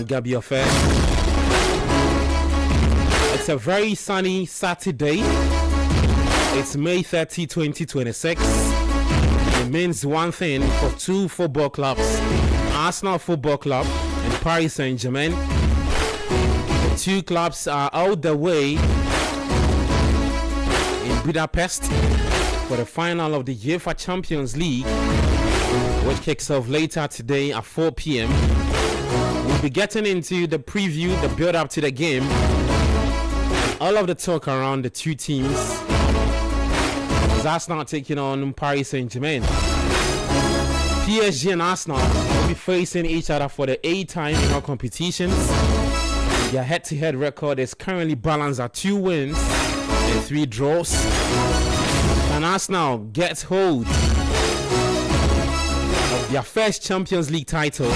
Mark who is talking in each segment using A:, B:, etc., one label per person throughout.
A: Gabi Affair. It's a very sunny Saturday. It's May 30, 2026. It means one thing for two football clubs, Arsenal Football Club and Paris Saint-Germain. The two clubs are out the way in Budapest for the final of the UEFA Champions League, which kicks off later today at 4 p.m. We'll be getting into the preview, the build-up to the game, and all of the talk around the two teams. Arsenal taking on Paris Saint-Germain. PSG and Arsenal will be facing each other for the 8th time in all competitions. Their head-to-head record is currently balanced at 2 wins and 3 draws. And Arsenal gets hold of their first Champions League title,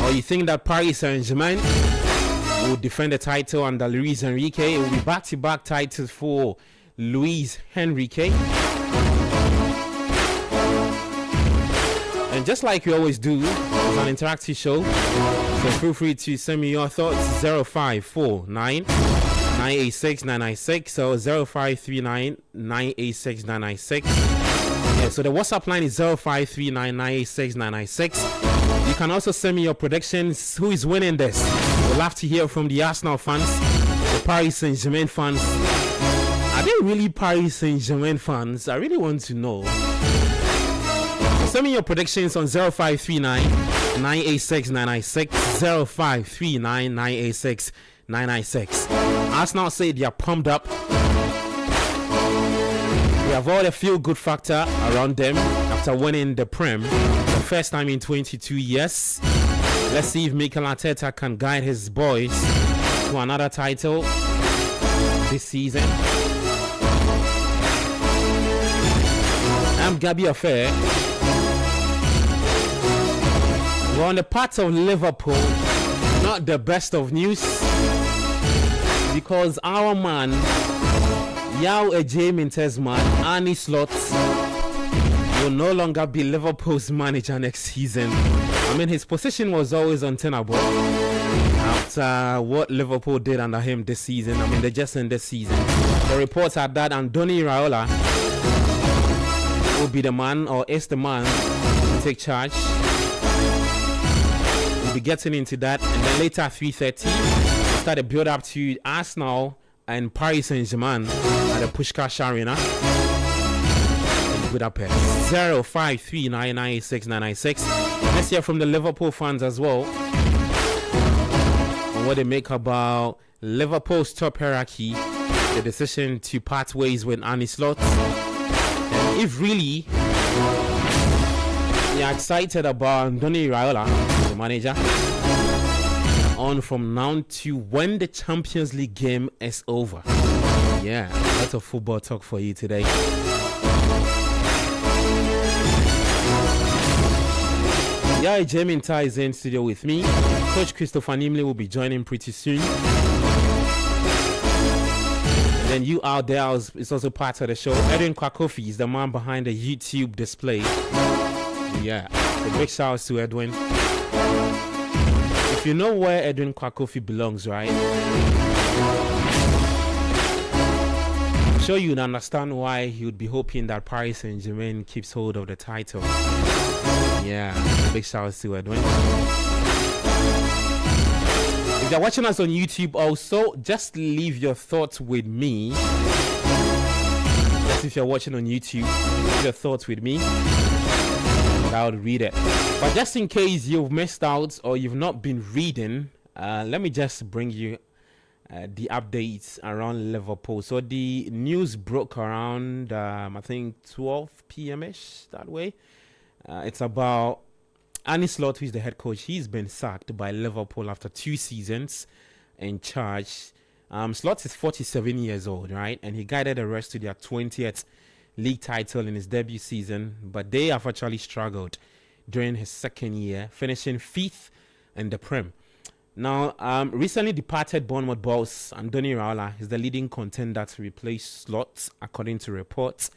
A: or you think that Paris Saint-Germain will defend the title under Luis Enrique? It will be back-to-back titles for Luis Enrique. And just like we always do, it's an interactive show, so feel free to send me your thoughts. 0549 986 996 or 0539 986 996. Yeah, so the WhatsApp line is 0539 986 996. You can also send me your predictions. Who is winning this? We'd love to hear from the Arsenal fans, the Paris Saint-Germain fans. Are they really Paris Saint-Germain fans? I really want to know. Send me your predictions on 0539 986 996. 0539 986 996. Arsenal say they are pumped up. They have all the feel-good factor around them after winning the Prem for the first time in 22 years. Let's see if Mikel Arteta can guide his boys to another title this season. I'm Gabi Affair. We're on the part of Liverpool, not the best of news, because our man, Yao Ejimint's man, Arne Slot, will no longer be Liverpool's manager next season. I mean, his position was always untenable after what Liverpool did under him this season. I mean, they just in this season. The reports are that Andoni Iraola will be the man, or is the man, to take charge. We'll be getting into that, and then later at 3:30, start a build up to Arsenal and Paris Saint-Germain at the Puskás Arena in Budapest. 0539 986 996. Let's hear from the Liverpool fans as well on what they make about Liverpool's top hierarchy, the decision to part ways with Arne Slot. If really you're excited about Andoni Iraola, the manager, on from now to when the Champions League game is over. Yeah, lots of football talk for you today. Yeah, Jeminta is in studio with me. Coach Christopher Nimley will be joining pretty soon. Then you out there is also part of the show. Edwin Kwakofi is the man behind the YouTube display. Yeah, a big shout out to Edwin. If you know where Edwin Kwakofi belongs, right? I'm sure you'd understand why he would be hoping that Paris Saint-Germain keeps hold of the title. Yeah, big shout out to Edwin. If you're watching us on YouTube also, just leave your thoughts with me. Just if you're watching on YouTube, leave your thoughts with me. I would read it. But just in case you've missed out or you've not been reading, let me just bring you the updates around Liverpool. So the news broke around, I think 12 p.m.ish, that way. It's about Arne Slot, who is the head coach. He's been sacked by Liverpool after 2 seasons in charge. Slot is 47 years old, right? And he guided the rest to their 20th league title in his debut season. But they have actually struggled during his second year, finishing 5th in the Prem. Now, recently departed Bournemouth boss Andoni Iraola is the leading contender to replace Slot, according to reports.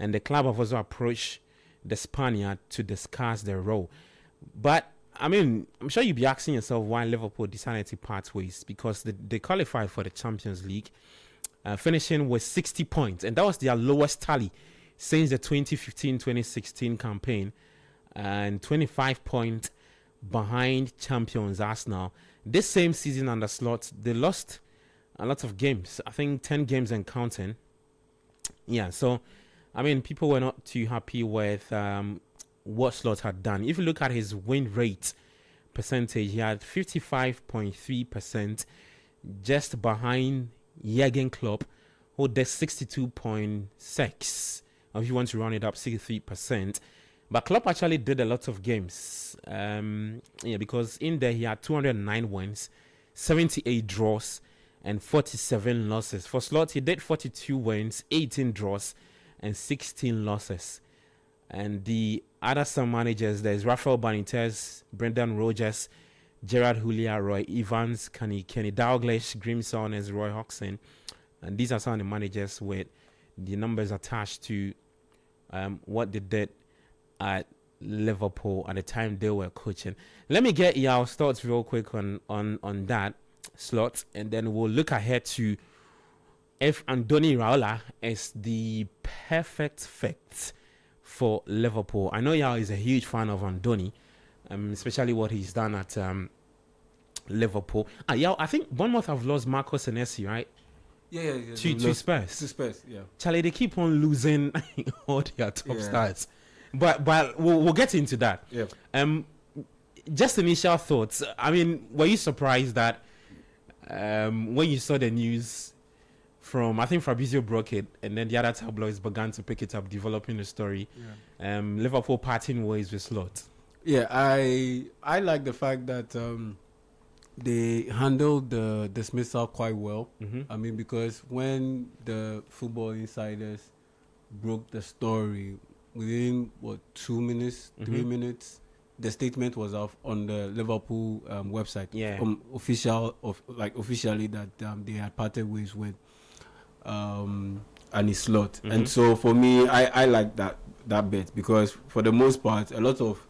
A: And the club have also approached the Spaniard to discuss their role. But I mean, I'm sure you'll be asking yourself why Liverpool decided to part ways, because they qualified for the Champions League, finishing with 60 points, and that was their lowest tally since the 2015-2016 campaign, and 25 points behind champions Arsenal. This same season under Slot, they lost a lot of games. I think 10 games and counting. Yeah, so I mean, people were not too happy with what Slot had done. If you look at his win rate percentage, he had 55.3%, just behind Jurgen Klopp, who did 62.6%. Or if you want to round it up, 63%. But Klopp actually did a lot of games. Because in there he had 209 wins, 78 draws, and 47 losses. For Slot, he did 42 wins, 18 draws, and 16 losses. And the other some managers, there's Rafael Benitez, Brendan Rodgers, Gerard Houllier, Roy Evans, Kenny Dalglish, Grimson, and Roy Hodgson. And these are some of the managers with the numbers attached to what they did at Liverpool at the time they were coaching. Let me get your thoughts real quick on that Slot, and then we'll look ahead to if Andoni Raiola is the perfect fit for Liverpool. I know Yao is a huge fan of Andoni, especially what he's done at Liverpool. Yao, I think Bournemouth have lost Marco Senesi, right?
B: Yeah.
A: To Spurs.
B: To Spurs, yeah.
A: Charlie, they keep on losing all their top stars. But we'll get into that.
B: Yeah.
A: Just initial thoughts. I mean, were you surprised that when you saw the news from, I think Fabrizio broke it, and then the other tabloids began to pick it up, developing the story. Yeah. Liverpool parting ways with Slot.
B: Yeah, I like the fact that they handled the dismissal quite well.
A: Mm-hmm.
B: I mean, because when the Football Insiders broke the story, within 2 minutes, 3 minutes, the statement was off on the Liverpool website.
A: Yeah.
B: Officially that they had parted ways with Arne Slot. And so for me, I like that bit, because for the most part, a lot of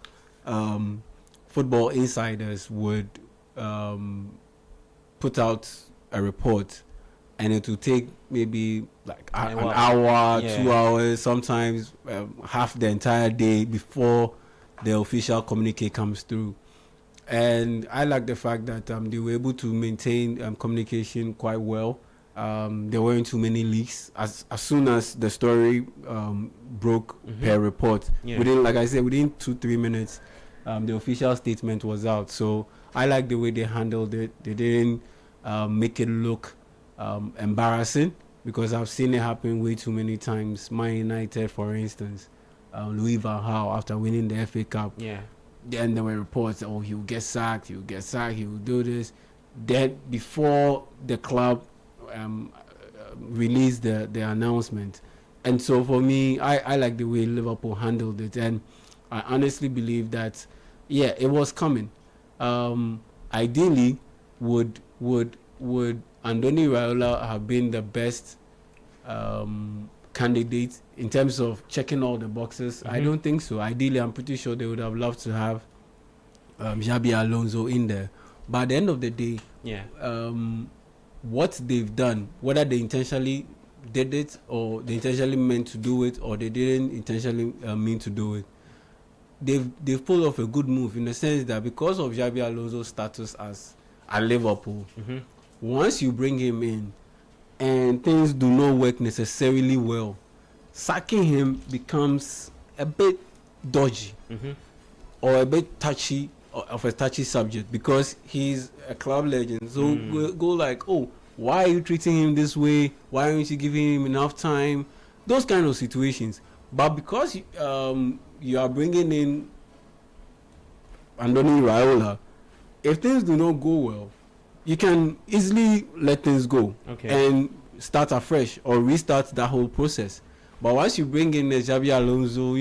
B: Football Insiders would put out a report, and it will take maybe like an hour, 2 hours, sometimes half the entire day before the official communique comes through. And I like the fact that they were able to maintain communication quite well. There weren't too many leaks. As soon as the story broke per report, within 2-3 minutes, the official statement was out. So I like the way they handled it. They didn't make it look embarrassing, because I've seen it happen way too many times. Man United, for instance, Louis van Gaal, after winning the FA Cup, then there were reports, he'll get sacked, he will do this. Then before the club released the announcement. And so for me, I like the way Liverpool handled it, and I honestly believe that it was coming. Ideally, would Andoni Raiola have been the best candidate in terms of checking all the boxes? I don't think so. Ideally, I'm pretty sure they would have loved to have Xabi Alonso in there. But at the end of the day, what they've done, whether they intentionally did it or they intentionally meant to do it or they didn't intentionally mean to do it, they've pulled off a good move, in the sense that because of Xabi Alonso's status at Liverpool, once you bring him in and things do not work necessarily well, sacking him becomes a bit dodgy or a bit touchy, of a touchy subject, because he's a club legend. So we'll go like, why are you treating him this way? Why aren't you giving him enough time? Those kind of situations. But because you are bringing in Andoni Raiola, if things do not go well, you can easily let things go and start afresh or restart that whole process. But once you bring in the Xabi Alonso,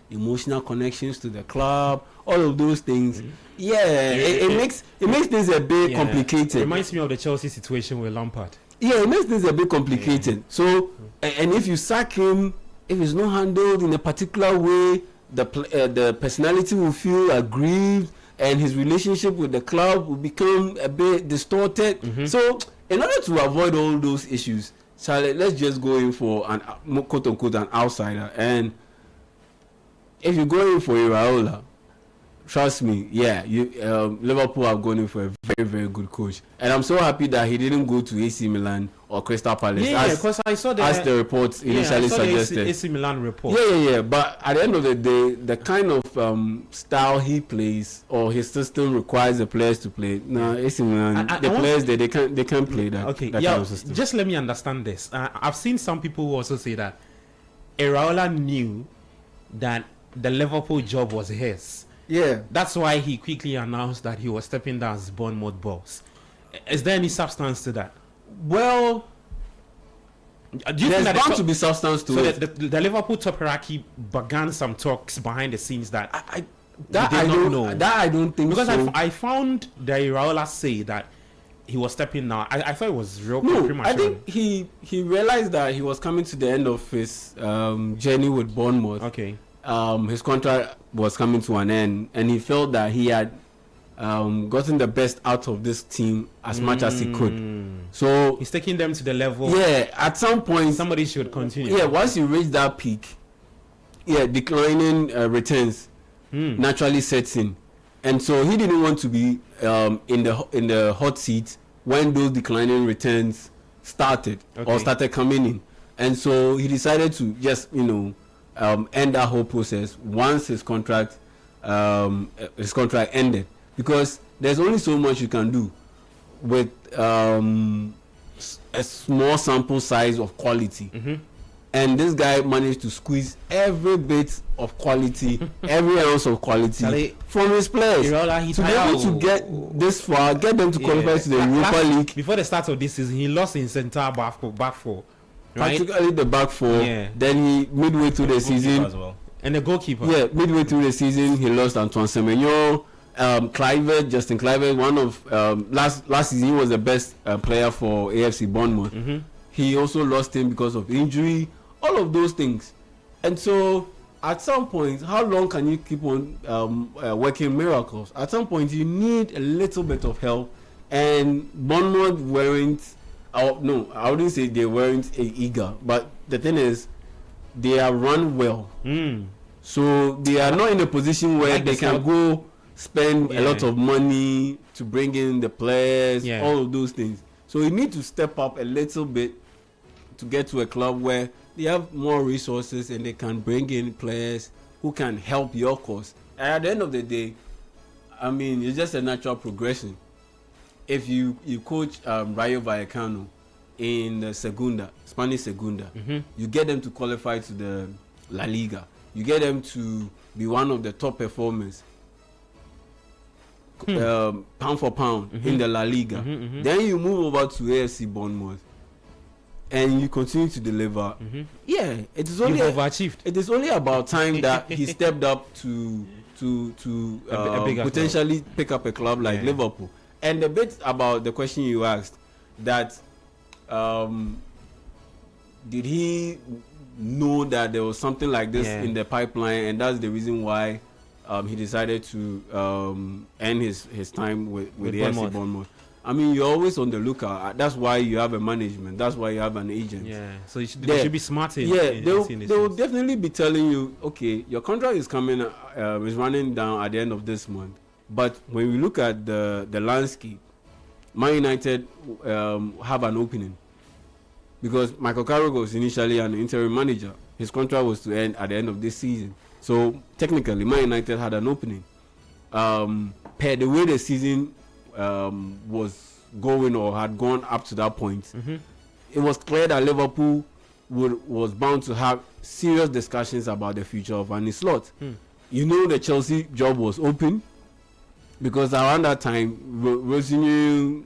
B: emotional connections to the club, all of those things, it makes things a bit complicated. It
A: reminds me of the Chelsea situation with Lampard.
B: Yeah, it makes things a bit complicated. So, and if you sack him, if it's not handled in a particular way, the personality will feel aggrieved, and his relationship with the club will become a bit distorted. So in order to avoid all those issues, Charlie, let's just go in for an quote unquote an outsider. And if you go in for Iraola, trust me, Liverpool have gone in for a very, very good coach. And I'm so happy that he didn't go to AC Milan or Crystal Palace.
A: Because I saw
B: as the reports initially suggested.
A: The AC Milan report.
B: But at the end of the day, the kind of style he plays or his system requires the players to play. Now, AC Milan, players they can't play that.
A: Okay,
B: that kind of system.
A: Just let me understand this. I've seen some people who also say that Iraola knew that the Liverpool job was his.
B: Yeah,
A: that's why he quickly announced that he was stepping down as Bournemouth boss. Is there any substance to that?
B: Well,
A: do you
B: there's
A: think
B: bound to be substance to it.
A: So the Liverpool top hierarchy began some talks behind the scenes that
B: I don't know. That I don't think
A: because
B: so.
A: I found the Iraola say that he was stepping down. I thought it was real premature.
B: I think he realized that he was coming to the end of his journey with Bournemouth.
A: Okay.
B: His contract was coming to an end, and he felt that he had gotten the best out of this team as much as he could. So
A: he's taking them to the level.
B: Yeah, at some point
A: somebody should continue.
B: Yeah, once you reach that peak, declining returns naturally sets in, and so he didn't want to be in the hot seat when those declining returns started coming in, and so he decided to just end that whole process once his contract ended, because there's only so much you can do with a small sample size of quality. And this guy managed to squeeze every bit of quality, every ounce of quality from his players to be able to get this far, get them to qualify to the Europa League.
A: Before the start of this season, he lost in centre back four. Right?
B: Practically the back four. Yeah. Then he midway through the season
A: as well. And the goalkeeper.
B: Yeah, midway through the season he lost Antoine Semenyo, Justin Kluivert. One of last season he was the best player for AFC Bournemouth. He also lost him because of injury. All of those things, and so at some point, how long can you keep on working miracles? At some point, you need a little bit of help, and Bournemouth weren't. No, I wouldn't say they weren't eager, but the thing is, they are run well. So they are not in a position where they can go spend a lot of money to bring in the players, all of those things. So you need to step up a little bit to get to a club where they have more resources and they can bring in players who can help your cause. And at the end of the day, I mean, it's just a natural progression. If you coach Rayo Vallecano in the Spanish Segunda, you get them to qualify to the La Liga. You get them to be one of the top performers, pound for pound, in the La Liga. Then you move over to AFC Bournemouth, and you continue to deliver. Yeah, it is only
A: overachieved.
B: It is only about time that he stepped up to potentially pick up a club like Liverpool. And a bit about the question you asked, that did he know that there was something like this in the pipeline, and that's the reason why he decided to end his time with the AFC Bournemouth. I mean, you're always on the lookout. That's why you have a management. That's why you have an agent.
A: Yeah, so they should be smart in
B: they will definitely be telling you, okay, your contract is coming, is running down at the end of this month. But when we look at the landscape, Man United have an opening, because Michael Carrick was initially an interim manager. His contract was to end at the end of this season. So technically, Man United had an opening. Per the way the season was going or had gone up to that point, it was clear that Liverpool was bound to have serious discussions about the future of Arne Slot. You know, the Chelsea job was open, because around that time, Rosinho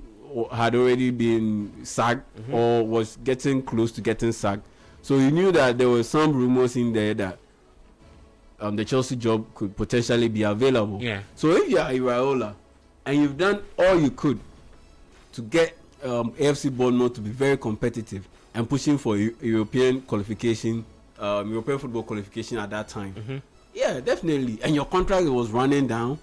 B: had already been sacked or was getting close to getting sacked. So you knew that there were some rumors in there that the Chelsea job could potentially be available.
A: Yeah.
B: So if you are Iraola and you've done all you could to get AFC Bournemouth to be very competitive and pushing for European qualification, European football qualification at that time, yeah, definitely. And your contract was running down.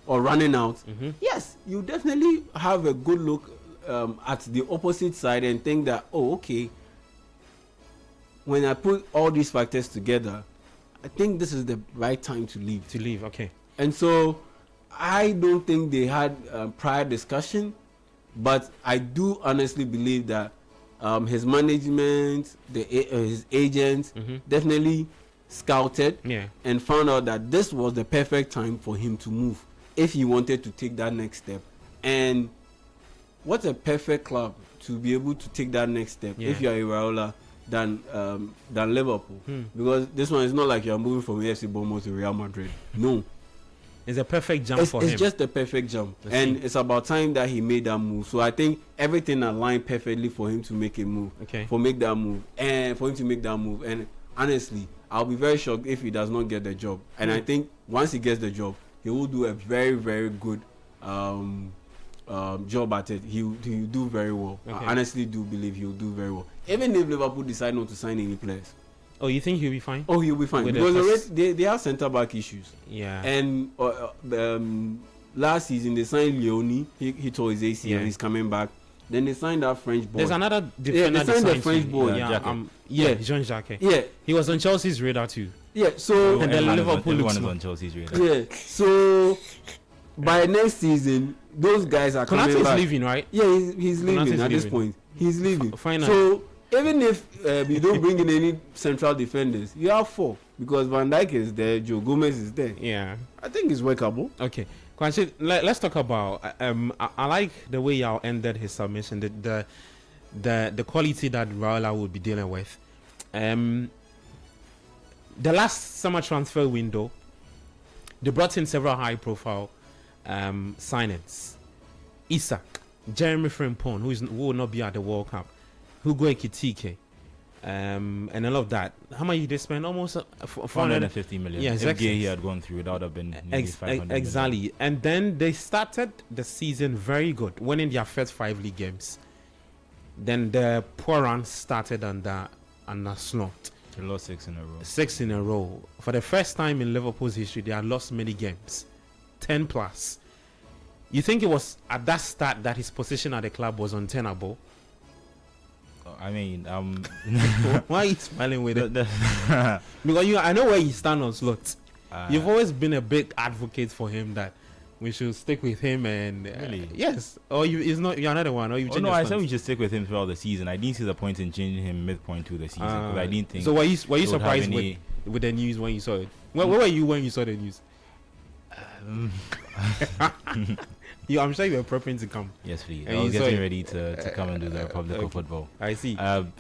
B: or running out, yes, you definitely have a good look at the opposite side and think that, oh, okay, when I put all these factors together, I think this is the right time to leave.
A: To leave, okay.
B: And so I don't think they had prior discussion, but I do honestly believe that his management, his agents definitely scouted and found out that this was the perfect time for him to move if he wanted to take that next step. And what a perfect club to be able to take that next step if you are Iraola than Liverpool, because this one is not like you are moving from AFC Bournemouth to Real Madrid. No,
A: it's a perfect jump for him. It's
B: just a perfect jump, it's about time that he made that move. So I think everything aligned perfectly for him to make a move, for him to make that move. And honestly, I'll be very shocked if he does not get the job. And I think once he gets the job, he will do a very, very good job at it. He'll do very well. I honestly do believe he'll do very well, even if Liverpool decide not to sign any players.
A: Oh, you think he'll be fine?
B: Oh, he'll be fine, because they have centre back issues.
A: Yeah.
B: And last season they signed Leone. He tore his ACL. He's coming back. Then they signed that French boy.
A: There's another defender.
B: They signed the French boy.
A: Jean-Jacques. Yeah. He was on Chelsea's radar too.
B: Yeah. So
A: and then Liverpool looks
C: on Chelsea's radar.
B: Yeah. So by next season, those guys are coming back.
A: Konate is leaving, right?
B: Yeah, he's leaving at this point. He's leaving.
A: Finally.
B: So even if you don't bring in any central defenders, you have 4, because Van Dijk is there, Joe Gomez is there.
A: Yeah,
B: I think it's workable.
A: Okay, Kwanchi, let's talk about. I like the way y'all ended his submission. The quality that Raiola would be dealing with. The last summer transfer window, they brought in several high-profile signings. Isak, Jeremy Frimpong, who will not be at the World Cup, Hugo Ekitike, and all of that. How much did they spend? Almost
C: 450 million.
A: Yeah, exactly.
C: If he had gone through, that would have been
A: exactly million. And then they started the season very good, winning their first 5 league games. Then the poor run started under Slot.
C: They lost 6 in a row.
A: 6 in a row. For the first time in Liverpool's history, they had lost many games, 10 plus. You think it was at that start that his position at the club was untenable?
C: I mean,
A: why are you smiling with it? Because I know where you stand on Slot. You've always been a big advocate for him, that we should stick with him. And
C: really,
A: yes. Or you're another one. Or you?
C: No, I said we should stick with him throughout the season. I didn't see the point in changing him midpoint to the season, because I didn't think.
A: So were you surprised with the news when you saw it? Where were you when you saw the news? I'm sure you were preparing to come.
C: Yes, please. I was getting ready to come and do the Republic of Football.
A: I see.
C: I'm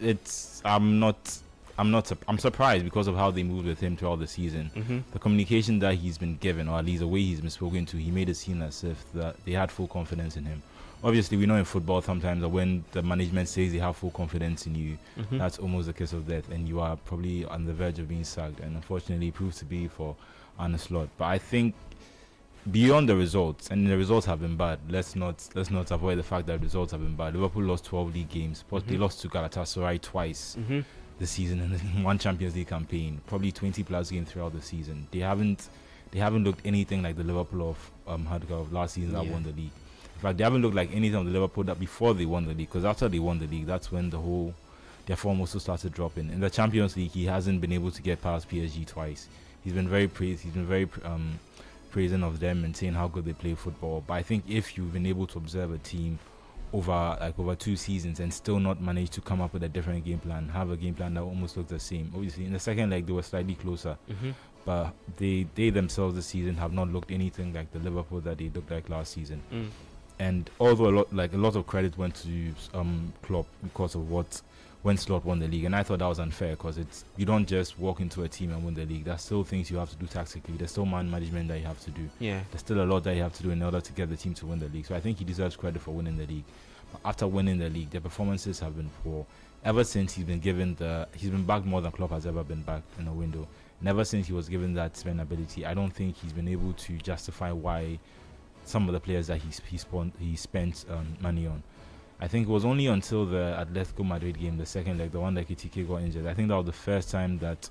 C: surprised because of how they moved with him throughout the season. The communication that he's been given, or at least the way he's been spoken to, he made it seem as if that they had full confidence in him. Obviously, we know in football sometimes that when the management says they have full confidence in you, that's almost a kiss of death, and you are probably on the verge of being sacked. And unfortunately, it proves to be for Arne Slot. But I think beyond the results, and the results have been bad. Let's not avoid the fact that the results have been bad. Liverpool lost 12 league games, but they lost to Galatasaray twice this season in one Champions League campaign. Probably 20 plus games throughout the season. They haven't looked anything like the Liverpool of last season that won the league. In fact, they haven't looked like anything of the Liverpool that before they won the league. Because after they won the league, that's when their form also started dropping. In the Champions League, he hasn't been able to get past PSG twice. He's been very praised. He's been very praising of them and saying how good they play football. But I think if you've been able to observe a team over 2 seasons and still not manage to come up with a different game plan, have a game plan that almost looks the same. Obviously, in the second leg, they were slightly closer. But they themselves this season have not looked anything like the Liverpool that they looked like last season. And although a lot of credit went to Klopp because of when Slot won the league, and I thought that was unfair, because you don't just walk into a team and win the league. There's still things you have to do tactically. There's still man management that you have to do. There's still a lot that you have to do in order to get the team to win the league. So I think he deserves credit for winning the league. But after winning the league, their performances have been poor. Ever since he's been backed more than Klopp has ever been backed in a window. And ever since he was given that spend ability, I don't think he's been able to justify why some of the players that he spent money on. I think it was only until the Atletico Madrid game, the second leg, the one that Ekitike got injured. I think that was the first time that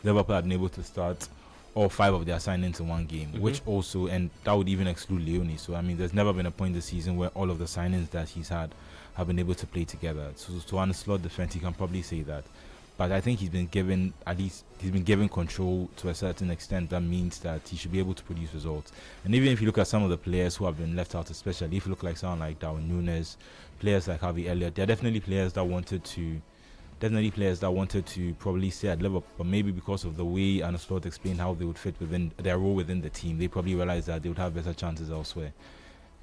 C: Liverpool had been able to start all 5 of their signings in one game, which also, and that would even exclude Leone. So I mean, there's never been a point this season where all of the signings that he's had have been able to play together. So to on a slot defense, he can probably say that. But I think he's been given control to a certain extent. That means that he should be able to produce results. And even if you look at some of the players who have been left out, especially if you look like someone like Darwin Núñez, players like Harvey Elliott, they're definitely players that wanted to probably stay at Liverpool, but maybe because of the way Arne Slot explained how they would fit within their role within the team, they probably realized that they would have better chances elsewhere.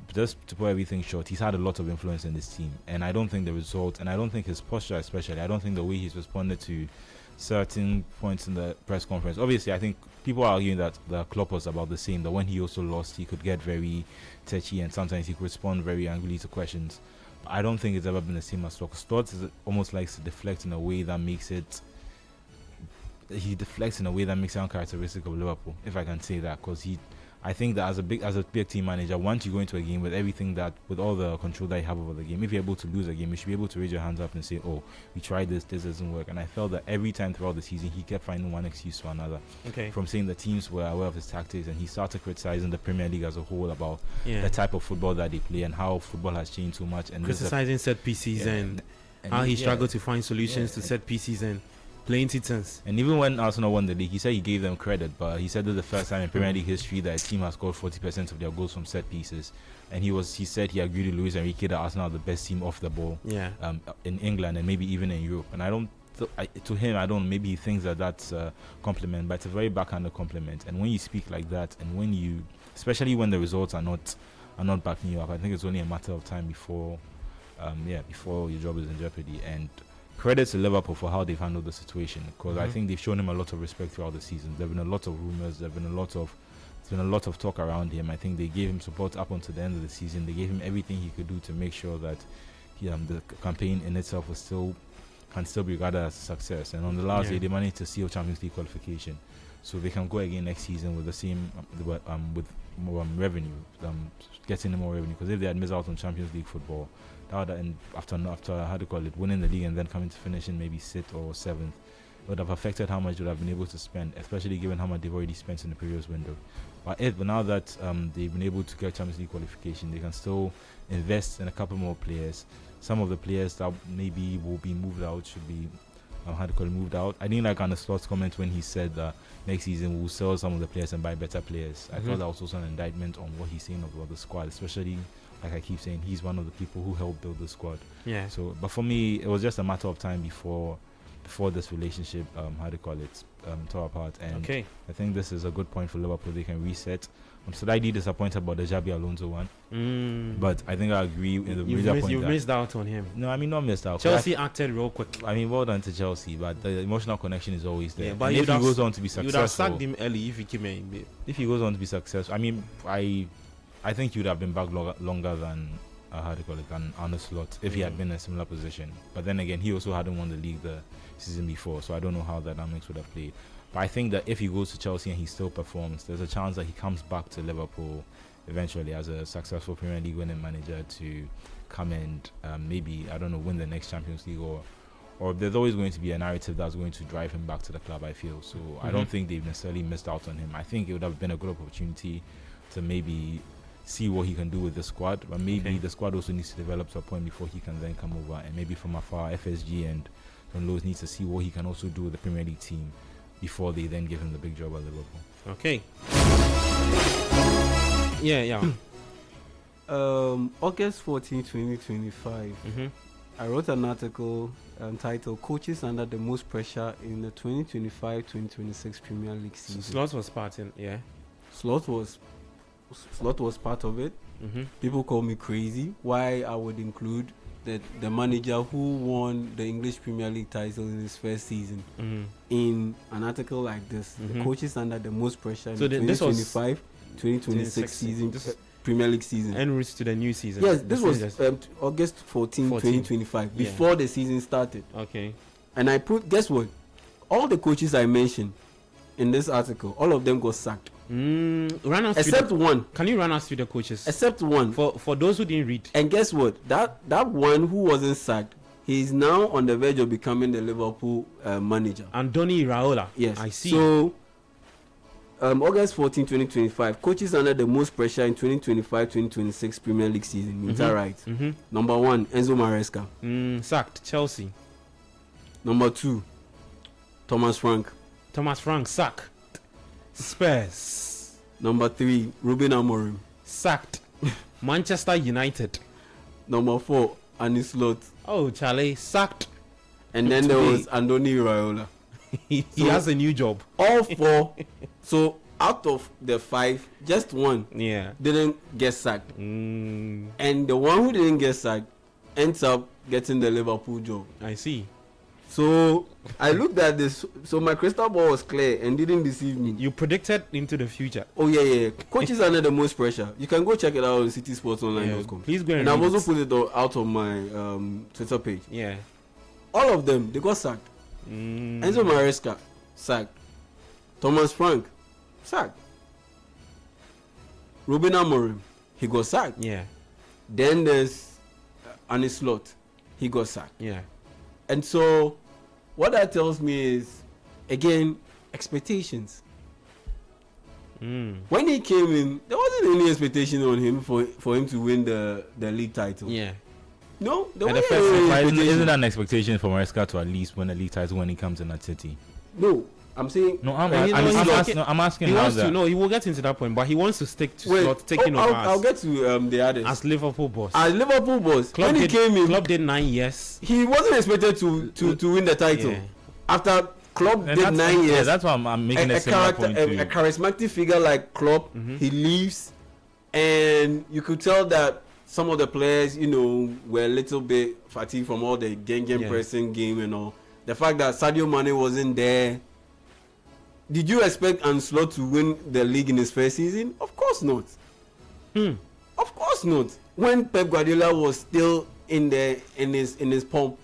C: But just to put everything short, he's had a lot of influence in this team, and I don't think the results, and I don't think his posture especially, I don't think the way he's responded to certain points in the press conference. Obviously, I think people are arguing that the Klopp was about the same, that when he also lost, he could get very touchy, and sometimes he could respond very angrily to questions. I don't think it's ever been the same as Slot. Slot almost likes to deflect in a way that makes it. He deflects in a way that makes it uncharacteristic of Liverpool, if I can say that, because I think that as a big team manager, once you go into a game with with all the control that you have over the game, if you're able to lose a game, you should be able to raise your hands up and say, "Oh, we tried this doesn't work." And I felt that every time throughout the season, he kept finding one excuse to another.
A: Okay.
C: From saying the teams were aware of his tactics, and he started criticizing the Premier League as a whole about the type of football that they play and how football has changed so much. And
A: criticizing set pieces and how he struggled to find solutions to set pieces and playing titans.
C: And even when Arsenal won the league, he said he gave them credit, but he said that the first time in Premier League history that a team has scored 40% of their goals from set pieces. And he said he agreed with Luis Enrique that Arsenal are the best team off the ball in England and maybe even in Europe. And maybe he thinks that that's a compliment, but it's a very backhanded compliment. And when you speak like that, and especially when the results are not backing you up, I think it's only a matter of time before your job is in jeopardy. And credit to Liverpool for how they've handled the situation, because I think they've shown him a lot of respect throughout the season. There've been a lot of rumors, there's been a lot of talk around him. I think they gave him support up until the end of the season. They gave him everything he could do to make sure that the campaign in itself can still be regarded as a success. And on the last day, they managed to seal Champions League qualification, so they can go again next season with the same with more revenue, getting more revenue. Because if they had missed out on Champions League football, and after winning the league and then coming to finish in maybe 6th or 7th, it would have affected how much they would have been able to spend, especially given how much they've already spent in the previous window. But now that they've been able to get Champions League qualification, they can still invest in a couple more players. Some of the players that maybe will be moved out should be moved out. I didn't like Arne Slot's comment when he said that next season we'll sell some of the players and buy better players. I thought that was also an indictment on what he's saying about the squad, especially, like I keep saying, he's one of the people who helped build the squad. Yeah. So, but for me, it was just a matter of time before this relationship, tore apart. And I think this is a good point for Liverpool. They can reset. I'm slightly disappointed about the Xabi Alonso one, but I think I agree in the major point.
A: You've missed out on him.
C: No, I mean, not missed out.
A: Chelsea acted real quick.
C: I mean, well done to Chelsea, but the emotional connection is always there.
A: Yeah, but
C: if he goes on to be successful,
A: you would have sacked him early if he came in.
C: If he goes on to be successful, I mean, I think he would have been back longer than than Arne Slot if he had been in a similar position. But then again, he also hadn't won the league the season before, so I don't know how the dynamics would have played. But I think that if he goes to Chelsea and he still performs, there's a chance that he comes back to Liverpool eventually as a successful Premier League winning manager to come and maybe, I don't know, win the next Champions League, or there's always going to be a narrative that's going to drive him back to the club, I feel. So I don't think they've necessarily missed out on him. I think it would have been a good opportunity to maybe see what he can do with the squad, but maybe the squad also needs to develop to a point before he can then come over, and maybe from afar FSG and John Lewis needs to see what he can also do with the Premier League team before they then give him the big job at Liverpool.
A: Okay. Yeah.
B: August 14, 2025. I wrote an article titled "Coaches Under the Most Pressure in the 2025-2026 Premier League Season."
A: Slot was part in, yeah.
B: Slot was part of it. People call me crazy. Why I would include the manager who won the English Premier League title in his first season in an article like this. The coaches under the most pressure in the 2025-2026 season, Premier League season.
A: En route to the new season.
B: Yes, this was August 14, 2025, before the season started.
A: Okay.
B: And I guess what? All the coaches I mentioned in this article, all of them got sacked.
A: Except one. Can you run us through the coaches?
B: Except one.
A: For those who didn't read.
B: And guess what? That one who wasn't sacked, he is now on the verge of becoming the Liverpool manager.
A: Andoni Iraola.
B: Yes.
A: I see.
B: So August 14, 2025. Coaches under the most pressure in 2025-2026 Premier League season. Is that right? Number 1, Enzo Maresca.
A: Sacked. Chelsea.
B: Number 2, Thomas Frank.
A: Thomas Frank sacked. Spurs.
B: Number 3, Ruben Amorim.
A: Sacked. Manchester United.
B: Number 4, Arne Slot.
A: Oh, Charlie, sacked.
B: And then there was Andoni Iraola.
A: He has a new job.
B: All 4. So out of the 5, just 1 didn't get sacked. And the one who didn't get sacked ends up getting the Liverpool job.
A: I see.
B: So I looked at this. So my crystal ball was clear and didn't deceive me.
A: You predicted into the future.
B: Oh yeah. Coaches under the most pressure. You can go check it out on citysportsonline.com.
A: Please go
B: and I've also put it out on my Twitter page.
A: Yeah.
B: All of them, they got sacked. Enzo Maresca, sacked. Thomas Frank, sacked. Ruben Amorim, he got sacked.
A: Yeah.
B: Then there's Arne Slot, he got sacked.
A: Yeah.
B: And so what that tells me is, again, expectations. When he came in, there wasn't any expectation on him for him to win the league title.
A: Yeah.
B: No, there
C: and
B: wasn't any expectation.
C: Isn't that an expectation for Maresca to at least win the league title when he comes in at City?
B: No, I'm saying.
C: No, I'm asking.
A: He wants to. No, he will get into that point, but he wants to stick to Slot taking over.
B: I'll get to the others.
A: As Liverpool boss.
B: When he came in,
A: Club did 9 years.
B: He wasn't expected to win the title. Yeah. After Klopp did 9 years.
C: Yeah, that's why I'm making a
B: charismatic figure like Klopp, he leaves, and you could tell that some of the players, were a little bit fatigued from all the gang pressing game and all. The fact that Sadio Mane wasn't there. Did you expect Arne Slot to win the league in his first season? Of course not. Of course not. When Pep Guardiola was still in his pomp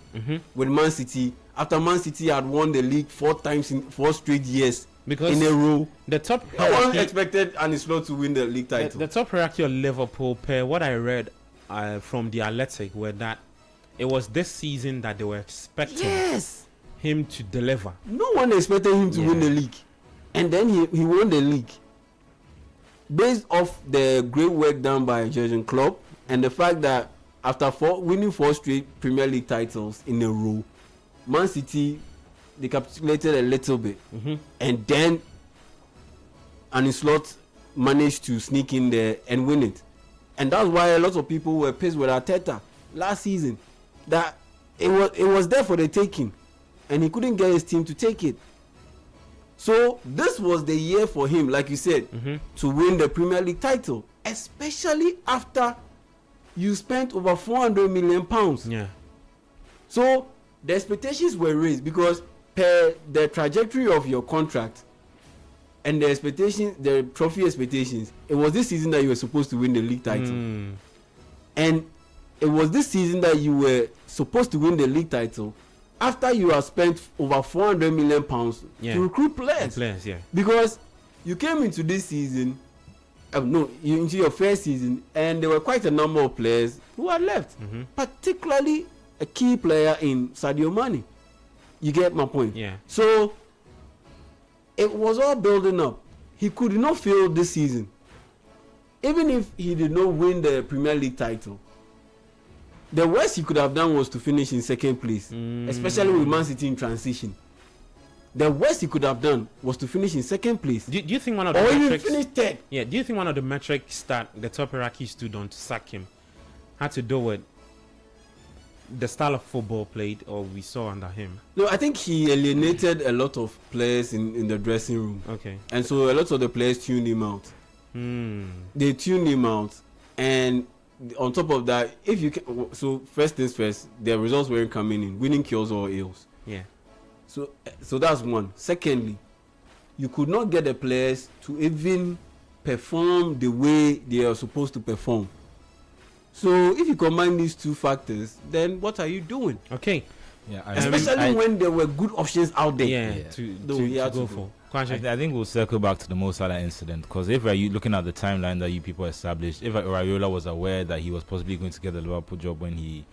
B: with Man City, after Man City had won the league 4 times in 4 straight years in a row, no one expected Arne Slot to win the league title.
A: The top hierarchy of Liverpool, per what I read from the Athletic, were that it was this season that they were expecting him to deliver.
B: No one expected him to win the league, and then he won the league based off the great work done by Jurgen Klopp and the fact that after winning 4 straight Premier League titles in a row, Man City, they capitulated a little bit, and then Arne Slot managed to sneak in there and win it. And that's why a lot of people were pissed with Arteta last season, that it was there for the taking, and he couldn't get his team to take it. So this was the year for him, like you said, to win the Premier League title, especially after you spent over £400 million.
A: Yeah.
B: So the expectations were raised because per the trajectory of your contract and the expectations, the trophy expectations, it was this season that you were supposed to win the league title. And it was this season that you were supposed to win the league title after you have spent over £400 million to recruit players. Because you came into this season, into your first season, and there were quite a number of players who had left, particularly a key player in Sadio Mane. You get my point?
A: Yeah.
B: So it was all building up. He could not fail this season. Even if he did not win the Premier League title, the worst he could have done was to finish in second place, especially with Man City in transition. The worst he could have done was to finish in second place.
A: Do you think one of the
B: or
A: metrics,
B: even finish third?
A: Yeah. Do you think one of the metrics that the top hierarchy stood on to sack him had to do with the style of football played or we saw under him?
B: No, I think he alienated a lot of players in the dressing room.
A: Okay.
B: And so a lot of the players tuned him out. They tuned him out, and on top of that, if you can, so first things first, the results weren't coming in. Winning cures all ills.
A: Yeah.
B: So that's one. Secondly, you could not get the players to even perform the way they are supposed to perform. So if you combine these two factors, then what are you doing?
A: Okay.
C: Yeah.
B: Especially when there were good options out there.
A: Yeah. To go for.
C: I think we'll circle back to the Mo Salah incident, because if you looking at the timeline that you people established, if Raiola was aware that he was possibly going to get the Liverpool job when he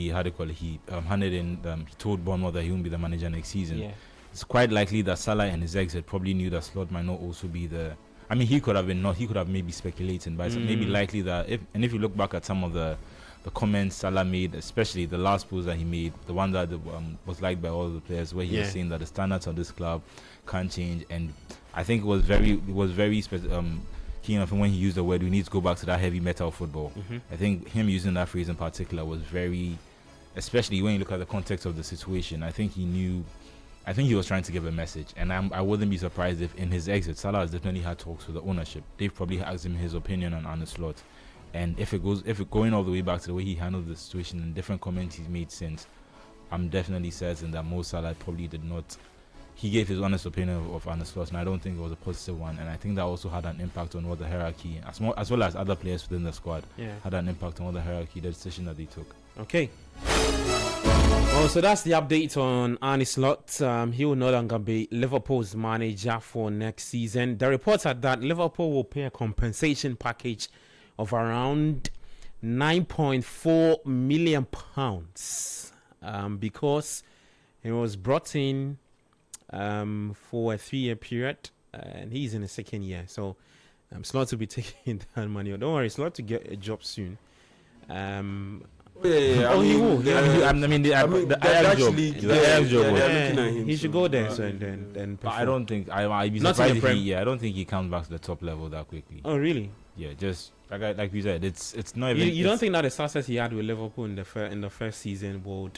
C: handed in, he told Bournemouth that he wouldn't be the manager next season.
A: Yeah.
C: it's quite likely that Salah and his exit probably knew that Slot might not also be the. I mean, he could have maybe speculating, but it's maybe likely that if you look back at some of the comments Salah made, especially the last post that he made, the one that was liked by all the players, where he was saying that the standards of this club can't change, and I think it was very keen of him when he used the word, we need to go back to that heavy metal football. I think him using that phrase in particular was very, especially when you look at the context of the situation, I think he was trying to give a message, and I wouldn't be surprised if in his exit, Salah has definitely had talks with the ownership. They've probably asked him his opinion on Arne Slot, and if it going all the way back to the way he handled the situation and different comments he's made since, I'm definitely certain that Mo Salah probably did not. He gave his honest opinion of Arne Slot, and I don't think it was a positive one. And I think that also had an impact on what the hierarchy, as well as other players within the squad, had an impact on what the hierarchy, the decision that they took.
A: Okay. Well, so that's the update on Arne Slot. He will no longer be Liverpool's manager for next season. The reports are that Liverpool will pay a compensation package of around £9.4 million because he was brought in for a 3-year period, and he's in the second year. So Slot will be taking that money. Don't worry, Slot to get a job soon.
B: He will.
A: He should go there. So then.
C: But I don't think I'd be surprised if I don't think he comes back to the top level that quickly.
A: Oh really?
C: Yeah, just like you said, it's not even.
A: You don't think that the success he had with Liverpool in the first season would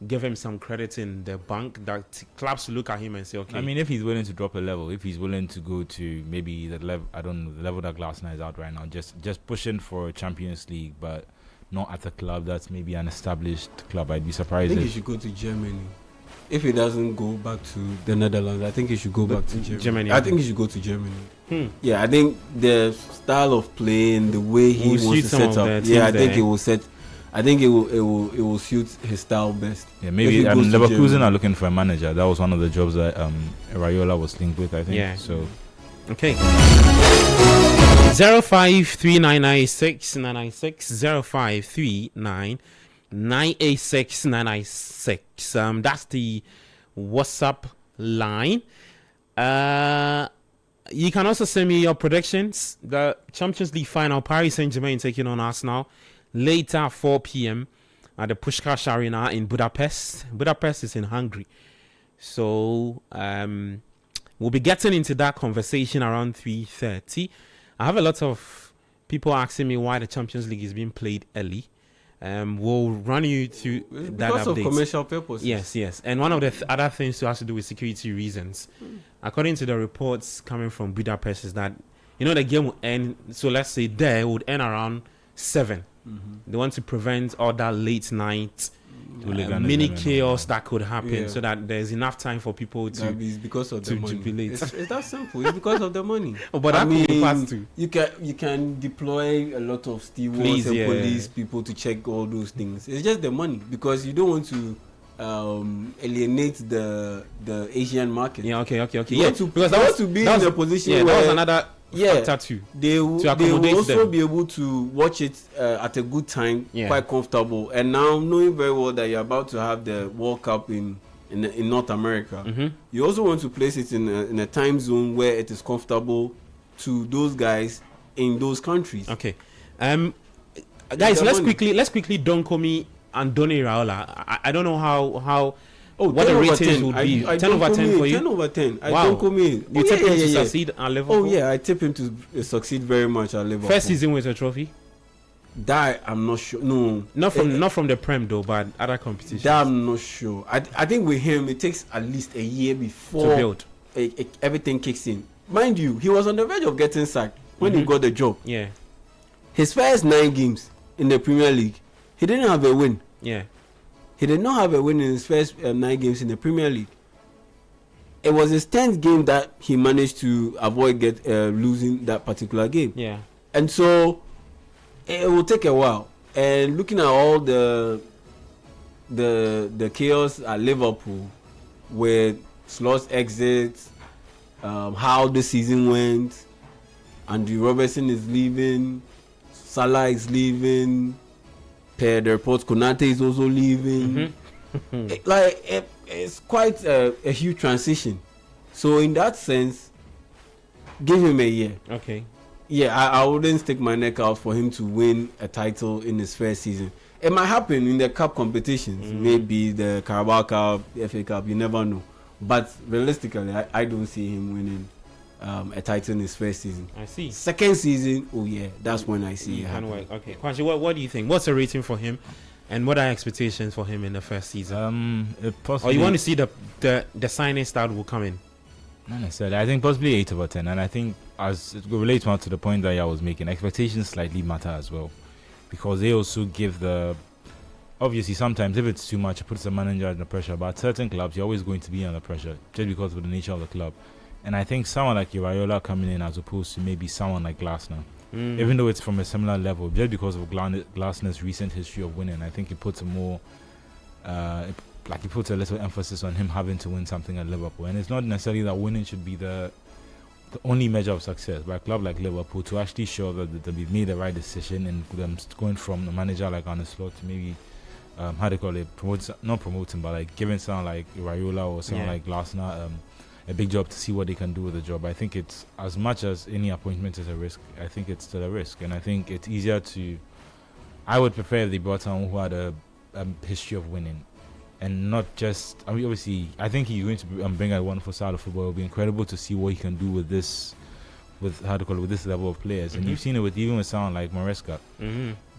A: give him some credit in the bank, that clubs look at him and say, okay.
C: I mean, if he's willing to drop a level, if he's willing to go to maybe the level, I don't know, the level that Glasner is out right now, just pushing for a Champions League, but not at a club that's maybe an established club, I'd be surprised.
B: I think he should go to Germany. If he doesn't go back to the Netherlands, I think he should go back to Germany. I think he should go to Germany. Yeah, I think the style of play and the way he wants to set up. Yeah, I think it will set. I think it will suit his style best.
C: Yeah, maybe Leverkusen are looking for a manager. That was one of the jobs that Raiola was linked with, I think. Yeah. So,
A: okay. 053996 053996. That's the WhatsApp line. You can also send me your predictions. The Champions League final, Paris Saint-Germain taking on Arsenal later 4 p.m. at the Puskás Arena in Budapest. Budapest is in Hungary. So we'll be getting into that conversation around 3:30. I have a lot of people asking me why the Champions League is being played early. We'll run you through that
B: because
A: update.
B: Of commercial purposes.
A: Yes. And one of the other things has to do with security reasons. According to the reports coming from Budapest is that, the game will end, so let's say there would end around 7. They want to prevent all that late night mini chaos that could happen, so that there's enough time for people to
B: because of
A: to
B: the money.
A: jubilate.
B: It's that simple. It's because of the money.
A: But I mean,
B: you can deploy a lot of stewards and police people to check all those things. It's just the money, because you don't want to alienate the Asian market.
A: Yeah, okay.
B: Because I want to be in a position where
A: that was another factor too.
B: They will also be able to watch it at a good time, quite comfortable. And now, knowing very well that you're about to have the World Cup in North America, you also want to place it in a time zone where it is comfortable to those guys in those countries.
A: Okay, guys, let's quickly don't call me Andoni Raiola. I don't know how. What the ratings would be? 10 over 10 for you?
B: 10 over 10.
A: Wow.
B: I don't come in.
A: You tip him to succeed at Liverpool?
B: Oh, yeah. I tip him to succeed very much at Liverpool.
A: First season with a trophy?
B: That I'm not sure. No.
A: Not from the Prem, though, but other competitions.
B: That I'm not sure. I think with him, it takes at least a year before
A: to build.
B: Everything kicks in. Mind you, he was on the verge of getting sacked when he got the job.
A: Yeah.
B: His first 9 games in the Premier League, he didn't have a win.
A: Yeah.
B: He did not have a win in his first 9 games in the Premier League. It was his 10th game that he managed to avoid losing that particular game.
A: Yeah.
B: And so it will take a while. And looking at all the chaos at Liverpool with Slot's exit, how the season went, Andy Robertson is leaving, Salah is leaving, the reports Konate is also leaving. It's quite a huge transition. So in that sense, give him a year.
A: Okay.
B: Yeah, I wouldn't stick my neck out for him to win a title in his first season. It might happen in the cup competitions, maybe the Carabao Cup, the FA Cup, you never know. But realistically, I don't see him winning a title in his first season.
A: I see.
B: Second season, oh yeah, that's when I see it happen.
A: Okay, Kwanshi, what do you think? What's the rating for him, and what are expectations for him in the first season? Or you want to see the signings that will come in?
C: Not necessarily. I think possibly 8 over 10, and I think as it relates more to the point that I was making, expectations slightly matter as well, because they also give the. Obviously, sometimes if it's too much, it puts the manager under pressure. But at certain clubs, you're always going to be under pressure just because of the nature of the club. And I think someone like Iraola coming in as opposed to maybe someone like Glasner, even though it's from a similar level, just because of Glasner's recent history of winning, I think it puts a more. He puts a little emphasis on him having to win something at Liverpool. And it's not necessarily that winning should be the only measure of success. But a club like Liverpool, to actually show that they've made the right decision and them going from a manager like Arne Slot to maybe, how do you call it, not promoting, but like giving someone like Iraola or someone like Glasner a big job to see what they can do with the job. I think it's, as much as any appointment is a risk, I think it's still a risk. And I think it's easier to, I would prefer if they brought someone who had a history of winning. And not just, I mean, obviously, I think he's going to bring a wonderful style of football. It'll be incredible to see what he can do with this, with this level of players. And you've seen it even with someone like Maresca,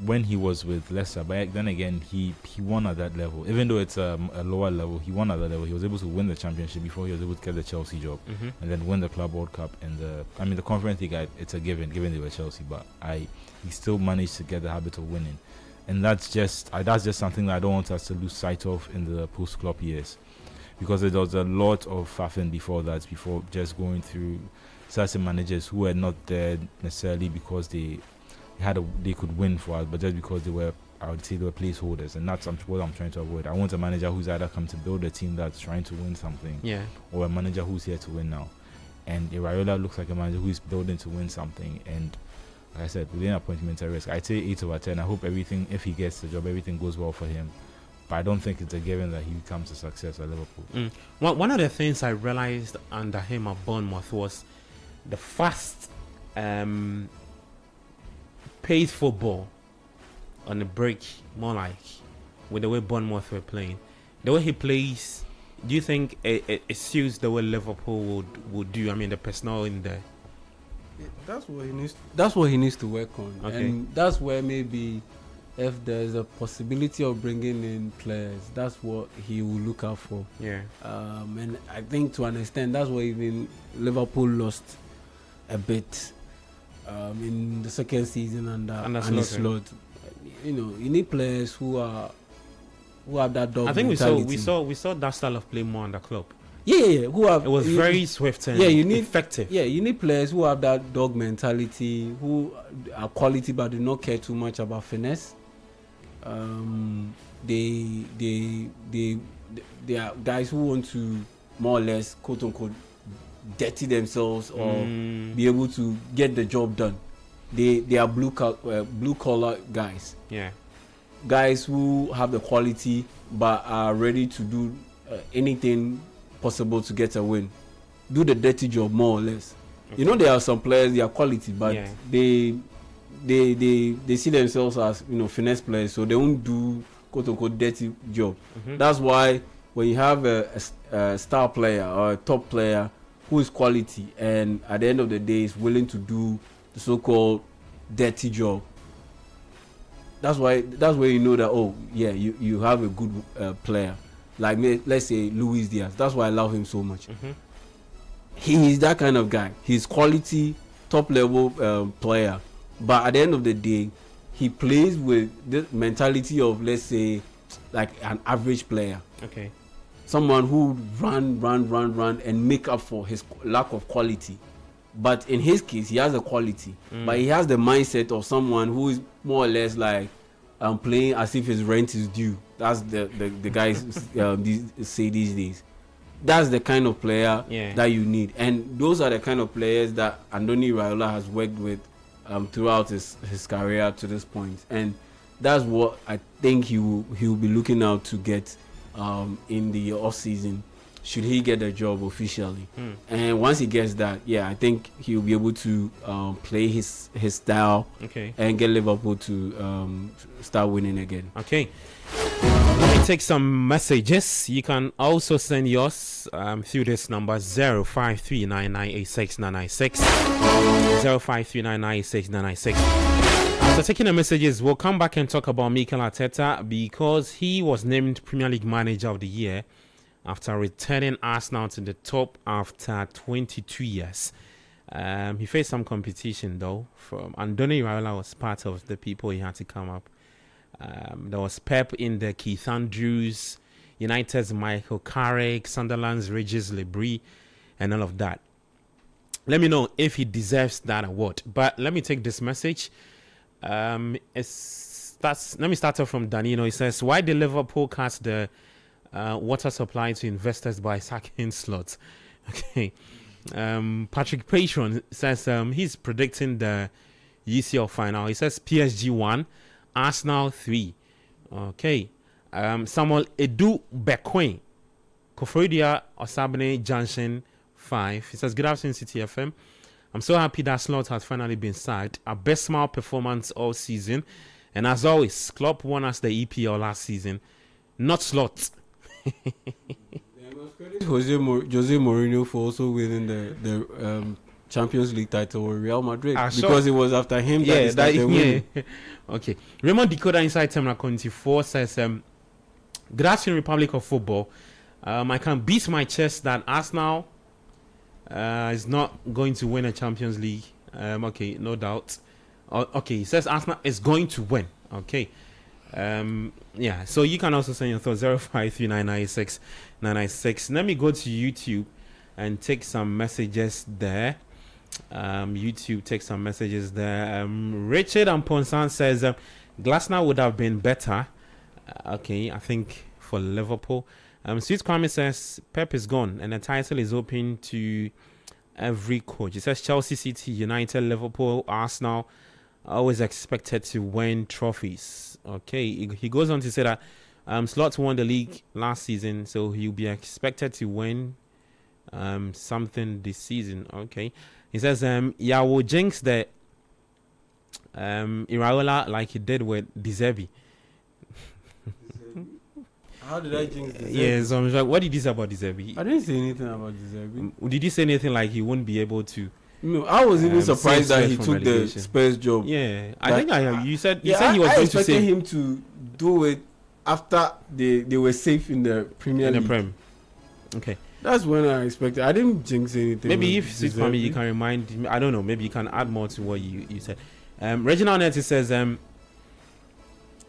C: when he was with Leicester. But then again, he won at that level. Even though it's a lower level, he won at that level. He was able to win the championship before he was able to get the Chelsea job, and then win the Club World Cup and the Conference League. It's a given they were Chelsea, but he still managed to get the habit of winning. And that's just something that I don't want us to lose sight of in the post-Klopp years, because there was a lot of faffing before just going through certain managers who were not there necessarily because they could win for us, but just because they were placeholders. And that's what I'm trying to avoid. I want a manager who's either come to build a team that's trying to win something, or a manager who's here to win now. And Iraola looks like a manager who's building to win something. And like I said, within appointments at risk, I'd say 8 over 10. I hope everything, if he gets the job, everything goes well for him. But I don't think it's a given that he becomes a success at Liverpool.
A: One of the things I realized under him at Bournemouth was the fast pace football on the break, more like with the way Bournemouth were playing. The way he plays, do you think it suits the way Liverpool would do? I mean, the personnel in there.
B: That's what he needs to work on.
A: Okay.
B: And that's where maybe if there's a possibility of bringing in players, that's what he will look out for. And I think to an extent that's why even Liverpool lost a bit in the second season under Slot. You know, you need players who have that dog.
A: I think
B: mentality.
A: we saw that style of play more on the club.
B: Yeah.
A: It was very swift and effective.
B: Yeah, you need players who have that dog mentality, who are quality but do not care too much about finesse. They are guys who want to more or less quote unquote dirty themselves or be able to get the job done. They are blue collar guys.
A: Yeah,
B: guys who have the quality but are ready to do anything possible to get a win, do the dirty job more or less. You know, there are some players, they are quality, but they see themselves as, you know, finesse players, so they won't do quote unquote dirty job. That's why when you have a star player or a top player who is quality and at the end of the day is willing to do the so-called dirty job, that's where you know that you have a good player. Like, let's say Luis Diaz. That's why I love him so much. He is that kind of guy. He's quality, top level player. But at the end of the day, he plays with the mentality of, let's say, like an average player.
A: Okay.
B: Someone who run and make up for his lack of quality. But in his case, he has a quality. But he has the mindset of someone who is more or less like playing as if his rent is due. That's the guys say these days. That's the kind of player that you need, and those are the kind of players that Andoni Iraola has worked with throughout his career to this point, and that's what I think he will be looking out to get in the off season. Should he get the job officially, and once he gets that, I think he'll be able to play his style, and get Liverpool to start winning again.
A: Okay. Let me take some messages. You can also send yours through this number 0539986996. 0539986996. After taking the messages, we'll come back and talk about Mikel Arteta, because he was named Premier League Manager of the Year after returning Arsenal to the top after 22 years. He faced some competition though. From Andoni Iraola was part of the people he had to come up. There was Pep in the Keith Andrews, United's Michael Carrick, Sunderland's Regis Lebris, and all of that. Let me know if he deserves that award. But let me take this message. Let me start off from Danilo. He says, why did Liverpool cut the water supply to investors by sacking slots? Okay. Patrick Patron says he's predicting the UCL final. He says PSG 1, Arsenal 3. Okay. Samuel Edu Bequin, Kofrodia Osabene Junction 5. He says, good afternoon, City FM. I'm so happy that Slot has finally been sacked. Our best smile performance all season. And as always, Klopp won us the EPL last season. Not Slot.
B: Jose Mourinho for also winning the Champions League title with Real Madrid, because it was after him that he started winning.
A: Okay. Raymond Decoder inside Terminal 24 says, good afternoon, Republic of Football. I can beat my chest that Arsenal is not going to win a Champions League. Okay, no doubt. Okay, he says Arsenal is going to win. Okay. So you can also send your thoughts 0539969996. Let me go to YouTube and take some messages there. YouTube, take some messages there. Richard Amponsan says Glasner would have been better. Okay, I think for Liverpool. Sweet Kwame says Pep is gone and the title is open to every coach. It says Chelsea, City, United, Liverpool, Arsenal always expected to win trophies. Okay, he goes on to say that Slot won the league last season, so he'll be expected to win something this season. Okay, he says Yawo jinx the Iraola like he did with De Zerbi.
B: How did I jinx De Zerbi?
A: Yeah, so I'm like, what did you say about De Zerbi?
B: I didn't say anything about De Zerbi.
A: Did you say anything like he wouldn't be able to?
B: No, I was even surprised that he took the Spurs job.
A: Yeah, I think you said he was
B: I
A: going to
B: expected
A: say
B: him to do it after they were safe in the Premier League.
A: Prem. Okay,
B: that's when I expected. I didn't jinx anything.
A: Maybe if Sid Kwame, you can remind me. I don't know. Maybe you can add more to what you said. Reginald Netty says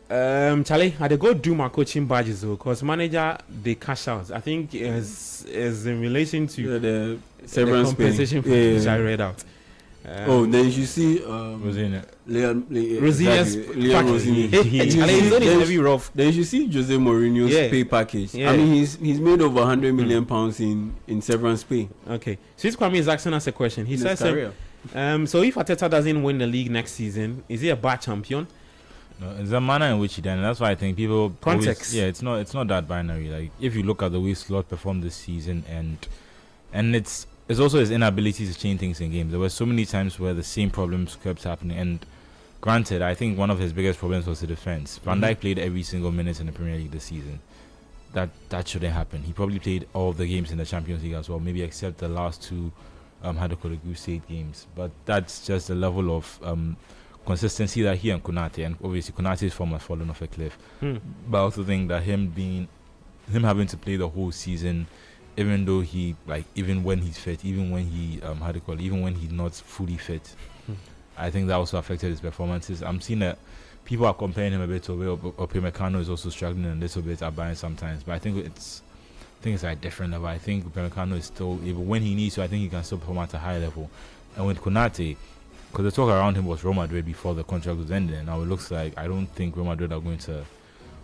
A: Charlie, I go do my coaching badges though, because manager they cash out. I think is in relation to
B: the
A: severance compensation which I read out.
B: Then you see
C: Rosine.
A: Rosinia's package. He's rough.
B: Then you see Jose Mourinho's pay package. I mean, he's made over 100 million pounds in severance pay.
A: Okay, Sweet Kwame is asking us a question. He says, so if Arteta doesn't win the league next season, is he a bad champion?
C: No, it's the manner in which he done. That's why I think people
A: context.
C: It's not that binary. Like if you look at the way Slot performed this season, and it's also his inability to change things in games. There were so many times where the same problems kept happening. And granted, I think one of his biggest problems was the defense. Van Dijk played every single minute in the Premier League this season. That shouldn't happen. He probably played all of the games in the Champions League as well, maybe except the last two Crusade games. But that's just the level of consistency that he and Konate, and obviously Konate's form has fallen off a cliff. But I also think that him having to play the whole season, even though even when he's fit, even when he even when he's not fully fit, I think that also affected his performances. I'm seeing that people are comparing him a bit to Upamecano is also struggling a little bit at Bayern sometimes, but I think it's like different level. I think Upamecano is still able, when he needs to, I think he can still perform at a high level. And with Konate, because the talk around him was Real Madrid before the contract was ending. Now it looks like I don't think Real Madrid are going to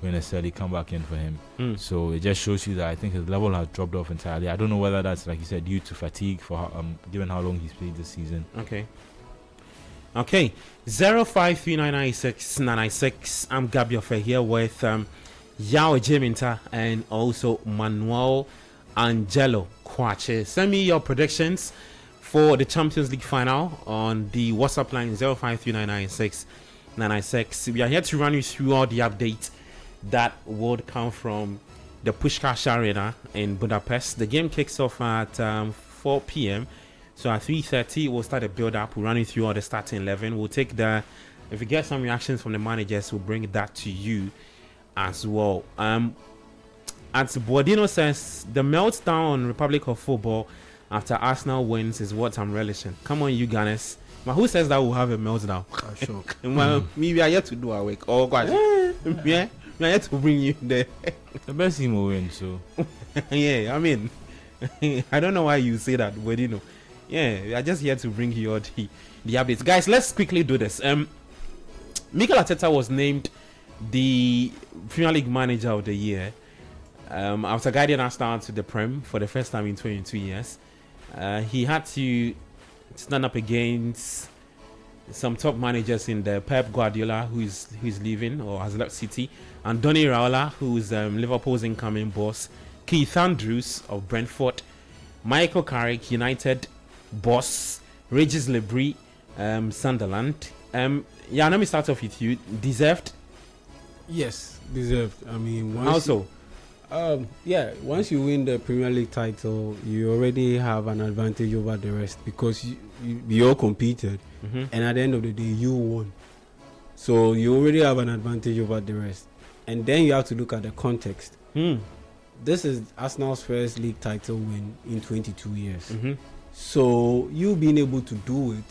C: necessarily come back in for him. So it just shows you that I think his level has dropped off entirely. I don't know whether that's, like you said, due to fatigue for given how long he's played this season.
A: Okay. 05399696. I'm Gabiofe here with Yao Jiminta, and also Manuel Angelo Kwache. Send me your predictions for the Champions League final on the WhatsApp line 053996. We are here to run you through all the updates that would come from the Puskás Arena in Budapest. The game kicks off at 4 p.m. So at 3:30, we'll start a build-up. We'll run you through all the starting 11. We'll take if we get some reactions from the managers, we'll bring that to you as well. As Bodino says, the meltdown on Republic of Football after Arsenal wins is what I'm relishing. Come on, you Gunners. But who says that we'll have a meltdown?
B: Sure.
A: Well, we are yet to do our work. Oh, gosh. Yeah, we are yet to bring you there.
C: The best team will win, so.
A: Yeah, I mean, I don't know why you say that, but yeah, we are just here to bring you all the updates. Guys, let's quickly do this. Mikel Arteta was named the Premier League Manager of the Year after guiding Arsenal to the Prem for the first time in 22 years. He had to stand up against some top managers in the Pep Guardiola, who's leaving or has left City, and Donny Raiola, who's Liverpool's incoming boss, Keith Andrews of Brentford, Michael Carrick, United boss, Regis Lebris, Sunderland. Yeah, let me start off with you. Deserved?
B: Yes, deserved. I mean,
A: also,
B: once you win the Premier League title, you already have an advantage over the rest because you all competed, and at the end of the day, you won. So you already have an advantage over the rest, and then you have to look at the context. This is Arsenal's first league title win in 22 years. So you being able to do it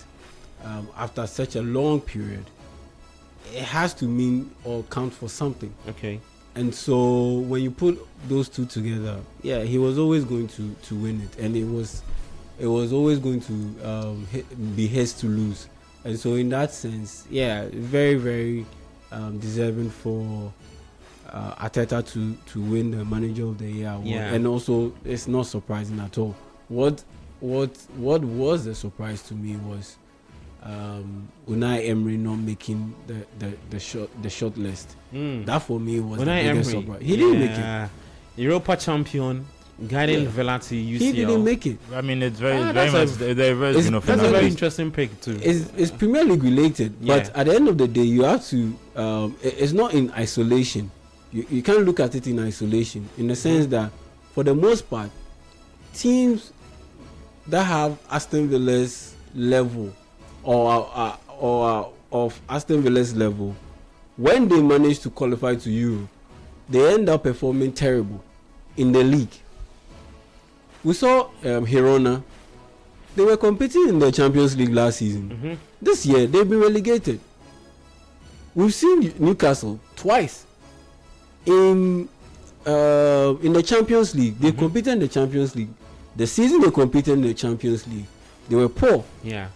B: after such a long period, it has to mean or count for something.
A: Okay.
B: And so when you put those two together, yeah, he was always going to win it, and it was always going to be his to lose. And so in that sense, yeah, very, very deserving for Arteta to win the Manager of the Year award.
A: Yeah.
B: And also, it's not surprising at all. What was a surprise to me was Unai Emery not making the short list. That for me was
A: Unai
B: the biggest
A: Emery,
B: surprise. He didn't make it.
A: Europa champion, guiding Villa to UCL.
B: He didn't make it.
C: I mean, it's very much.
A: That's a very interesting pick too.
B: It's Premier League related, but at the end of the day, you have to. It's not in isolation. You can't look at it in isolation, in the sense that, for the most part, teams that have Aston Villa's level or of Aston Villa's level, when they manage to qualify to Europe, they end up performing terrible in the league. We saw Girona. They were competing in the Champions League last season. This year, they've been relegated. We've seen Newcastle twice in the Champions League. They competed in the Champions League. The season they competed in the Champions League, they were poor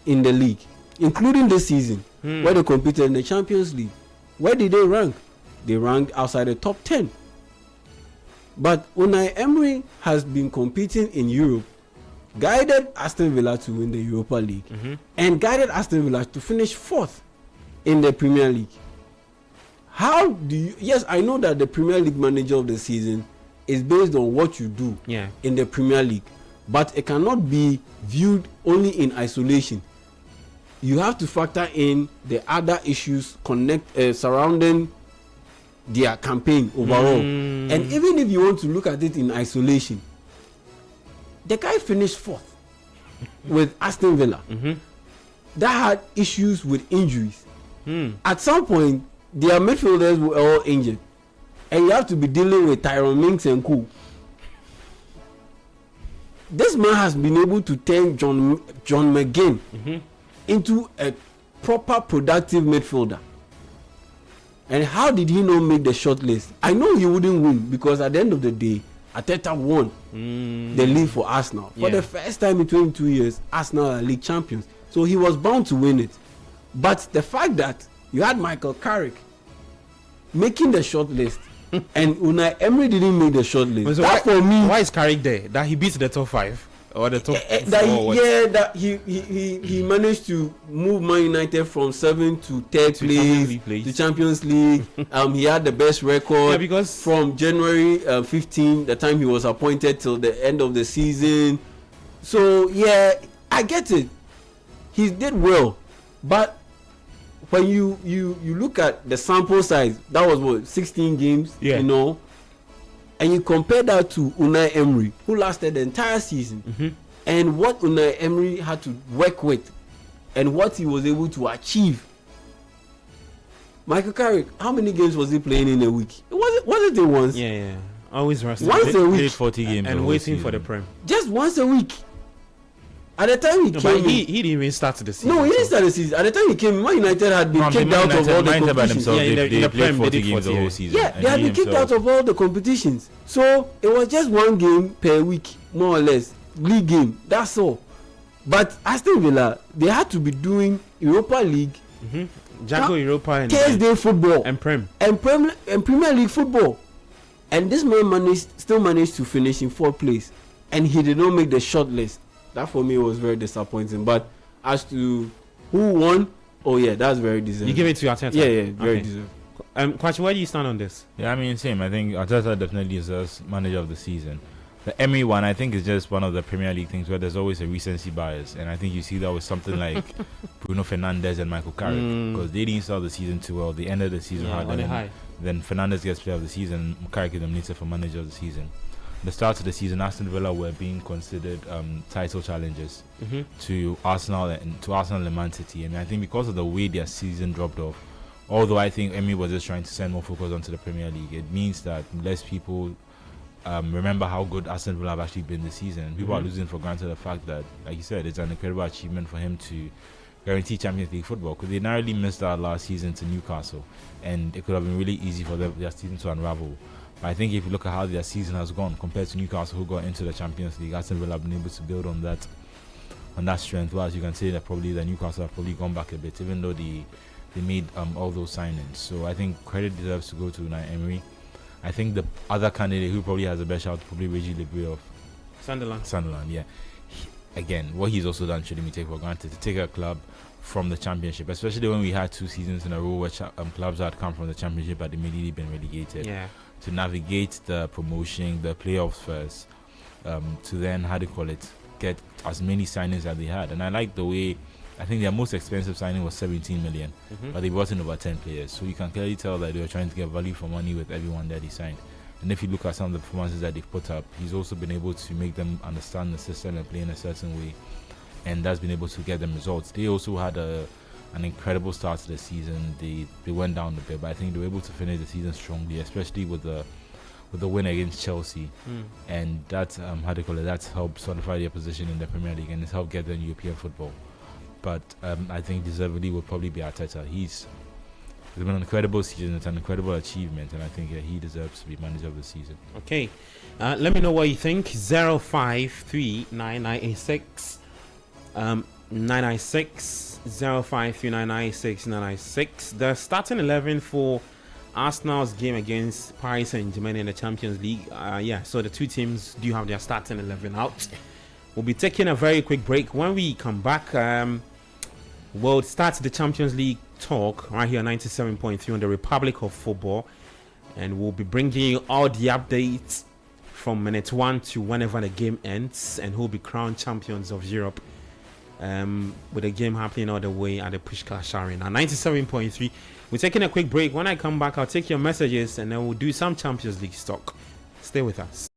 B: in the league, including this season where they competed in the Champions League. Where did they rank? They ranked outside the top 10. But Unai Emery has been competing in Europe, guided Aston Villa to win the Europa League, and guided Aston Villa to finish 4th in the Premier League. How do you... Yes, I know that the Premier League Manager of the season is based on what you do in the Premier League, but it cannot be viewed only in isolation. You have to factor in the other issues surrounding their campaign overall. And even if you want to look at it in isolation, the guy finished 4th with Aston Villa that had issues with injuries. At some point, their midfielders were all injured, and you have to be dealing with Tyrone Mings and co. This man has been able to turn John McGinn into a proper productive midfielder. And how did he not make the short list? I know he wouldn't win, because at the end of the day, Arteta won the league for Arsenal. For the first time in 22 years, Arsenal are league champions. So he was bound to win it. But the fact that you had Michael Carrick making the short list and Unai Emery didn't make the short list.
A: So
B: that for me...
A: Why is Carrick there? That he beats the top 5? or the top
B: that he managed to move Man United from 7th to 3rd place to Champions League. He had the best record
A: because
B: from January 15, the time he was appointed, till the end of the season. So yeah, I get it. He did well, but when you look at the sample size, that was what, 16 games, you know, and you compare that to Unai Emery, who lasted the entire season, and what Unai Emery had to work with, and what he was able to achieve. Michael Carrick, how many games was he playing in a week? Was it once?
A: Yeah. Always resting.
B: Once a week.
C: 40 games
A: and waiting for the Prem.
B: Just once a week. At the time he came,
A: but he didn't even start the season.
B: No, he didn't start the season. At the time he came, Man United had been kicked out of all the competitions.
C: They played 40 games the whole season.
B: Yeah, they had been kicked out of all the competitions. So it was just one game per week, more or less, league game. That's all. But Aston Villa, they had to be doing Europa League,
A: Jago Europa and
B: Thursday football,
A: and
B: Premier League football. And this man still managed to finish in 4th place, and he did not make the short list. That for me was very disappointing. But as to who won, oh yeah, that's very deserving.
A: You give it to Arteta?
B: Yeah, very deserving.
A: Kwachi, where do you stand on this?
C: Yeah, I mean, same. I think Arteta definitely is the manager of the season. The Emery one, I think, is just one of the Premier League things where there's always a recency bias, and I think you see that with something like Bruno Fernandes and Michael Carrick, because they didn't start the season too well. They ended the season hard, and then Fernandes gets player of the season, Carrick is nominated for manager of the season. The start of the season, Aston Villa were being considered title challengers to Arsenal and Man City. And I think because of the way their season dropped off, although I think Emery was just trying to send more focus onto the Premier League, it means that less people remember how good Aston Villa have actually been this season. People are losing for granted the fact that, like you said, it's an incredible achievement for him to guarantee Champions League football, because they narrowly missed out last season to Newcastle, and it could have been really easy for their season to unravel. I think if you look at how their season has gone compared to Newcastle, who got into the Champions League, Aston Villa have been able to build on that strength. Well, as you can see, that probably the Newcastle have probably gone back a bit, even though they made all those signings. So I think credit deserves to go to Unai Emery. I think the other candidate who probably has the best shot probably Reggie Lebré of Sunderland. Yeah. Again, what he's also done shouldn't be taken for granted, to take a club from the Championship, especially when we had 2 seasons in a row where clubs had come from the Championship but immediately been relegated.
A: Yeah.
C: To navigate the promotion, the playoffs first, to then, get as many signings as they had. And I like the way, I think their most expensive signing was 17 million, but they brought in over 10 players. So you can clearly tell that they were trying to get value for money with everyone that they signed. And if you look at some of the performances that they've put up, he's also been able to make them understand the system and play in a certain way. And that's been able to get them results. They also had an incredible start to the season. They went down a bit, but I think they were able to finish the season strongly, especially with the win against Chelsea. And that's that's helped solidify their position in the Premier League, and it's helped get them European football. But I think deservedly would probably be Arteta. It's been an incredible season. It's an incredible achievement, and I think he deserves to be manager of the season.
A: Okay, let me know what you think. 0539986 996 0539986 The starting 11 for Arsenal's game against Paris Saint-Germain in the Champions League. So the two teams do have their starting 11 out. We'll be taking a very quick break. When we come back, we'll start the Champions League talk right here on 97.3 on the Republic of Football, and we'll be bringing you all the updates from minute 1 to whenever the game ends, and who'll be crowned champions of Europe, with the game happening all the way at the Pushkash Arena. 97.3. We're taking a quick break. When I come back, I'll take your messages, and then we'll do some Champions League talk. Stay with us.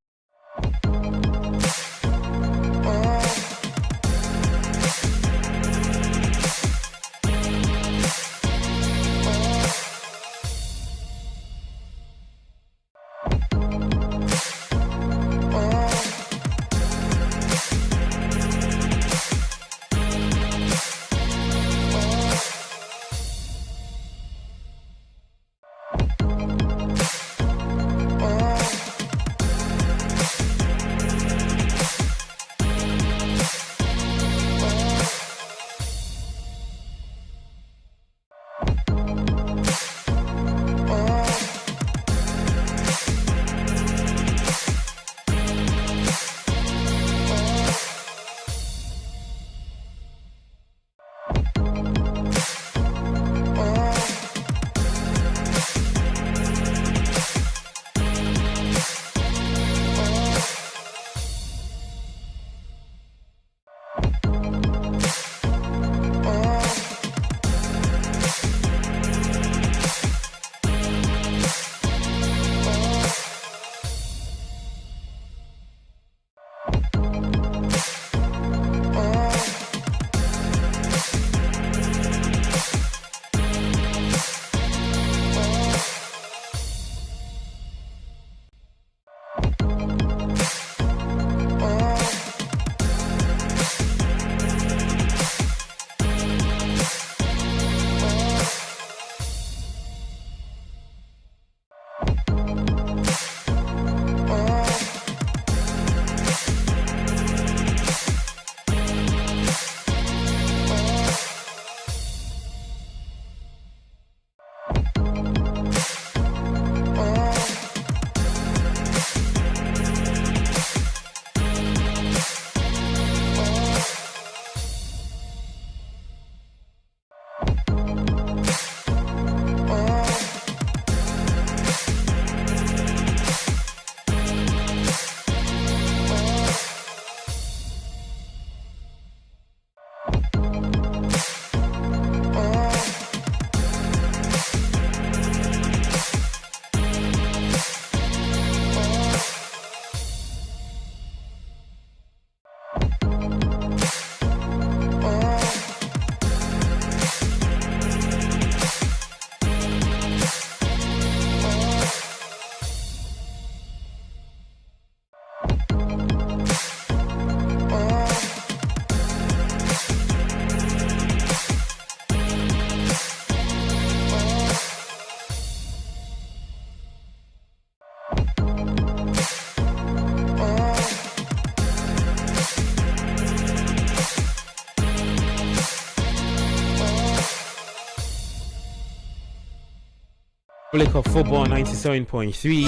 A: Republic of Football 97.3.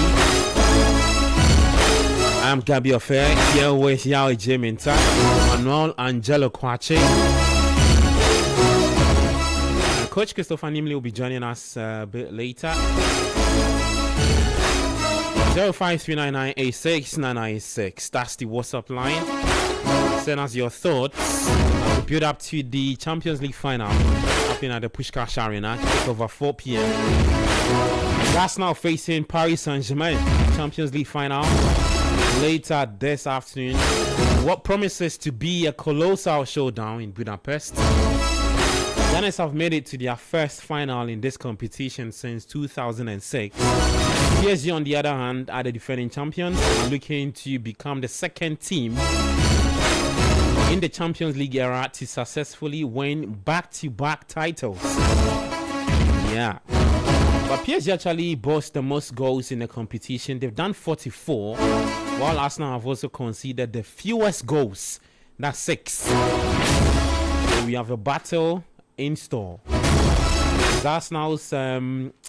A: I'm Gabi Affair, here with Yao Jiminta, Manuel Angelo Kwache. Coach Christopher Nimley will be joining us a bit later. 0539986996. That's the WhatsApp line. Send us your thoughts. Build up to the Champions League final happening at the Pushkash Arena. Kick over 4 p.m. That's now facing Paris Saint-Germain. Champions League final later this afternoon. What promises to be a colossal showdown in Budapest. Gunners have made it to their first final in this competition since 2006. PSG, on the other hand, are the defending champions, looking to become the second team in the Champions League era to successfully win back-to-back titles. Yeah. But PSG actually boasts the most goals in the competition. They've done 44, while Arsenal have also conceded the fewest goals. That's 6. So we have a battle in store. Is Arsenal's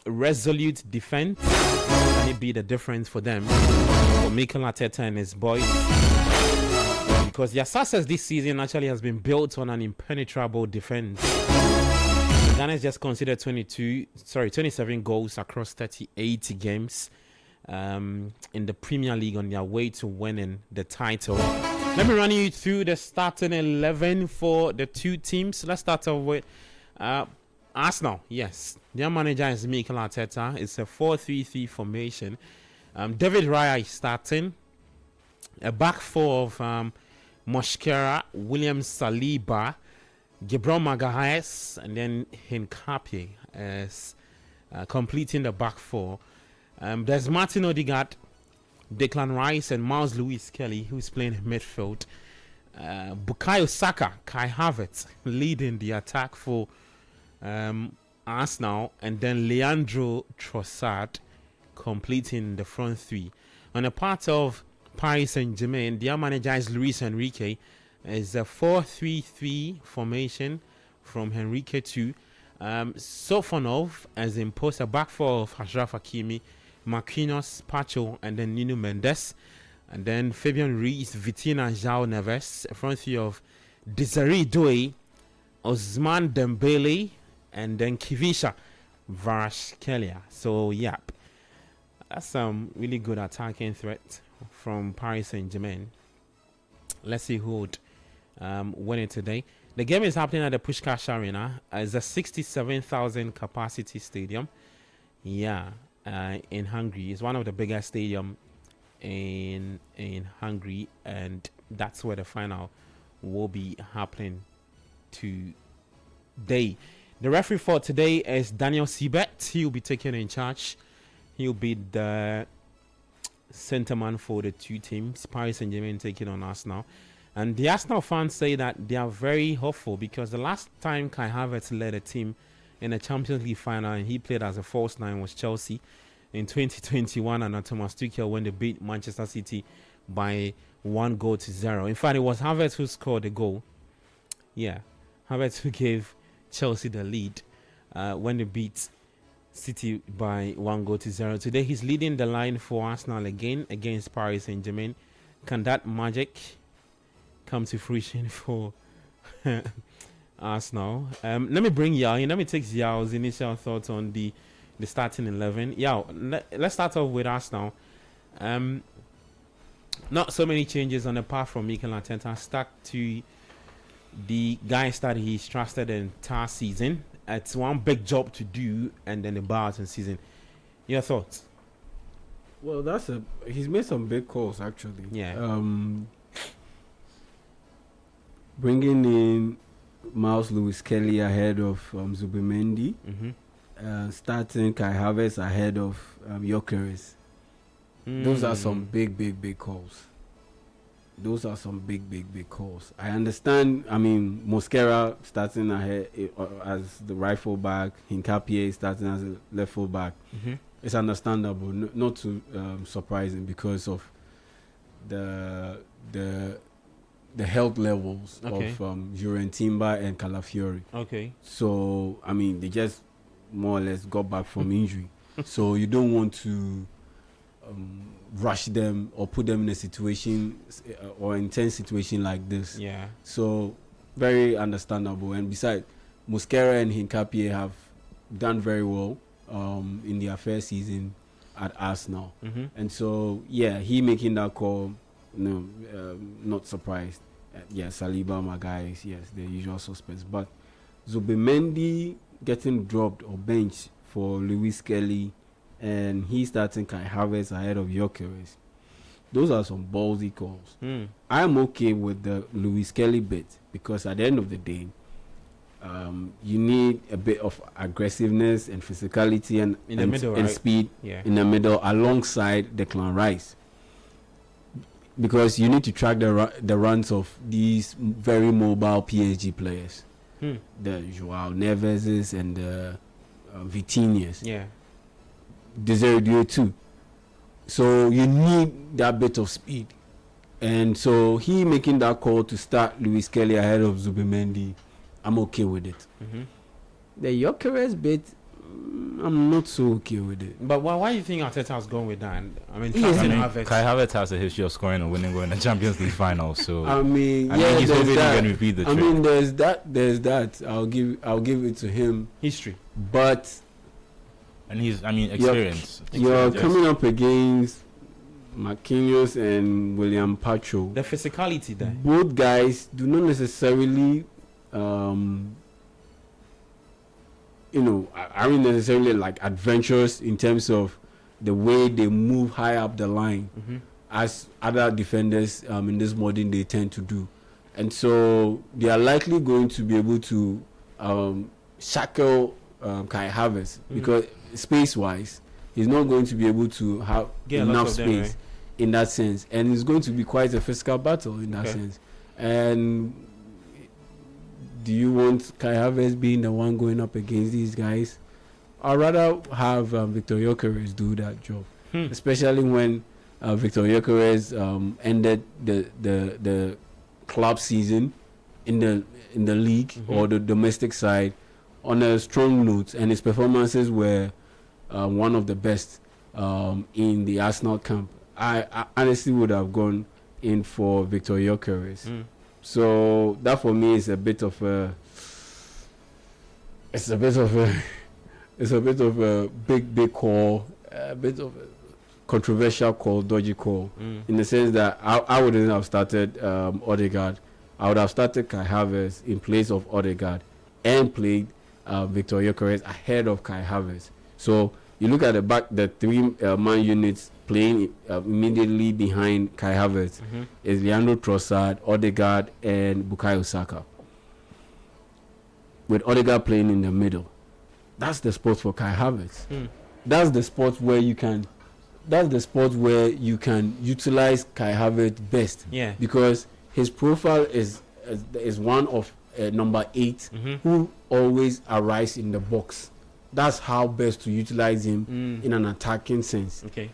A: resolute defense, can it be the difference for them, for Mikel Arteta and his boys? Because their success this season actually has been built on an impenetrable defense. The Gunners just considered 27 goals across 38 games in the Premier League on their way to winning the title. Let me run you through the starting 11 for the two teams. Let's start off with Arsenal. Yes, their manager is Mikel Arteta. It's a 4-3-3 formation. David Raya is starting. A back four of Mosquera, William Saliba, Gabriel Magalhaes, and then Hincapié as completing the back four. There's Martin Odegaard, Declan Rice, and Miles Lewis Kelly, who's playing midfield. Bukayo Saka, Kai Havertz leading the attack for Arsenal, and then Leandro Trossard completing the front three. On the part of Paris Saint-Germain, their manager is Luis Enrique. It's a 4-3-3 formation from Enrique to Sofonov as imposed a back four of Achraf Hakimi, Marquinhos, Pacho, and then Nuno Mendes. And then Fabian Ruiz, Vitinha, João Neves. A front three of Desiree Doué, Ousmane Dembele, and then Kivisha Kvaratskhelia. So, yeah, that's some really good attacking threat from Paris Saint-Germain. Let's see who would win it today. The game is happening at the Pushkash Arena. It's a 67,000 capacity stadium. Yeah, in Hungary. It's one of the biggest stadiums in Hungary, and that's where the final will be happening today. The referee for today is Daniel Siebert. He will be taking in charge. He'll be the center man for the two teams, Paris Saint-Germain taking on Arsenal. And the Arsenal fans say that they are very hopeful because the last time Kai Havertz led a team in a Champions League final and he played as a false nine was Chelsea in 2021 under Thomas Tuchel when they beat Manchester City by 1-0. In fact, it was Havertz who scored the goal. Yeah, Havertz who gave Chelsea the lead when they beat City by 1-0. Today he's leading the line for Arsenal again against Paris Saint-Germain. Can that magic come to fruition for Arsenal? Let me bring Yao in. Let me take Yao's initial thoughts on the starting 11. Yao, let's start off with Arsenal. Not so many changes on the path from Mikel Arteta. Stuck to the guys that he's trusted the entire season. It's one big job to do, and then the Barton season. Your thoughts?
B: Well, he's made some big calls actually.
A: Yeah.
B: Bringing in Miles Lewis Kelly ahead of Zubimendi. Starting Kai Havertz ahead of Gyökeres. Those are some big calls. Those are some big calls. I understand. I mean, Mosquera starting ahead as the right full back, Hincapié starting as a left full back. It's understandable, not too surprising because of the health levels of Jurgen Timber and Calafiori.
A: Okay.
B: So I mean, they just more or less got back from injury. So you don't want to rush them or put them in a situation or intense situation like this.
A: Yeah.
B: So very understandable. And besides, Mosquera and Hincapie have done very well in their first season at Arsenal. And so, yeah, he making that call, no, not surprised. Saliba, Maguire, yes, the usual suspects. But Zubimendi getting dropped or benched for Lewis Kelly, and he starting Kai Havertz ahead of Gyökeres. Those are some ballsy calls. I'm okay with the Lewis Kelly bit because at the end of the day, you need a bit of aggressiveness and physicality and
A: in the middle,
B: and
A: right?
B: speed
A: Yeah.
B: in the middle alongside Declan Rice, because you need to track the runs of these very mobile PSG players, the Joao Neveses and the Vitinhas.
A: Yeah.
B: Desiree too. So you need that bit of speed, and so he making that call to start Lewis Kelly ahead of Zubimendi, I'm okay with it. The Gyökeres bit, I'm not so okay with it.
A: But why do you think Arteta has gone with that? I mean,
C: Kai Havertz has a history of scoring and winning in the Champions League final. So
B: I mean,
C: he's
B: there's
C: hoping
B: that.
C: he can repeat the
B: I
C: trick.
B: mean, there's that. I'll give it to him.
A: history.
B: But
C: And he's, experience.
B: you're coming up against Marquinhos and William Pacho.
A: The physicality there.
B: Both guys do not necessarily, aren't necessarily like adventurous in terms of the way they move high up the line, as other defenders in this modern day tend to do. And so they are likely going to be able to shackle Kai Havertz because space-wise, he's not going to be able to have enough space
A: right?
B: in that sense. And it's going to be quite a physical battle in that sense. And do you want Kai Havertz being the one going up against these guys? I'd rather have Victor Gyökeres do that job, especially when Victor Gyökeres ended the club season in the league or the domestic side on a strong note, and his performances were one of the best in the Arsenal camp. I honestly would have gone in for Victor Gyökeres. So that for me is a bit of a big call, a bit of a controversial call, dodgy call, in the sense that I wouldn't have started Odegaard. I would have started Kai Havertz in place of Odegaard and played Victor Gyökeres ahead of Kai Havertz. So you look at the three man units playing immediately behind Kai Havertz is Leandro Trossard, Odegaard, and Bukayo Saka. With Odegaard playing in the middle, that's the spot for Kai Havertz. That's the spot where you can. That's the spot where you can utilize Kai Havertz best.
A: Yeah.
B: Because his profile is one of number 8 who always arrives in the box. That's how best to utilize him in an attacking sense.
A: Okay.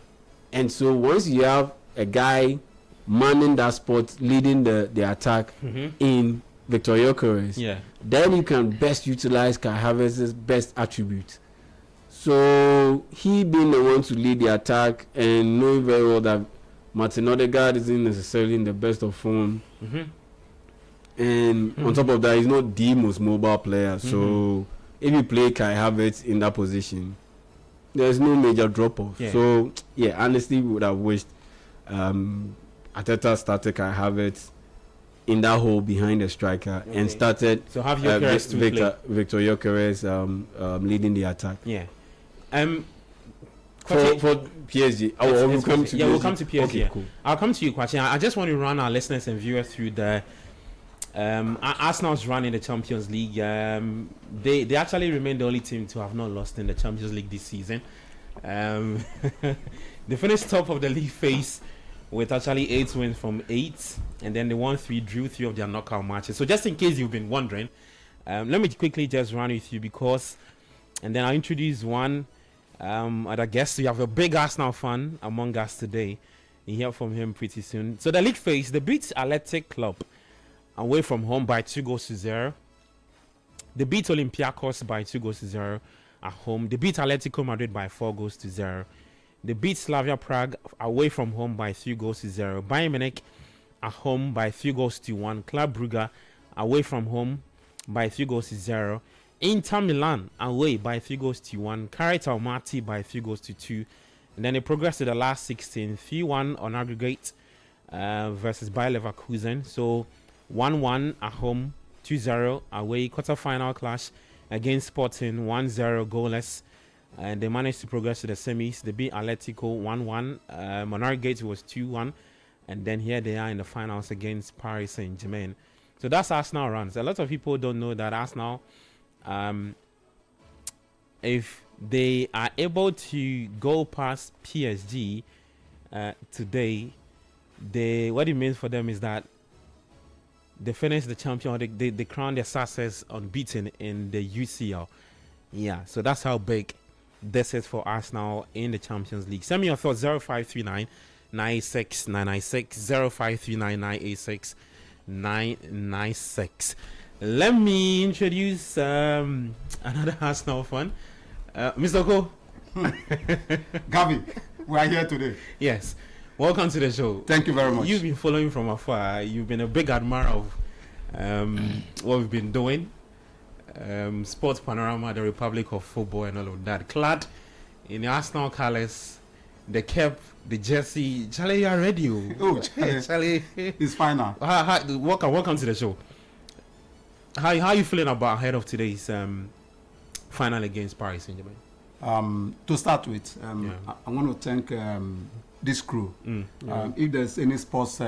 B: And so once you have a guy manning that spot, leading the attack in Victor Gyökeres, then you can best utilize Kai Havertz's best attribute. So he being the one to lead the attack and knowing very well that Martin Odegaard isn't necessarily in the best of form. And on top of that, he's not the most mobile player. So if you play Kai Havertz in that position, there's no major drop-off. So, honestly, we would have wished Arteta started Kai Havertz in that hole behind the striker and started
A: so have Gyökeres
B: Victor Gyökeres leading the attack. For PSG, we'll come to
A: we'll come to PSG.
B: Okay, cool.
A: I'll come to you, Kwachi. I just want to run our listeners and viewers through the Arsenal's run in the Champions League. They actually remain the only team to have not lost in the Champions League this season. They finished top of the league phase with actually 8 wins from 8, and then they won 3, drew 3 of their knockout matches. So just in case you've been wondering, let me quickly just run with you and then I'll introduce one other guest. We have a big Arsenal fan among us today. You'll hear from him pretty soon. So the league phase, they beat Athletic Club away from home by 2-0. They beat Olympiacos by 2-0. at home. They beat Atletico Madrid by 4-0. They beat Slavia Prague away from home by 3-0. Bayern Munich at home by 3-1. Club Brugge away from home by 3-0. Inter Milan away by 3-1. Carrot Almaty by 3-2. And then they progressed to the last 16. 3-1 on aggregate versus Bayer Leverkusen. So 1-1 at home, 2-0 away. Quarter-final clash against Sporting, 1-0 goalless. And they managed to progress to the semis. They beat Atletico 1-1. On aggregate was 2-1. And then here they are in the finals against Paris Saint-Germain. So that's Arsenal runs. A lot of people don't know that Arsenal, if they are able to go past PSG today, what it means for them is that they finish the champion. They crown their success unbeaten in the UCL. Yeah, so that's how big this is for Arsenal in the Champions League. Send me your thoughts. 0539 986 996 0539 986 996. Let me introduce another Arsenal fan, Mr. Ko.
D: Gavi, we are here today.
A: Yes, welcome to the show.
D: Thank you very much.
A: You've been following from afar. You've been a big admirer of what we've been doing. Sports Panorama, the Republic of Football, and all of that. Clad in the Arsenal colours, the cap, the jersey. Charlie, you are ready.
D: Oh,
A: Charlie,
D: it's fine now.
A: Welcome to the show. How are you feeling about ahead of today's final against Paris Saint-Germain?
D: To start with, I want to thank this crew. If there's any sports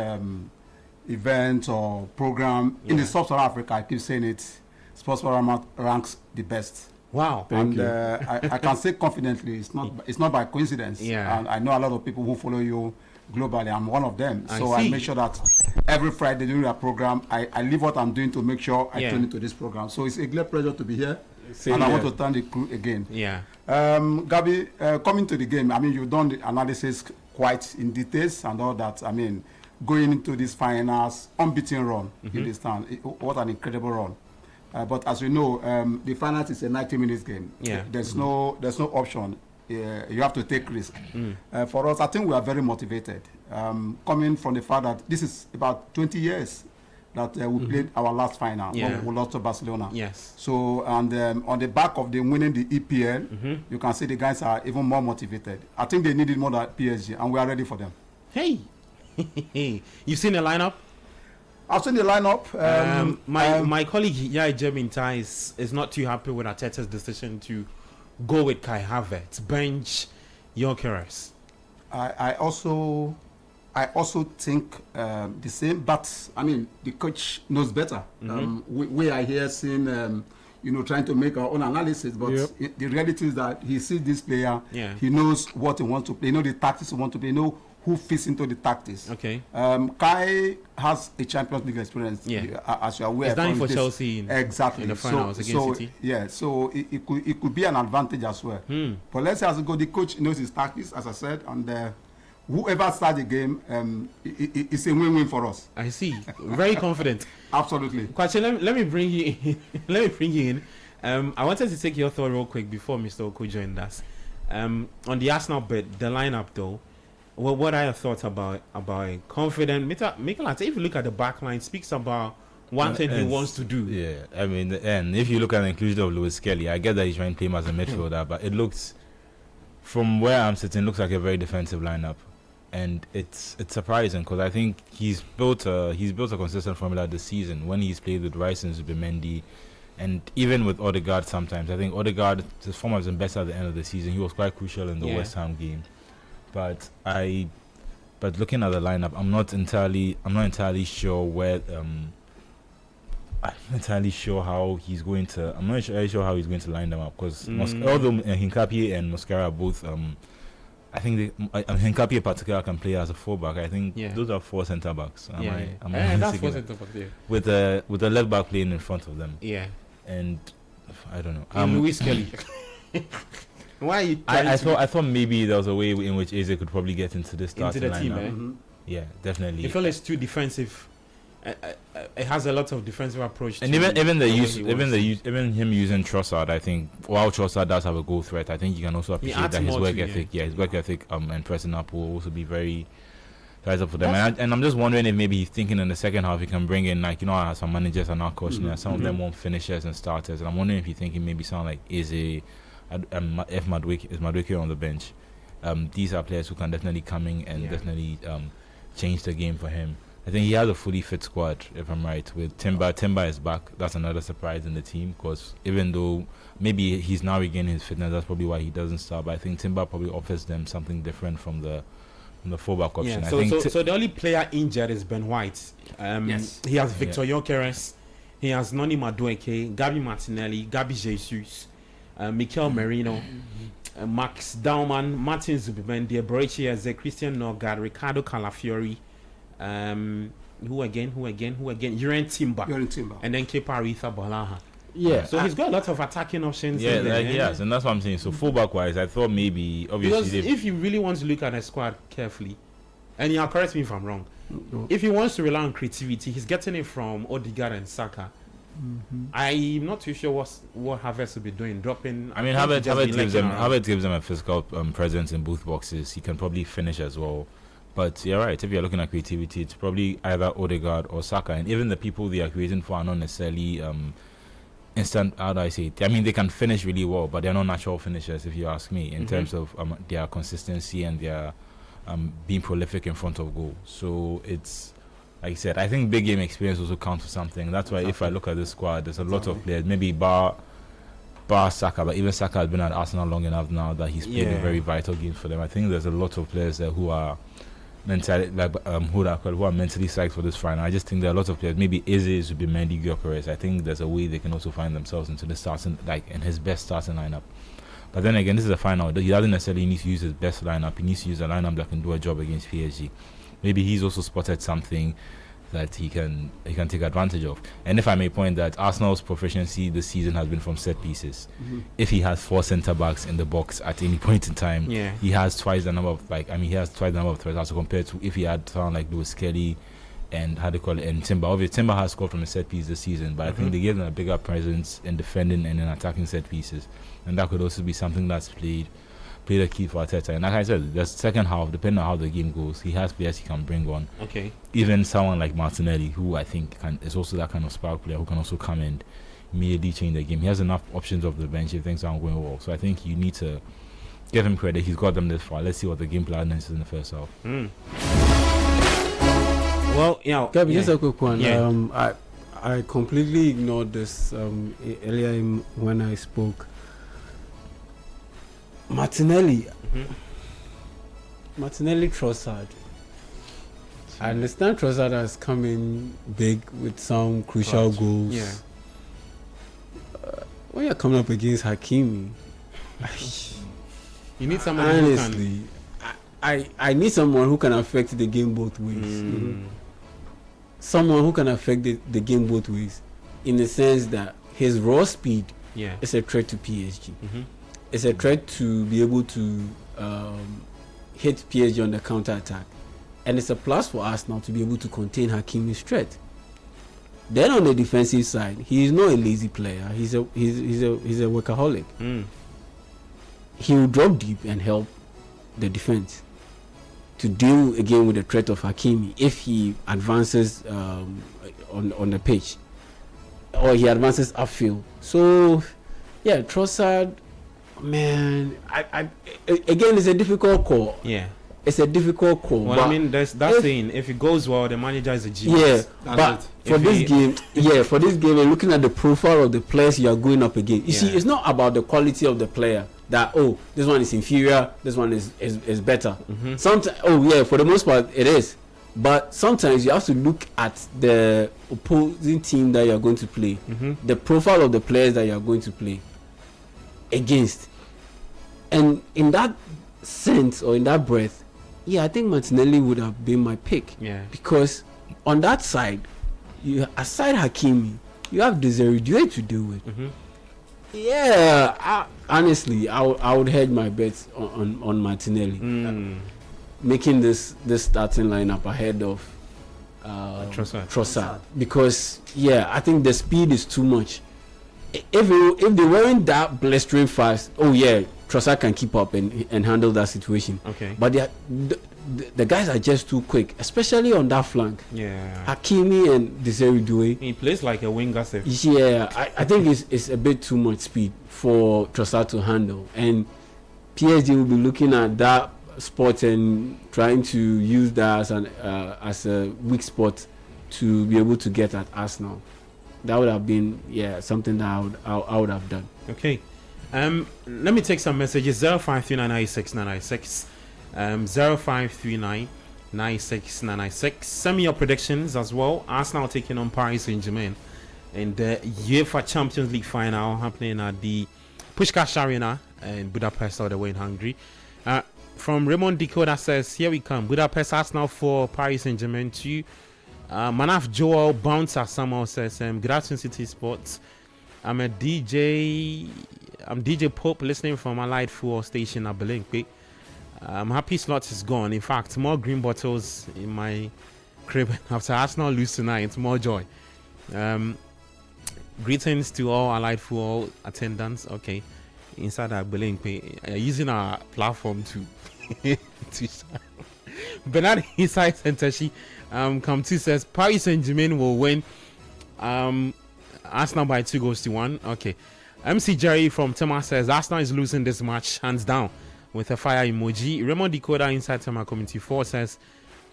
D: event or program in the Sub-Saharan Africa, I keep saying it, Sports Panorama ranks the best.
A: Wow.
D: And I can say confidently, it's not by coincidence.
A: Yeah.
D: And I know a lot of people who follow you globally. I'm one of them. So
A: I
D: I make sure that every Friday during that program, I leave what I'm doing to make sure I tune into this program. So it's a great pleasure to be here. I want to thank the crew again.
A: Yeah.
D: Gabi, coming to the game, I mean, you've done the analysis quite in details and all that. I mean, going into these finals, unbeaten run, you understand? What an incredible run. But as you know, the finals is a 90 minutes game.
A: Yeah.
D: There's no option. You have to take risk. For us, I think we are very motivated. Coming from the fact that this is about 20 years that we played our last final.
A: Yeah.
D: We lost to Barcelona.
A: Yes.
D: So, and on the back of them winning the EPL, you can see the guys are even more motivated. I think they needed more than PSG, and we are ready for them.
A: Hey, you've seen the lineup?
D: I've seen the lineup.
A: My colleague Yai Jeminta is not too happy with Arteta's decision to go with Kai Havertz, bench Gyökeres.
D: I also think the same, but I mean the coach knows better. We are here seeing, trying to make our own analysis, but the reality is that he sees this player. Yeah. He knows what he wants to play. He knows the tactics he wants to play. He knows who fits into the tactics.
A: Okay.
D: Kai has a Champions League experience. Yeah. As you are aware.
A: He's done it for Chelsea.
D: Exactly.
A: In the finals against City.
D: Yeah. So it could be an advantage as well. But let's say as we go, the coach knows his tactics, as I said, and whoever starts the game, it's a win-win for us.
A: I see. Very confident.
D: Absolutely.
A: Kwache, let me bring you in. Let me bring you in. I wanted to take your thought real quick before Mr. Oko joined us. On the Arsenal bit, the lineup though. What are your thoughts about it? Confident. Mikel Arteta, if you look at the back line, speaks about one thing he wants to do.
C: Yeah, I mean, and if you look at the inclusion of Lewis Kelly, I get that he's trying to play him as a midfielder, but it looks, from where I'm sitting, looks like a very defensive lineup, and it's surprising because I think he's built a consistent formula this season when he's played with Rice and Zubimendi, and even with Odegaard sometimes. I think Odegaard, his form has been better at the end of the season. He was quite crucial in the West Ham game. But looking at the lineup, I'm not entirely sure where I'm not entirely sure how he's going to line them up because although Hincapié and Mosquera are both I think Hincapié in particular can play as a fullback. I think those are four centre backs.
A: That's four centre backs. Yeah.
C: With the left back playing in front of them.
A: Yeah.
C: And I don't know.
A: Lewis Kelly. Why are you
C: I thought maybe there was a way in which Eze could probably get into this starting
A: into the team,
C: lineup. Yeah, definitely.
A: You feel it's too defensive it has a lot of defensive approach.
C: And even him using Trossard, I think while Trossard does have a goal threat, I think you can also appreciate that his work ethic. Yeah, his work ethic and pressing up will also be very rise up for them. And I'm just wondering if maybe he's thinking in the second half he can bring in, like, you know how some managers are now coaching, some of them want finishers and starters, and I'm wondering if he's thinking maybe someone like if Madueke on the bench. These are players who can definitely come in and definitely change the game for him. I think he has a fully fit squad, if I'm right. With Timber is back. That's another surprise in the team, because even though maybe he's now regaining his fitness, that's probably why he doesn't start. But I think Timber probably offers them something different from the fullback option.
A: Yeah, so the only player injured is Ben White. He has Victor Gyökeres, he has Noni Madueke, Gabi Martinelli, Gabi Jesus, Mikel Merino, Max Daumann, Martin Zubimendi, Borucci Eze, Christian Norgard, Ricardo Calafiori, who again? Uren Timber. And then Kepa Arrizabalaga.
B: Yeah.
A: So he's got a lot of attacking options.
C: Yeah, yes, and that's what I'm saying. So fullback wise, I thought maybe obviously
A: because if you really want to look at a squad carefully, and you correct me if I'm wrong, if he wants to rely on creativity, he's getting it from Odegaard and Saka. I'm not too sure what Havertz will be doing. Dropping.
C: I mean, Havertz gives them a physical presence in both boxes. He can probably finish as well. But you're right. If you're looking at creativity, it's probably either Odegaard or Saka, and even the people they are creating for are not necessarily instant. How do I say it? I mean, they can finish really well, but they're not natural finishers, if you ask me, in terms of their consistency and their being prolific in front of goal. So it's, like I said, I think big game experience also counts for something. That's why if I look at this squad, there's a lot of players, maybe bar Saka, but even Saka has been at Arsenal long enough now that he's played a very vital game for them. I think there's a lot of players there who are mentally who are mentally psyched for this final. I just think there are a lot of players. Maybe Eze, Zubimendi, Gyökeres. I think there's a way they can also find themselves into the starting, like in his best starting lineup. But then again, this is a final. He doesn't necessarily need to use his best lineup. He needs to use a lineup that can do a job against PSG. Maybe he's also spotted something that he can take advantage of. And if I may point that Arsenal's proficiency this season has been from set pieces. If he has 4 centre backs in the box at any point in time, he has twice the number of threats as compared to if he had someone like Lewis Kelly and and Timber. Obviously, Timber has scored from a set piece this season, but I think they gave them a bigger presence in defending and in attacking set pieces, and that could also be something that's played a key for Arteta. And like I said, the second half, depending on how the game goes, he has players he can bring on.
A: Okay.
C: Even someone like Martinelli, who I think is also that kind of spark player who can also come and immediately change the game. He has enough options off the bench if things aren't going well. So I think you need to give him credit. He's got them this far. Let's see what the game plan is in the first half.
A: Well,
B: Gabby, just a quick one. I completely ignored this earlier when I spoke. Martinelli Trossard. I understand Trossard has come in big with some crucial goals.
A: Yeah.
B: When you're coming up against Hakimi,
A: you need someone
B: honestly, I need someone who can affect the game both ways. Someone who can affect the game both ways, in the sense that his raw speed is a threat to PSG. It's a threat to be able to hit PSG on the counter attack, and it's a plus for us now to be able to contain Hakimi's threat. Then on the defensive side, he is not a lazy player. He's a workaholic. He will drop deep and help the defense to deal again with the threat of Hakimi if he advances on the pitch or he advances upfield. So yeah, Trossard. Man, I again, it's a difficult call.
A: Yeah,
B: it's a difficult call.
A: Well, I mean, there's that saying: if it goes well, the manager is a genius.
B: Yeah, but for this game, we're looking at the profile of the players you are going up against. You see, it's not about the quality of the player. That this one is inferior, this one is better. Sometimes, for the most part, it is. But sometimes you have to look at the opposing team that you are going to play, the profile of the players that you are going to play against. And in that sense, or in that breath, I think Martinelli would have been my pick.
A: Yeah.
B: Because on that side, aside Hakimi, you have Desiree Doué to deal with. Honestly, I would hedge my bets on Martinelli, making this starting lineup ahead of Trossard, because I think the speed is too much. If they weren't that blistering fast, Trossard can keep up and handle that situation.
A: Okay.
B: But the guys are just too quick, especially on that flank.
A: Yeah.
B: Hakimi and Desiree Doué.
A: He plays like a winger.
B: I think it's a bit too much speed for Trossard to handle, and PSG will be looking at that spot and trying to use that as a weak spot to be able to get at Arsenal. That would have been something that I would have done.
A: Okay. Let me take some messages. 05399696. 05399696. Send me your predictions as well. Arsenal taking on Paris Saint-Germain in the UEFA Champions League final happening at the Puskás Arena in Budapest, all the way in Hungary. From Raymond Decoder says, here we come. Budapest Arsenal 4, Paris Saint-Germain 2. Manaf Joel Bouncer somehow says, good afternoon, City Sports. I'm DJ Pope listening from Allied Fuel Station at Belengpe. I'm happy Slots is gone. In fact, more green bottles in my crib after Arsenal lose tonight. More joy. Greetings to all Allied Fuel attendants. Okay, inside at Belengpe, using our platform to Bernard Inside Centershi come to says Paris Saint-Germain will win Arsenal by 2-1. Okay. MC Jerry from Tema says Arsenal is losing this match hands down with a fire emoji. Raymond Decoder inside Tema Community 4 says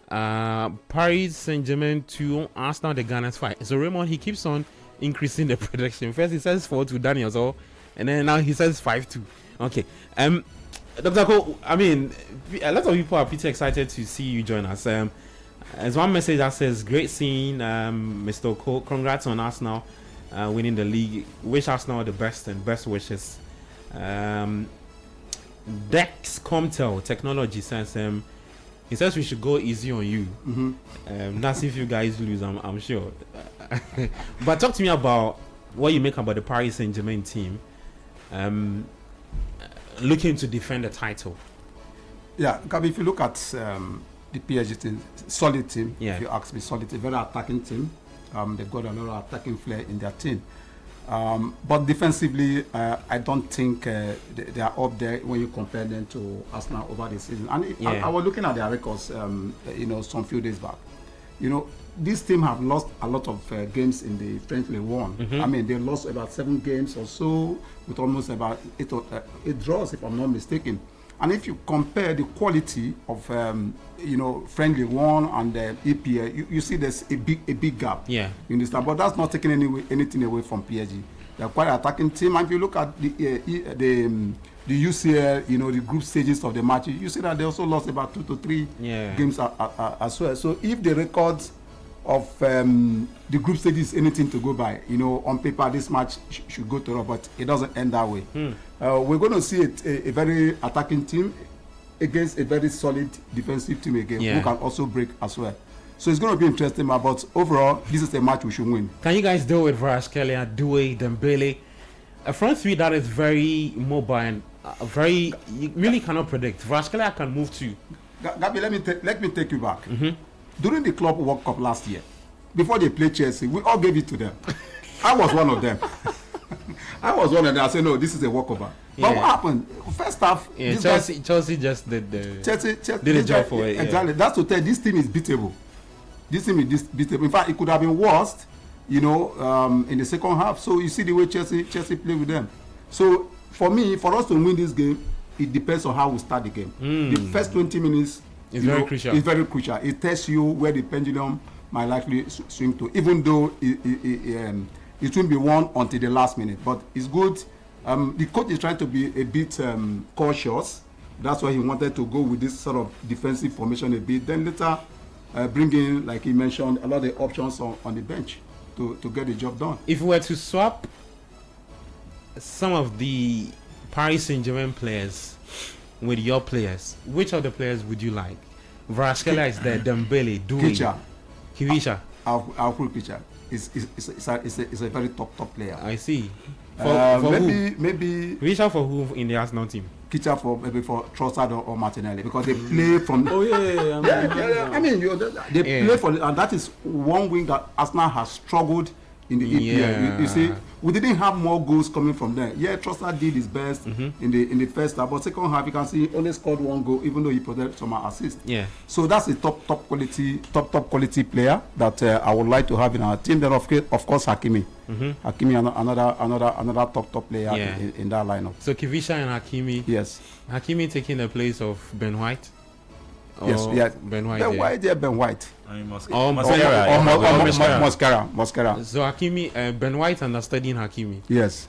A: Paris Saint-Germain 2, Arsenal the Gunners 5. So Raymond, he keeps on increasing the prediction. First he says 4-2 Daniel, so and then now he says 5-2. Okay. Dr. Cole, I mean, a lot of people are pretty excited to see you join us. There's one message that says, great seeing Mr. Cole. Congrats on Arsenal winning the league. Wish Arsenal the best and best wishes. Dex Comtel Technology says, he says we should go easy on you. That's if you guys lose, I'm sure. But talk to me about what you make about the Paris Saint-Germain team. Looking to defend the title.
D: Yeah, Gabi, if you look at the PSG team, solid team.
A: Yeah.
D: If you ask me, solid team, very attacking team. They've got a lot of attacking flair in their team. But defensively, I don't think they are up there when you compare them to Arsenal over the season. And I was looking at their records, some few days back. This team have lost a lot of games in the French League One. I mean, they lost about 7 games or so, with almost about 8 draws, if I'm not mistaken. And if you compare the quality of French League One and the EPL, you see there's a big gap.
A: Yeah.
D: You understand? But that's not taking anything away from PSG. They're quite an attacking team. And if you look at the UCL, the group stages of the match, you see that they also lost about 2 to 3 games as well. So if the records of the group stage is anything to go by, on paper this match should go to Europe, but it doesn't end that way. We're going to see a very attacking team against a very solid defensive team again, who can also break as well. So it's going to be interesting, but overall, this is a match we should win.
A: Can you guys deal with Kvaratskhelia, Doué, Dembele? A front three that is very mobile and you really cannot predict. Kvaratskhelia can move too.
D: Gabi, let me take you back. During the Club World Cup last year, before they played Chelsea, we all gave it to them. I was one of them. I said, no, this is a walkover. But what happened? First half,
A: Chelsea just did the job for it.
D: Exactly. That's to tell this team is beatable. This team is beatable. In fact, it could have been worse, in the second half. So you see the way Chelsea play with them. So for us to win this game, it depends on how we start the game. The first 20 minutes
A: it's very crucial.
D: It's very crucial. It tells you where the pendulum might likely swing to, even though it won't be won until the last minute. But it's good. The coach is trying to be a bit cautious. That's why he wanted to go with this sort of defensive formation a bit. Then later bring in, like he mentioned, a lot of the options on the bench to get the job done.
A: If we were to swap some of the Paris Saint-Germain players with your players, which of the players would you like? Kvaratskhelia is there, Dembele, Doué, Kiwisha.
D: Our full pitcher is a very top player.
A: I see.
D: Maybe
A: Kiwisha for who in the Arsenal team?
D: Kitcher for maybe for Trossard or Martinelli because they play from.
B: Oh yeah.
D: I mean, they play for, and that is one wing that Arsenal has struggled in the EPL. You see, we didn't have more goals coming from there. Yeah, Trossard did his best in the first half, but second half you can see he only scored one goal, even though he produced some assists.
A: Yeah.
D: So that's a top quality player that I would like to have in our team. Then of course Hakimi. Hakimi another top player in that lineup.
A: So Kivisha and Hakimi.
D: Yes.
A: Hakimi taking the place of Ben White.
D: Yes, yeah.
A: Ben White.
D: Ben White.
C: I mean,
D: Mascara.
A: So Hakimi, Ben White understudying Hakimi.
D: Yes.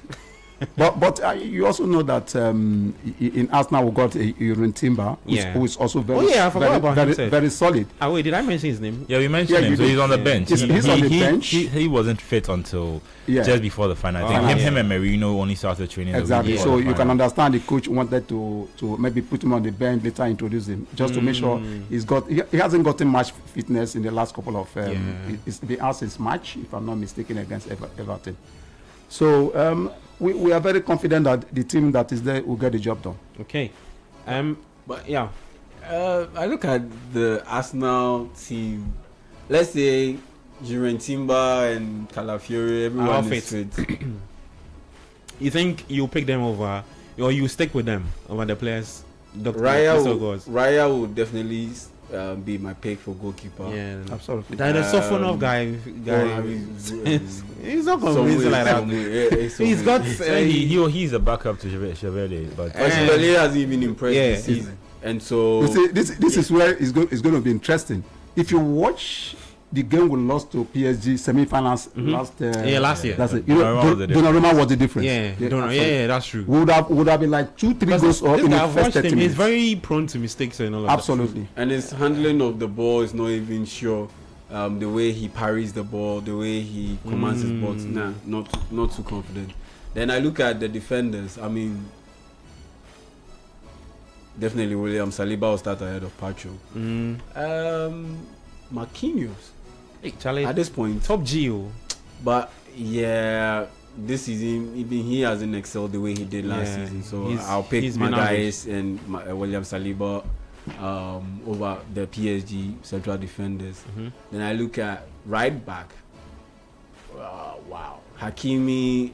D: but you also know that in Arsenal we got a Timber, who is also very solid.
A: Oh wait, did I mention his name?
C: Yeah, we mentioned him. So he's on the bench.
D: He's on the bench.
C: He wasn't fit until just before the final. I think him and Merino only started training.
D: Exactly. So you can understand the coach wanted to maybe put him on the bench, later introduce him, just to make sure he hasn't gotten much fitness in the last couple of the Arsenal's match, if I'm not mistaken, against Everton. So we are very confident that the team that is there will get the job done.
A: Okay. But yeah.
B: I look at the Arsenal team. Let's say Timber and Calafiori, everyone is fit.
A: You think you'll pick them over, or you stick with them over the players?
B: Raya will definitely be my pick for goalkeeper.
A: Yeah,
B: absolutely.
A: That the Sofonov guy, he's not convincing like that. He's got.
C: He's a backup to Chevalier, but
B: Chevalier hasn't even impressed this season. And so
D: you see, this is where it's going to be interesting. If you watch the game we lost to PSG semi-finals last
A: year.
D: That's it. Donnarumma was the difference.
A: Yeah, that's true.
D: Would have been like 2-3 goals or in the first 30 minutes.
A: He's very prone to mistakes and all of
D: Absolutely.
A: that.
B: And his handling of the ball is not even sure. The way he parries the ball, the way he commands his box, not too confident. Then I look at the defenders. I mean, definitely William Saliba will start ahead of Pacho. Marquinhos.
A: Hey, Charlie,
B: at this point,
A: top Geo.
B: But yeah, this season even he hasn't excelled the way he did last season. So I'll pick Magalhaes and William Saliba over the PSG central defenders. Then I look at right back. Wow, Hakimi.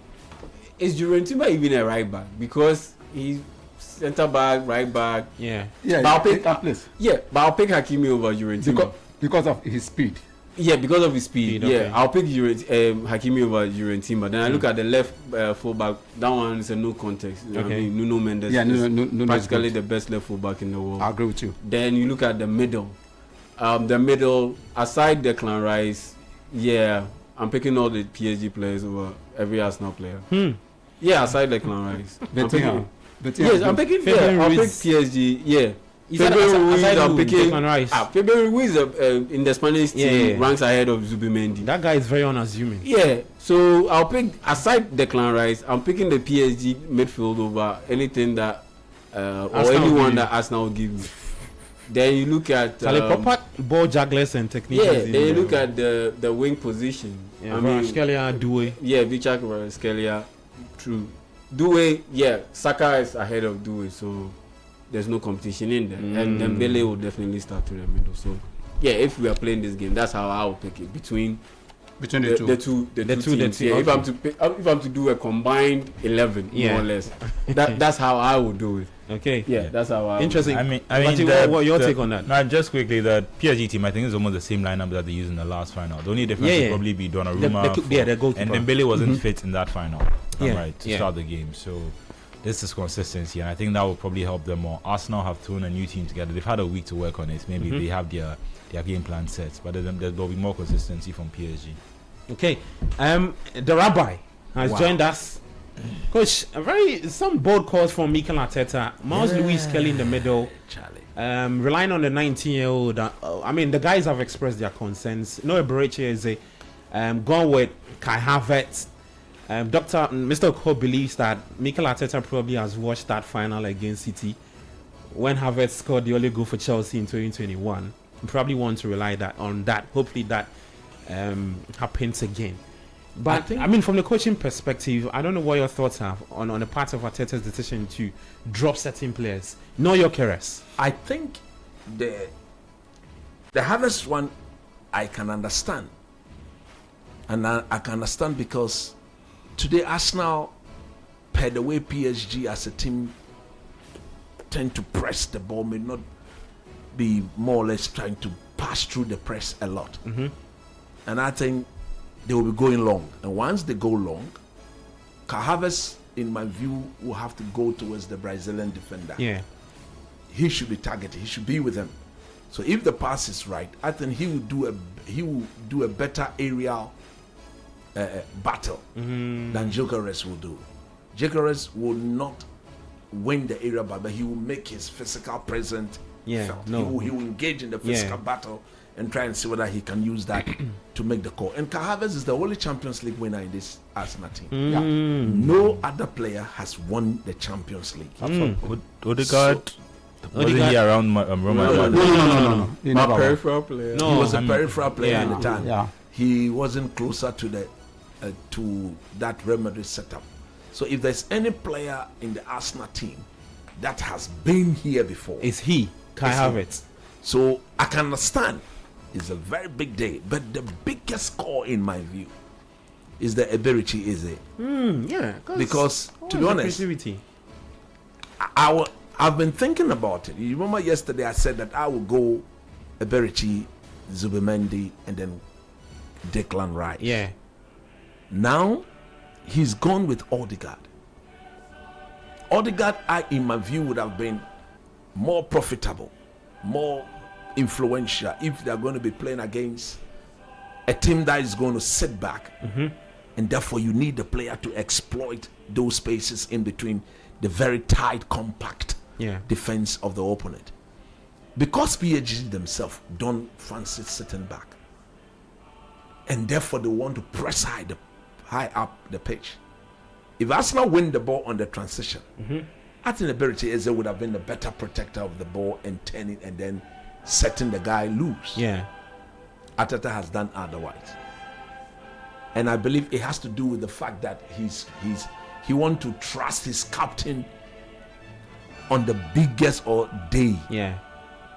B: Is Timber even a right back? Because he's centre back, right back.
A: Yeah.
B: But I'll pick Hakimi over Timber.
D: Because of his speed.
B: Yeah, because of his speed. Okay. I'll pick Hakimi over Timber. Then I look at the left fullback. That one is a no context. I mean, Nuno Mendes is practically the best left fullback in the world.
D: I agree with you.
B: Then you look at the middle. The middle, aside Declan Rice, I'm picking all the PSG players over every Arsenal player. Yeah, aside Declan Rice. I'm picking PSG. Yeah. I'm picking Fabian Ruiz in the Spanish team ranks ahead of Zubimendi.
A: That guy is very unassuming.
B: Yeah, so I'll pick aside Declan Rice. I'm picking the PSG midfield over anything that or anyone that Arsenal will give me. Then you look at
A: proper ball jugglers and techniques.
B: Yeah, then you look at the wing position.
A: Yeah, Kvaratskhelia, Doué.
B: Yeah, Vichak Kvaratskhelia. True. Doué, Saka is ahead of Doué, so there's no competition in there. And Dembele will definitely start to the middle. So if we are playing this game, that's how I will pick it between the two teams. If I'm to do a combined 11, more or less, that's how I would do it.
A: Okay.
B: Yeah, that's how I.
A: Interesting.
C: I mean,
A: what your take on that?
C: Now, just quickly, the PSG team, I think, is almost the same lineup that they used in the last final. The only difference would probably be Donnarumma,
A: the goalkeeper.
C: And Dembele wasn't fit in that final, to start the game. So this is consistency, and I think that will probably help them more. Arsenal have thrown a new team together. They've had a week to work on it. Maybe they have their game plan set, but there'll be more consistency from PSG.
A: Okay, the Rabbi has joined us. Coach, some bold calls from Mikel Arteta. Miles Lewis Kelly in the middle. Relying on the 19-year-old. The guys have expressed their concerns. Noah Bereche is gone with Kai Havertz. Mr. Cole believes that Mikel Arteta probably has watched that final against City when Havertz scored the only goal for Chelsea in 2021. He probably want to rely on that. Hopefully that happens again. But I mean, from the coaching perspective, I don't know what your thoughts are on the part of Arteta's decision to drop certain players. Know your Keres.
E: I think the Havertz one I can understand, and I can understand because today Arsenal, per the way PSG as a team tend to press the ball, may not be more or less trying to pass through the press a lot, and I think they will be going long. And once they go long, Havertz, in my view, will have to go towards the Brazilian defender.
A: Yeah.
E: He should be targeted. He should be with him. So if the pass is right, I think he will do a better aerial battle than Gyökeres will do. Gyökeres will not win the area battle, but he will make his physical presence felt. He will engage in the physical battle and try and see whether he can use that to make the call. And Havertz is the only Champions League winner in this Arsenal team. Yeah. No other player has won the Champions League.
C: Odegaard wasn't he around Roma?
B: No. My peripheral player.
E: No, he was a peripheral player at the time.
D: Yeah.
E: He wasn't closer to the to that Real Madrid setup. So if there's any player in the Arsenal team that has been here before,
A: Is he Kai Havertz?
E: So I can understand it's a very big day, but the biggest call in my view is the Eberichi Eze.
A: Yeah.
E: Because to be honest,
A: creativity.
E: I've been thinking about it. You remember yesterday I said that I will go Eberichi, Zubimendi, and then Declan Rice.
A: Yeah.
E: Now he's gone with Odegaard. Odegaard, in my view, would have been more profitable, more influential if they're going to be playing against a team that is going to sit back, and therefore you need the player to exploit those spaces in between the very tight, compact defense of the opponent. Because PSG themselves don't fancy sitting back, and therefore they want to press high up the pitch. If Arsenal win the ball on the transition, I think Eberichi Eze would have been the better protector of the ball and turning and then setting the guy loose.
A: Yeah.
E: Arteta has done otherwise, and I believe it has to do with the fact that he wants to trust his captain on the biggest day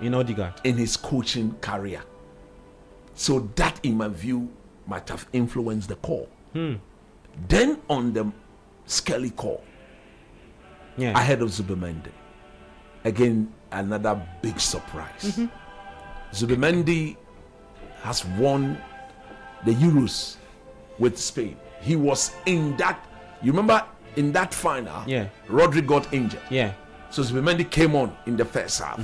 A: in Odegaard
E: in his coaching career. So that, in my view, might have influenced the call. Then on the Skelly call, ahead of Zubimendi, again another big surprise. Zubimendi has won the Euros with Spain. He was in that. You remember in that final? Rodri got injured. So Zubimendi came on in the first half,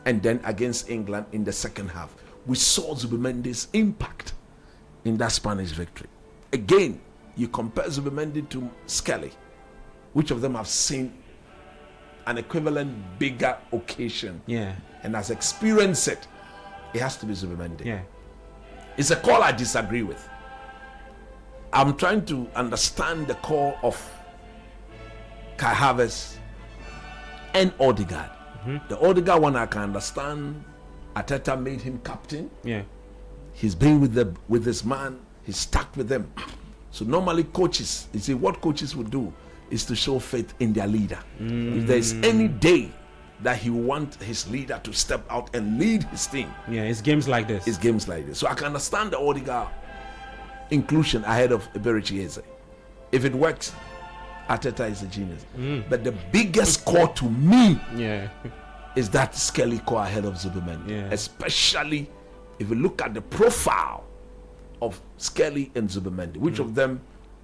E: and then against England in the second half, we saw Zubimendi's impact in that Spanish victory. Again, you compare Zubimendi to Skelly, which of them have seen an equivalent bigger occasion and has experienced it. It has to be Zubimendi. It's a call I disagree with. I'm trying to understand the call of Kai Havertz and Odegaard. The Odegaard one I can understand. Arteta made him captain. He's been with this man. He's stuck with them. So normally coaches, you see, what coaches would do is to show faith in their leader. If there is any day that he want his leader to step out and lead his team,
A: it's games like this.
E: It's games like this. So I can understand the Odegaard inclusion ahead of Eberichi Eze. If it works, Arteta is a genius. But the biggest call to me is that Skelly call ahead of Zubimendi. Especially if you look at the profile of Skelly and Zubimendi, which of them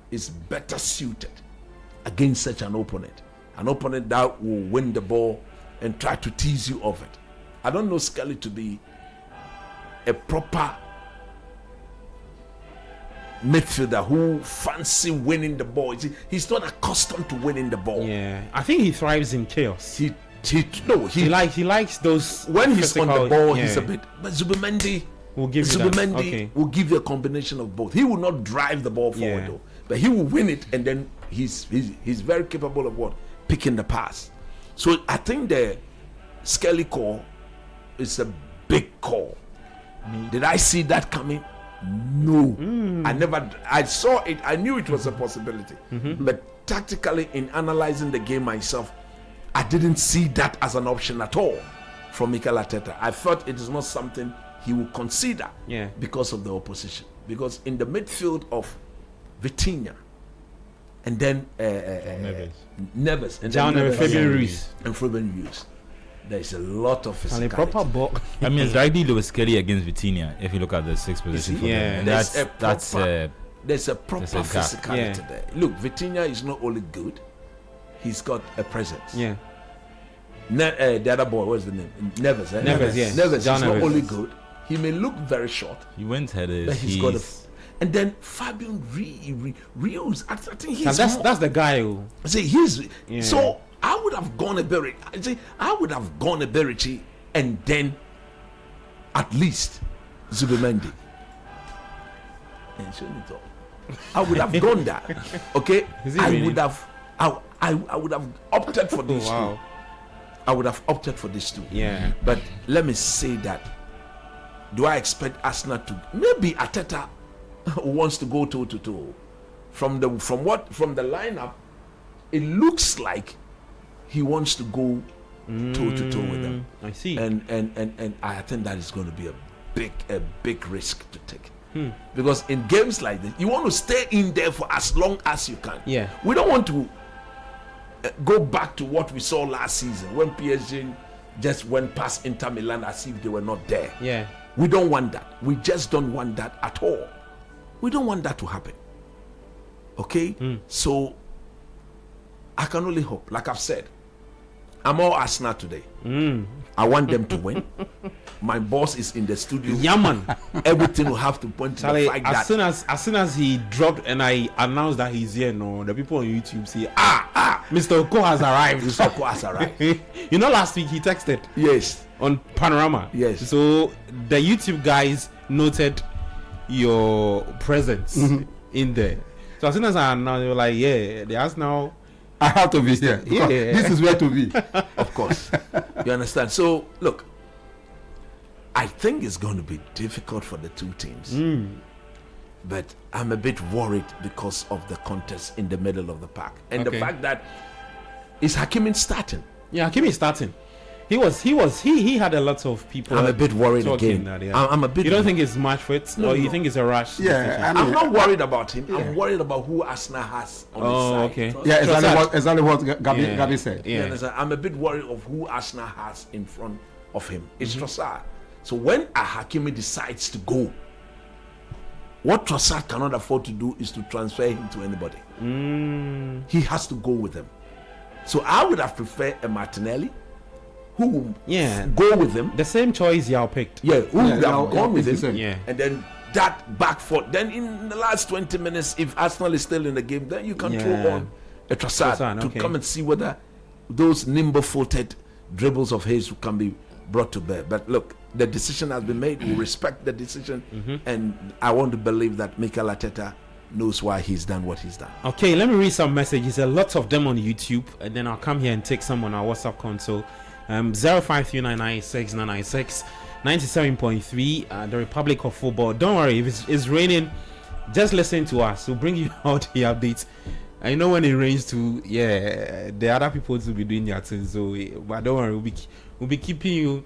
E: is better suited against such an opponent that will win the ball and try to tease you of it. I don't know Skelly to be a proper midfielder who fancy winning the ball. He's not accustomed to winning the ball.
A: I think he thrives in chaos.
E: He
A: likes those
E: when he's on the ball. He's a bit, but Zubimendi
A: will give
E: you a combination of both. He will not drive the ball forward though, but he will win it, and then he's very capable of picking the pass. So I think the Skelly call is a big call. Did I see that coming? No, I saw it. I knew it was a possibility. But tactically, in analyzing the game myself, I didn't see that as an option at all from Mikel Arteta. I thought it is not something he would consider because of the opposition. Because in the midfield of Vitinha and then Neves and
A: Fabian Ruiz
E: and Fabian Ruiz, there's a lot of physicality.
A: And a proper ball.
C: I mean, it's likely Lewis Kelly against Vitinha if you look at the sixth position. And
E: there's a proper physicality there. Look, Vitinha is not only good, he's got a presence. The other boy, what's the name? Neves. Neves is not only good, he may look very short.
C: He went headed.
E: But he's got and then Fabian Rios, I think he's
A: that's the guy who
E: so I would have gone a Berici and then at least Zubimendi. I would have gone there. Okay? I would have opted for these two. I would have opted for these two.
A: Yeah.
E: But let me say that. Do I expect Arsenal to? Maybe Arteta wants to go toe to toe. From the lineup, it looks like he wants to go toe to toe with them.
A: I see.
E: And I think that is going to be a big risk to take. Because in games like this, you want to stay in there for as long as you can.
A: Yeah.
E: We don't want to go back to what we saw last season when PSG just went past Inter Milan as if they were not there.
A: Yeah.
E: We don't want that. We just don't want that at all. We don't want that to happen. Okay? So I can only hope. Like I've said, I'm all Arsenal today. I want them to win. My boss is in the studio.
A: Yeah, man.
E: Everything will have to point to the fact that
A: as soon as he dropped and I announced that he's here, the people on YouTube say, Mr. Oko has arrived.
E: Mr. Oko has arrived.
A: Last week he texted.
E: Yes.
A: On Panorama.
E: Yes.
A: So the YouTube guys noted your presence in there. So as soon as I announced, they were like, the Arsenal.
D: I have to be here.
A: Yeah.
D: This is where to be.
E: Of course. You understand? So, look, I think it's going to be difficult for the two teams. But I'm a bit worried because of the contest in the middle of the pack. And the fact that is Hakimi starting.
A: Yeah, Hakimi starting. He had a lot of people.
E: I'm a bit worried again.
A: That,
E: I'm a bit.
A: You don't think it's match fit, or you think it's a rush?
D: Yeah,
E: I'm not worried about him. I'm worried about who Arsenal has on his side.
A: Okay.
D: Yeah, exactly what Gabi said.
A: Yeah.
E: I'm a bit worried of who Arsenal has in front of him. It's Trossard. So when Hakimi decides to go, what Trossard cannot afford to do is to transfer him to anybody. He has to go with them. So I would have preferred a Martinelli who will go with him.
A: The same choice y'all picked.
E: Yeah, who would have gone with him.
A: Yeah.
E: And then that back foot. Then in the last 20 minutes, if Arsenal is still in the game, then you can throw on a Trossard to come and see whether those nimble-footed dribbles of his can be brought to bear. But look, the decision has been made. We respect the decision. And I want to believe that Mikel Arteta knows why he's done what he's done.
A: Okay, let me read some messages. A lot of them on YouTube. And then I'll come here and take some on our WhatsApp console. 0539969996 97.3 the Republic of Football. Don't worry, if it's raining, just listen to us. We'll bring you all the updates. I know when it rains too, the other people will be doing their thing. So, but don't worry, we'll be keeping you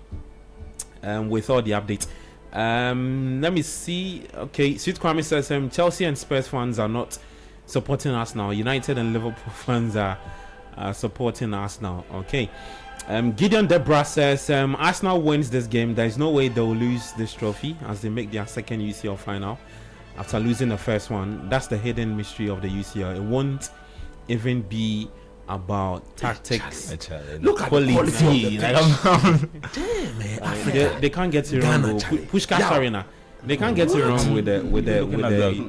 A: with all the updates. Let me see. Okay, Sweet Kwame says Chelsea and Spurs fans are not supporting us now. United and Liverpool fans are supporting us now. Okay. Gideon Debra says Arsenal wins this game. There is no way they will lose this trophy as they make their second UCL final after losing the first one. That's the hidden mystery of the UCL. It won't even be about tactics.
E: Look at the quality of
A: Damn, man, they can't get it wrong. Pushkash Arena. They can't get it wrong with the.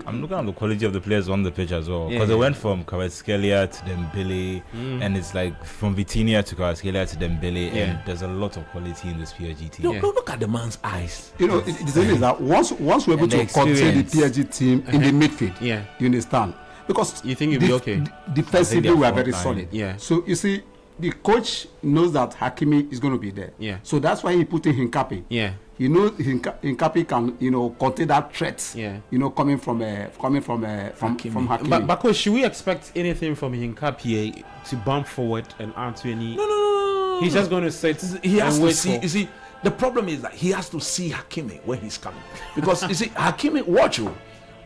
C: I'm looking at the quality of the players on the pitch as well, because they went from Kvaratskhelia to Dembele, and it's like from Vitinha to Kvaratskhelia to Dembele, and there's a lot of quality in this PSG team.
E: Look at the man's eyes.
D: The thing is that once we're able to contain the PSG team in the midfield, you understand? Because
A: you think you'll be okay.
D: Defensively, we are very solid.
A: Yeah.
D: So you see, the coach knows that Hakimi is going to be there.
A: Yeah.
D: So that's why he put in Hincapié.
A: Yeah.
D: he knows Hincapié can, contain that threat.
A: Yeah.
D: Coming from Hakimi.
A: But coach, should we expect anything from Hincapié to bump forward and add to any?
E: No.
A: He's just going to sit.
E: He has
A: and
E: to
A: wait
E: see.
A: for-
E: You see, the problem is that he has to see Hakimi when he's coming, because you see, Hakimi, watch you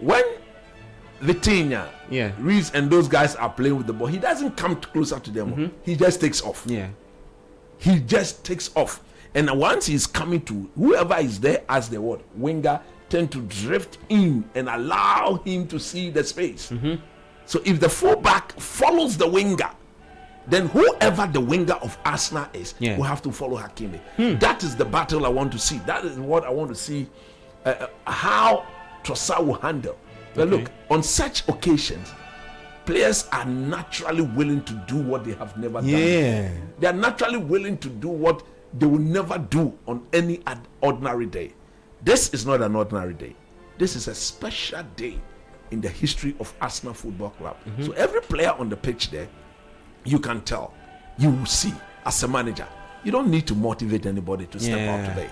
E: when Vitinha, Reese, and those guys are playing with the ball. He doesn't come closer to them. He just takes off.
A: Yeah.
E: He just takes off, and once he's coming to whoever is there as the winger, tend to drift in and allow him to see the space. So if the fullback follows the winger, then whoever the winger of Arsenal is will have to follow Hakimi. That is the battle I want to see. That is what I want to see, how Trossard will handle. But look, on such occasions, players are naturally willing to do what they have never done. They are naturally willing to do what they will never do on any ordinary day. This is not an ordinary day. This is a special day in the history of Arsenal Football Club. So every player on the pitch there, you can tell, you will see as a manager, you don't need to motivate anybody to step out today.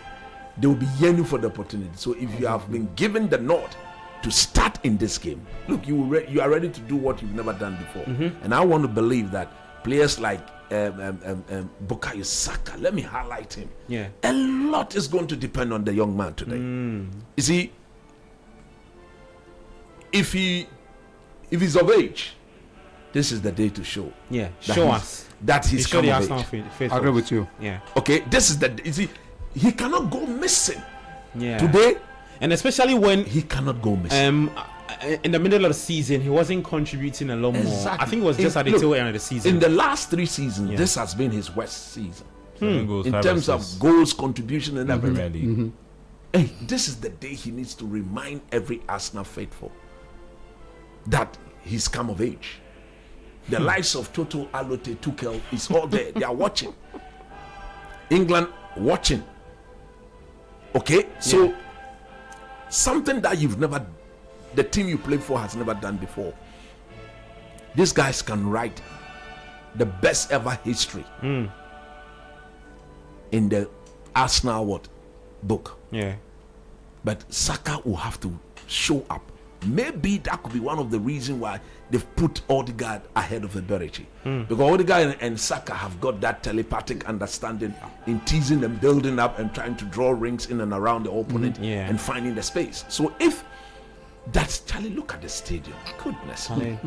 E: They will be yearning for the opportunity. So if you have been given the nod to start in this game, look, you are ready to do what you've never done before. And I want to believe that players like Bukayo Saka, let me highlight him. A lot is going to depend on the young man today. You see, if he's of age, this is the day to show.
A: Show us
E: that he's come of age.
D: I agree with you.
E: Okay, this is the. You see, he cannot go missing.
A: Yeah.
E: Today,
A: and especially when
E: he cannot go missing.
A: In the middle of the season, he wasn't contributing a lot more. I think it was just at the tail end of the season.
E: In the last 3 seasons, this has been his worst season.
C: Goals,
E: in terms of goals, contribution, and everything. Hey, this is the day he needs to remind every Arsenal faithful that he's come of age. The likes of Toto, Alote, Tuchel is all there. They are watching. England watching. Okay, so something that the team you play for has never done before. These guys can write the best ever history in the Arsenal book. But Saka will have to show up. Maybe that could be one of the reasons why they've put Odegaard ahead of Eberechi. Because Odegaard and Saka have got that telepathic understanding in teasing them, building up and trying to draw rings in and around the opponent and finding the space. So if that's Charlie, look at the stadium. Goodness me.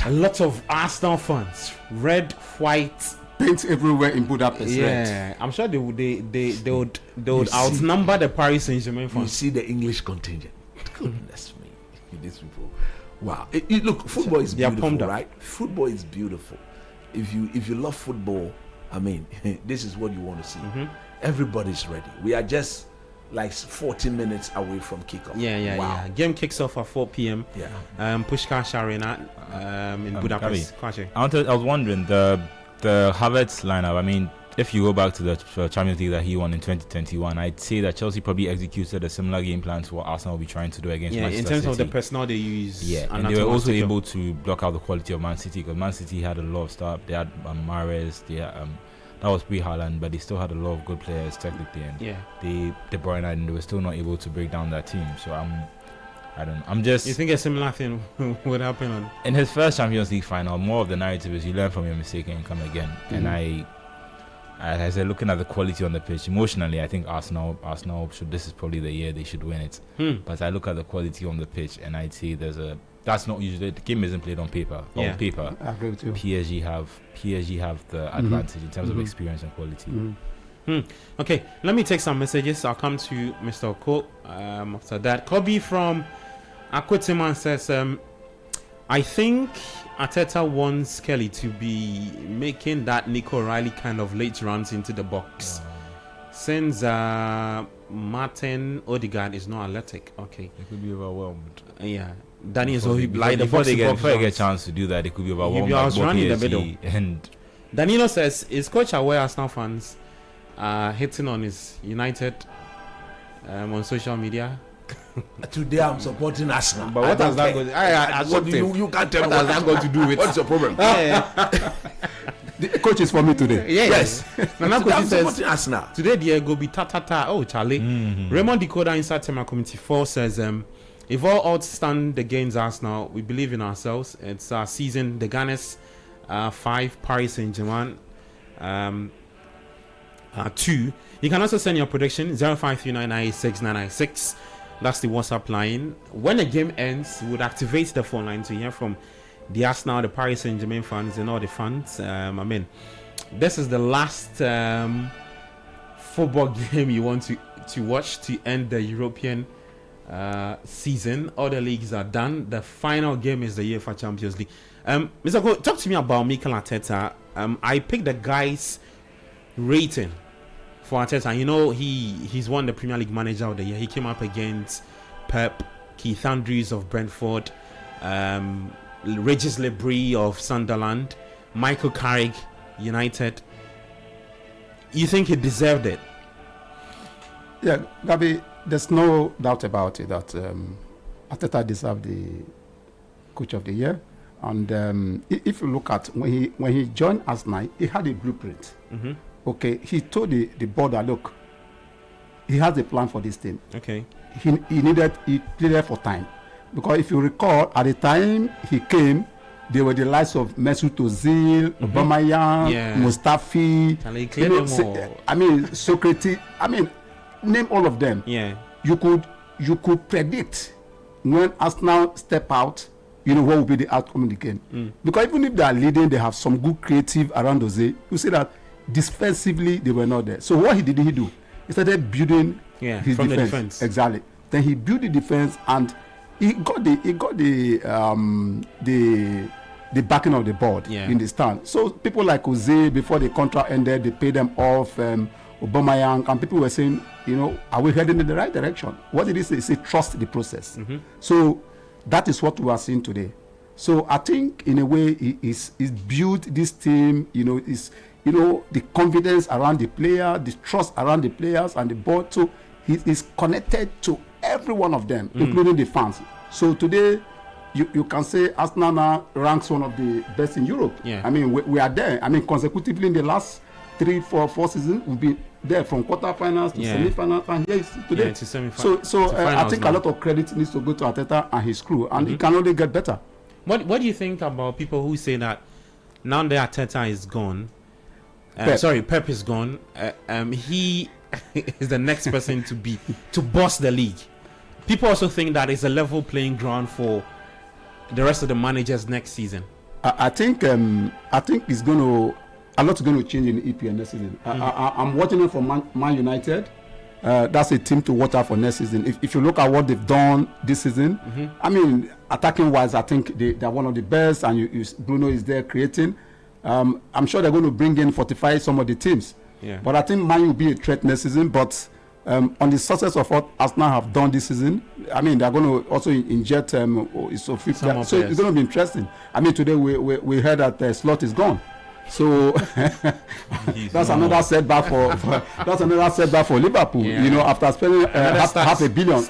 A: A lot of Arsenal fans, red, white,
D: paint everywhere in Budapest. Red.
A: I'm sure they would outnumber the Paris Saint-Germain fans.
E: You see the English contingent. Goodness me, these people. Wow. Look, football is beautiful, right? Football is beautiful. If you love football, I mean, this is what you want to see. Everybody's ready. We are just like 40 minutes away from kickoff.
A: Wow. Game kicks off at 4 p.m. Puskás Arena in Budapest.
C: I was wondering the Havertz lineup. I mean, if you go back to the Champions League that he won in 2021, I'd say that Chelsea probably executed a similar game plan to what Arsenal will be trying to do against Manchester
A: in terms
C: City.
A: of the personnel they use.
C: And they were also able to block out the quality of Man City, because Man City had a lot of stuff. They had Mahrez, they had, that was pre-Haaland, but they still had a lot of good players technically, and De Bruyne, and they were still not able to break down that team. So I don't know. I'm just.
A: You think a similar thing would happen
C: in his first Champions League final? More of the narrative is you learn from your mistake and come again. And I said, looking at the quality on the pitch, emotionally, I think Arsenal should. This is probably the year they should win it. But I look at the quality on the pitch, and I'd say that's not usually, the game isn't played on paper. On paper,
D: I agree with you.
C: PSG have the advantage in terms of experience and quality.
A: Okay, let me take some messages. I'll come to Mr. Oko after that. Kobe from Akwetiman says, I think Arteta wants Kelly to be making that Nico Riley kind of late runs into the box. Since Martin Odegaard is not athletic. Okay.
C: They could be overwhelmed.
A: Danny is
C: before they get a chance to do that, they could be overwhelmed.
A: I was running in the middle.
C: And
A: Danilo says, is coach aware Arsenal fans hitting on his United on social media?
E: Today I'm supporting Arsenal.
A: But what has that got to do?
E: You can't tell me
A: what has that got to do with?
E: What's your problem?
D: The coach is for me today.
E: Yes.
A: Nana
E: So
A: Kosi
E: I'm
A: says
E: supporting Arsenal.
A: today the go be ta. Oh, Charlie. Raymond Decoder inside Tema Committee 4 says, if all odds stand against Arsenal, we believe in ourselves. It's our season. The Gunners 5, Paris Saint-Germain 2. You can also send your prediction 0539986996. That's the WhatsApp line. When the game ends, we would activate the phone line to hear from the Arsenal, the Paris Saint-Germain fans, and all the fans. This is the last football game you want to watch to end the European season. All the leagues are done. The final game is the UEFA Champions League. Mr. Go, talk to me about Mikel Arteta. I picked the guy's rating for Arteta. You know, he's won the Premier League Manager of the Year. He came up against Pep, Keith Andrews of Brentford, Regis Lebris of Sunderland, Michael Carrick, United. You think he deserved it?
D: Yeah, Gabi, there's no doubt about it that Arteta deserved the Coach of the Year. And if you look at when he joined Arsenal, he had a blueprint. Okay, he told the board that, look, he has a plan for this team.
A: Okay.
D: He pleaded for time, because if you recall, at the time he came, they were the likes of Mesut Ozil, Aubameyang, Mustafi. Socrates. Name all of them.
A: Yeah.
D: You could predict when Arsenal step out, what will be the outcome of the game. Because even if they are leading, they have some good creative around Ozil. You see that defensively they were not there. So what did he do? He started building his
A: from
D: defense.
A: The defense.
D: Exactly. Then he built the defense, and he got the backing of the board in the stand. So people like Ozil, before the contract ended, they paid them off. Aubameyang, and people were saying, are we heading in the right direction? What did he say? He said, trust the process. So that is what we are seeing today. So I think in a way he's built this team, the confidence around the player, the trust around the players and the board. So he is connected to every one of them, including the fans. So today you can say Arsenal now ranks one of the best in Europe.
A: Yeah.
D: We are there. Consecutively in the last 3, 4 seasons, we'll be there from quarterfinals to semi-finals, and here is today.
A: To semi-finals.
D: So I think a lot of credit needs to go to Arteta and his crew, and it can only get better.
A: What do you think about people who say that now that Arteta is gone, Pep is gone, he is the next person to boss the league? People also think that it's a level playing ground for the rest of the managers next season.
D: I think it's going to. A lot's going to change in EPL next season. I'm watching it from Man United. That's a team to watch out for next season. If you look at what they've done this season, attacking wise, I think they're one of the best, and Bruno is there creating. I'm sure they're going to bring in, fortify some of the teams.
A: Yeah.
D: But I think Man will be a threat next season. But on the success of what Arsenal have done this season, they're going to also inject so it's going to be interesting. Today we heard that Slot is gone. So that's another setback for Liverpool. After spending half a billion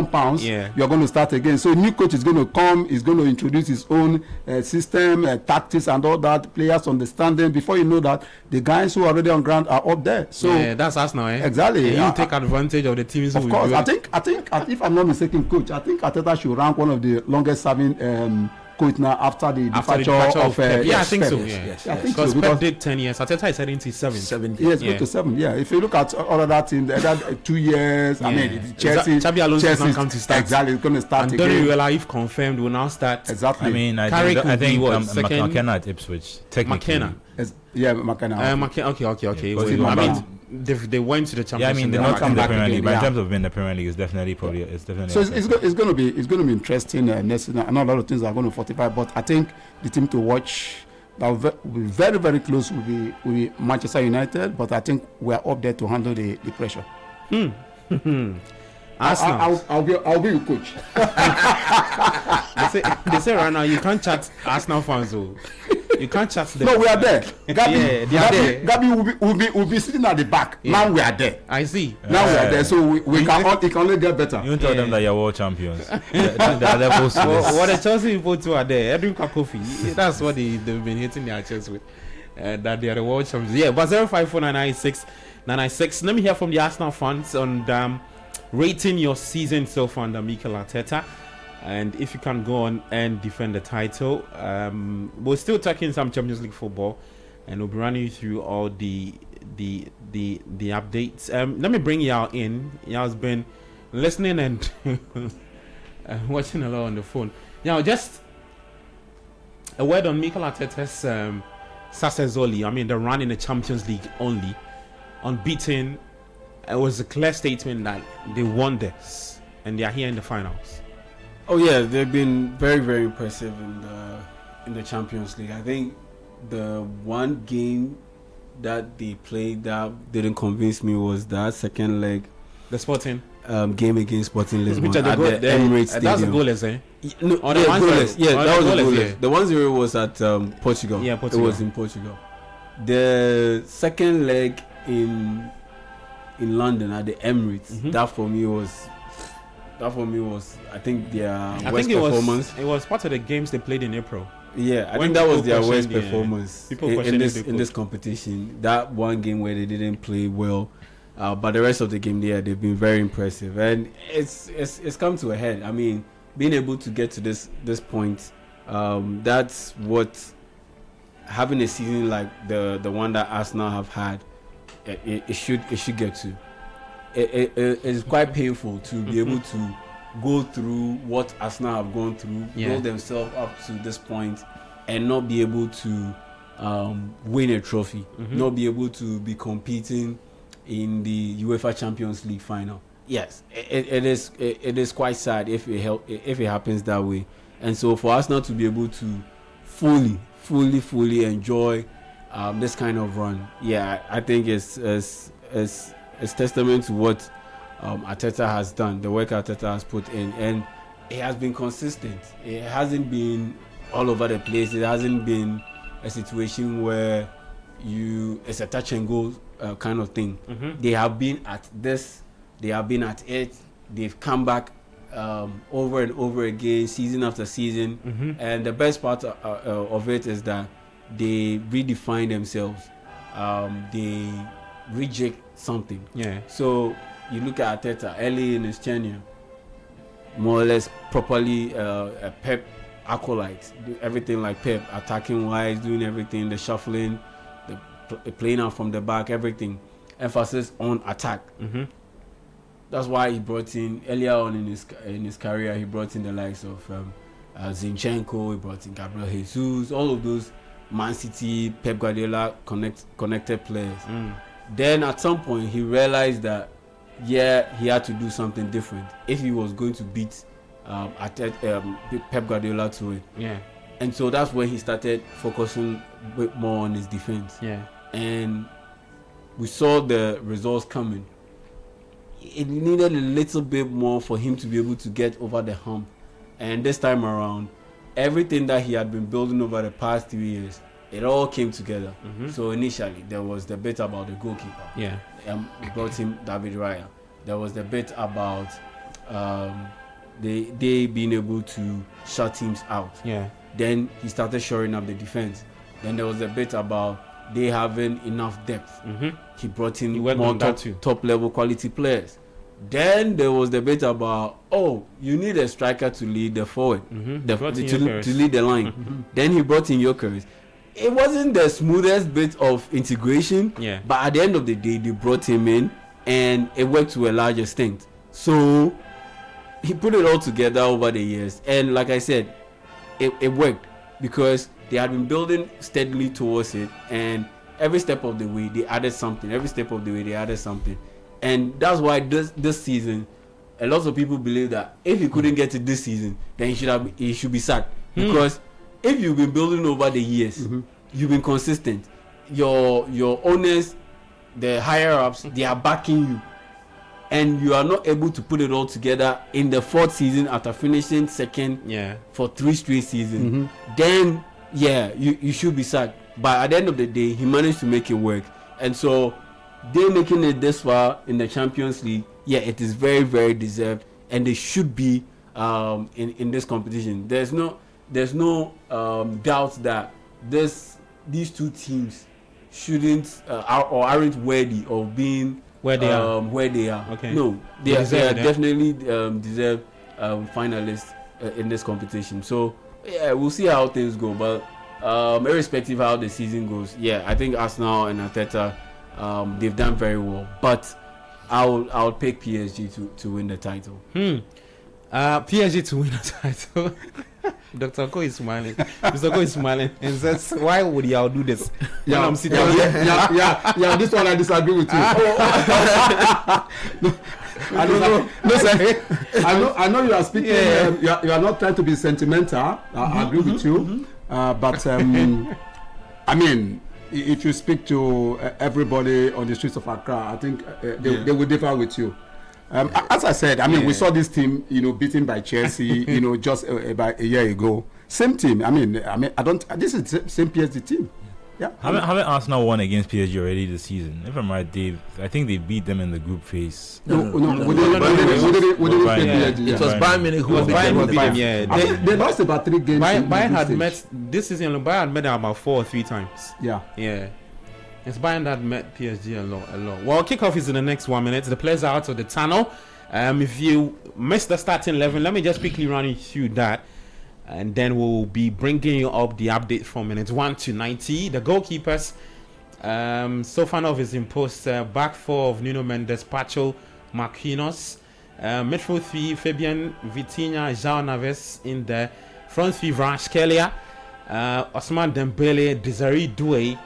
D: pounds, you're going to start again. So new coach is going to come. He's going to introduce his own system, tactics, and all that. Players understanding. Before you know that, the guys who are already on ground are up there. So
A: that's us now.
D: Exactly.
A: You take advantage of the teams.
D: Of course, I think if I'm not mistaken, coach, I think Arteta should rank one of the longest serving. Coach now after the departure of
A: I think so.
D: Yes. I think
A: because
D: so.
A: Pep did 10 years. Arteta is heading to 7.
D: Yes, go to 7. Yeah. If you look at all of that in the other 2 years, Chelsea.
A: Xabi Alonso is not come to start.
D: Exactly, it's going to start
A: and
D: again.
A: Don't if confirmed, will now start.
D: Exactly.
C: I think McKenna at Ipswich. Technically.
D: McKenna.
A: Okay. They went to the Championship.
C: They're not in the Premier League, but in terms of being the Premier League, it's definitely.
D: So it's going to be interesting next season. I know a lot of things are going to fortify, but I think the team to watch that will be very, very close will be Manchester United. But I think we are up there to handle the pressure.
A: Arsenal.
D: I'll be your coach.
A: They say right now you can't chat Arsenal fans. You can't chat them.
D: No, we are there. Gabi will be sitting at the back. Yeah. Now we are there.
A: I see.
D: Now we are there, so it can only get better.
C: You tell them that you're world champions.
A: What the Chelsea people too are there. Edwin Kakofi. That's what they've been hitting their chest with. that they are the world champions. Yeah, but 0549996. Let me hear from the Arsenal fans on rating your season so far under Mikel Arteta, and if you can go on and defend the title. We're still talking some Champions League football, and we'll be running you through all the updates. Let me bring Yao in. Yao's been listening and watching a lot on the phone. Yao, just a word on Mikel Arteta's success only. I mean, the run in the Champions League only, unbeaten. It was a clear statement that they won this and they are here in the finals.
B: Oh yeah, they've been very, very impressive in the Champions League. I think the one game that they played that didn't convince me was that second leg,
A: the Sporting
B: game against Sporting Lisbon
A: at
B: the Emirates Stadium.
A: That's a goalless, eh?
B: No, goalless. Yeah, that was goalless. The 1-0 was at Portugal.
A: Yeah, Portugal.
B: It was in Portugal. The second leg in London at the Emirates, that for me was I think their worst performance.
A: It was part of the games they played in April.
B: Yeah, I think that was their worst performance in this competition. That one game where they didn't play well, but the rest of the game, they've been very impressive, and it's come to a head. I mean, being able to get to this point, that's what having a season like the one that Arsenal have had, it should get to. It's quite painful to be able to go through what Arsenal have gone through, build themselves up to this point, and not be able to win a trophy, not be able to be competing in the UEFA Champions League final. Yes, it is quite sad if it happens that way. And so for Arsenal to be able to fully enjoy this kind of run, I think it's testament to what Arteta has done, the work Arteta has put in, and it has been consistent. It hasn't been all over the place. It hasn't been a situation where it's a touch and go kind of thing. They have been at this, they have been at it, they've come back over and over again, season after season, and the best part of it is that they redefine themselves. They rejig something. Yeah. So you look at Arteta early in his tenure, more or less properly a Pep acolyte, do everything like Pep, attacking wise, doing everything, the shuffling, the playing out from the back, everything. Emphasis on attack. That's why he brought in earlier on in his career. He brought in the likes of Zinchenko. He brought in Gabriel Jesus. All of those Man City, Pep Guardiola connected players. Then at some point he realized that he had to do something different if he was going to beat Pep Guardiola to it. Yeah. And so that's when he started focusing a bit more on his defense. Yeah. And we saw the results coming. It needed a little bit more for him to be able to get over the hump. And this time around, everything that he had been building over the past 3 years, it all came together. So initially, there was the bit about the goalkeeper. Yeah. We brought him David Raya. There was the bit about they being able to shut teams out. Yeah. Then he started shoring up the defense. Then there was a bit about they having enough depth. He brought in more top level quality players. Then there was the bit about you need a striker to lead the forward, to lead the line. Then he brought in Gyökeres. It wasn't the smoothest bit of integration, but at the end of the day, they brought him in, and it worked to a large extent. So he put it all together over the years, and like I said, it worked because they had been building steadily towards it, and every step of the way they added something. And that's why this season, a lot of people believe that if he couldn't get it this season, then he should be sacked. Because if you've been building over the years, you've been consistent. Your owners, the higher ups, they are backing you, and you are not able to put it all together in the fourth season after finishing second for 3 straight seasons. Then you should be sacked. But at the end of the day, he managed to make it work, and so they making it this far in the Champions League. It is very, very deserved, and they should be in this competition. There's no doubt that these two teams shouldn't or aren't worthy of being
A: where they are.
B: Where they are.
A: Okay.
B: No, they are definitely deserve finalists in this competition. So yeah, we'll see how things go. But irrespective how the season goes, yeah, I think Arsenal and Arteta, they've done very well. But I'll pick PSG to win the title.
A: PSG to win the title. Dr. Ko is smiling. Mr. Ko is smiling and says, "Why would y'all do this?"
D: Yeah,
A: I'm sitting
D: yeah. This one I disagree with you. I don't know. No, sir. I know you are speaking.
A: Yeah.
D: You are not trying to be sentimental. I agree with you. But I mean, if you speak to everybody on the streets of Accra, I think they will differ with you. As I said, I mean, we saw this team, beaten by Chelsea, just about a year ago. Same team. I mean, I don't. This is the same PSG team. Yeah.
C: Haven't Arsenal won against PSG already this season? If I'm right, I think they beat them in the group phase.
D: No. We didn't play PSG.
E: It was Bayern Munich who beat them.
A: Yeah,
D: they lost about 3 games.
A: Bayern had met this season. Bayern had met them about 4 or 3 times.
D: Yeah.
A: It's Bayern that met PSG a lot. Well, kickoff is in the next 1 minute. The players are out of the tunnel. If you missed the starting 11, let me just quickly run you through that. And then we'll be bringing you up the update from minutes 1 to 90. The goalkeepers, Sofanov is in post. Back 4 of Nuno Mendes, Pacho, Marquinhos. Midfield 3, Fabian, Vitinha, João Neves in the front 3, Kvaratskhelia, Ousmane Dembele, Desiree Doué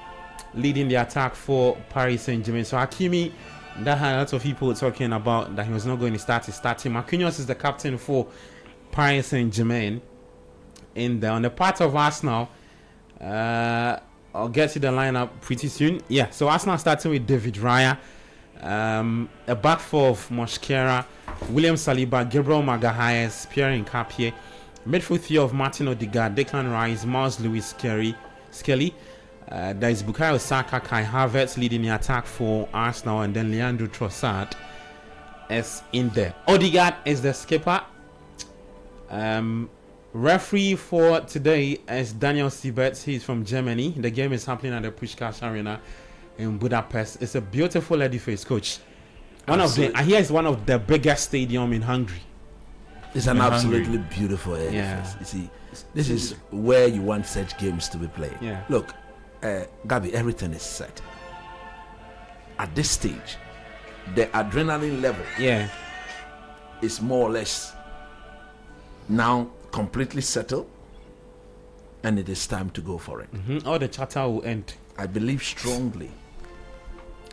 A: leading the attack for Paris Saint-Germain. So Hakimi, that had a lot of people talking about that he was not going to start. He's starting. Marquinhos is the captain for Paris Saint-Germain. On the part of Arsenal, I'll get to the lineup pretty soon. Yeah, so Arsenal starting with David Raya, a back 4 of Mosquera, William Saliba, Gabriel Magalhaes, Pierre Nkapie, midfield 3 of Martin Odegaard, Declan Rice, Miles Lewis Skelly. There is Bukayo Saka, Kai Havertz leading the attack for Arsenal, and then Leandro Trossard is in there. Odegaard is the skipper. Referee for today is Daniel Siebert. He's from Germany. The game is happening at the Puskás Arena in Budapest. It's a beautiful edifice, coach. I hear it's one of the biggest stadium in Hungary.
E: It's an absolutely beautiful edifice. Yeah. You see, this is where you want such games to be played.
A: Yeah.
E: Look, Gabi, everything is set. At this stage, the adrenaline level is more or less now completely settled, and it is time to go for it.
A: All the chatter will end.
E: I believe strongly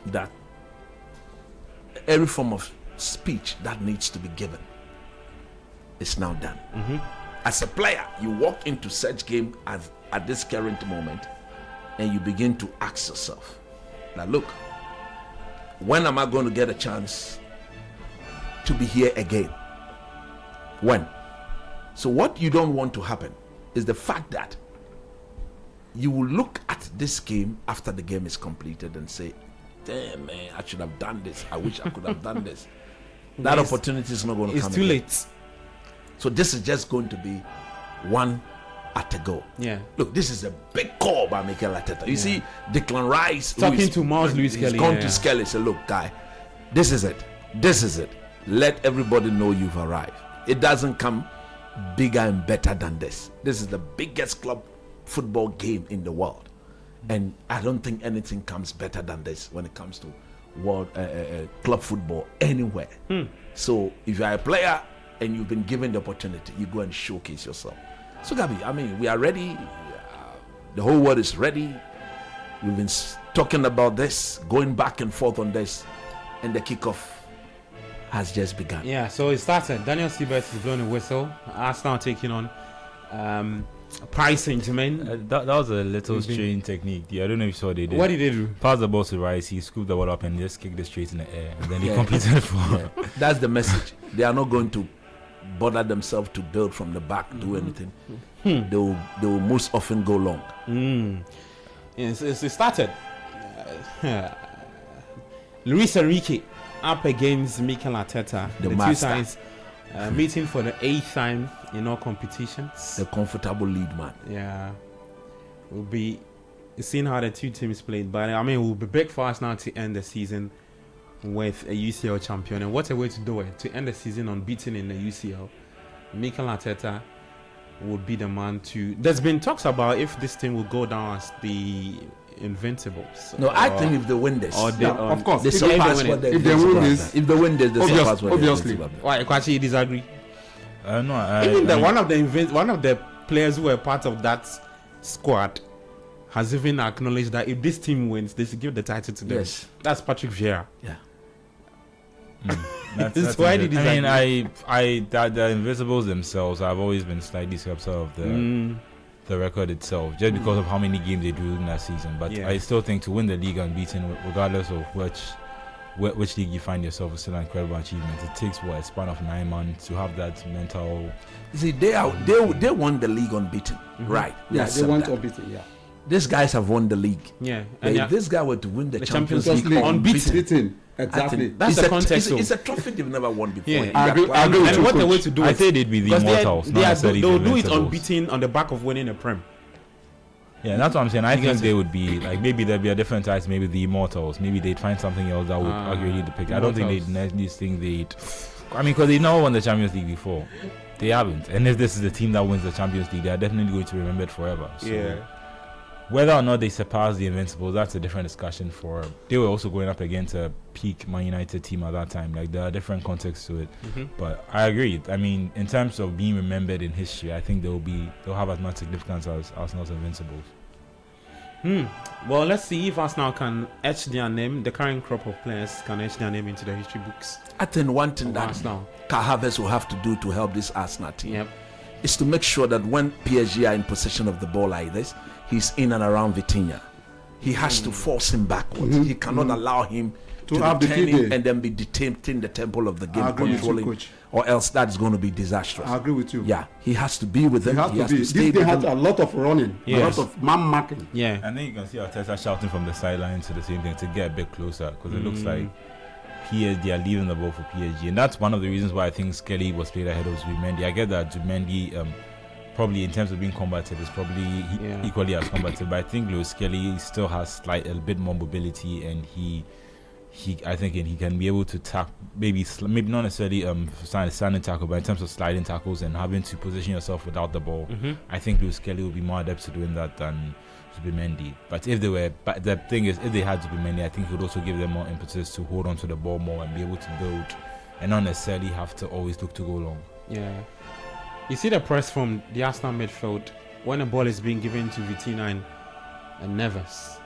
E: that every form of speech that needs to be given is now done. As a player, you walk into such game at this current moment, and you begin to ask yourself, now look, when am I going to get a chance to be here again? When? So what you don't want to happen is the fact that you will look at this game after the game is completed and say, damn man, I should have done this. I wish I could have done this. That opportunity is not going to come.
A: It's too late.
E: So this is just going to be one at a go.
A: Yeah.
E: Look, this is a big call by Mikel Arteta. You see, Declan Rice
A: talking to Miles Lewis Skelly.
E: He's gone to Skelly and said, look, guy, this is it. This is it. Let everybody know you've arrived. It doesn't come bigger and better than this. This is the biggest club football game in the world, and I don't think anything comes better than this when it comes to world club football anywhere. So if you are a player and you've been given the opportunity, you go and showcase yourself. So Gabi, I mean, we are ready. The whole world is ready. We've been talking about this, going back and forth on this, and the kickoff has just begun.
A: Yeah, so it started. Daniel Siebert is blowing a whistle. Arsenal taking on Paris Saint-Germain.
C: That was a little strange technique. I don't know if you saw what they did.
A: What did they do?
C: Pass the ball to Rice, he scooped the ball up and just kicked it straight in the air. And then he completed for.
E: That's the message. They are not going to bother themselves to build from the back, do anything. They will most often go long.
A: Yes, it started. Luis Enrique up against Mikel Arteta. The two sides meeting for the 8th time in all competitions.
E: The comfortable lead man.
A: Yeah. Will be seeing how the two teams played. But I mean, it will be big for us now to end the season with a UCL champion. And what a way to do it, to end the season unbeaten in the UCL. Mikel Arteta would be the man to... There's been talks about if this team will go down as the Invincibles.
E: No, I think if they win this,
D: of course,
E: they surpass what
D: if they win this,
E: if they win this, they surpass what
D: obviously.
A: Why, Kwachi, you disagree?
C: No,
A: Even one of the players who were part of that squad has even acknowledged that if this team wins, they should give the title to them.
E: Yes.
A: That's Patrick Vieira.
E: Yeah.
C: That's
A: why did he
C: the Invisibles themselves, I've always been slightly skeptical of the record itself, just because of how many games they do in that season. But I still think to win the league unbeaten, regardless of which league you find yourself, is still an incredible achievement. It takes a span of 9 months to have that mental.
E: You see, they won the league unbeaten, right?
D: Yeah, they won unbeaten. Yeah.
E: These guys have won the league.
A: Yeah,
E: and if this guy were to win the Champions League
D: unbeaten, exactly.
A: That's the context.
E: It's a trophy they've never won before.
A: Yeah,
D: I agree
A: and what the way to do it?
C: I say they'd be the Immortals.
A: They'll do it unbeaten on the back of winning a Prem.
C: Yeah, that's what I'm saying. I think they would be like, maybe there'd be a different type, maybe the Immortals. Maybe they'd find something else that would accurately depict. I don't think they'd. I mean, because they've never won the Champions League before. They haven't. And if this is the team that wins the Champions League, they are definitely going to be remembered forever. So whether or not they surpass the Invincibles, that's a different discussion. They were also going up against a peak Man United team at that time. Like, there are different contexts to it. But I agree. I mean, in terms of being remembered in history, I think they'll have as much significance as Arsenal's Invincibles.
A: Well, let's see if Arsenal can etch their name. The current crop of players can etch their name into the history books.
E: I think one thing that
A: Arsenal
E: Kai Havertz will have to do to help this Arsenal team
A: Yep.
E: is to make sure that when PSG are in possession of the ball like this, he's in and around Vitinha. He has to force him backwards. He cannot allow him to
D: have the
E: return
D: key
E: him and then be detained in the temple of the game,
D: I agree with you,
E: controlling,
D: Coach.
E: or else that's going to be disastrous.
D: I agree with you.
E: Yeah, he has to be with them.
D: He has to be.
E: stay
D: They
E: with
D: had
E: them.
D: a lot of running,
A: Yes.
D: a lot of man marking.
A: Yeah.
C: And then you can see Arteta shouting from the sideline to the same thing to get a bit closer, because it looks like PSG are leaving the ball for PSG, and that's one of the reasons why I think Skelly was played ahead of Zubimendi. I get that Zubimendi probably in terms of being combative is probably equally as combative, but I think Lewis Skelly still has a bit more mobility, and I think he can be able to tackle, maybe not necessarily standing tackle, but in terms of sliding tackles and having to position yourself without the ball. I think Lewis Kelly will be more adept to doing that than Zubimendi. But the thing is, if they had Zubimendi, I think it would also give them more impetus to hold on to the ball more and be able to build, and not necessarily have to always look to go long.
A: Yeah. You see the press from the Arsenal midfield when the ball is being given to Vitinha and Neves,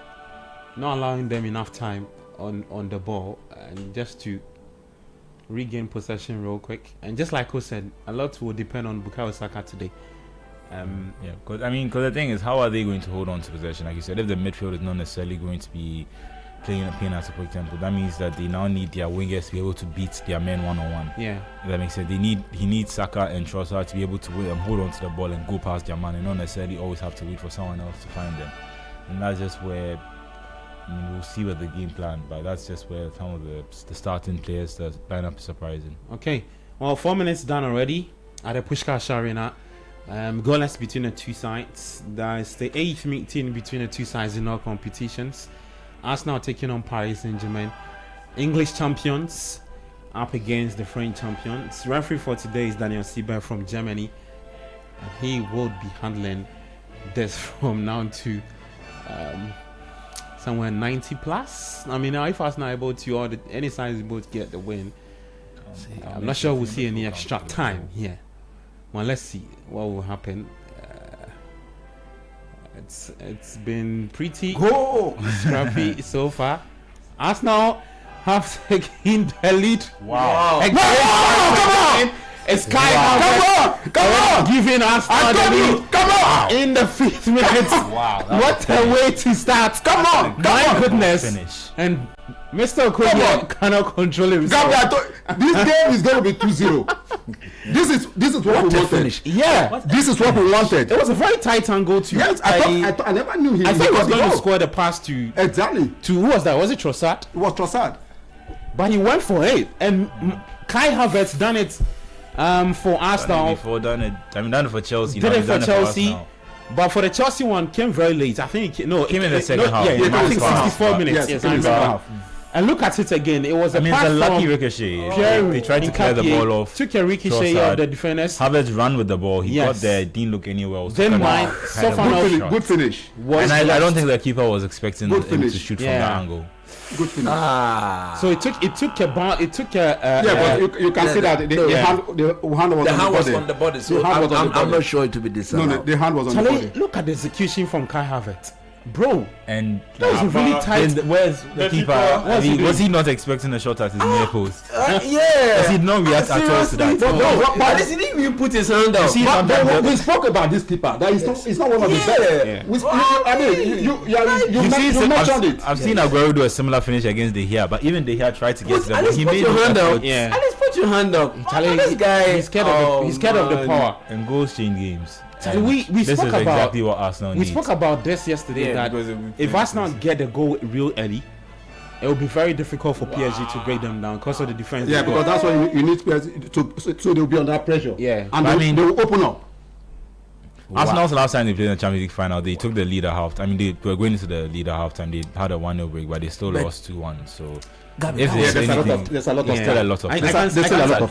A: not allowing them enough time on the ball and just to regain possession real quick. And just like I said, a lot will depend on Bukayo Saka today.
C: Because the thing is, how are they going to hold on to possession? Like you said, if the midfield is not necessarily going to be playing at a quick tempo, that means that they now need their wingers to be able to beat their men one-on-one.
A: Yeah,
C: that makes sense. He needs Saka and Trossard to be able to hold on to the ball and go past their man, and not necessarily always have to wait for someone else to find them. And that's just where we'll see with the game plan, but that's just where some of the starting players, the lineup is surprising.
A: Okay, well, 4 minutes done already at the Puskás Arena. Goalless between the two sides. That is the 8th meeting between the two sides in all competitions. Arsenal taking on Paris Saint-Germain, English champions, up against the French champions. Referee for today is Daniel Sieber from Germany, and he will be handling this from now to somewhere 90 plus. I mean, if Arsenal are able to, or any side is able to get the win, I'm not sure we'll see any extra time here. Well, let's see what will happen. It's been pretty scrappy so far. Arsenal have taken the lead.
C: Wow.
A: Come on! It's come on! Giving Arsenal the lead. Come on! In the 5th minute.
C: Wow.
A: What a way to start. Come on! My goodness.
C: Finish.
A: And Mr. Okoye cannot control himself.
D: This game is going to be 2-0. This is what we wanted.
E: Finish.
A: Yeah.
D: This is what we wanted.
A: It was a very tight angle too.
D: Yes, I never knew he
A: I think he was going to
D: goal.
A: score the pass to
D: Exactly.
A: who was that? Was it Trossard?
D: It was Trossard.
A: But he went for it, and Kai Havertz done it for Arsenal.
C: Done it for Chelsea.
A: Did it for Chelsea. But for the Chelsea one, came very late. I think came in
C: the second half.
A: Yeah,
C: Yeah,
A: I think 64 minutes.
D: Yes,
A: Yes, half. And look at it again. It was a
C: it's a lucky ricochet. They tried to clear the ball off.
A: Took a ricochet of the defenders.
C: Havertz ran with the ball. He got there. Didn't look anywhere else.
A: Then
D: good finish.
C: And I don't think the keeper was expecting him to shoot from that angle.
D: Good finish.
A: So it took a
D: but you can see that the hand was on the body.
E: So I'm not sure it will be this.
D: No, the hand was on the body.
A: Look at the execution from Kai Havertz. Bro,
C: and
A: that was really tight.
C: Where's the keeper? Was he not expecting a shot at his near post?
B: Yeah.
C: Does he not react at all to that?
B: No, but he didn't even put his hand up.
D: We spoke about this keeper. That is not one of the best. I mean, you mentioned it.
C: I've seen Aguero do a similar finish against De Gea, but even De Gea tried to get to them.
B: He made your hand up.
A: Yeah.
B: At least put your hand up.
A: This guy, he's scared of the power.
C: And goals change games.
A: We
C: this
A: spoke
C: is
A: about
C: exactly what Arsenal needs.
A: We spoke about this yesterday that if Arsenal get the goal real early, it will be very difficult for PSG to break them down because of the defense.
D: Yeah, because that's why you need PSG to so they'll be under pressure.
A: Yeah,
D: and they will open up.
C: Arsenal's last time they played in the Champions League final, they took the lead at half. I mean, they were going into the lead at half time. They had a 1-0 break, but they still lost 2-1. So
D: there's a lot of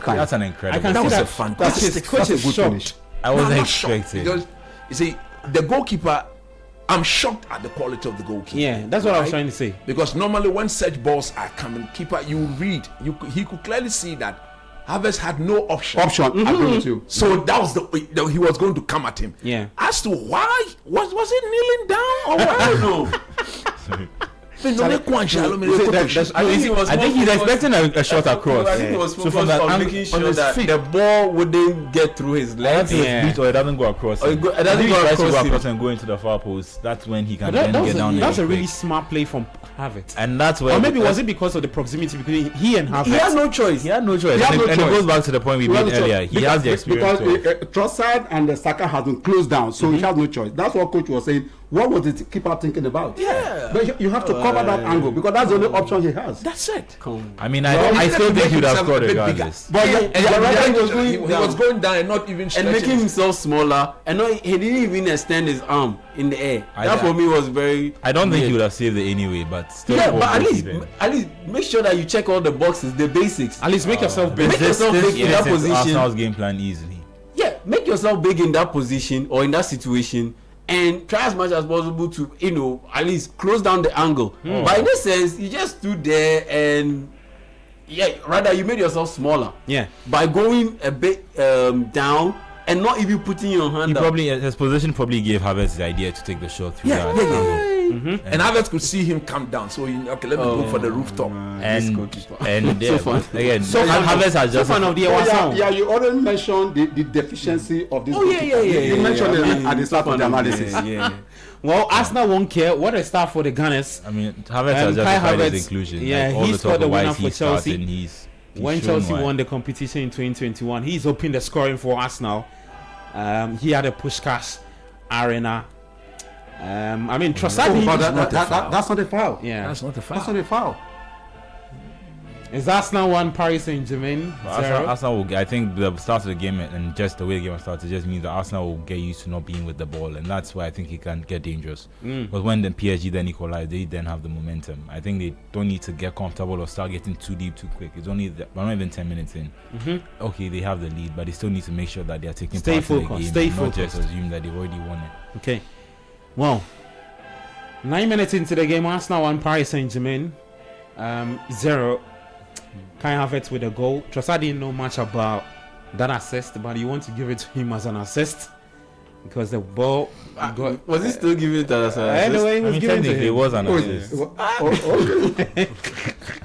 D: time.
C: That's an incredible.
E: That was a fantastic,
D: good finish.
C: I wasn't expecting.
E: Because you see, the goalkeeper, I'm shocked at the quality of the goalkeeper.
A: Yeah, that's what I was trying to say.
E: Because normally when such balls are coming, keeper, you read, he could clearly see that Havertz had no option.
D: I agree with you.
E: So that was he was going to come at him.
A: Yeah.
E: As to why was he kneeling down or what? I don't know. I
C: think he's expecting a shot across.
B: I think he was focused on making sure that the ball wouldn't get through his legs.
C: Or it doesn't go across. It doesn't go across and go into the far post. That's when he can then get down.
A: That's a really smart play from Havertz.
C: And that's where.
A: Or maybe was it because of the proximity between he and Havertz?
B: He had no choice.
C: And it goes back to the point we made earlier. He has the experience.
D: Because Trossard and the Saka has been closed down, so he has no choice. That's what coach was saying. What was the keeper thinking about?
E: Yeah.
D: But you have to cover that angle because that's the only option he has.
E: That's it.
C: I mean, I still think he would have scored regardless.
B: But
E: he was going down and not even
B: and making himself smaller, and he didn't even extend his arm in the air. That for me was very.
C: I don't think he would have saved it anyway, but still.
B: Yeah, but at least make sure that you check all the boxes, the basics.
A: At least make yourself big.
B: Make yourself big in that position.
C: Arsenal's game plan easily.
B: Yeah, make yourself big in that position or in that situation. And try as much as possible to, at least close down the angle. But in this sense, you just stood there and, rather you made yourself smaller.
A: Yeah.
B: By going a bit down and not even putting your hand up.
C: His position probably gave Havertz the idea to take the shot through that angle.
E: Mm-hmm. And Havertz could see him come down, so let me go for the rooftop.
C: And again,
A: so
C: Havertz has just
D: you already mentioned the deficiency of this. You mentioned it at the start of the analysis.
A: Well, Arsenal won't care what a start for the Gunners.
C: I mean, Havertz has justified his inclusion.
A: Yeah, he scored the winner for Chelsea.
C: He's
A: when Chelsea won the competition in 2021, he's opened the scoring for Arsenal. He had a Puskás Arena. I mean, Trossard.
D: That's not a foul.
A: Yeah,
E: that's not a foul.
D: That's not a foul.
A: Is Arsenal 1, Paris Saint-Germain 0?
C: Arsenal will, I think the start of the game and just the way the game started just means that Arsenal will get used to not being with the ball, and that's why I think it can get dangerous. But when the PSG then equalize, they then have the momentum. I think they don't need to get comfortable or start getting too deep too quick. It's only we're not even 10 minutes in. Okay, they have the lead, but they still need to make sure that they are taking part in the game.
A: Stay focused.
C: Not just assume that they've already won it.
A: Okay. Well, 9 minutes into the game, Arsenal 1, Paris Saint-Germain 0. Kai Havertz with a goal. Trossard didn't know much about that assist, but you want to give it to him as an assist because the ball
B: was he still giving it as an assist?
A: Anyway, he was giving it to him.
C: It was an assist.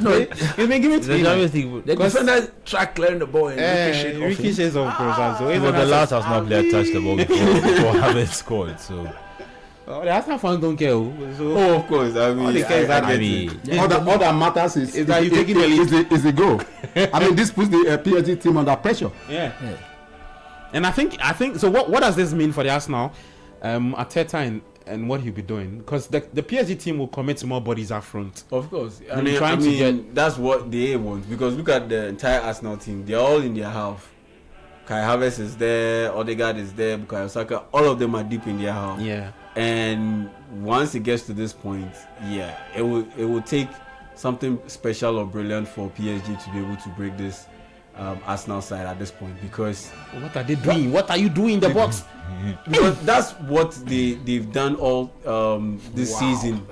A: No, he's been giving it to him.
E: The defender tried clearing the ball and
A: ricochets off Trossard. So
C: he was the last Arsenal player touched the ball before Havertz scored. So.
A: The Arsenal fans don't care.
B: So, of course. I mean,
D: all that matters is that you taking the lead is the goal. I mean, this puts the PSG team under pressure.
A: Yeah. And I think so. What does this mean for the Arsenal? Arteta and what he'll be doing, because the PSG team will commit more bodies up front.
B: Of course. That's what they want, because look at the entire Arsenal team. They're all in their half. Kai Havertz is there, Odegaard is there, Bukayo Saka. All of them are deep in their house.
A: Yeah.
B: And once it gets to this point, it will take something special or brilliant for PSG to be able to break this Arsenal side at this point, because
A: what are they doing? What are you doing in the box?
B: Because that's what they've done all this season.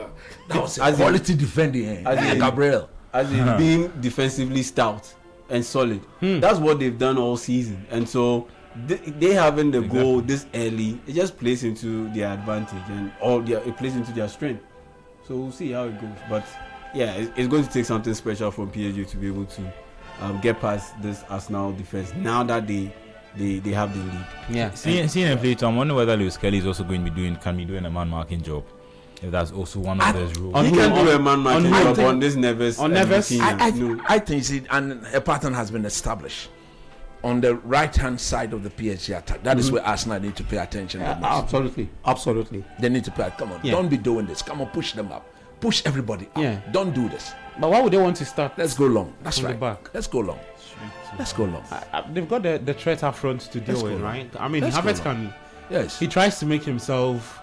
E: That was quality defending, Gabriel.
B: As in being defensively stout and solid. That's what they've done all season. And so they having the goal this early, it just plays into their advantage, and it plays into their strength. So we'll see how it goes. But yeah, it's going to take something special from PSG to be able to get past this Arsenal defense now that they have the lead.
A: Yeah.
C: Seeing him play, Tom, I wonder whether Lewis Kelly is also going to be doing a man marking job. If that's also one of those rules.
B: He can do a man marking job on this Neves.
A: On Neves,
E: I think and a pattern has been established on the right hand side of the PSG attack. That is where Arsenal need to pay attention.
D: Absolutely.
E: They need to pay. Come on, don't be doing this. Come on, push them up. Push everybody up.
A: Yeah.
E: Don't do this.
A: But why would they want to start?
E: Let's go long. That's
A: from
E: right.
A: the back.
E: Let's go long. Let's go long.
A: They've got the threat up front to deal with, right? I mean, Havertz can.
E: Yes.
A: He tries to make himself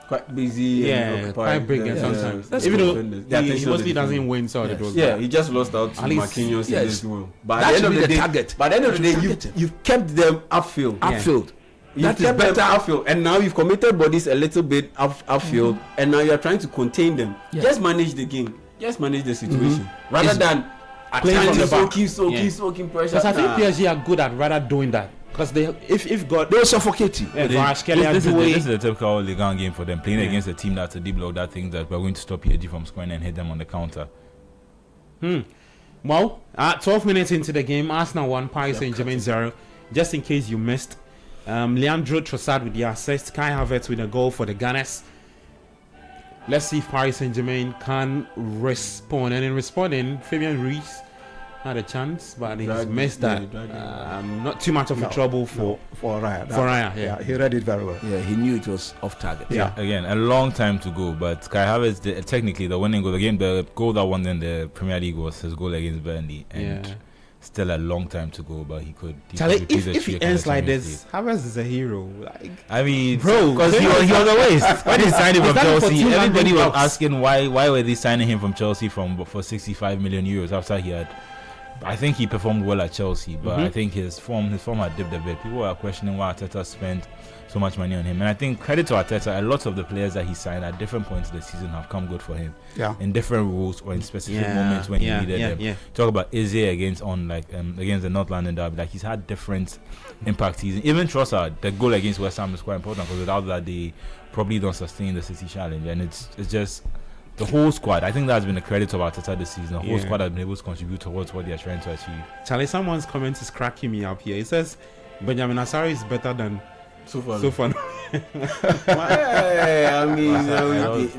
B: quite busy.
A: Quite brilliant sometimes. Even though he mostly doesn't win, so it was.
B: Yeah, he just lost out to Marquinhos in this role. But at the end of the day,
E: target.
B: By the end of the day, you've kept them upfield.
E: Upfield.
B: That is better upfield, and now you've committed bodies a little bit upfield, and now you're trying to contain them. Yeah. Just manage the game. Just manage the situation rather than
A: playing from the back.
B: Soaking pressure.
A: Because I think PSG are good at rather doing that. Because if God,
E: they'll suffocate you.
C: This is a typical Ligue 1 game for them, playing against a team that's a deep block that thinks that we're going to stop PSG from scoring and hit them on the counter.
A: Well, 12 minutes into the game, Arsenal 1, Paris Saint-Germain 0. Just in case you missed, Leandro Trossard with the assist, Kai Havertz with a goal for the Gunners. Let's see if Paris Saint-Germain can respond. And in responding, Fabian Ruiz had a chance, but he's missed that. Not too much of a trouble for
D: Raya.
A: Yeah,
D: he read it very well.
E: Yeah, he knew it was off target.
C: Yeah. Again, a long time to go, but Kai Havertz, technically the winning goal, the goal that won in the Premier League was his goal against Burnley, and still a long time to go, but he could.
A: Charlie, if he ends like this, Havertz is a hero.
C: I mean, bro, because he was the waste. When they signed him from Chelsea, everybody was asking why were they signing him from Chelsea for 65 million euros after he had. I think he performed well at Chelsea, but I think his form had dipped a bit. People were questioning why Arteta spent so much money on him, and I think credit to Arteta, a lot of the players that he signed at different points of the season have come good for him. In different roles or in specific moments when he needed them. Talk about Eze against the North London derby, like he's had different impact. Even Trossard, the goal against West Ham is quite important because without that they probably don't sustain the City challenge, and it's just. The whole squad, I think that's been the credit of Arteta this season. The whole squad has been able to contribute towards what they are trying to achieve.
A: Charlie, someone's comment is cracking me up here. It says Benjamin Asari is better than
B: Sofano. I mean,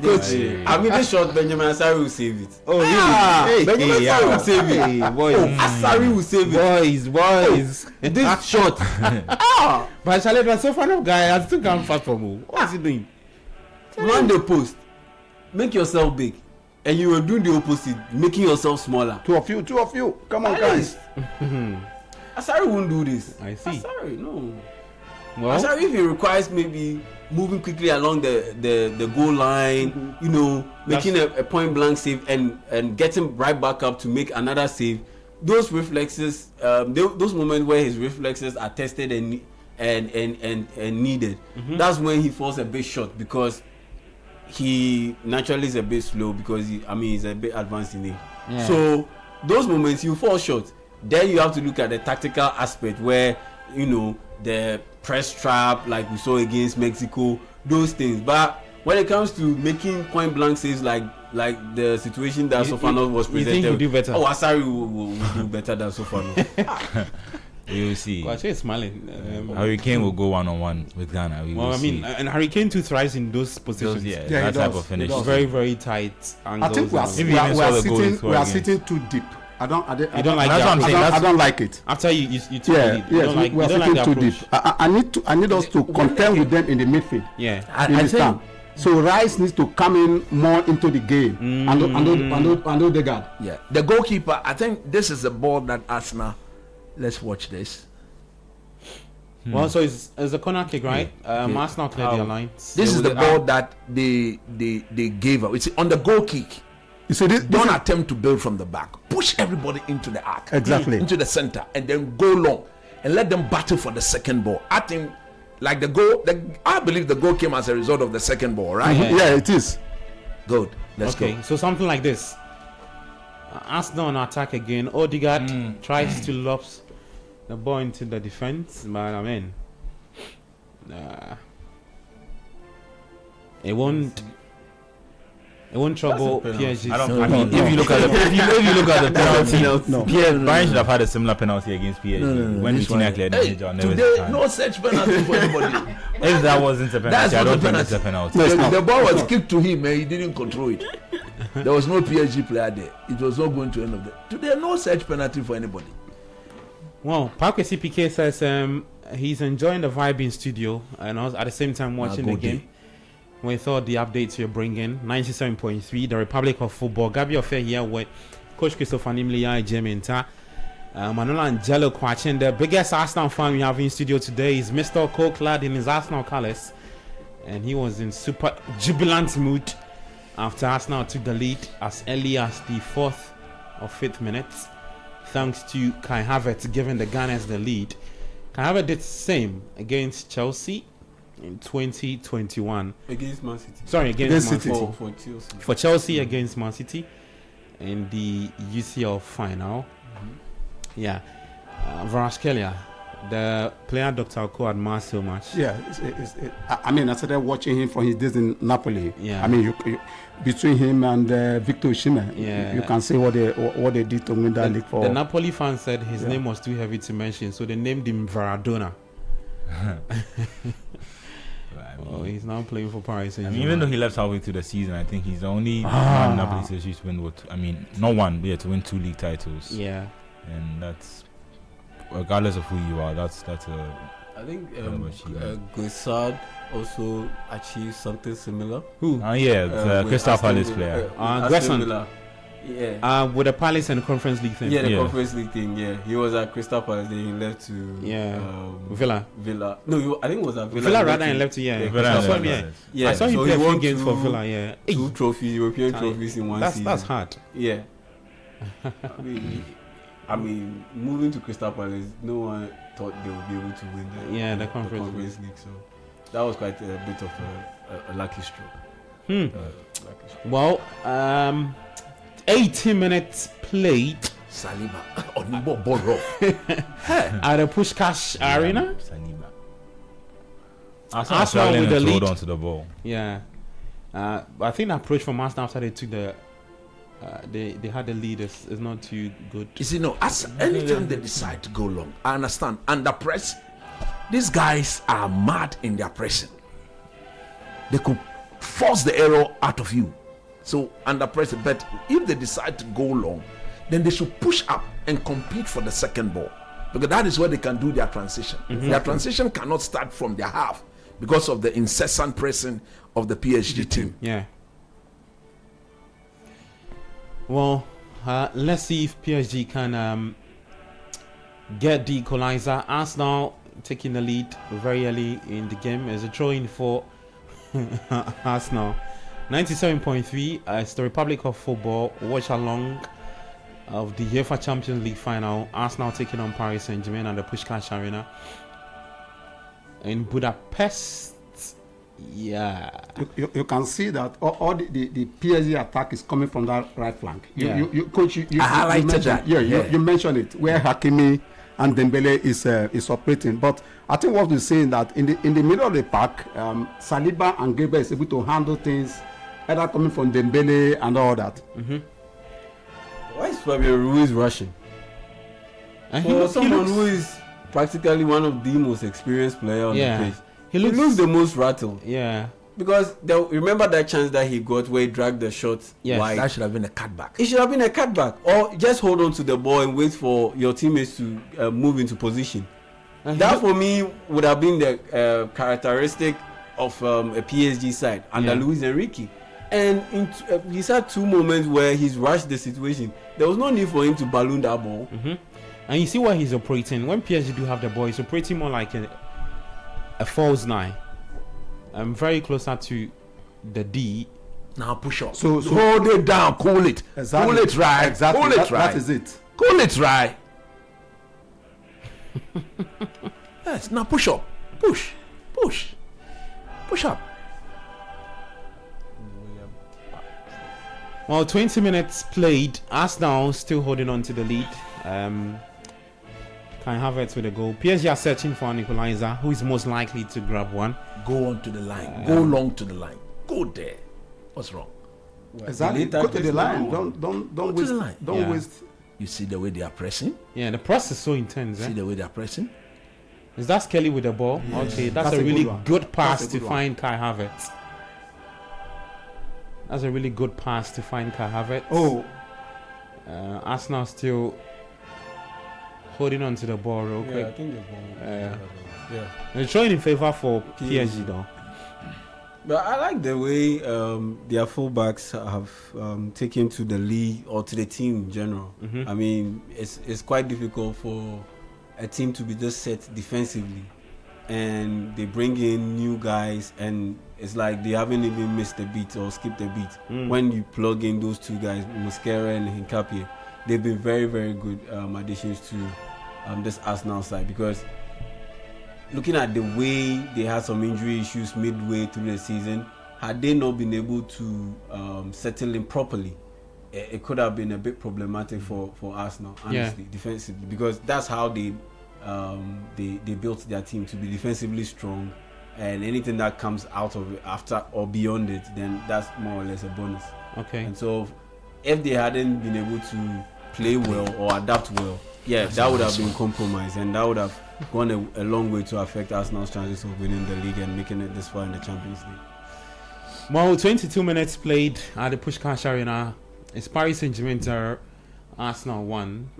B: this shot, Benjamin Asari will save it.
A: Oh, really?
B: Benjamin Asari will save it.
A: Boys.
B: Asari will save it.
A: Boys.
B: This shot.
A: But Charlie, the Sofano guy has still come fast from who? What is he doing?
B: Run the post. Make yourself big, and you will do the opposite, making yourself smaller.
D: Two of you. Come on, guys.
B: Asari won't do this.
A: I see.
B: Asari, no.
A: Well,
B: Asari, if he requires maybe moving quickly along the goal line, making a point blank save and getting right back up to make another save. Those reflexes, those moments where his reflexes are tested and needed. That's when he falls a bit short because. He naturally is a bit slow because he's a bit advanced in it. So those moments you fall short. Then you have to look at the tactical aspect where the press trap like we saw against Mexico, those things. But when it comes to making point blank saves like the situation that Sofano was presented,
A: you think he'll do better?
B: Oh, Asari will do better than Sofano.
C: You will see.
A: Well, actually, smiling.
C: Harry Kane will go 1-on-1 with Ghana.
A: And Harry Kane too thrives in those positions.
C: That type of finish.
A: Very, very tight angles.
D: I think we are sitting too deep. I don't like it.
A: After you took the lead.
D: Yes, we are sitting too deep. I need us to contend with them in the midfield.
A: Yeah.
D: I think. So Rice needs to come in more into the game and Odegaard.
E: Yeah. The goalkeeper, I think this is the ball that Arsenal. Let's watch this.
A: Well, so it's a corner kick, right? Arsenal cleared their line.
E: This is the ball that they gave up. It's on the goal kick.
D: You see,
E: Don't attempt to build from the back. Push everybody into the arc.
D: Exactly.
E: Into the center, and then go long and let them battle for the second ball. I think, like I believe the goal came as a result of the second ball, right?
D: Yeah, it is.
E: Good. Let's go.
A: So something like this. Arsenal on attack again. Odegaard tries to lob the ball into the defense, but I mean, it won't trouble PSG.
C: I mean, if you look at the penalty, Bayern should have had a similar penalty against PSG when Vitinha cleared the danger.
E: Today, no such penalty for anybody.
C: If that wasn't a penalty, I don't think it's a penalty.
E: The ball was kicked to him, and he didn't control it. There was no PSG player there. It was not going to end of the. Today, no such penalty for anybody.
A: Well, Parkway CPK says he's enjoying the vibe in studio and also at the same time watching the game. We thought the updates you're bringing 97.3, the Republic of Football. Gabi Ofe here with Coach Christopher Nimliya Jementa. Manola Angelo Kwachin. The biggest Arsenal fan we have in studio today is Mr. Cole, clad in his Arsenal colours, and he was in super jubilant mood after Arsenal took the lead as early as the 4th or 5th minute, thanks to Kai Havertz giving the Gunners the lead. Kai Havertz did the same against Chelsea in 2021.
B: Against Man City.
A: Sorry, against Man
B: City.
A: City. For Chelsea against Man City in the UCL final. Yeah. Varaskelia, the player Dr. Oko admires so much.
D: Yeah, I mean, I started watching him from his days in Napoli.
A: Yeah.
D: I mean, you between him and Victor Osimhen, you can see what they did to win that league for.
A: The Napoli fan said his name was too heavy to mention, so they named him Varadona. He's now playing for Paris Saint-Germain.
C: Even though he left halfway through the season, I think he's the only man Napoli says to win. Not one, but to win 2 league titles.
A: Yeah,
C: and that's regardless of who you are. That's a.
B: I think Guissard also achieved something similar.
A: Who?
C: The Crystal Palace player.
B: Yeah.
A: With the Palace and the Conference League thing.
B: Yeah, the Conference League thing. Yeah, he was at Crystal Palace. Then he left to
A: Villa.
B: No, I think it was at Villa.
A: Villa rather than left to I saw him play a few games for Villa. Yeah,
B: 2 trophies, European trophies in one season.
A: That's hard.
B: Yeah. I mean, moving to Crystal Palace, no one thought they would be able to win the Conference League. So that was quite a bit of a lucky stroke.
A: Well, 80 minutes played.
E: Saliba on the ball rough.
A: At the Pushkash Arena.
C: Arsenal with the lead. Hold on to the ball.
A: Yeah. I think the approach from Arsenal after they took the they had the lead is not too good.
E: You see, anytime they decide to go long, I understand. Under press, these guys are mad in their pressing. They could force the error out of you. So under pressure, but if they decide to go long, then they should push up and compete for the second ball, because that is where they can do their transition. Their transition cannot start from their half because of the incessant pressing of the PSG team.
A: Yeah. Well, let's see if PSG can get the equalizer. Arsenal taking the lead very early in the game as a throw-in for Arsenal. 97.3, it's the Republic of Football watch along of the UEFA Champions League final. Arsenal taking on Paris Saint-Germain at the Pushkash Arena in Budapest. Yeah,
D: you can see that all the PSG attack is coming from that right flank. Coach, you
E: highlighted that.
D: You mentioned it where Hakimi and Dembele is operating. But I think what we're saying that in the middle of the pack, Saliba and Gabriel is able to handle things, either coming from Dembele and all that.
B: Why is Fabio Ruiz rushing? For someone who is practically one of the most experienced players on the pitch, he looks the most rattled.
A: Yeah.
B: Because remember that chance that he got where he dragged the shot wide?
E: That should have been a cutback.
B: It should have been a cutback. Or just hold on to the ball and wait for your teammates to move into position. That for me would have been the characteristic of a PSG side under Luis Enrique. And he's had 2 moments where he's rushed the situation. There was no need for him to balloon that ball.
A: And you see why he's operating. When PSG do have the ball, he's operating more like a false 9. I'm very closer to the D.
E: Now push up.
D: So
E: hold it down. Cool it.
D: Exactly.
E: Cool it right.
D: Exactly.
E: Cool it right.
D: That is it.
E: Cool it right. Yes. Now push up. Push. Push. Push up.
A: Well, 20 minutes played. Arsenal still holding on to the lead. Kai Havertz with a goal. PSG are searching for an equalizer. Who is most likely to grab one?
E: Go on to the line. Go long to the line. Go there. What's wrong?
D: Exactly. Go to the line. Don't
E: Go
D: waste.
E: to the line.
D: Don't waste.
E: You see the way they are pressing?
A: Yeah, the press is so intense.
E: See the way they are pressing?
A: Is that Skelly with the ball? Yeah. Okay, that's a really good pass to find Kai Havertz. That's a really good pass to find Kai Havertz.
D: Oh.
A: Arsenal still holding on to the ball real quick.
B: Yeah, I think the ball.
A: They're showing in favor for PSG though.
B: But I like the way their fullbacks have taken to the league or to the team in general. I mean, it's quite difficult for a team to be just set defensively, and they bring in new guys, and it's like they haven't even missed a beat or skipped a beat. When you plug in those two guys, Mosquera and Hincapié, they've been very, very good additions to this Arsenal side, because looking at the way they had some injury issues midway through the season, had they not been able to settle in properly, it could have been a bit problematic for Arsenal, honestly, defensively, because that's how they built their team to be defensively strong, and anything that comes out of it after or beyond it, then that's more or less a bonus.
A: Okay.
B: And so if they hadn't been able to play well or adapt well, that would have been compromised, and that would have gone a long way to affect Arsenal's chances of winning the league and making it this far in the Champions League.
A: Well, 22 minutes played at the Puskás Arena. It's Paris Saint-Germain 0, Arsenal 1.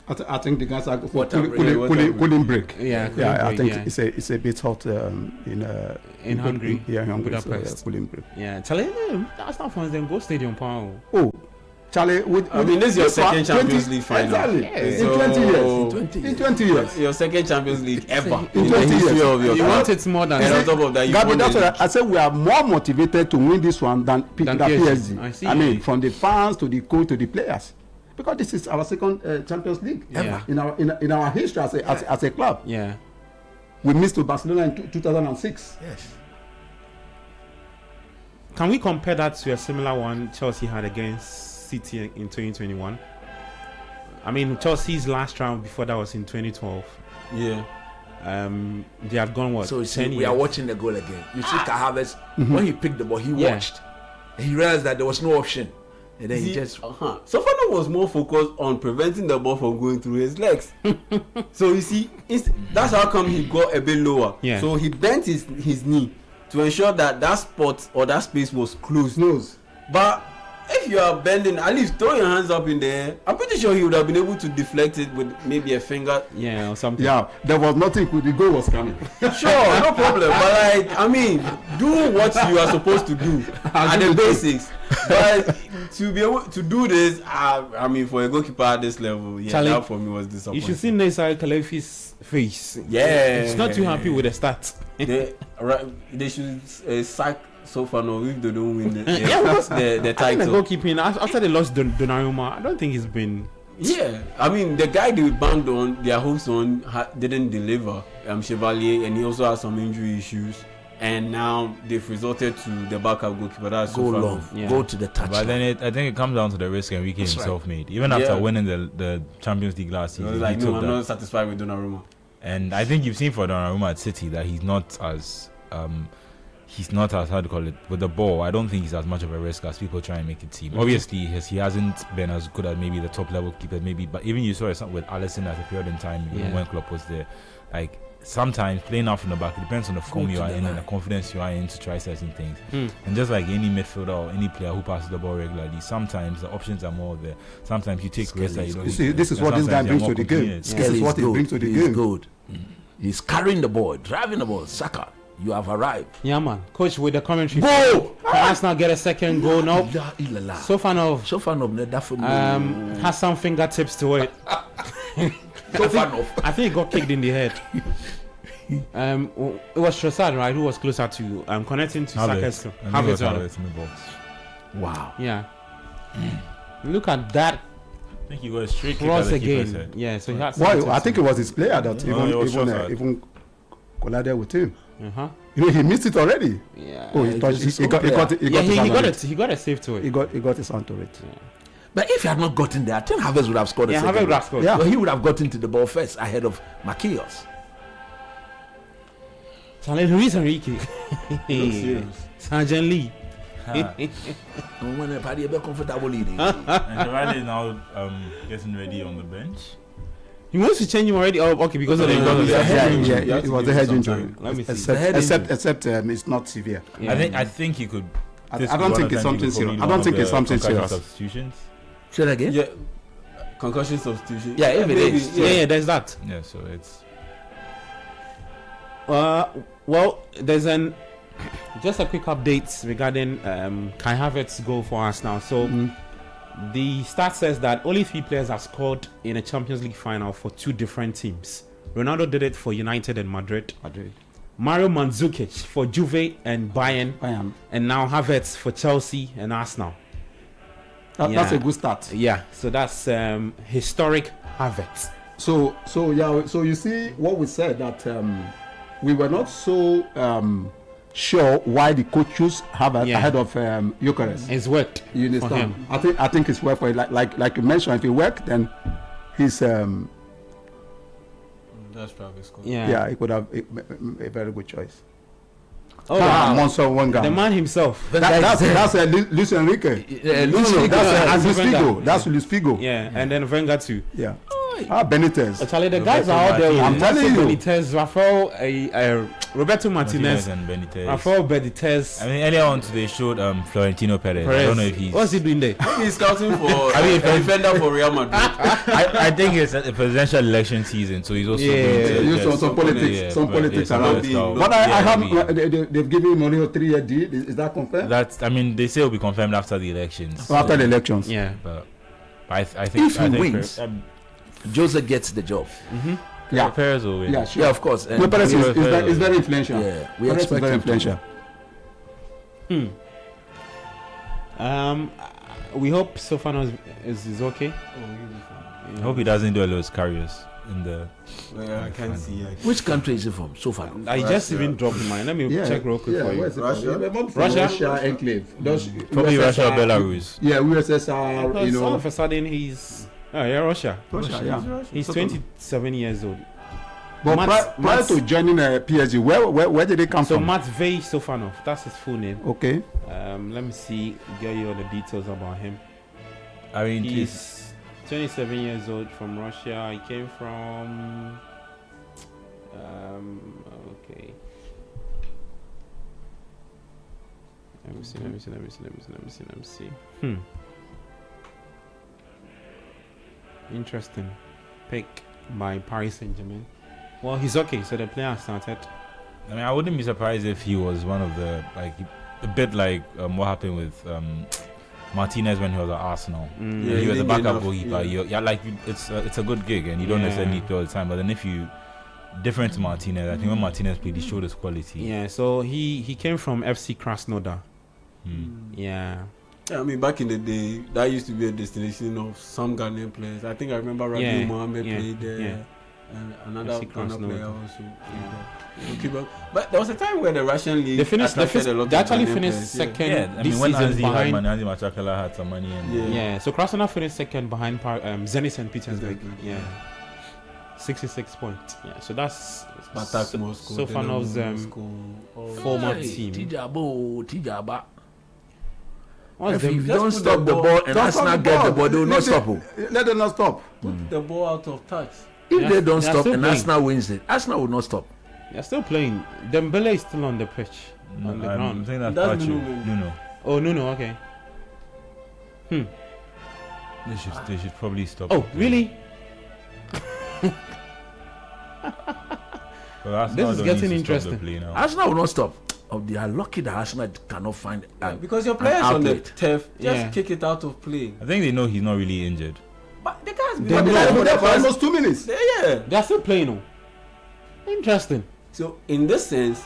D: I think the guys are couldn't break. I think it's a bit hot in
A: Hungary.
D: Yeah, in Hungary.
A: Budapest.
D: So, couldn't break.
A: Yeah, Charlie, Arsenal fans then go stadium power.
D: Oh, Charlie,
B: this is your second Champions League final.
D: Exactly. In 20 years.
B: Your second Champions League ever.
D: In 20 years.
A: You want it more than
B: and on top of that, you won
D: that's what I said. We are more motivated to win this one than PSG. I mean, from the fans to the coach to the players, because this is our second Champions League ever in our history as a club.
A: Yeah,
D: we missed to Barcelona in 2006.
E: Yes.
A: Can we compare that to a similar one Chelsea had against City in 2021? I mean, Chelsea's last round before that was in 2012.
B: Yeah.
A: They had gone what?
E: So
A: 10 years.
E: We are watching the goal again. You see Kai Havertz, when he picked the ball, he watched. And he realized that there was no option. And then he just
B: Sofano was more focused on preventing the ball from going through his legs. So you see, that's how come he got a bit lower.
A: Yeah.
B: So he bent his knee to ensure that spot or that space was closed. But if you are bending, at least throw your hands up in the air. I'm pretty sure he would have been able to deflect it with maybe a finger.
A: Yeah, or something.
D: Yeah, there was nothing. The goal was coming.
B: Sure, no problem. But do what you are supposed to do at the basics. But to be able to do this, for a goalkeeper at this level,
A: Charlie,
B: that for me was disappointing.
A: You should see Naisar Khalifi's face.
B: Yeah,
A: he's not too happy with the stats.
B: They should sack Sofano if they don't win the title.
A: I think the goalkeeping after they lost Donnarumma, I don't think he's been.
B: Yeah, the guy they banged on, their hopes on, didn't deliver. Chevalier, and he also has some injury issues. And now they've resorted to the backup goalkeeper. That's
E: go long, go to the touch.
C: But then I think it comes down to the risk Enrique himself made. Even after winning the Champions League last season,
B: I'm not satisfied with Donnarumma.
C: And I think you've seen for Donnarumma at City that he's not as how to call it, with the ball. I don't think he's as much of a risk as people try and make it seem. Obviously, he hasn't been as good as maybe the top level keepers, but even you saw it with Alisson at a period in time when Klopp was there. Like, sometimes playing out from the back, it depends on the form you are in and the confidence you are in to try certain things. And just like any midfielder or any player who passes the ball regularly, sometimes the options are more there. Sometimes you take risks that you don't.
D: This is what this guy brings to the game. This is what he brings to the game.
E: He's good. He's carrying the ball, driving the ball. Saka, you have arrived.
A: Yeah, man. Coach, with the commentary.
E: Go!
A: Can Arsenal get a second goal now? Sofanov has some fingertips to it.
E: I
A: think he got kicked in the head. It was Trossard, right, who was closer to connecting to Saka's
C: Havertz in the box.
E: Wow.
A: Yeah. Look at that
C: I think he was straight
A: cross again. Yeah, so he had.
D: Well, I think it was his player that
C: it
D: even collided with him.
A: Uh-huh.
D: You know, he missed it already.
A: Yeah.
D: Oh, he touched. He got it.
A: He got a save to it.
D: He got his hand to it.
A: Yeah.
E: But if he had not gotten there, I think Havertz would have scored a second.
A: Havertz would have scored.
D: Yeah.
E: Well, he would have gotten to the ball first ahead of Marquinhos.
A: Luis Enrique. Sergeant Lee.
E: When the party is comfortable leading.
C: And Giovanni is now getting ready on the bench.
A: He wants to change him already. Oh, okay, because of the
D: Yeah, it was a head injury.
A: Let me see.
D: Except it's not severe.
A: Yeah.
C: I think he could.
D: I don't think it's something serious. I don't think it's something serious.
C: Substitutions.
E: Say that again?
B: Yeah, concussion substitution.
E: Yeah, if it is.
A: Yeah, there's that.
C: Yeah, so it's.
A: Well, there's just a quick update regarding Kai Havertz's goal for us now. So the stat says that only 3 players have scored in a Champions League final for 2 different teams. Ronaldo did it for United and Madrid. Mario Mandzukic for Juve and Bayern. And now Havertz for Chelsea and Arsenal.
D: That's a good start.
A: Yeah, so that's historic Havertz.
D: So you see what we said that we were not so sure why the coach chose Havertz ahead of Gyökeres.
A: It's worked.
D: You understand? I think it's worked for it. Like you mentioned, if it worked, then he's
B: that's probably scored.
A: Yeah,
D: he could have a very good choice.
A: Oh, wow.
D: Monster one guy.
A: The man himself.
D: That's Luis Enrique. That's Luis Figo. That's Luis Figo.
A: Yeah, and then Wenger too.
D: Yeah. Benitez.
A: Charlie, the guys are out there.
D: I'm telling you.
A: Benitez, Roberto Martinez,
C: and Benitez.
A: Rafael Benitez.
C: I mean, earlier on today showed Florentino Perez. I don't know if he's.
A: What's he doing there?
B: He's scouting for a defender for Real Madrid.
C: I think it's a presidential election season, so he's also doing
D: some politics around. But they've given Mourinho 3-year deal. Is that confirmed?
C: That's. I mean, they say it'll be confirmed after the elections.
D: After the elections.
A: Yeah.
C: But I think
E: if he wins, Jose gets the job.
D: Yeah,
C: Perez will win.
D: Yeah, sure.
E: Yeah, of course.
D: Perez is very influential.
E: Yeah, we
D: Perez
E: expect
D: is very
E: him to.
D: influential.
A: We hope Sofanos is okay.
C: I hope he doesn't do a Los Carriers in the.
B: I can't see.
E: Which country is he from? So far.
A: I just even dropped mine. Let me check real quick for you.
D: Russia enclave.
C: Probably Russia or Belarus.
D: Yeah, USSR. You know.
A: All of a sudden he's Russia.
D: Yeah.
A: He's 27 years old.
D: But prior to joining PSG, where did he come
A: so
D: from?
A: Matvey Sofanov, that's his full name.
D: Okay.
A: Let me see, get you all the details about him.
C: I mean,
A: he's 27 years old, from Russia. He came from okay. Let me see. Interesting pick by Paris Saint-Germain. Well, he's okay, so the player started.
C: I mean, I wouldn't be surprised if he was one of the, like, a bit like what happened with Martinez when he was at Arsenal.
B: Yeah,
C: he was a backup goalkeeper.
B: Yeah.
C: Like it's a good gig, and you don't necessarily need to all the time. But then if you different to Martinez, I think when Martinez played, he showed his quality.
A: Yeah, so he came from FC Krasnodar. Yeah.
B: Yeah, I mean, back in the day, that used to be a destination of some Ghanaian players. I think I remember Rabiu Mohammed played there, and another Ghana player also. Yeah. But there was a time where the Russian league
A: they actually finished second.
C: Yeah, I mean, when Anzi Machakala had some money. And
A: so Krasnodar finished second behind Zenit St. Petersburg. Yeah. 66 points. Yeah, so that's Sofanov's former team.
E: Tijaba.
A: If
E: you don't stop the ball and Arsenal get the ball, they will not stop.
D: Let them not stop.
B: Put the ball out of touch.
E: If they don't stop and Arsenal wins it, Arsenal will not stop.
A: They're still playing. Dembele is still on the pitch, on the ground.
C: I'm saying that's Nuno.
A: Oh, Nuno, okay.
C: They should probably stop.
A: Oh, really? This is getting interesting.
E: Arsenal will not stop. They are lucky that Arsenal cannot find
B: because your players on the turf just kick it out of play.
C: I think they know he's not really injured.
B: But the guys
D: been there for almost 2 minutes.
B: Yeah,
A: they're still playing. Interesting.
B: So in this sense,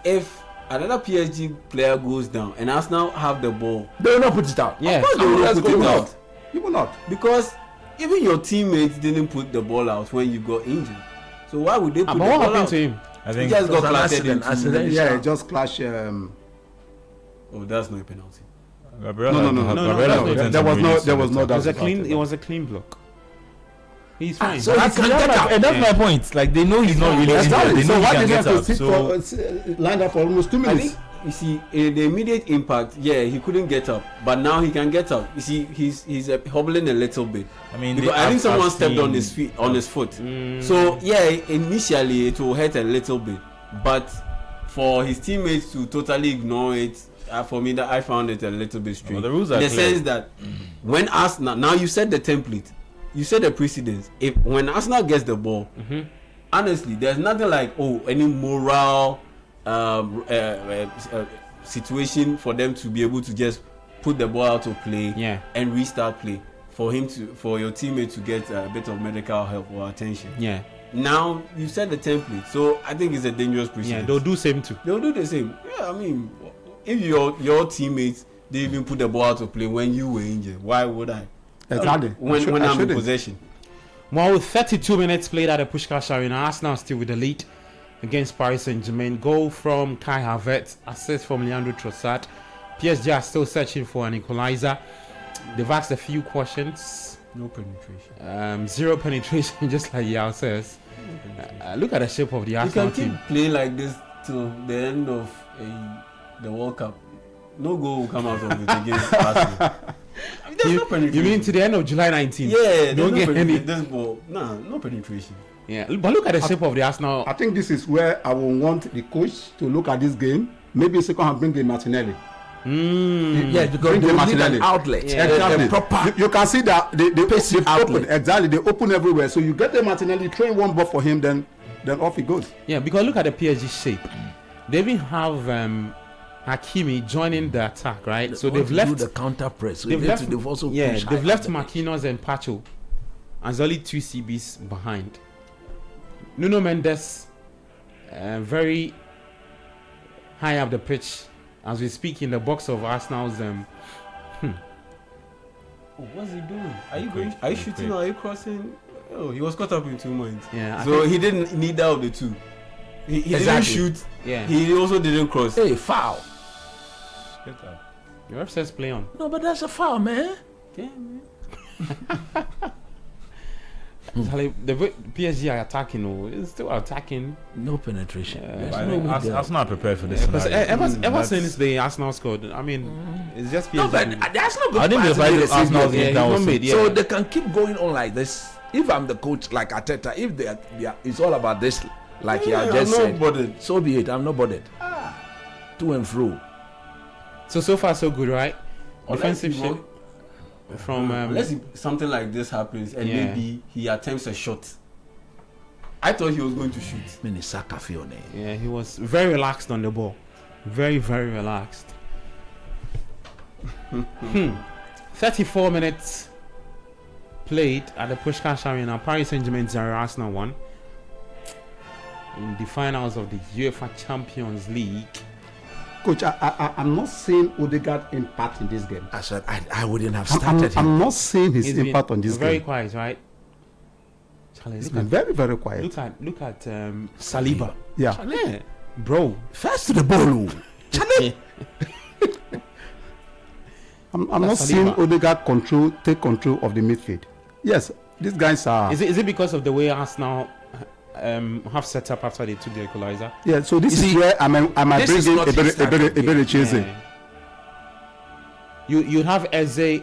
B: if another PSG player goes down and Arsenal have the ball,
E: they will not put it out.
A: Yeah,
B: of course they will not put it out.
D: You will not.
B: Because even your teammates didn't put the ball out when you got injured. So why would they put the
A: but
B: ball
A: what
B: out?
A: happened to him?
C: I think
B: He just got
E: an
B: clattered
E: accident.
B: into.
D: Yeah, it just clash.
B: Oh, that's not a penalty.
C: Gabriel
D: No. There was no.
A: It was a clean block. He's fine.
E: So he can get out.
C: And that's my point. Like they know he's not really injured. They know
D: So
C: he
D: why
C: can
D: did he
C: get
D: have to
C: out.
D: sit
C: So
D: lined up for almost 2
B: I
D: minutes?
B: think you see in the immediate impact, yeah, he couldn't get up, but now he can get up. You see, he's hobbling a little bit.
C: I mean,
B: Because I think someone stepped on his
C: feet.
B: feet, on his foot. So yeah, initially it will hurt a little bit, but for his teammates to totally ignore it, for me, that I found it a little bit strange.
C: Well, the rules are
B: in the
C: clear.
B: sense that when Arsenal, now you set the template, you set the precedence. If when Arsenal gets the ball, honestly, there's nothing like any moral situation for them to be able to just put the ball out of play and restart play for your teammate to get a bit of medical help or attention.
A: Yeah.
B: Now you set the template, so I think it's a dangerous precedent.
A: Yeah, they'll do same too.
B: They'll do the same. Yeah, I mean, if your teammates they even put the ball out of play when you were injured, why would I?
D: Exactly.
B: When I'm in possession.
A: Well, with 32 minutes played at the Puskás Arena, Arsenal still with the lead against Paris Saint-Germain. Goal from Kai Havertz, assist from Leandro Trossard. PSG are still searching for an equalizer. They've asked a few questions.
B: No penetration.
A: Zero penetration, just like Yao says. Look at the shape of the Arsenal
B: You can
A: team.
B: keep playing like this till the end of the World Cup. No goal will come out of it against Arsenal.
A: You mean to the end of July 19?
B: Yeah,
A: don't get any.
B: This ball. Nah, no penetration.
A: Yeah, but look at the shape of the Arsenal.
D: I think this is where I will want the coach to look at this game. Maybe second half bring in Martinelli.
E: Yes, because they need an outlet.
A: Yeah.
D: Exactly.
E: A proper.
D: You can see that they
E: outlet.
D: open. Exactly, they open everywhere. So you get the Martinelli, train one ball for him, then off he goes.
A: Yeah, because look at the PSG shape. They even have Hakimi joining the attack, right? So they've left
E: the counter press. So
A: they've left.
E: they've also
A: Yeah,
E: pushed
A: they've
E: high
A: left
E: up the pitch.
A: Marquinhos and Pacho, and there's only 2 CBs behind. Nuno Mendes, very high up the pitch as we speak in the box of Arsenal's.
B: What's he doing? Are you going? Are you shooting or are you crossing? Oh, he was caught up in 2 minds.
A: Yeah, I
B: So
A: think-
B: he didn't need that of the two. He didn't
E: Exactly.
B: shoot.
A: Yeah,
B: He also didn't cross.
E: Hey, foul.
A: the ref says play on.
E: No, but that's a foul, man.
B: Yeah, man.
A: Charlie, the way PSG are attacking, it's still attacking.
E: No penetration. There's
C: I
E: no
C: think
E: need there.
C: Arsenal are prepared for this
A: Because
C: scenario.
A: ever since the Arsenal scored, I mean, it's just PSG.
E: No, but that's not
C: I didn't
E: surprising
C: realize
E: this
C: Arsenal's
E: season.
C: game
A: Yeah,
C: down
A: he's
C: was
A: not made,
E: So
A: yeah.
E: they can keep going on like this. If I'm the coach, like Arteta, if they are, it's all about this, like you have just
B: I'm
E: said.
B: not bothered.
E: So be it. I'm not bothered. To and fro.
A: So far so good, right?
B: Unless
A: Defensive
B: he
A: shape
B: won't-
A: from
B: Unless something like this happens and
A: Yeah.
B: maybe he attempts a shot. I thought he was going to shoot.
E: Minisaka Fione.
A: yeah, he was very relaxed on the ball, very relaxed. 34 minutes played at the Puskás Arena. Paris Saint-Germain 0, Arsenal 1 in the finals of the UEFA Champions League.
D: Coach, I'm not seeing Odegaard impact in this game.
E: I said I wouldn't have started him.
D: I'm not seeing his
A: He's
D: impact
A: been
D: on this
A: very
D: game.
A: quiet, right? Charlie,
D: He's
A: look
D: been
A: at
D: very quiet.
A: look at Saliba.
D: Yeah.
A: Yeah, bro.
E: First to the ball. Charlie.
D: I'm not
A: That's
D: seeing
A: Saliba.
D: Odegaard take control of the midfield. Yes, these guys are.
A: Is it because of the way Arsenal have set up after they took the equalizer?
D: Yeah, so this
E: You
D: is
E: see,
D: where I might
E: this
D: bring
E: is
D: in
E: not his type of game.
D: Ebere Cheze.
A: Yeah. You have Eze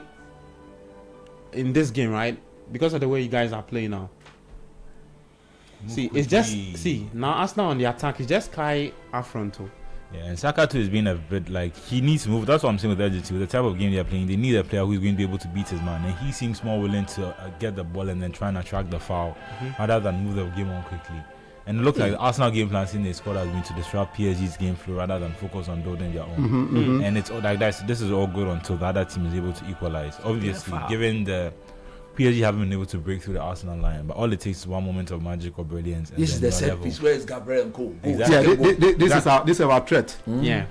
A: in this game, right? Because of the way you guys are playing now. See, it's just now Arsenal on the attack. It's just Kai Afronto.
C: Yeah, and Saka too has been a bit like he needs to move. That's what I'm saying with urgency. With the type of game they're playing, they need a player who's going to be able to beat his man, and he seems more willing to get the ball and then try and attract the foul rather than move the game on quickly. And it looks like the Arsenal game plan in the squad has been to disrupt PSG's game flow rather than focus on building their own. And it's all like that. This is all good until the other team is able to equalize. Obviously, given the PSG haven't been able to break through the Arsenal line, but all it takes is one moment of magic or brilliance. And
E: This is
C: then
E: the
C: you're
E: set
C: level.
E: piece where is Gabriel and Co.
C: Exactly.
D: Yeah, this is our threat.
A: Yeah.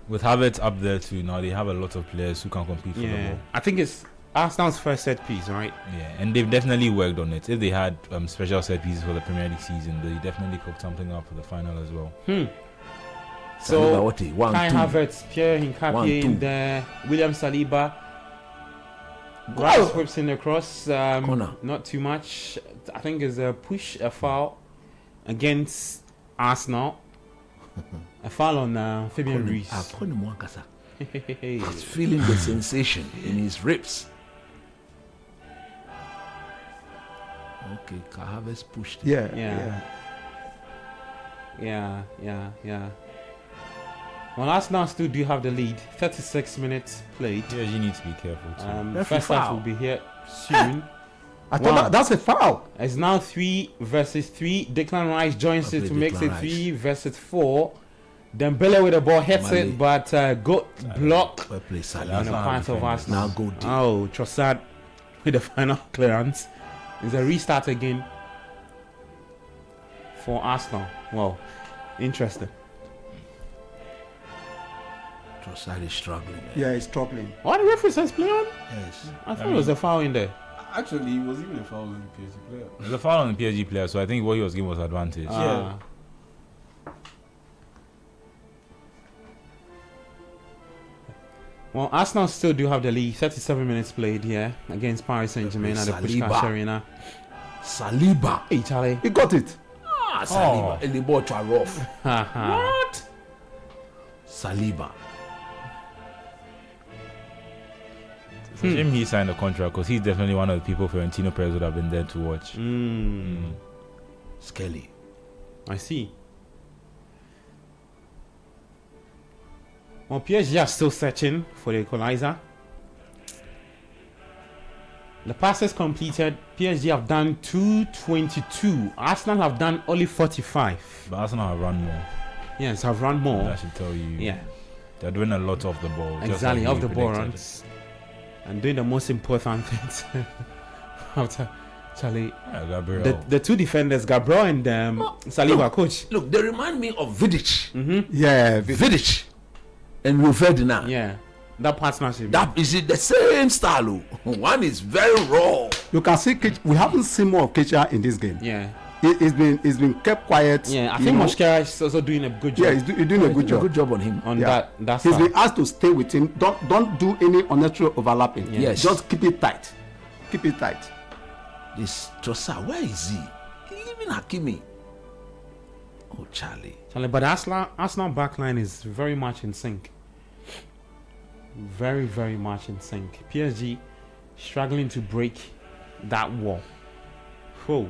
C: With Havertz up there too, now they have a lot of players who can compete for the
A: Yeah.
C: ball.
A: I think it's Arsenal's first set piece, right?
C: Yeah, and they've definitely worked on it. If they had special set pieces for the Premier League season, they definitely cooked something up for the final as well.
A: So,
E: what?
A: Kai
E: 1, 2.
A: Havertz, Pierre
E: 1,
A: Hincapié
E: 2.
A: in there, William Saliba. Rice whips in across,
E: Corner.
A: not too much. I think it's a push, a foul against Arsenal. A foul on Fabian Ruiz.
E: He's feeling the sensation in his ribs. Okay, Havertz pushed.
A: Yeah. Well, Arsenal still do have the lead. 36 minutes played.
C: PSG needs to be careful too.
A: First half will be here soon.
D: I thought that's a foul.
A: It's now 3 versus 3. Declan Rice joins it to make it 3 versus 4. Dembele with the ball hits it, but good block
E: Well played,
A: on
E: Salah.
A: the part of Arsenal.
E: Now go deep.
A: Oh, Trossard with the final clearance. It's a restart again for Arsenal. Wow, interesting.
E: Trossard is struggling. Man.
D: Yeah, he's struggling.
A: What the referee says play on?
E: Yes.
A: I thought it was a foul in there.
B: Actually, it was even a foul on the PSG player.
C: There's a foul on the PSG player, so I think what he was given was advantage.
A: Ah. Well, Arsenal still do have the lead. 37 minutes played here against Paris Saint-Germain at the
E: Saliba.
A: Puskás Arena.
E: Saliba.
A: Hey, Charlie.
D: He got it.
E: Saliba. And the ball to a rough.
A: What?
E: Saliba.
C: It's a shame he signed a contract because he's definitely one of the people Florentino Perez would have been there to watch.
E: Skelly.
A: I see. Well, PSG are still searching for the equalizer. The passes completed. PSG have done 222. Arsenal have done only 45.
C: But Arsenal have run more.
A: Yes, have run more.
C: That should tell you.
A: Yeah,
C: They're doing a lot off the ball. just
A: exactly.
C: like
A: Off
C: we
A: the ball
C: predicted.
A: runs. And doing the most important things. After Charlie.
C: Yeah, Gabriel.
A: The two defenders, Gabriel and Saliba,
E: look.
A: coach.
E: Look, they remind me of Vidic.
D: Yeah,
E: Vidic. And Rio Ferdinand.
A: Yeah, that partnership.
E: That is it, the same style. One is very raw.
D: you can see we haven't seen more of Keita in this game.
A: Yeah,
D: He's been kept quiet.
A: yeah. I
D: you
A: think
D: know.
A: Mosquera is also doing a good job.
D: Yeah, he's doing a good job.
E: Good job on him.
A: On
D: Yeah.
A: that
D: He's
A: side.
D: been asked to stay with him. Don't do any unnatural overlapping.
A: Yeah.
E: Yes.
D: Just keep it tight. Keep it tight.
E: This Trossard, where is he? He leaving Hakimi. Oh, Charlie.
A: But Arsenal backline is very much in sync. Very, very much in sync. PSG struggling to break that wall. Whoa.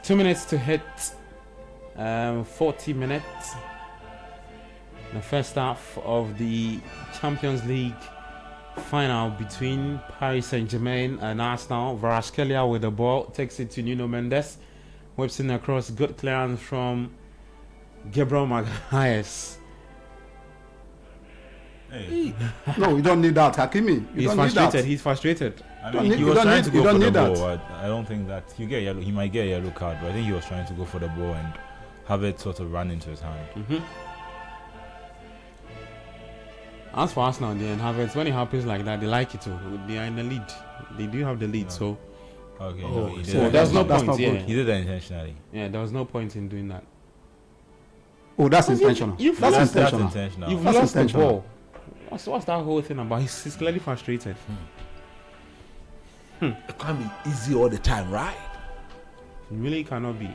A: 2 minutes to hit 40 minutes. The first half of the Champions League final between Paris Saint-Germain and Arsenal. Kvaratskhelia with the ball takes it to Nuno Mendes, whips in across, good clearance from Gabriel Magalhaes.
C: Hey.
D: No, you don't need that, Hakimi. You
A: He's
D: don't need
A: frustrated.
D: that.
A: He's frustrated.
C: I
D: Don't
C: mean,
D: need-
C: he
D: you
C: was
D: don't
C: trying
D: need-
C: to
D: you
C: go
D: don't
C: for the
D: need that.
C: ball. I don't think that he get yellow. He might get a yellow card, but I think he was trying to go for the ball and have it sort of run into his hand.
A: As for Arsenal, they have it. When it happens like that, they like it too. They are in the lead. They do have the lead, so
C: Okay,
E: Oh,
C: no, he did
A: so
C: that
A: there's no
D: that's
A: point.
D: not
A: Yeah,
D: good.
C: He did that intentionally.
A: yeah. There was no point in doing that.
D: Oh, that's intentional.
A: you've
D: That's
A: lost-
C: That's
D: intentional.
C: intentional.
A: You've
D: That's
A: lost the
D: intentional.
A: ball. What's that whole thing about? He's clearly frustrated.
E: It can't be easy all the time, right?
A: It really cannot be.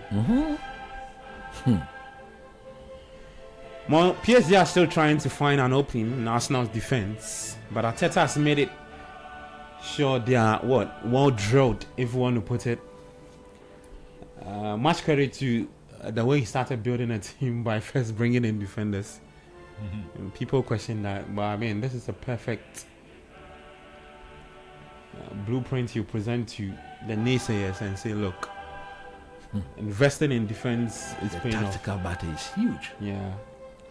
A: Well, PSG are still trying to find an opening in Arsenal's defense, but Arteta has made it sure they are well drilled, if you want to put it. Much credit to the way he started building a team by first bringing in defenders. And people question that, but I mean, this is a perfect blueprint you present to the naysayers and say, look, investing in defense is
E: The
A: paying off.
E: tactical battle is huge.
A: Yeah.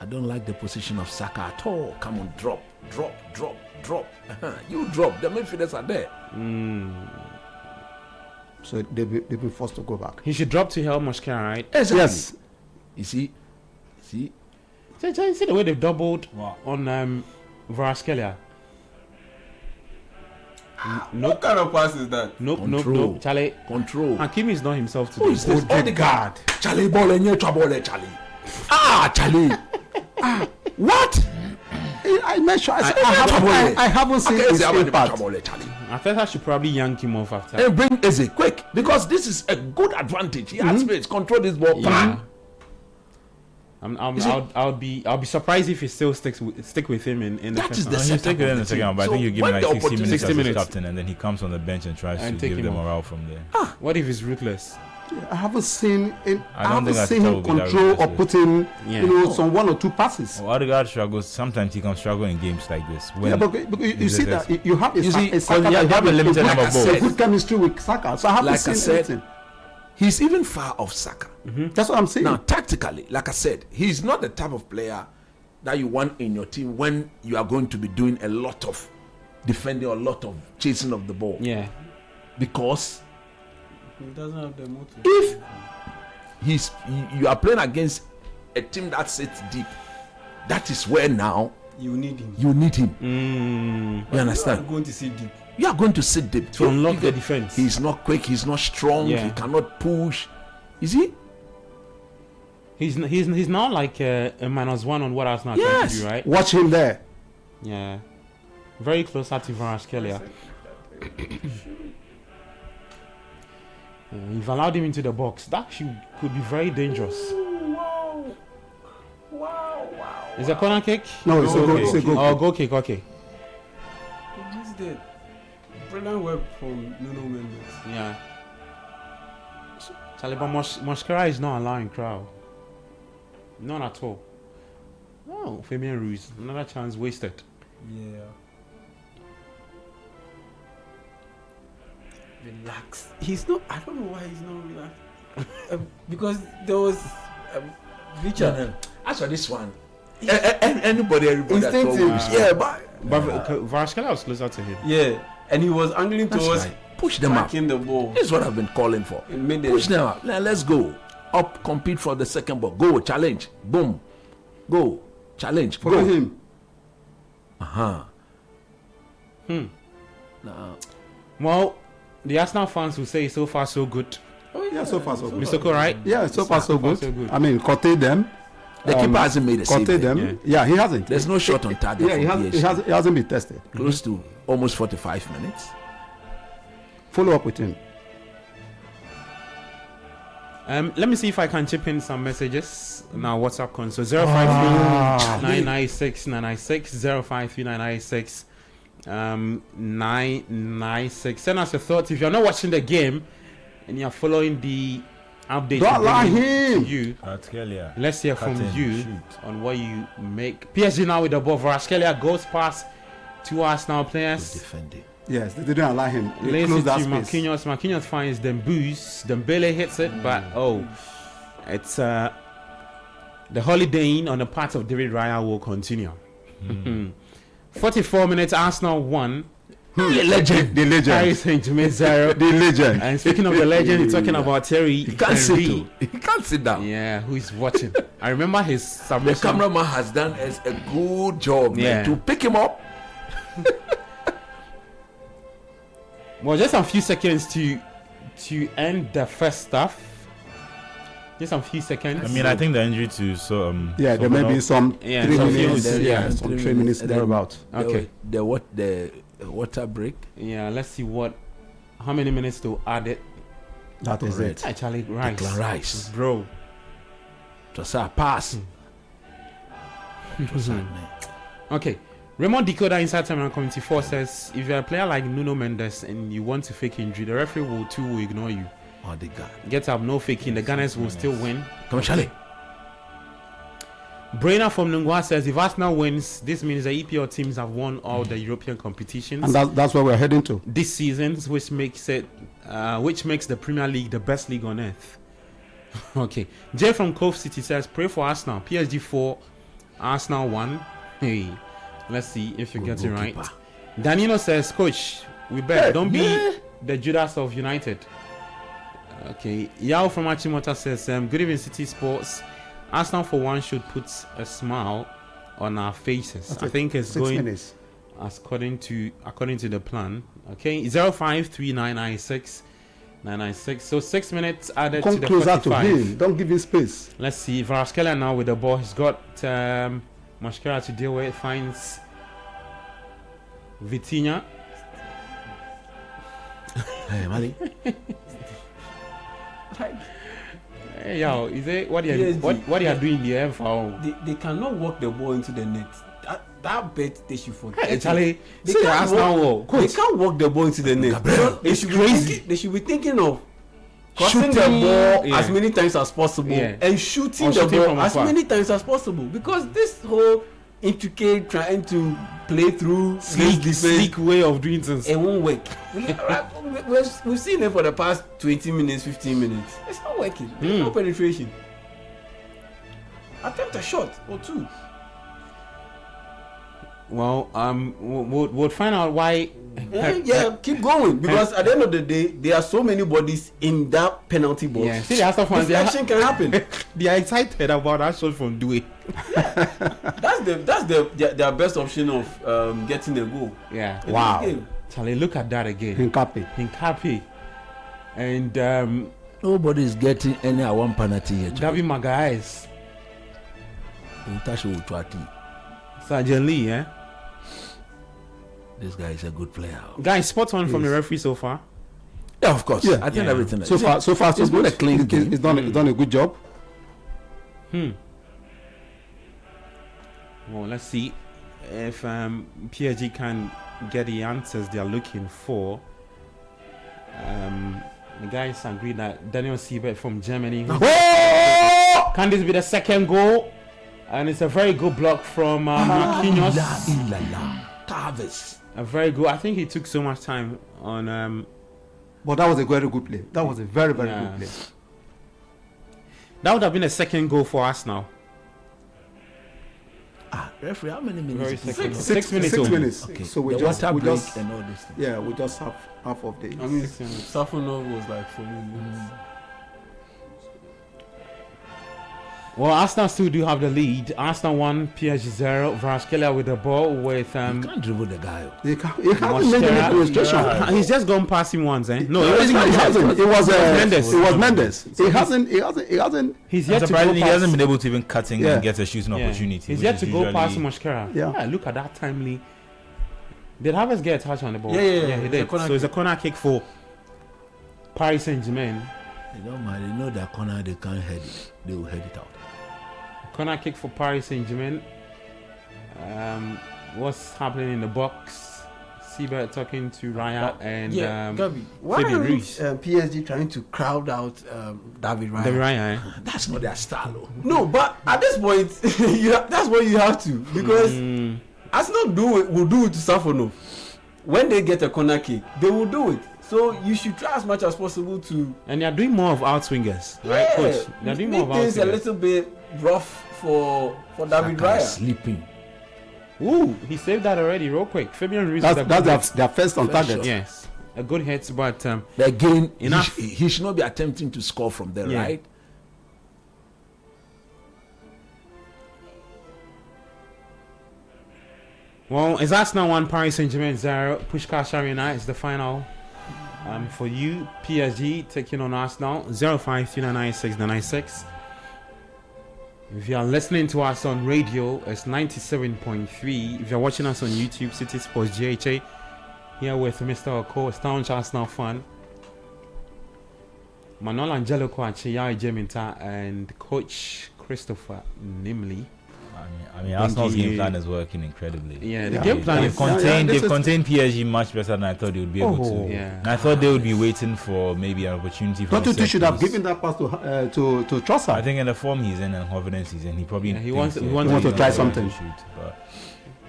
E: I don't like the position of Saka at all. Come on, drop. You drop. The midfielders are there.
D: So they've been forced to go back.
A: He should drop to help Mosquera, right?
E: Exactly.
D: Yes.
E: You see.
A: See the way they've doubled on Varaskelia.
B: What kind of pass is that?
A: Nope. Charlie.
E: Control.
A: Hakimi is not himself today.
E: Who is this? Odegaard. Charlie ball and you trouble, Charlie. Charlie. What?
D: I mentioned. I haven't seen his impact.
A: Arteta should probably yank him off after.
E: And bring Eze quick, because this is a good advantage. He has space, control this ball.
A: Yeah. I'll be surprised if he still stick with him in the first half.
C: He'll stick with him in the second half, but I think you give him like 60 minutes as his
A: minutes.
C: captain, and then he comes on the bench and tries to give them morale from there.
A: What if he's ruthless?
D: I haven't seen him.
C: I don't think
D: him control or put in, some 1 or 2 passes.
C: Well, Odegaard struggles. Sometimes he can struggle in games like this.
D: But you see that you have a Saka
C: you have a limited number of balls.
D: a good chemistry with Saka. So I haven't seen anything.
E: He's even far off Saka.
D: That's what I'm saying.
E: Now, tactically, like I said, he's not the type of player that you want in your team when you are going to be doing a lot of defending or a lot of chasing of the ball.
A: Yeah.
E: Because
B: He doesn't have the motive.
E: if you are playing against a team that sits deep, that is where now
B: You need him.
E: you need him. You
B: You
E: understand?
B: are going to see deep.
E: You are going to sit deep
A: To unlock the defense.
E: He's not quick. He's not strong.
A: Yeah.
E: He cannot push. Is he?
A: He's now like a -1 on what Arsenal trying to
E: Yes.
A: do, right?
D: Watch him there.
A: Yeah. Very close to Varaskelia. You've allowed him into the box. That could be very dangerous.
E: Wow.
A: Is it a corner kick?
D: No, it's a goal. It's a goal.
A: Oh, goal kick. Okay.
B: He's dead. Brilliant work from Nuno Mendes.
A: Yeah. Charlie, but Mosquera is not allowing crowd. None at all. Oh, Fabian Ruiz. Another chance wasted.
B: Yeah. Relax. He's not. I don't know why he's not relaxed. Because there was Richard.
E: As for this one, everybody that
B: Instinctive.
E: yeah, but
A: Varaskelia was closer to him.
B: Yeah, and he was angling
E: that's
B: towards
E: right. Push them up.
B: tracking the ball.
E: This is what I've been calling for.
B: In mid-air.
E: Push them up. Now let's go. Up, compete for the second ball. Go, challenge. Boom. Go. Challenge.
D: Follow
E: go.
D: him.
A: Well, the Arsenal fans will say so far so good.
D: Yeah, so far so good.
A: Mr. Ko, right?
D: Yeah, so far so good.
A: so good.
D: I mean, Cote them.
E: The keeper hasn't made a save.
D: Cote
E: there.
D: them. Yeah, he hasn't.
E: There's no shot on target.
D: Yeah,
E: from PSG.
D: he hasn't been tested.
E: Close to almost 45 minutes.
D: Follow up with him.
A: Let me see if I can chip in some messages in our WhatsApp console. 053-996-996, 053-996-996. Send us your thoughts. If you're not watching the game and you're following the update,
D: Don't allow
A: to
D: him.
A: you,
C: Varaskelia.
A: let's hear from
C: Captain,
A: you
C: shoot.
A: on what you make. PSG now with the ball. Varaskelia goes past two Arsenal players.
E: Defending.
D: Yes, they didn't allow him. They
A: Lays it
D: closed
A: to
D: that space.
A: Marquinhos finds Dembele. Dembele hits it, but it's the holidaying on the part of David Raya will continue. 44 minutes, Arsenal 1.
D: The legend.
A: Paris Saint-Germain 0.
D: The legend.
A: And speaking of the legend, he's talking about Thierry
E: He can't sit.
A: Henry.
E: He can't sit down.
A: Yeah, who is watching? I remember his
E: The
A: submission.
E: cameraman has done a good job,
A: Yeah.
E: man, to pick him up.
A: Well, just a few seconds to end the first half. Just a few seconds.
C: I mean, I think the injury to
D: Yeah, there may be some
A: Yeah,
D: 3
A: some
D: minutes.
A: few-
D: Yeah, some 3 minutes thereabout.
A: Okay.
E: The water break.
A: Yeah, let's see how many minutes to add it.
D: That is it.
A: Actually, Rice.
E: Declan Rice.
A: Bro.
E: To say a pass. It was sad, man.
A: Okay. Raymond Decoder inside Terminal Community 4 says, if you're a player like Nuno Mendes and you want to fake injury, the referee will ignore you.
E: Oh, the guy.
A: Get up, no faking. The Gunners will still win.
E: Come on, Charlie.
A: Brainer from Lungwa says, if Arsenal wins, this means the EPL teams have won all the European competitions
D: And that's where we're heading to.
A: this season, which makes the Premier League the best league on earth. Okay. Jay from Cove City says, pray for Arsenal. PSG 4, Arsenal 1. Hey, let's see if you get it right. Danilo says, Coach, we bet don't be the Judas of United. Okay, Yao from Achimota says, good evening, City Sports. Arsenal for one should put a smile on our faces. I think it's going according to the plan. Okay, 053996. So 6 minutes added to the 45. Come closer to him.
D: Don't give him space.
A: Let's see. Varaskelia now with the ball. He's got Mascara to deal with. Finds Vitinha.
E: Hey, Mali.
A: Hey, yo, is it what you are doing there for?
B: They cannot walk the ball into the net. That bet they should forget.
A: Hey, Charlie,
B: they can't walk the ball into the net. They should be thinking of crossing the ball as many times as possible and shooting the ball as many times as possible, because this whole intricate trying to play through
A: sleek way of doing things,
B: it won't work. We've seen it for the past 20 minutes, 15 minutes. It's not working. There's no penetration. Attempt a shot or two.
A: Well, we'll find out why.
B: Keep going, because at the end of the day, there are so many bodies in that penalty box.
A: Yeah, see, the
B: action can happen.
A: They are excited about that shot from Dewey.
B: That's their best option of getting a goal.
A: Yeah. Wow. Charlie, look at that again. Hincapi. And
E: nobody is getting any one penalty yet.
A: David Magalhaes. Sergeant Lee,
E: This guy is a good player.
A: Guys, spot on from the referee so far.
E: Yeah, of course.
D: Yeah.
E: I think everything.
D: So far, so
E: it's
D: good.
E: A clean game.
D: He's done a good job.
A: Well, let's see if PSG can get the answers they are looking for. The guys agree that Daniel Siebert from Germany. Can this be the second goal? And it's a very good block from Marquinhos. A very good. I think he took so much time on.
D: But that was a very good play. That was a very good play.
A: That would have been a second goal for us now.
E: Referee, how many minutes?
A: 6 minutes.
D: 6 minutes.
E: Okay.
D: So we just and all this thing. Yeah, we just have half of the.
B: I mean, Safonov was like 4 minutes.
A: Well, Arsenal still do have the lead. Arsenal 1, PSG 0. Varaskelia with the ball with
E: You can't dribble the guy.
D: He hasn't made any demonstration.
A: He's just gone past him once, No,
D: it hasn't. It was
A: Mendes.
D: It was Mendes. He hasn't.
A: He's yet to go past.
C: He hasn't been able to even cut in and get a shooting opportunity.
A: He's yet to go past Mascara.
D: Yeah,
A: look at that timely. Did Havertz get a touch on the ball?
B: Yeah,
A: he did. So it's a corner kick for Paris Saint-Germain.
E: They don't mind. They know that corner, they can't head it. They will head it out.
A: Corner kick for Paris Saint-Germain. What's happening in the box? Siebert talking to Raya and
B: Gabi, why are PSG trying to crowd out David Raya?
A: David Raya,
E: That's not their style.
B: No, but at this point, that's what you have to, because Arsenal will do it to Safonov. When they get a corner kick, they will do it. So you should try as much as possible to.
A: And they are doing more of outswingers, right, Coach? They are doing more of outswingers.
B: A little bit rough for David Raya.
E: Sleeping.
A: Ooh, he saved that already, real quick. Fabian Ruiz.
D: That's their first on target.
A: Shot. Yes, a good hit, but
E: again,
A: enough.
E: He should not be attempting to score from there, right?
A: Well, it's Arsenal 1, Paris Saint-Germain 0. Puskás Arena is the final. For you, PSG taking on Arsenal 05399696. If you are listening to us on radio, it's 97.3. If you're watching us on YouTube, City Sports GHA, here with Mr. Oko, staunch Arsenal fan, Manuel Angelico Achiyai Jeminta, and Coach Christopher Nimley.
C: I mean, Arsenal's game plan is working incredibly.
A: Yeah, the game plan
C: they've contained PSG much better than I thought they would be able to.
A: Yeah.
C: And I thought they would be waiting for maybe an opportunity.
D: Don't you think should have given that pass to Trossard?
C: I think in the form he's in and confidence he's in, he probably
A: he wants
D: to try something.
C: But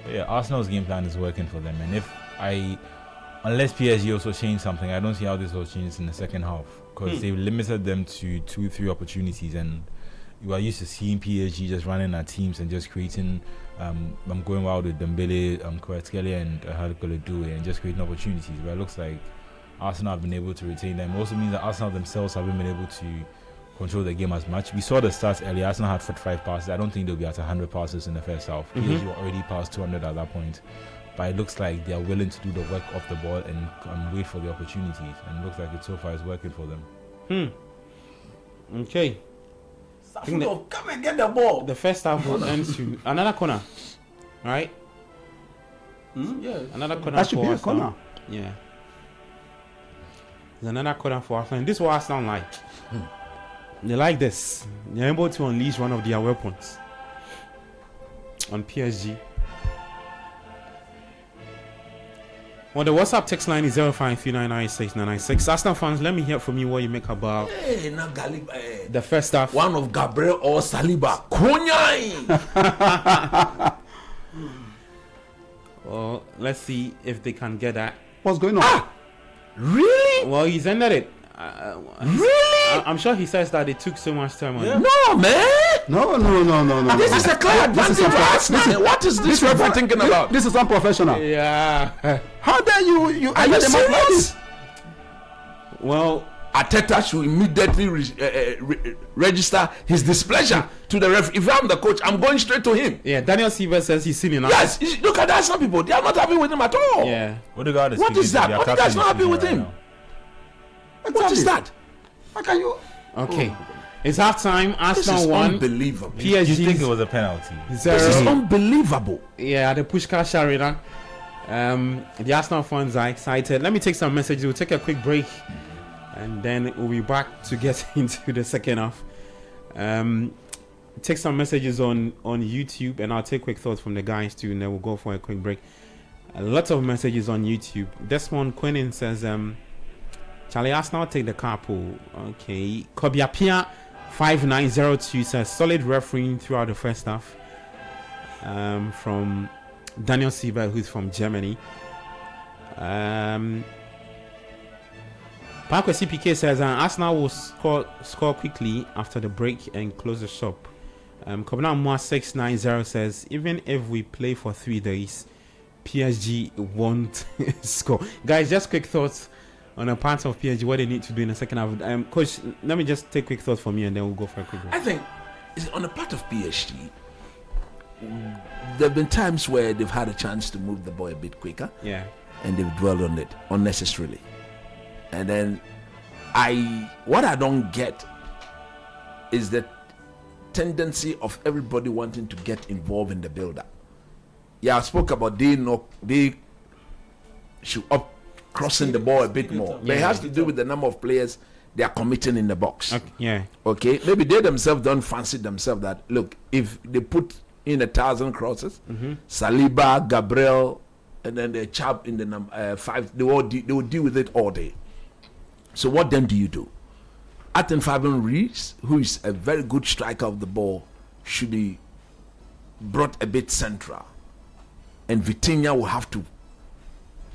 C: yeah, Arsenal's game plan is working for them, and unless PSG also change something, I don't see how this will change in the second half, because they've limited them to 2-3 opportunities, and you are used to seeing PSG just running at teams and just creating. I'm going wild with Dembele, Kvaratskhelia, and Hadikolo and just creating opportunities. But it looks like Arsenal have been able to retain them. It also means that Arsenal themselves haven't been able to control the game as much. We saw the stats earlier. Arsenal had 45 passes. I don't think they'll be at 100 passes in the first half. PSG were already past 200 at that point. But it looks like they are willing to do the work off the ball and wait for the opportunities. And it looks like it so far is working for them.
A: Okay.
E: Come and get the ball.
A: The first half will end to another corner, right?
D: Yeah.
A: Another corner.
D: That should be a
A: Arsenal.
D: corner.
A: Yeah. There's another corner for Arsenal. And this is what Arsenal like. They like this. They're able to unleash one of their weapons on PSG. Well, the WhatsApp text line is 0539969996. Arsenal fans, let me hear from you what you make about the first half.
E: One of Gabriel or Saliba. Kunyai!
A: Well, let's see if they can get that.
D: What's going on?
E: Really?
A: Well, he's ended it.
E: Really?
A: I'm sure he says that it took so much time on
E: No, man.
D: No.
E: This is a clear advantage for Arsenal. What is this referee thinking about?
D: This is unprofessional.
A: Yeah.
D: How dare you?
E: Are you serious?
A: Well,
E: Arteta should immediately register his displeasure to the referee. If I'm the coach, I'm going straight to him.
A: yeah, Daniel Silva says he's seen enough.
E: Yes, look at that. Some people, they are not happy with him at all.
A: Yeah.
E: What is that? Odegaard is not happy with him. What is that?
D: How can you?
A: Okay. It's halftime.
E: This is
A: Arsenal 1.
E: unbelievable.
C: You think it
A: PSG
C: was a penalty?
A: 0.
E: This is unbelievable.
A: Yeah, the Pushkar Arena. The Arsenal fans are excited. Let me take some messages. We'll take a quick break, and then we'll be back to get into the second half. Take some messages on YouTube, and I'll take quick thoughts from the guys too, and then we'll go for a quick break. A lot of messages on YouTube. This one, Quinin says, Charlie, Arsenal take the carpool. Okay. Kobiapia 5902 says, solid refereeing throughout the first half. From Daniel Silva, who's from Germany. Parkway CPK says Arsenal will score quickly after the break and close the shop. Kobna Moa 690 says, even if we play for 3 days, PSG won't score. Guys, just quick thoughts on a part of PSG, what they need to do in the second half. Coach, let me just take quick thoughts from you and then we'll go for a quick break.
E: I think on the part of PSG, there have been times where they've had a chance to move the ball a bit quicker.
A: Yeah.
E: And they've dwelled on it unnecessarily. And then what I don't get is the tendency of everybody wanting to get involved in the build-up. Yeah, I spoke about they should up crossing the ball a bit more. But it has to do with the number of players they are committing in the box.
A: Okay. Yeah.
E: Okay, maybe they themselves don't fancy themselves that, look, if they put in 1,000 crosses, Saliba, Gabriel, and then the chap in the 5, they will deal with it all day. So what then do you do? Aten Fabian Rees, who is a very good striker of the ball, should be brought a bit central. And Vitinha will have to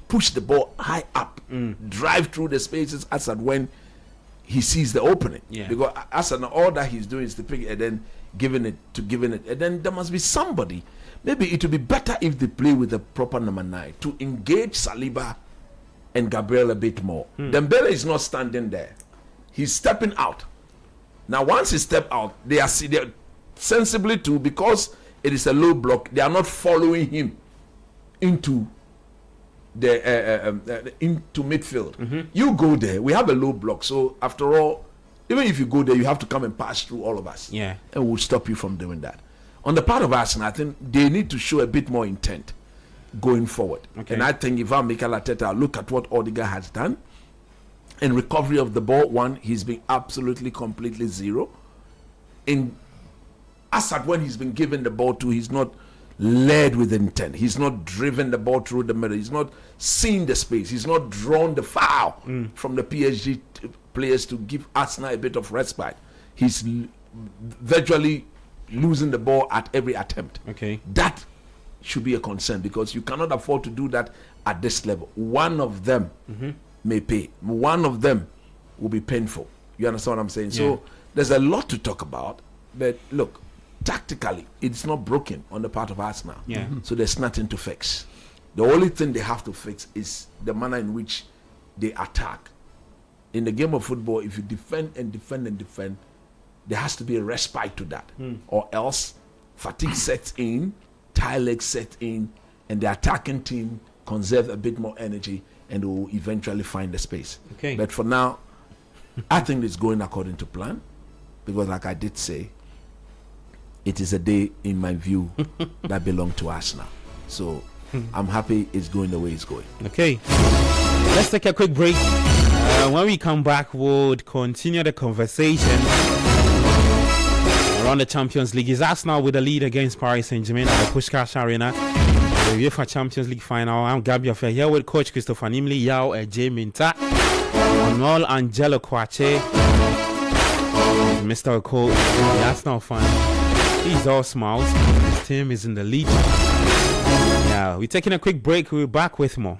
E: push the ball high up, drive through the spaces as and when he sees the opening.
A: Yeah.
E: Because as and all that he's doing is to pick it and then giving it. And then there must be somebody. Maybe it would be better if they play with a proper number 9 to engage Saliba and Gabriel a bit more. Dembele is not standing there. He's stepping out. Now, once he step out, they are sensibly too, because it is a low block, they are not following him into into midfield. You go there, we have a low block, so after all, even if you go there, you have to come and pass through all of us.
A: Yeah.
E: And we'll stop you from doing that. On the part of Arsenal, I think they need to show a bit more intent going forward.
A: Okay.
E: And I think if I'm Mikel Arteta, look at what Odegaard has done. In recovery of the ball, he's been absolutely, completely zero. In Assad, when he's been given the ball to, he's not led with intent. He's not driven the ball through the middle. He's not seen the space. He's not drawn the foul from the PSG players to give Arsenal a bit of respite. He's virtually losing the ball at every attempt.
A: Okay.
E: That should be a concern, because you cannot afford to do that at this level. One of them may pay. One of them will be painful. You understand what I'm saying?
A: Yeah.
E: So there's a lot to talk about. But look, tactically, it's not broken on the part of Arsenal.
A: Yeah.
E: So there's nothing to fix. The only thing they have to fix is the manner in which they attack. In the game of football, if you defend and defend and defend, there has to be a respite to that. Or else fatigue sets in, tired legs set in, and the attacking team conserve a bit more energy and will eventually find the space.
A: Okay.
E: But for now, I think it's going according to plan, because like I did say, it is a day, in my view, that belongs to Arsenal. So I'm happy it's going the way it's going.
A: Okay. Let's take a quick break. When we come back, we'll continue the conversation around the Champions League. Is Arsenal with the lead against Paris Saint-Germain at the Puskás Arena, the UEFA Champions League final? I'm Gabi Affair here with Coach Christopher Nimley, Yao J. Minta, Manuel Angelo Kwache, Mr. Oko, the Arsenal fan. He's all smiles. His team is in the lead. Now, we're taking a quick break. We'll be back with more.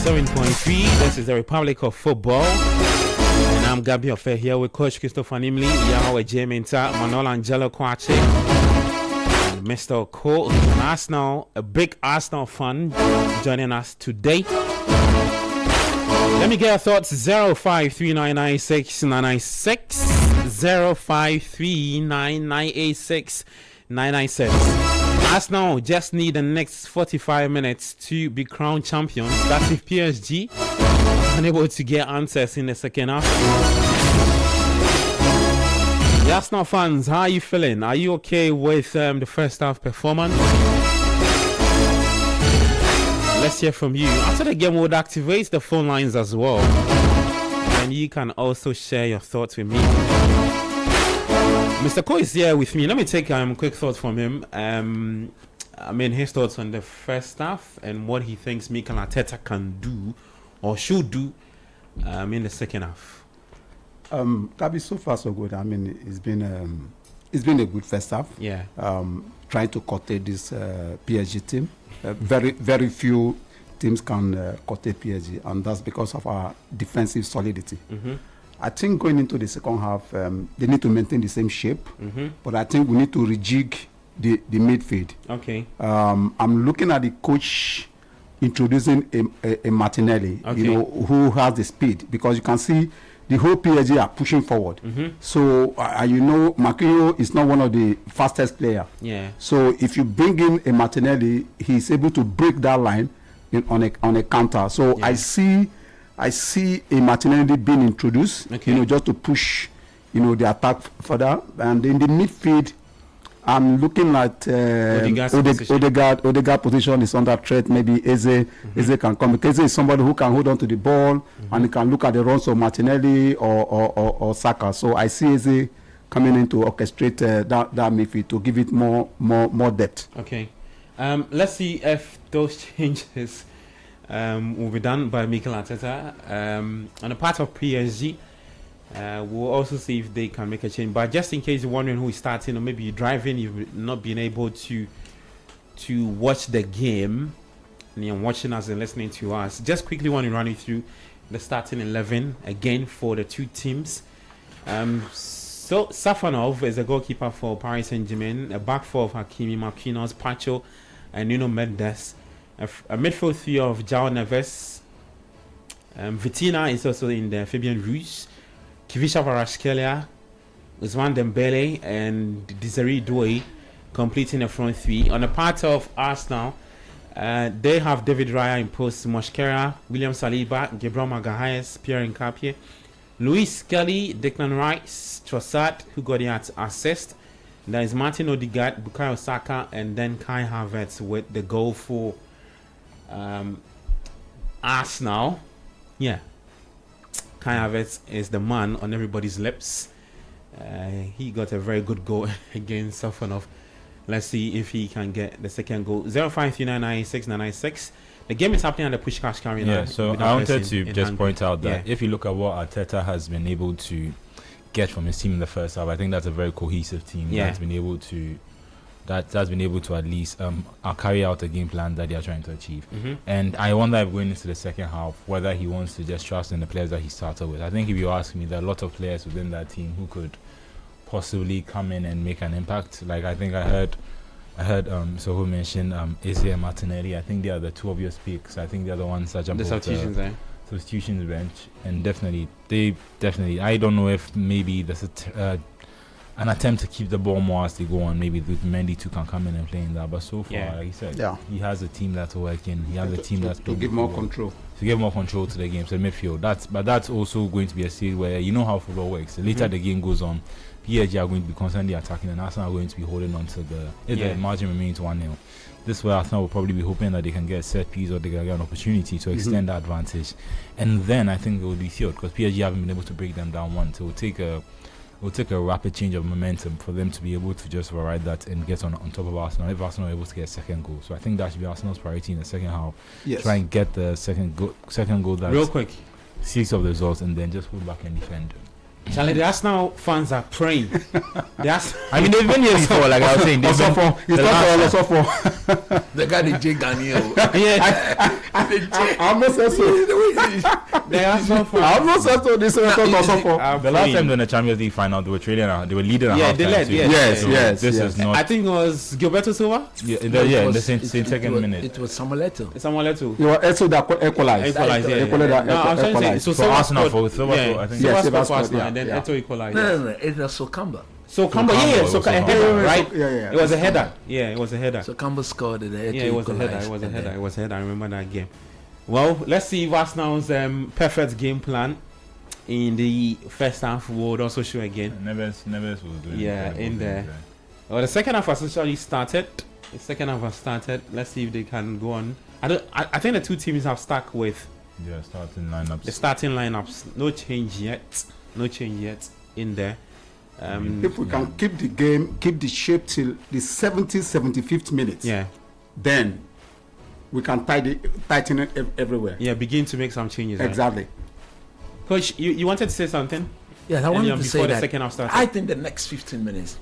A: 97.3. This is the Republic of Football. And I'm Gabi Ofe here with Coach Christopher Nimley, Yahweh Jaminta, Manuel Angelo Kwache, and Mr. Cole, an Arsenal, a big Arsenal fan, joining us today. Let me get your thoughts. 053996 053996 Arsenal just need the next 45 minutes to be crowned champions. That's if PSG are unable to get answers in the second half. The Arsenal fans, how are you feeling? Are you okay with the first half performance? Let's hear from you. After the game, we would activate the phone lines as well. And you can also share your thoughts with me. Mr. Ko is here with me. Let me take quick thoughts from him. His thoughts on the first half and what he thinks Mikel Arteta can do or should do in the second half.
D: Gabi, so far so good. It's been a good first half.
A: Yeah.
D: Trying to curtail this PSG team. Very few teams can curtail PSG, and that's because of our defensive solidity. Mm-hmm. I think going into the second half, they need to maintain the same shape, but I think we need to rejig the midfield.
A: Okay.
D: I'm looking at the coach introducing a Martinelli, who has the speed, because you can see the whole PSG are pushing forward. Mm-hmm. So, Marquinhos is not one of the fastest players.
A: Yeah.
D: So, if you bring in a Martinelli, he's able to break that line on a counter. So, yeah. I see a Martinelli being introduced, just to push, the attack further. And in the midfield, I'm looking at Odegaard position is under threat. Maybe Eze can come. Eze is somebody who can hold on to the ball and he can look at the runs of Martinelli or Saka. So I see Eze coming in to orchestrate that midfield to give it more depth.
A: Okay. Let's see if those changes will be done by Mikel Arteta. On the part of PSG, we'll also see if they can make a change. But just in case you're wondering who is starting, or maybe you're driving, you've not been able to watch the game, and you're watching us and listening to us, just quickly want to run you through the starting 11 again for the two teams. So Safanov is a goalkeeper for Paris Saint-Germain, a back four of Hakimi, Marquinhos, Pacho, and Nuno Mendes. A midfield three of João Neves. Vitina is also in the Fabian Ruiz. Kivisha Kvaratskhelia, Ousmane Dembele, and Desiree Doué completing the front three. On the part of Arsenal, they have David Raya in post, Mosquera, William Saliba, Gabriel Magalhaes, Pierre Nkapie, Luis Kelly, Declan Rice, Trossard, who got the assist. There is Martin Odegaard, Bukayo Saka, and then Kai Havertz with the goal for Arsenal. Yeah. Kai Havertz is the man on everybody's lips. He got a very good goal against Safanov. Let's see if he can get the second goal. 05399696. The game is happening at the Pushkash Arena.
C: Yeah, so I wanted to just point out that if you look at what Arteta has been able to get from his team in the first half, I think that's a very cohesive team that's been able to at least carry out a game plan that they are trying to achieve. Mm-hmm. And I wonder if going into the second half, whether he wants to just trust in the players that he started with. I think if you ask me, there are a lot of players within that team who could possibly come in and make an impact. Like I think I heard Soho mention Eze and Martinelli. I think they are the two obvious picks. I think the other ones are
A: the
C: substitutions bench, and definitely I don't know if maybe there's an attempt to keep the ball more as they go on. Maybe the Mendy too can come in and play in that. But so far, like he said, he has a team that's working. He has a team that's
D: to give more control.
C: To give more control to the game, so midfield. That's also going to be a stage where you know how football works. The later the game goes on, PSG are going to be constantly attacking, and Arsenal are going to be holding on to the margin remains 1-0. This way, Arsenal will probably be hoping that they can get a set piece or they can get an opportunity to extend that advantage. And then I think it will be sealed because PSG haven't been able to break them down once. So it will take a rapid change of momentum for them to be able to just override that and get on top of Arsenal if Arsenal are able to get a second goal. So I think that should be Arsenal's priority in the second half.
D: Yes.
C: Try and get the second goal that
A: real quick,
C: seeks of the results, and then just hold back and defend.
A: Charlie, the Arsenal fans are praying.
C: I mean, they've been here before, like I was saying.
D: The guy, the J. Ganio.
A: Yeah.
D: I almost said so.
A: They are so far.
D: I almost said so. This is also for.
C: The last time in the Champions League final, they were trailing. They were leading.
A: Yeah, they led.
D: Yes.
C: This is not.
A: I think it was Gilberto Silva.
C: Yeah, in the same second minute.
E: It was Samuel
A: Someone let to.
D: You were also that equalized.
A: No, I'm trying to say. So
C: for Arsenal, for Silva, I think.
A: Silva
D: Silva
A: scored for Arsenal,
D: yeah,
A: and then
D: yeah.
A: Eto equalized.
E: No. It was Sokamba.
A: So Kamba, a header, right?
D: Yeah.
A: It was a header. Yeah, it was a header.
E: Sokamba scored it.
A: Yeah, it was a header. It was a header. I remember that game. Well, let's see if Arsenal's perfect game plan in the first half would also show again.
C: Neves was doing.
A: Yeah, in there. Well, the second half has actually started. Let's see if they can go on. I think the two teams have stuck with
C: starting lineups.
A: the starting lineups. No change yet in there.
D: If we can keep the game, keep the shape till the 75th minute, then we can tighten it everywhere.
A: Yeah, begin to make some changes.
D: Exactly.
A: Right? Coach, you wanted to say something?
E: Yeah, I wanted to say
A: the
E: that.
A: Second half started.
E: I think the next 15 minutes.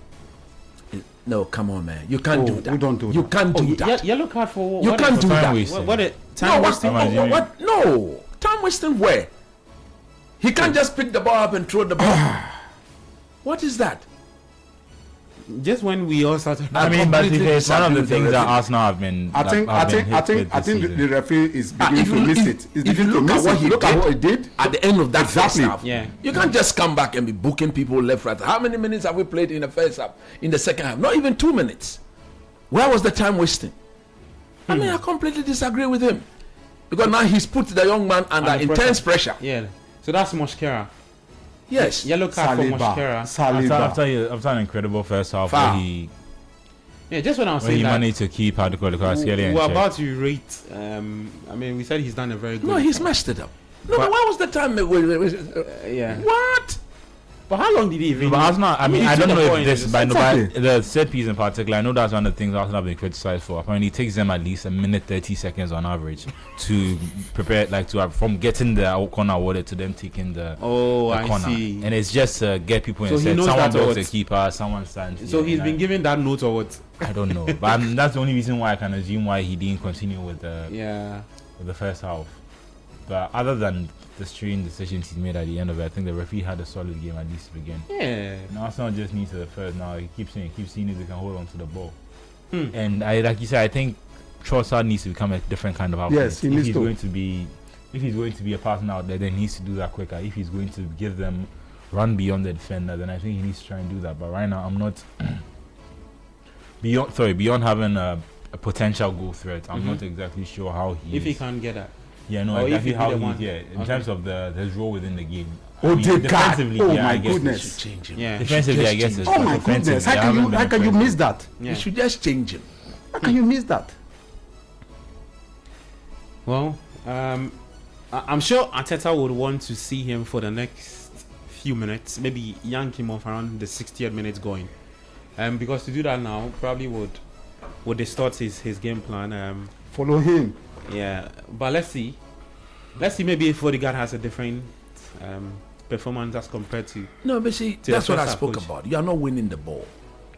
E: No, come on, man. You can't do that.
D: We don't do
E: You
D: that.
E: can't do that.
A: Yellow card for
E: You can't do that.
A: Time wasting?
E: What? No. Time wasting where? He can't just pick the ball up and throw the ball. What is that?
A: Just when we all started.
C: I mean, but it's one of the things that Arsenal have been.
D: I think the referee is beginning to miss it.
E: If you look at what he did at the end of that first half, you can't just come back and be booking people left, right. How many minutes have we played in the first half? In the second half, not even 2 minutes. Where was the time wasting? I mean, I completely disagree with him because now he's put the young man under intense pressure.
A: Yeah, so that's Mosquera.
E: Yes,
A: yellow card for Mosquera.
C: After an incredible first half, where he
A: just when I was saying
C: he
A: that,
C: managed to keep how to call the
A: we're about to rate. I mean, we said he's done a very good.
E: No, he's messed it up. No, but where was the time? What?
A: But how long did he even?
C: But Arsenal, I mean, I don't know if this, but
D: Exactly.
C: the set piece in particular, I know that's one of the things Arsenal have been criticized for. Apparently, it takes them at least a minute 30 seconds on average to prepare, from getting the corner awarded to them taking the corner.
A: I see.
C: And it's just get people in set. Someone blocks the keeper, someone stands.
A: So he's been given that note or what?
C: I don't know, but that's the only reason why I can assume why he didn't continue with the first half. But other than the strange decisions he made at the end of it, I think the referee had a solid game at least to begin.
A: Yeah.
C: And Arsenal just needs to the first. Now he keeps seeing if they can hold on to the ball. And like you said, I think Trossard needs to become a different kind of outlet.
D: Yes, he needs to.
C: If he's going to be a partner out there, then he needs to do that quicker. If he's going to give them run beyond the defender, then I think he needs to try and do that. But right now, I'm not beyond having a potential goal threat. I'm not exactly sure how he
A: can get that.
C: Yeah, no, exactly how he's in terms of his role within the game.
D: Defensively,
C: my
D: goodness.
E: Change him.
A: Yeah.
C: Defensively, I guess.
D: Oh my goodness! How can you miss that?
E: You should just change him.
D: How can you miss that?
A: Well, I'm sure Arteta would want to see him for the next few minutes, maybe yank him off around the 60th minute going, because to do that now probably would distort his game plan.
D: Follow him.
A: Yeah, but let's see. Maybe if Odegaard has a different performance as compared to.
E: No, but see, that's what I spoke about. You are not winning the ball.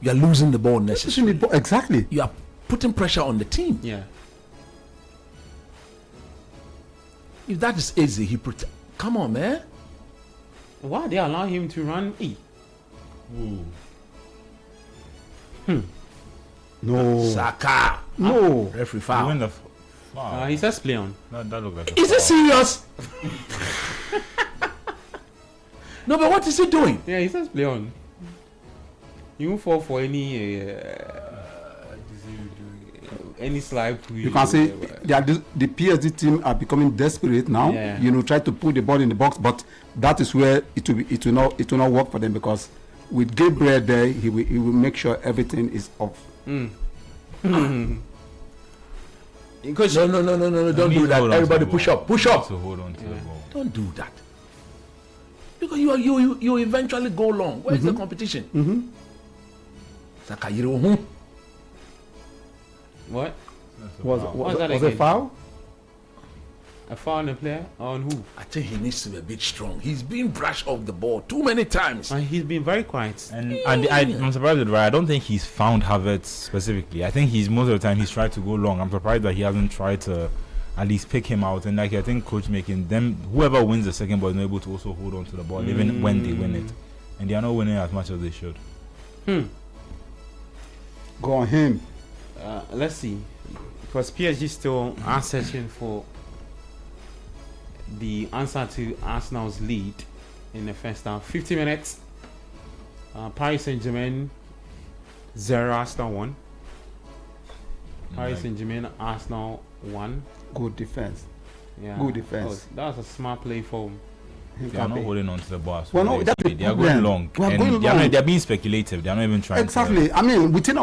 E: You are losing the ball necessarily.
D: Exactly.
E: You are putting pressure on the team.
A: Yeah.
E: If that is easy, come on, man.
A: Why they allow him to run?
D: No.
E: Saka.
D: No.
E: Referee foul.
A: He says play on.
C: That looked like
E: Is it serious? No, but what is he doing?
A: Yeah, he says play on. You won't fall for any slide.
D: You can see the PSG team are becoming desperate now.
A: Yeah.
D: Try to put the ball in the box, but that is where it will not work for them, because with Gabriel there, he will make sure everything is off.
E: Because no, don't do that. Everybody push up.
C: To hold on to the ball.
E: Don't do that. Because you eventually go long. Where is the competition? Saka,
A: what?
D: Was a foul?
A: A foul on a player? On who?
E: I think he needs to be a bit strong. He's been brushed off the ball too many times.
A: He's been very quiet.
C: And I'm surprised with Ryan. I don't think he's found Havertz specifically. I think most of the time he's tried to go long. I'm surprised that he hasn't tried to at least pick him out. And like I think coach making them, whoever wins the second ball is not able to also hold on to the ball even when they win it, and they are not winning as much as they should.
D: Go on him.
A: Let's see, because PSG still are searching for the answer to Arsenal's lead in the first half. 50 minutes. Paris Saint-Germain 0, Arsenal 1. Paris Saint-Germain, Arsenal 1.
D: Good defense.
A: Yeah.
D: Good defense.
A: That was a smart play for
C: They are not holding on to the ball.
D: Well, no, that's the
C: they are going long. They're being speculative. They are not even trying.
D: Exactly. I mean, within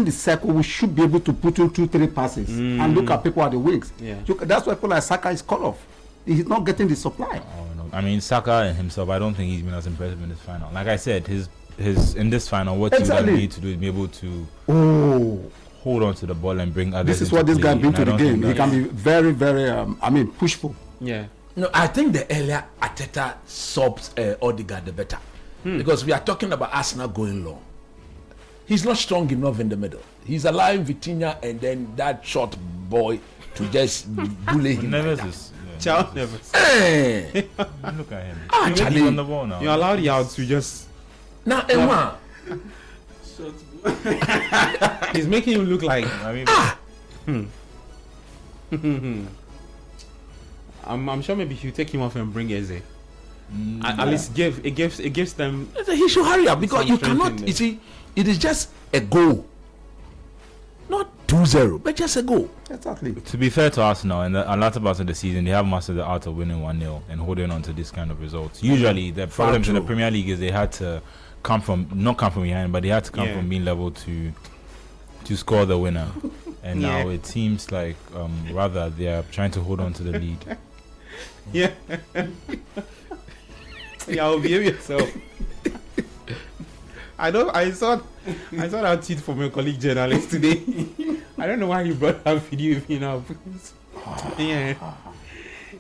D: the circle, we should be able to put in 2-3 passes and look at people at the wings.
A: Yeah.
D: That's why people like Saka is cut off. He's not getting the supply.
C: Oh, no. I mean, Saka himself, I don't think he's been as impressive in this final. Like I said, his in this final, what you need to do is be able to hold on to the ball and bring others.
D: This is what this guy brings to the game. He can be very, very, pushful.
A: Yeah.
E: No, I think the earlier Arteta subs Odegaard, the better. Because we are talking about Arsenal going long. He's not strong enough in the middle. He's allowing Vitinha and then that short boy to just bully him.
A: Child never.
E: Hey.
C: Look at him.
E: Charlie.
C: He's on the ball now.
A: You allow the outs to just.
E: Now, Emma.
A: He's making him look like. I'm sure maybe you take him off and bring Eze. At least it gives them.
E: He should hurry up because you cannot. You see, it is just a goal, not 2-0, but just a goal.
D: Exactly.
C: To be fair to Arsenal, in the latter part of the season, they have mastered the art of winning 1-0 and holding on to this kind of results. Usually, the problems in the Premier League is they had to not come from behind, but they had to come from being level to score the winner. And now it seems like rather they are trying to hold on to the lead.
A: Yeah. Yeah, behave yourself. I saw that tweet from a colleague journalist today. I don't know why you brought that video with me now.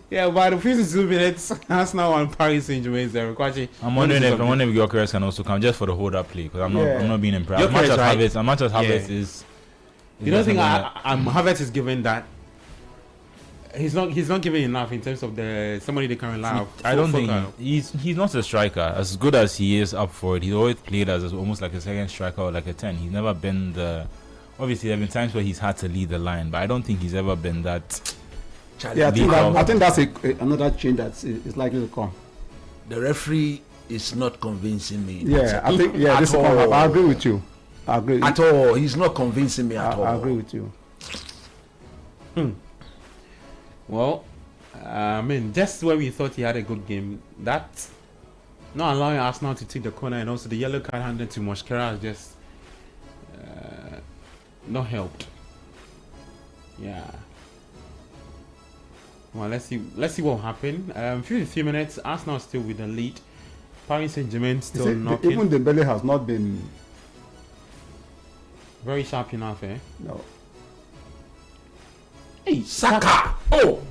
A: Yeah, but the first 2 minutes, Arsenal and Paris Saint-Germain 0.
C: I'm wondering if Gyökeres can also come just for the hold-up play, because I'm not being impressed. As much as Havertz is.
A: You don't think Havertz is given that? He's not giving enough in terms of somebody they can rely on.
C: I don't think he's not a striker. As good as he is up for it, he's always played as almost like a second striker or like a 10. He's never been the. Obviously, there have been times where he's had to lead the line, but I don't think he's ever been that.
D: Yeah, I think that's another change that is likely to come.
E: The referee is not convincing me.
D: Yeah, I think I agree with you. I agree.
E: At all, he's not convincing me at all.
D: I agree with you.
A: Well, I mean, just when we thought he had a good game, that not allowing Arsenal to take the corner and also the yellow card handed to Mosquera has just not helped. Yeah. Well, let's see what will happen. 53 minutes, Arsenal still with the lead. Paris Saint-Germain still knocking.
D: Even Dembele has not been
A: very sharp enough, eh?
D: No.
E: Hey, Saka! Oh!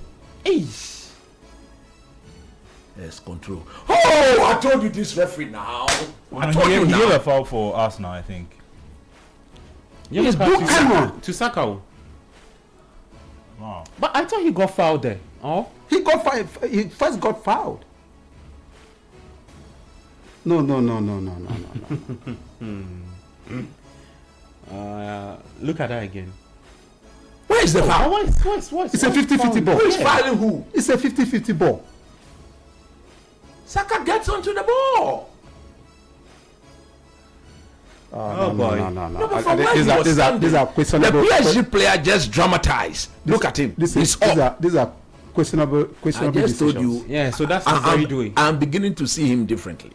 A: Hey!
E: Yes, control. Oh, I told you this referee now.
C: He gave a foul for Arsenal, I think.
A: He's to Saka.
C: Wow.
A: But I thought he got fouled there. Oh?
D: He first got fouled. No.
A: Look at that again.
E: Where is the foul?
A: What?
D: It's a 50-50 ball.
E: Who is fouling who?
D: It's a 50-50 ball.
E: Saka gets onto the ball.
A: Oh boy.
E: No.
D: These are questionable.
E: The PSG player just dramatized. Look at him. These
D: are questionable
E: I just
D: decisions.
E: told you.
A: Yeah, so that's what he's doing.
E: I'm beginning to see him differently.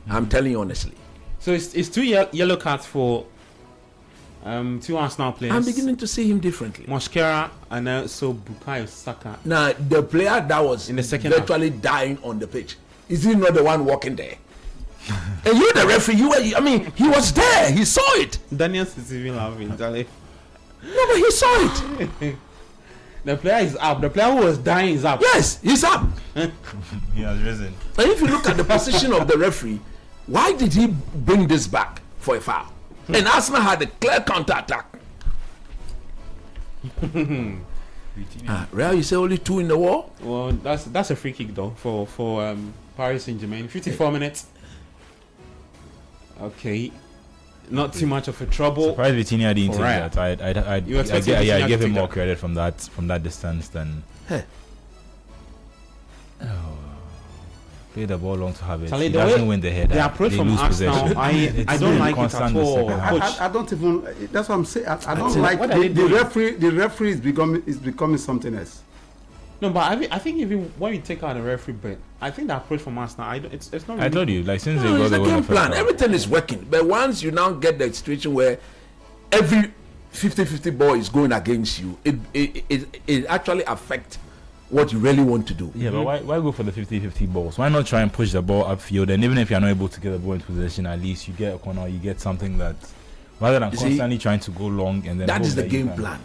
E: I'm telling you honestly.
A: So it's 2 yellow cards for 2 Arsenal players.
E: I'm beginning to see him differently.
A: Mosquera and also Bukayo Saka.
E: Now, the player that was
A: in the second
E: virtually dying on the pitch, is he not the one walking there? And you, the referee, he was there. He saw it.
A: Daniel's is even laughing. Charlie.
E: No, but he saw it.
A: The player is up. The player who was dying is up.
E: Yes, he's up.
C: He has risen.
E: And if you look at the position of the referee, why did he bring this back for a foul? And Arsenal had a clear counter attack. Real, you say only 2 in the war?
A: Well, that's a free kick though for Paris Saint-Germain. 54 minutes. Okay, not too much of a trouble.
C: Surprised Vitinha didn't take
A: Right.
C: that. I give him more credit from that distance than.
E: Hey.
C: Play the ball long to have it.
A: Charlie,
C: He
A: the
C: doesn't
A: way
C: win the header.
A: the approach
C: They
A: from
C: lose
A: Arsenal,
C: possession.
A: I
C: It's
A: don't
C: been
A: like it
C: constant
A: at
C: the
A: all.
C: second half.
A: Coach,
D: I don't even. That's what I'm saying. I don't
A: So
D: like
A: what are they
D: the
A: doing?
D: referee. The referee is becoming something else.
A: no, but I think even when you take out the referee bit, I think the approach from Arsenal, it's not. Really,
C: I told you, like since
E: No,
C: they
E: it's
C: got
E: a
C: the
E: game
C: winner
E: plan.
C: first
E: Everything is working. But once you now get the situation where every 50-50 ball is going against you, it actually affects what you really want to do.
C: Yeah, but why go for the 50-50 balls? Why not try and push the ball upfield? And even if you're not able to get the ball into position, at least you get a corner, you get something that, rather than
E: You see,
C: constantly trying to go long and then
E: That
C: hope
E: is the
C: you
E: game
C: can-
E: plan.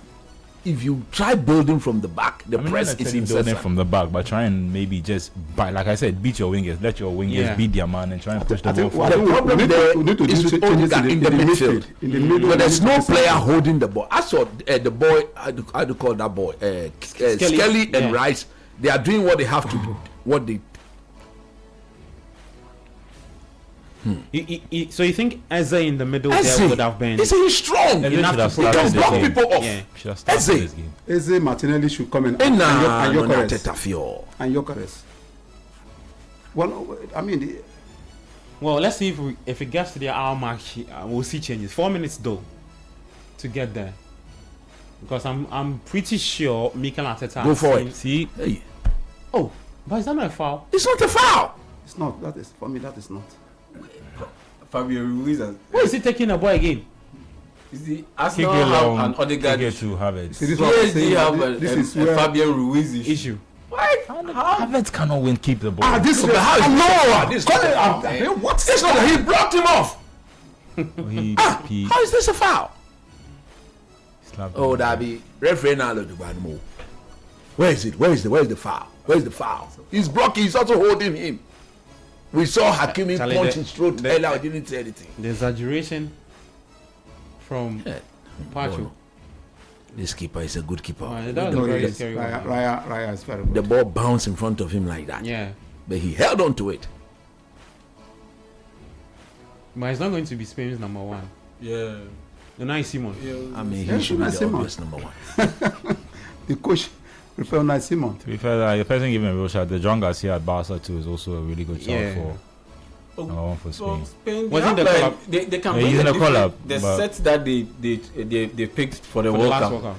E: If you try building from the back, the press is
C: building
E: incessant.
C: from the back, but try and maybe just, like I said, beat your wingers, let your wingers beat their man and try and push the ball forward.
E: The problem there
D: we need to
E: is
D: do
E: with
D: changes
E: Odegaard in the midfield.
D: In the middle,
E: But there's no
D: we need to do
E: player
D: something.
E: holding the ball. I saw the boy, how do you call that boy? Skelly and
A: Yeah.
E: Rice. They are doing what they have to do. What they
A: So you think Eze in the middle
E: Eze,
A: there would have been?
E: he's strong.
C: Eze
A: Enough
C: should have
A: to protect
C: started
E: He
C: the
E: can block
C: game.
E: people off.
A: Yeah.
C: Should have started
E: Eze.
C: this game.
D: Eze Martinelli should come in
E: And
D: Gyökeres. And Gyökeres. Well, I mean,
A: Well, let's see if it gets to the hour mark, we'll see changes. 4 minutes though to get there, because I'm pretty sure Mikel Arteta.
E: Go
A: has
E: for
A: seen-
E: it.
C: See,
E: Hey,
A: Oh, but is that not a foul?
E: it's not a foul.
D: it's not. That is for me. That is not.
B: Fabio Ruiz has,
A: Why is he taking a ball again?
B: is the
C: kick
B: Arsenal
C: it
B: have
C: long,
B: an Odegaard
C: kick it
B: issue.
C: to Havertz.
D: See, this is what I'm
B: PSG
D: saying.
B: have
D: This is
B: a
D: where
B: Fabio Ruiz issue.
A: Issue.
C: Havertz cannot win, keep the ball.
D: this is
E: But how is this a foul? This is not a foul.
D: What?
E: It's not. He blocked him off.
C: He
E: How is this a foul?
C: slapped
E: Oh,
C: him.
E: that be referee now. Look, where is it? Where is the foul? Where's the foul? He's blocking. He's also holding him. We saw Hakimi
A: Charlie,
E: punch
A: the-
E: his throat
A: the-
E: earlier. I didn't say anything.
A: The exaggeration from
E: Yeah.
A: Pacho.
E: This keeper is a good keeper.
A: That was a very scary one.
D: Raya is very
E: The
D: good.
E: ball bounced in front of him like that.
A: Yeah,
E: But he held on to it.
A: but it's not going to be Spain's number one.
B: Yeah.
A: Unai Simon.
E: I mean,
D: Yeah,
E: he should be the
D: Simon.
E: obvious number one.
D: The coach prefer Unai Simon.
C: To be fair, the person giving a real shot, the John Garcia at Barca too is also a really good shot
A: Yeah.
C: for number one for
B: So
C: Spain.
B: Spain,
A: Wasn't
B: they,
A: the
B: have
A: call-up?
B: like, they can
C: Yeah,
B: bring
C: using
B: the
C: the call-up,
B: the
C: but-
B: sets that they picked for the
A: For the
B: World
A: last
B: Cup.
A: World Cup.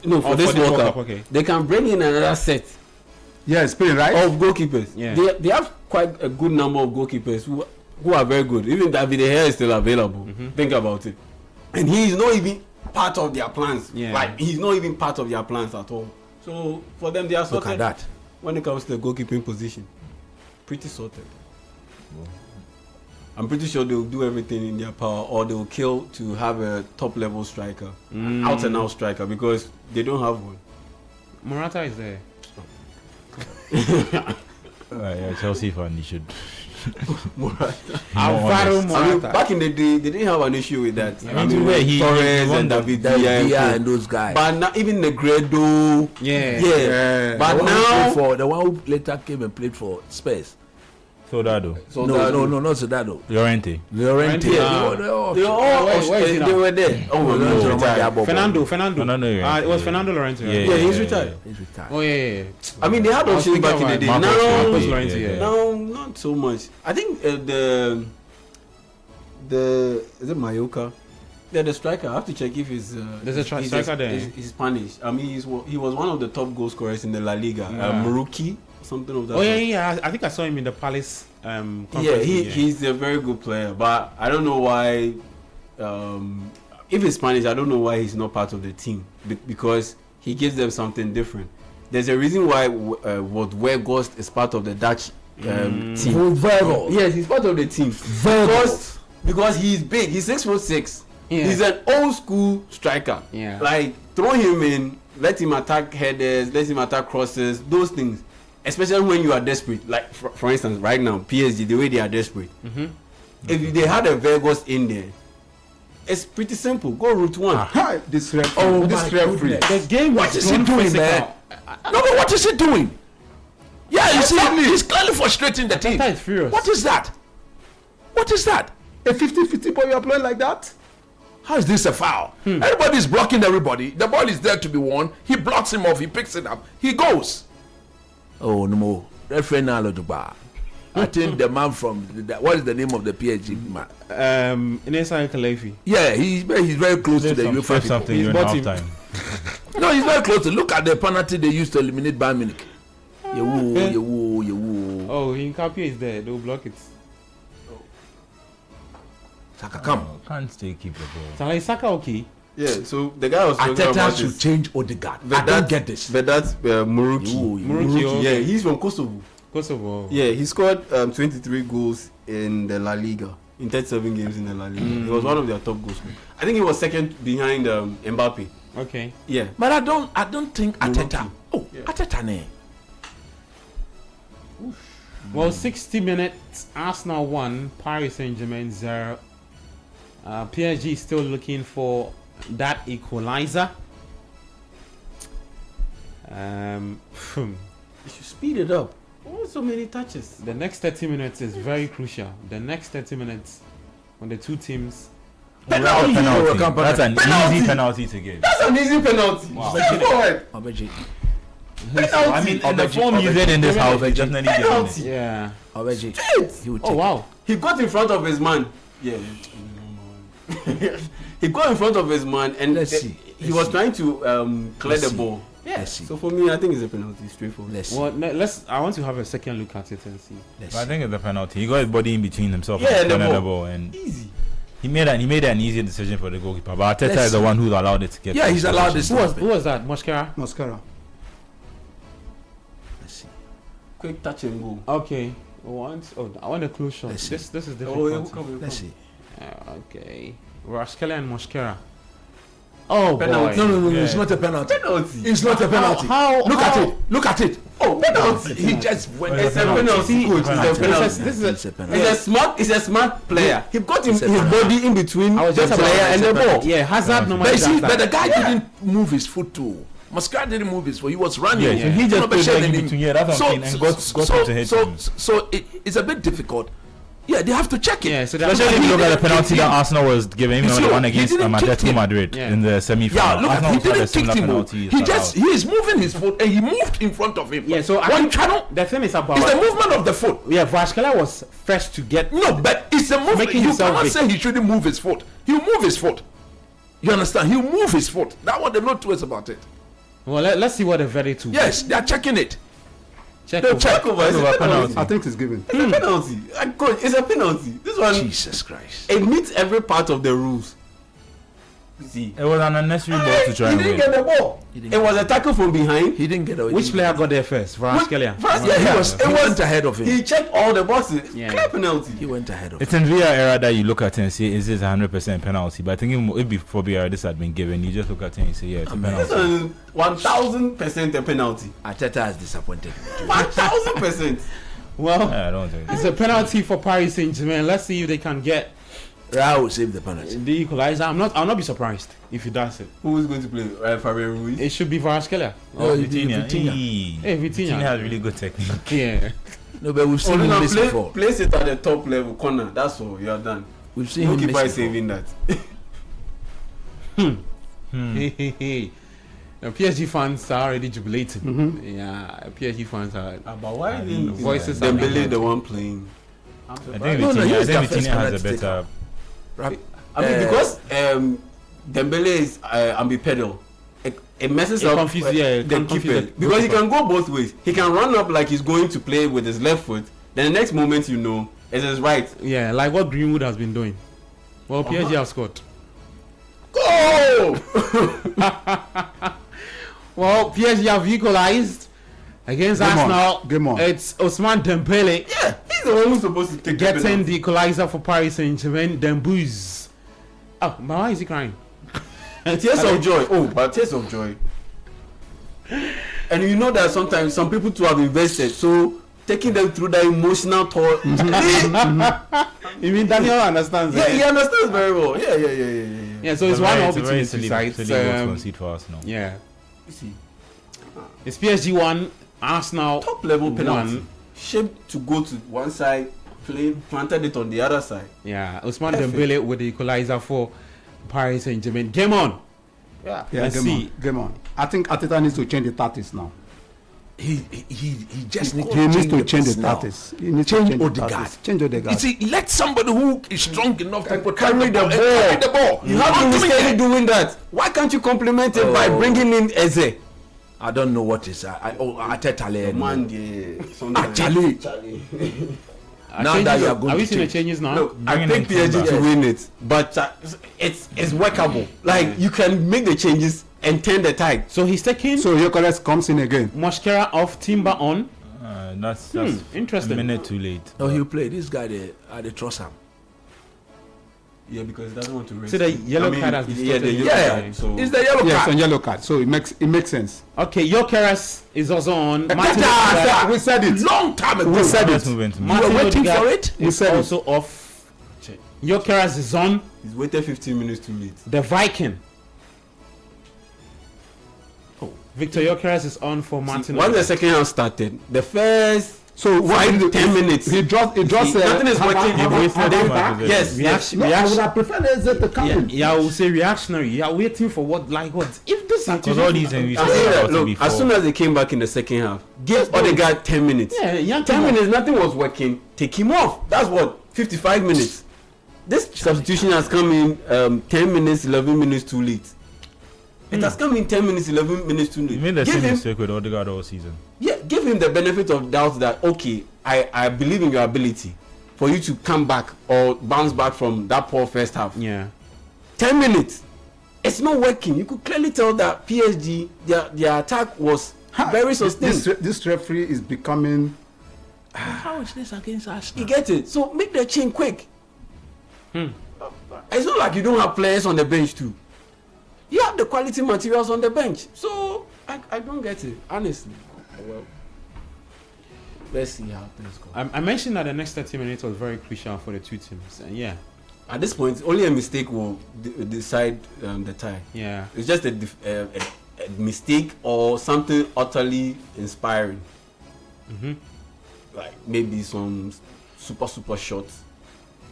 B: No, for
A: Oh,
B: this
A: for the
B: World
A: World
B: Cup.
A: Cup, okay.
B: They can bring in another set
D: Yeah, Spain, right?
B: of goalkeepers.
A: Yeah.
B: They have quite a good number of goalkeepers who are very good. Even David De Gea is still available. Think about it. And he is not even part of their plans.
A: Yeah.
B: Like he's not even part of their plans at all. So for them, they are
E: Look
B: sorted
E: at that.
B: when it comes to the goalkeeping position. Pretty sorted. I'm pretty sure they'll do everything in their power, or they'll kill to have a top level striker, an out and out striker, because they don't have one.
A: Morata is there.
C: Yeah, Chelsea fan, you should.
A: Alvaro
C: honest.
B: I mean,
A: Morata.
B: back in the day, they didn't have an issue with that.
C: I mean, where he
B: Torres
C: won
B: and
C: the-
B: David
E: David Villa
B: Villa,
E: and those guys.
B: but now even Negredo,
A: Yeah.
B: yeah. But
E: the one who
B: now,
E: played for the one who later came and played for Spurs.
C: Soldado,
B: so
E: No, not Soldado.
C: Llorente.
E: Llorente.
A: Yeah.
E: They were all
B: they were all
A: Where is he
B: they
A: now?
B: were there. Oh,
E: Llorente
B: no,
E: retired.
B: retired.
A: Fernando.
C: Fernando
A: It was
C: yeah.
A: Fernando Llorente. right?
B: Yeah, he's retired.
E: He's retired.
A: Oh yeah.
B: I mean, they had
A: I was
B: options back
A: thinking
B: in the day.
A: about
B: Now,
A: Marcos Llorente, yeah.
B: now, not so much. I think the is it Mallorca? Yeah, the striker. I have to check if he's
A: There's a
B: he's-
A: striker there.
B: He's Spanish. I mean, he was one of the top goal scorers in the La Liga.
A: Yeah.
B: Rookie, something of that.
A: Oh yeah,
B: sort.
A: yeah. I think I saw him in the Palace.
B: Yeah,
A: Conference League,
B: he's a very good player, but I don't know why. If he's Spanish, I don't know why he's not part of the team because he gives them something different. There's a reason why Weghorst is part of the Dutch team. Yes, he's part of the team because he's big. He's 6'6".
A: Yeah.
B: He's an old school striker.
A: Yeah.
B: Like throw him in, let him attack headers, let him attack crosses, those things. Especially when you are desperate. Like for instance, right now, PSG, the way they are desperate. If they had a Vegas in there, it's pretty simple. Go route one.
D: Hi, this referee.
B: Oh,
D: this
B: my
D: referee.
A: The game
E: What
A: was
E: is he
A: gone
E: doing,
A: physical.
E: man? No, but what is he doing? Yeah, you see, he's clearly frustrating the team.
A: Is furious.
E: What is that? What is that?
D: A 50-50 ball you are playing like that?
E: How is this a foul? Everybody's blocking everybody. The ball is there to be won. He blocks him off. He picks it up. He goes. Oh, no more. Referee Naloduba. I think the man from what is the name of the PSG man?
A: Inesa Kalefi.
E: Yeah, he's very close to the UEFA.
C: Something
A: He's
C: in
A: bought
C: half
A: him.
C: time.
E: No, he's very close to. Look at the penalty they used to eliminate Bayern Munich. Yewu.
A: Oh, Hincapié is there. They'll block it.
E: Saka, come.
C: Can't stay keep the ball.
A: Salah is Saka okay?
B: Yeah, so the guy was talking
E: Ateta
B: about
E: should
B: this.
E: change Odegaard. I don't get this.
B: But that's Muruki.
A: Muruki, okay.
B: Yeah, he's from Kosovo.
A: Kosovo.
B: Yeah, he scored 23 goals in the La Liga in 37 games in the La Liga. He was one of their top goals. I think he was second behind Mbappe.
A: Okay.
B: Yeah.
E: But I don't think Ateta. Oh,
B: Yeah.
E: Ateta ne.
A: Well, 60 minutes. Arsenal 1, Paris Saint-Germain 0. PSG is still looking for that equalizer.
B: You should speed it up. Oh, so many touches.
A: The next 30 minutes is very crucial. The next 30 minutes when the two teams.
C: Penalty. That's an
B: Penalty.
C: easy penalty to give.
B: That's an easy penalty.
C: Wow.
B: Straightforward.
E: Obeji.
C: I mean, in the form you did in this house, you definitely given it.
B: Penalty.
A: Yeah.
E: Obeji. He would
A: Oh
E: take
A: wow.
B: He got in front of his man. Yeah. He got in front of his man and
E: Let's see.
B: he was trying to clear
E: Let's
B: the
E: see.
B: ball.
E: it. Let's see.
B: So for me, I think it's a penalty, straightforward.
E: Let's see.
A: Well, let's. I want to have a second look at it and see.
E: Let's
C: But I
E: see.
C: think it's a penalty. He got his body in between himself
B: Yeah,
C: and
B: the
C: the
B: ball.
C: ball, and
B: Easy.
C: he made an easy decision for the goalkeeper. But Arteta
E: Let's
C: is the
E: see.
C: one who allowed it to get.
E: Yeah,
C: to
E: he's
C: the
E: allowed
C: position.
E: this.
A: Who was that? Mascara.
D: Mascara.
E: Let's see.
B: Quick touch and go.
A: Okay. I want a close shot.
E: Let's
A: This is
B: Oh, yeah,
A: difficult.
E: Let's see.
A: Okay. Raskele and Mascara. Oh
B: Penalty.
A: boy.
E: No.
C: Yeah.
E: It's not a penalty.
B: Penalty.
E: It's not a penalty.
A: How-
E: Look
A: how-
E: at it. Look at it.
B: Oh, penalty.
E: He just went.
C: Well,
B: It's a penalty, coach. It's a
C: Penalty.
B: penalty.
A: This is
E: It's a penalty.
B: It's a smart player. He got his
E: It's a penalty.
B: body in between
A: I was
B: the
A: just about
B: player
A: to
B: and
A: say
B: the ball.
A: penalty. Yeah, Hazard no
E: But
A: matter
E: you see,
A: that.
E: but the guy didn't move his foot too. Mascara didn't move his foot. He was running.
C: Yeah, so he just put that in between. Yeah, that's what I'm saying, and got to hit him.
E: So it's a bit difficult. Yeah, they have to check it.
A: Yeah, so
C: Especially if you look at the penalty that Arsenal was giving,
E: You
C: the
E: see,
C: one
E: he
C: against
E: didn't kick
C: Atletico
E: him.
C: Madrid
A: Yeah.
C: in the semi-final.
E: Yeah, look at
C: Arsenal
E: he
C: also had a
E: didn't kick
C: similar
E: him.
C: penalty.
E: He is moving his foot and he moved in front of him.
A: Yeah, so I
E: one
A: think
E: channel.
A: the thing is about
E: It's the movement of the foot.
A: yeah, Raskele was first to get
E: No, but it's a movement.
A: Making
E: You
A: himself
E: cannot
A: big.
E: say he shouldn't move his foot. He'll move his foot. You understand? He'll move his foot. That one, there's no two ways about it.
A: Well, let's see what the verdict will be.
E: Yes, they are checking it.
A: Check
E: They'll
A: over.
E: check.
B: Over, it's a
C: Over
B: penalty.
D: I think it's given.
B: It's a penalty. Coach, it's a penalty. This one,
E: Jesus Christ.
B: it meets every part of the rules. See,
C: It was an unnecessary ball to try
B: he
C: and
B: didn't
C: win.
B: get the ball. It was a tackle from behind.
E: He didn't get away.
A: Which player got there first? Raskele.
B: First,
E: Yeah, he
B: yeah,
E: was. He went ahead of him.
B: He checked all the boxes.
A: Yeah.
B: Clear penalty.
E: He went ahead of him.
C: It's in VR era that you look at it and say, is this 100% penalty? But I think if before VR this had been given, you just look at it and say, yeah, it's a
B: This
C: penalty.
B: one 1000% a penalty.
E: Arteta has disappointed me.
B: 1000%.
A: Well,
C: Yeah, I don't think.
A: it's a penalty for Paris Saint-Germain. Let's see if they can get
E: Raul saved the penalty.
A: the equalizer. I'll not be surprised if he does it.
B: Who is going to play? Fabian Ruiz.
A: It should be Raskele.
E: Oh,
C: Vitinha.
E: Vitinha.
A: Hey, Vitinha.
C: Vitinha has really good technique.
A: Yeah.
E: No, but we've seen
B: Only
E: him
B: now
E: miss before.
B: place it at the top level corner. That's all. You are done.
E: We've seen
B: No
E: him
B: keeper
E: miss
B: is
E: before.
B: saving that.
A: Hey. The PSG fans are already jubilating. Yeah, PSG fans are.
B: But why didn't
A: Voices are
B: Dembele
A: being
B: the one playing?
C: I think
E: No, he
C: Vitinha,
E: was the first
C: has a
E: penalty
C: better.
E: Right.
B: I mean, because Dembele is ambipedal. It messes
A: It
B: up
A: confuses- yeah, it
B: the
A: can confuse
B: keeper
A: the
B: because he
A: goalkeeper.
B: can go both ways. He can run up like he's going to play with his left foot. Then the next moment, you know, it's his right.
A: Yeah, like what Greenwood has been doing. Well, PSG have scored.
B: Go!
A: Well, PSG have equalized against
D: Game on.
A: Arsenal.
D: Game on.
A: It's Ousmane Dembele
B: Yeah, he's the one who's supposed to take the
A: getting
B: penalty.
A: the equalizer for Paris Saint-Germain. Dembooz. Oh, but why is he crying?
B: Tears of joy. Oh, but tears of joy. And you know that sometimes some people too have invested, so taking them through that emotional toll.
A: You mean Daniel understands?
B: Yeah,
A: it?
B: he understands very well. Yeah.
A: Yeah, so it's
C: a
A: one
C: very-
A: all
C: it's a
A: between
C: very
A: the two
C: silly
A: sides.
C: goal to concede for Arsenal.
A: Yeah.
B: You see.
A: It's PSG 1, Arsenal
B: top level penalty.
A: 1.
B: Shaped to go to one side, planted it on the other side.
A: Yeah, Ousmane Dembele with the equalizer for Paris Saint-Germain. Game on.
D: Yeah,
A: Let's see.
D: Game on. I think Ateta needs to change the tactics now.
E: He just needs
D: to change the
E: now.
D: tactics. He needs
E: Change
D: to change
E: Odegaard.
D: Change Odegaard.
E: You see, let somebody who is strong enough to
B: Carry the ball.
E: Carry the ball.
B: You have to be steady doing that. Why can't you complement it by bringing in Eze?
E: I don't know what is Ateta.
B: Man,
E: Charlie. Now that you are going
A: we
E: to
A: seeing the
E: change.
A: changes now?
B: Look, I picked PSG to win it, but it's workable. Like you can make the changes and turn the tide.
A: So he's taking
D: So Gyökeres comes in again.
A: Mosquera off, Timber on.
C: That's
A: interesting.
C: a minute too late.
E: Oh, he'll play. This guy, they trust him.
B: Yeah, because he doesn't want to risk.
A: So the yellow card has been
B: the yellow card. So
E: It's the yellow
D: Yes,
E: card.
D: on yellow card. So it makes sense.
A: Okay, Gyökeres is also on.
D: We said it.
E: Long time ago.
D: We said
C: Let's
D: it.
C: move into
E: You were waiting for it.
A: is
D: said it.
A: also off. Gyökeres is on.
B: he's waited 15 minutes too late.
A: The Viking. Victor Gyökeres is on for Martin.
B: Once the second half started, the first
D: So what
B: 5-10 minutes,
D: He draws.
B: nothing is working.
C: He wasted
B: Then-
C: too much of it.
B: yes,
A: Reaction.
D: No, I would have preferred Eze to come in.
A: Yeah, I will say reactionary. You are waiting for what? Like what? If this
C: Because all these things we
B: I
C: spoke
B: think that,
C: about it
B: look,
C: before.
B: as soon as they came back in the second half, give Odegaard 10 minutes.
A: yeah, young
B: 10 minutes, nothing was working. Take him off. That's what 55 minutes. This substitution has come in 10 minutes, 11 minutes too late. It has come in 10 minutes, 11 minutes too late.
C: You made the
B: Give
C: same
B: him,
C: mistake with Odegaard all season.
B: yeah, give him the benefit of doubt that okay, I believe in your ability for you to come back or bounce back from that poor first half.
A: Yeah.
B: 10 minutes, it's not working. You could clearly tell that PSG, their attack was very sustained.
D: This referee is becoming.
E: How is this against us?
B: You get it? So make the change quick. It's not like you don't have players on the bench too. You have the quality materials on the bench. So I don't get it, honestly. Well, let's see how things go.
A: I mentioned that the next 30 minutes was very crucial for the two teams. And yeah.
B: At this point, only a mistake will decide the tie.
A: Yeah.
B: It's just a mistake or something utterly inspiring. Like maybe some super shot,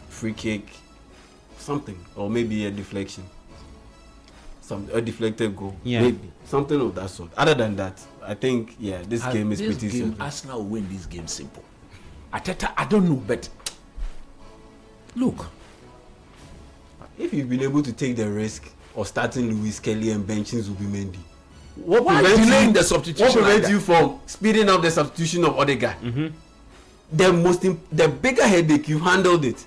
B: free kick, something, or maybe a deflection, a deflected goal,
A: Yeah.
B: maybe something of that sort. Other than that, I think this game is pretty simple.
E: Arsenal will win this game simple. Ateta, I don't know, but look,
B: If you've been able to take the risk of starting Luis Kelly and benching Zubimendi, what
E: why
B: prevents
E: delaying
B: you?
E: the substitution?
B: What prevents
E: like
B: you from speeding up the substitution of Odegaard? The bigger headache, you've handled it.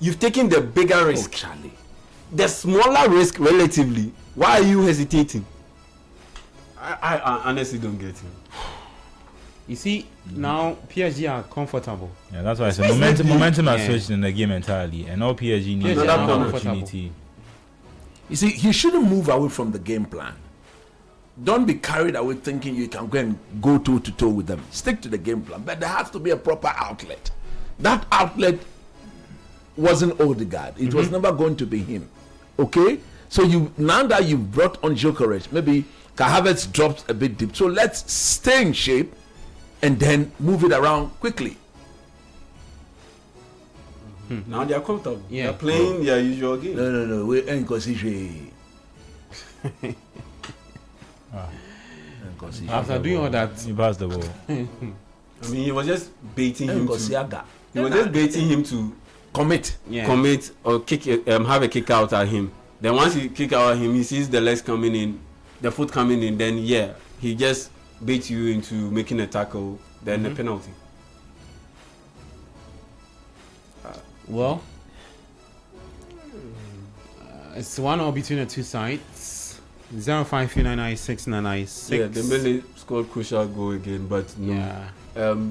B: You've taken the bigger
E: that?
B: risk.
E: Oh, Charlie.
B: The smaller risk relatively. Why are you hesitating? I honestly don't get it.
A: You see, now PSG are comfortable.
C: Yeah, that's why I said momentum has
A: Yeah.
C: switched in the game entirely, and all PSG needs
A: PSG
C: is
A: are
C: an
A: comfortable.
C: opportunity.
E: You see, he shouldn't move away from the game plan. Don't be carried away thinking you can go and go toe to toe with them. Stick to the game plan, but there has to be a proper outlet. That outlet wasn't Odegaard. It was never going to be him. Okay, so now that you've brought on Gyökeres, maybe Havertz dropped a bit deep. So let's stay in shape and then move it around quickly.
B: Now they are comfortable.
A: Yeah.
B: They're playing their usual game.
E: No. We ain't considering.
A: After doing all that,
C: He passed the ball.
B: I mean, he was just baiting him to.
E: Consiaga.
B: He was just baiting him to
E: Commit.
A: yeah.
B: commit or have a kick out at him. Then once he kick out at him, he sees the legs coming in, the foot coming in. Then he just baits you into making a tackle. Then a penalty.
A: Well, it's 1-1 between the two sides. 053996996.
B: Yeah, Dembele scored crucial goal again, but no.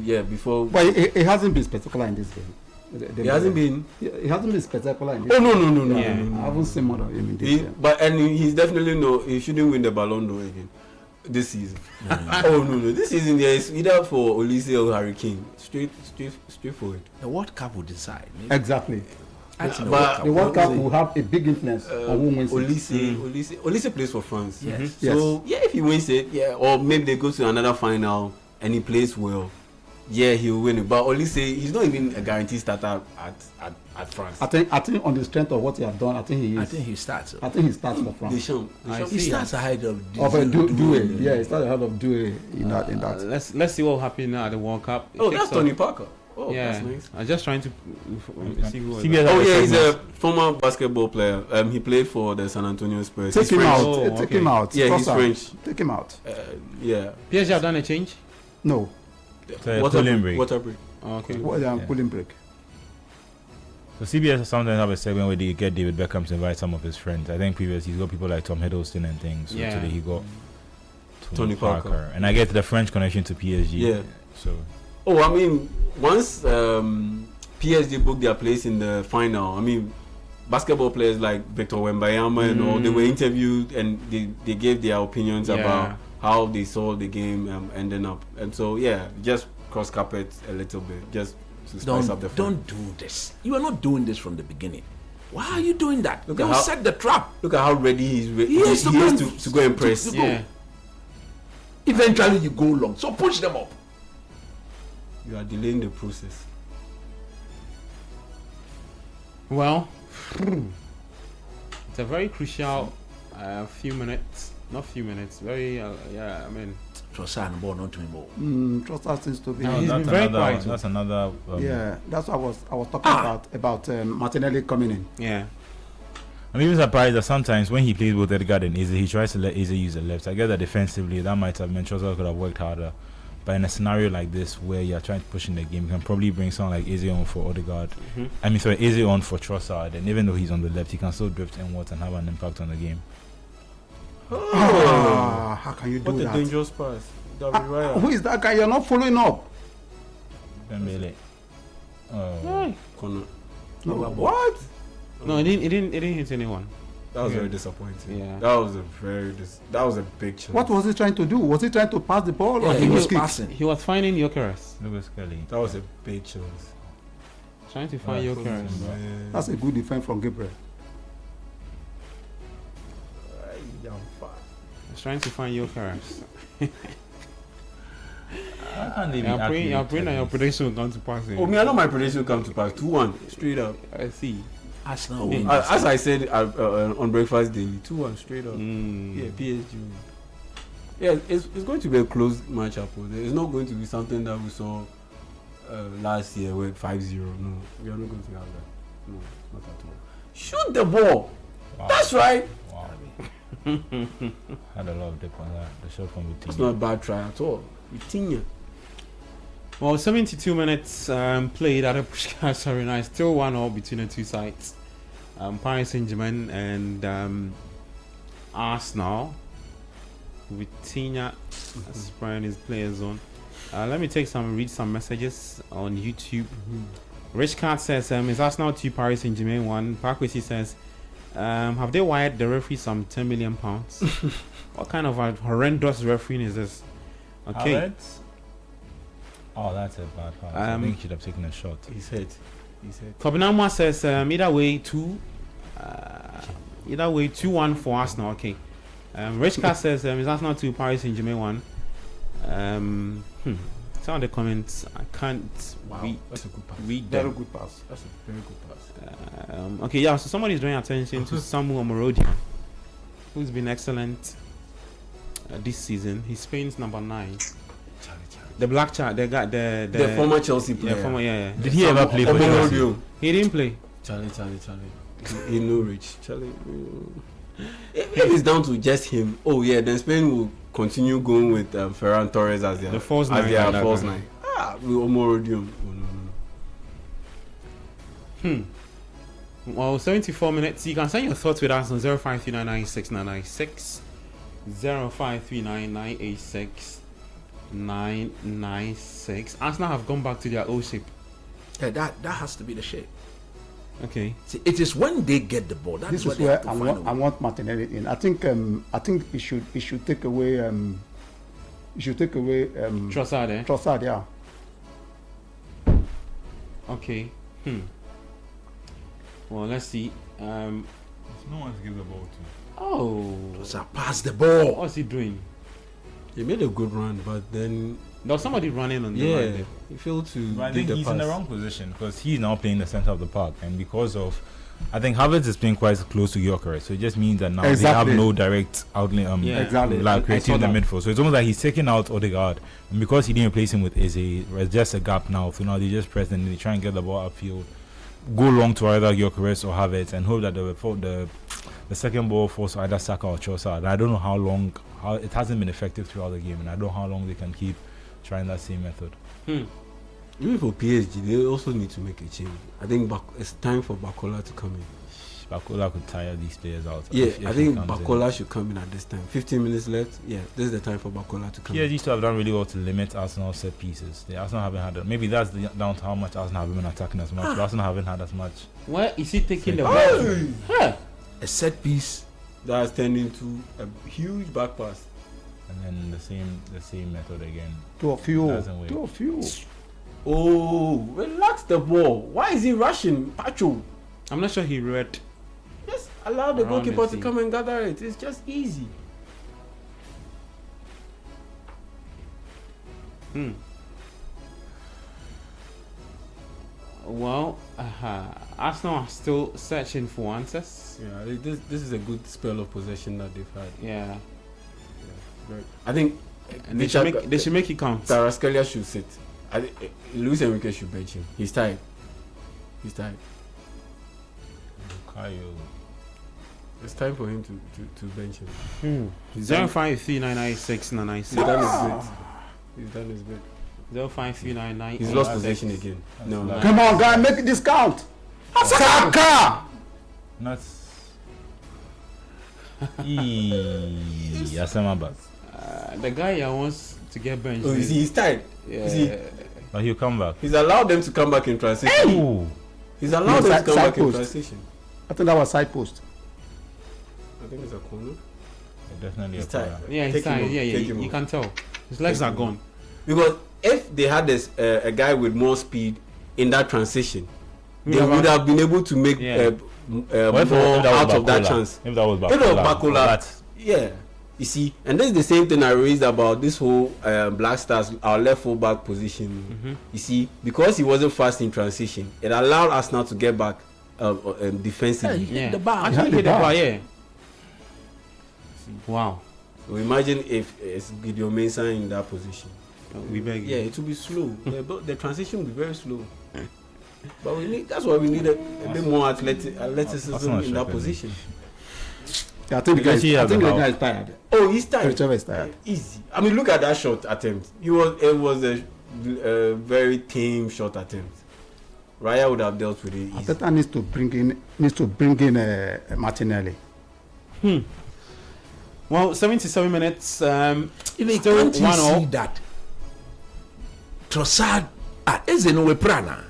A: Yeah.
B: Before.
D: But it hasn't been spectacular in this game.
B: He hasn't been.
D: It hasn't been spectacular in this
B: Oh
D: game.
B: no!
A: Yeah.
D: I haven't seen more of him in this game.
B: He's definitely he shouldn't win the Ballon d'Or again this season. Oh no! This season there is either for Olise or Harry Kane. Straightforward.
E: The World Cup will decide.
D: Exactly. The World Cup will have a big influence on who wins it.
B: Olise plays for France.
E: Yes.
B: So if he wins it, or maybe they go to another final and he plays well, he will win it. But Olise, he's not even a guaranteed starter at France.
D: I think on the strength of what he has done, I think he is.
E: I think he starts.
D: I think he starts for France.
E: He starts ahead of
D: Doué. Yeah, he starts ahead of Doué in that.
A: Let's see what will happen now at the World Cup.
B: That's Tony Parker. Oh, that's nice.
A: I'm just trying to see who.
B: He's a former basketball player. He played for the San Antonio Spurs.
D: Take him out. Take him out.
B: Yeah, he's French.
D: Take him out.
A: PSG have done a change?
D: No.
B: Water break.
A: Okay.
D: Cooling break.
C: So CBS sometimes have a segment where they get David Beckham to invite some of his friends. I think previously he's got people like Tom Hiddleston and things. So today he got Tony Parker. And I get the French connection to PSG.
B: Yeah.
C: So.
B: Oh, I mean, once PSG booked their place in the final, I mean, basketball players like Victor Wembanyama and all, they were interviewed and they gave their opinions about how they saw the game ending up. And so, just cross carpet a little bit, just to spice up the fun.
E: Don't do this. You are not doing this from the beginning. Why are you doing that? They will set the trap.
B: Look at how ready he is to go and press.
E: To go. Eventually, you go long. So push them up.
B: You are delaying the process.
A: Well, it's a very crucial few minutes. Not few minutes. Very, I mean.
E: Trossard ball, not to him ball.
D: Trossard seems to be.
A: He's been very quiet.
C: That's another.
D: That's what I was talking about Martinelli coming in.
A: Yeah.
C: I'm even surprised that sometimes when he plays with Edgar and Eze, he tries to let Eze use the left. I guess that defensively, that might have meant Trossard could have worked harder. But in a scenario like this where you're trying to push in the game, you can probably bring someone like Eze on for Odegaard. Eze on for Trossard, and even though he's on the left, he can still drift inwards and have an impact on the game.
D: How can you do that?
B: What a dangerous pass.
D: Who is that guy? You're not following up.
C: Dembele.
B: Connor.
D: No, what?
A: No, it didn't hit anyone.
B: That was very disappointing.
A: Yeah.
B: That was a big chance.
D: What was he trying to do? Was he trying to pass the ball? Or
E: he was passing.
A: He was finding Gyökeres.
C: Lucas Kelly.
B: That was a big chance.
A: Trying to find Gyökeres.
D: That's a good defense from Gabriel.
A: He's trying to find Gyökeres.
C: I'm
A: praying that your prediction will come to pass.
B: Oh, me, I know my prediction will come to pass. 2-1, straight up.
A: I see.
E: Arsenal.
B: As I said on Breakfast Daily, 2-1, straight up. Yeah, PSG. Yeah, it's going to be a close matchup. It's not going to be something that we saw last year with 5-0. No, we are not going to have that. No, not at all. Shoot the ball. Wow. That's right.
C: Wow. Had a lot of dip on that. The shot from Vitinha.
B: It's not a bad try at all. Vitinha.
A: Well, 72 minutes played at a Puskás Arena. Still 1-1 between the two sides. Paris Saint-Germain and Arsenal. Vitinha spraying his player zone. Let me read some messages on YouTube. Rich Cat says, is Arsenal 2, Paris Saint-Germain 1. Parkwesi says, have they wired the referee some £10 million? What kind of a horrendous refereeing is this? Okay.
C: Oh, that's a bad pass. I think he should have taken a shot.
B: He's hit.
A: Kobinamwa says, either way 2-1 for Arsenal. Okay. Rich Cat says, is Arsenal 2, Paris Saint-Germain 1. Some of the comments I can't read.
B: That's a good pass.
A: Read
D: Very
A: them.
D: good pass.
B: That's a very good pass.
A: Okay, yeah. So somebody's drawing attention to Samuel Omorodian, who's been excellent this season. He's Spain's number 9. The black child, the guy,
B: the former Chelsea player.
A: Yeah.
C: Did he ever play for Chelsea?
A: He didn't play.
B: Charlie. He no rich. Charlie. If it's down to just him, then Spain will continue going with Ferran Torres as their
A: false 9.
B: We Omorodium.
A: Well, 74 minutes. You can send your thoughts with us on 05399696, 05399696. Arsenal have gone back to their old shape.
E: Yeah, that has to be the shape.
A: Okay.
E: See, it is when they get the ball.
D: This is where I want Martinelli in. I think he should take away
A: Trossard.
D: Trossard, yeah.
A: Okay. Well, let's see.
C: No one to give the ball to.
A: Oh,
E: So pass the ball.
A: what's he doing?
B: He made a good run, but then
A: There was somebody running on the
B: yeah,
A: line there.
B: he failed to.
C: But I
B: give
C: think
B: the
C: he's
B: pass.
C: in the wrong position because he's now playing the center of the park, and because of, I think Havertz is playing quite close to Gyökeres, so it just means that now
D: Exactly.
C: they have no direct outlet.
A: Yeah.
D: Exactly.
C: Like
A: I
C: creating
A: saw
C: the
A: that.
C: midfield, so it's almost like he's taking out Odegaard, and because he didn't replace him with Eze, there's just a gap now. So now they just press and they try and get the ball upfield, go long to either Gyökeres or Havertz, and hope that the second ball falls to either Saka or Trossard. And I don't know how it hasn't been effective throughout the game, and I don't know how long they can keep trying that same method.
B: Even for PSG, they also need to make a change. I think it's time for Bakola to come in.
C: Bakola could tire these players out.
B: Yeah,
C: if
B: I
C: he
B: think
C: comes in.
B: Bakola should come in at this time. 15 minutes left. Yeah, this is the time for Bakola to come in.
C: PSG still have done really well to limit Arsenal's set pieces. The Arsenal haven't had maybe that's down to how much Arsenal haven't been attacking as much. But Arsenal haven't had as much.
A: Where is he taking the ball?
B: Hey!
A: Huh.
E: A set piece.
B: That's turned into a huge back pass.
C: And then the same method again.
D: Two of you.
C: Doesn't work.
D: Two of you.
B: Oh, relax the ball. Why is he rushing? Pacho,
A: I'm not sure he read.
B: just allow the
A: Around
B: goalkeeper
A: the
B: to
A: scene.
B: come and gather it. It's just easy.
A: Well, Arsenal are still searching for answers.
B: Yeah, this is a good spell of possession that they've had.
A: Yeah,
B: I think
A: they should make it count.
B: Kvaratskhelia should sit. Luis Enrique should bench him. He's tired.
C: Bukayo.
B: It's time for him to bench him. He's done
A: 053996996.
B: his bit. He's done his bit.
A: 05399.
B: He's lost possession again. No.
C: That's
D: Come on, guy, make this count. Saka!
C: Not. Yasema back.
A: The guy here wants to get benched.
B: Oh, you see, he's tired.
A: Yeah.
B: You see,
C: But he'll come back.
B: he's allowed them to come back in transition.
C: Ooh.
B: He's allowed
D: No,
B: them to come
D: side
B: back in
D: post.
B: transition.
D: I think that was side post.
B: I think it's a corner.
C: Definitely
B: He's
C: a player.
B: tired.
A: Yeah, he's
B: Take him
A: tired.
B: off,
A: Yeah,
B: take him
A: you
B: off.
A: can tell. His legs
B: Take
A: are
B: him
A: gone.
B: Because if they had this a guy with more speed in that transition, they
A: Yeah,
B: would have been able to make
A: Yeah.
B: more
C: But if
B: out of that
C: Bakola,
B: chance.
C: If that was
B: If it was Bakola,
C: that's
B: yeah. You see, and this is the same thing I raised about this whole Black Stars, our left full back position. You see, because he wasn't fast in transition, it allowed us now to get back defensively.
A: Yeah.
E: The bar.
A: Actually,
D: the
A: hit the
D: bar.
A: bar, yeah. Wow.
B: So imagine if it's Gideon Mensah in that position.
A: We beg
B: Yeah,
A: you.
B: it will be slow. The transition will be very slow. But that's why we need a bit more athleticism
C: Arsenal
B: in that
C: should be.
B: position.
D: Yeah, I think the guy
C: Because he has
D: the
C: the
D: guy is tired.
B: Oh, he's tired.
D: Whichever is tired.
B: Easy. I mean, look at that shot attempt. It was a very tame shot attempt. Raya would have dealt with it easy.
D: Arteta needs to bring in Martinelli.
A: Well, 77 minutes.
E: Even
A: Still
E: can't you
A: 1-0.
E: see that Trossard is in Weprana.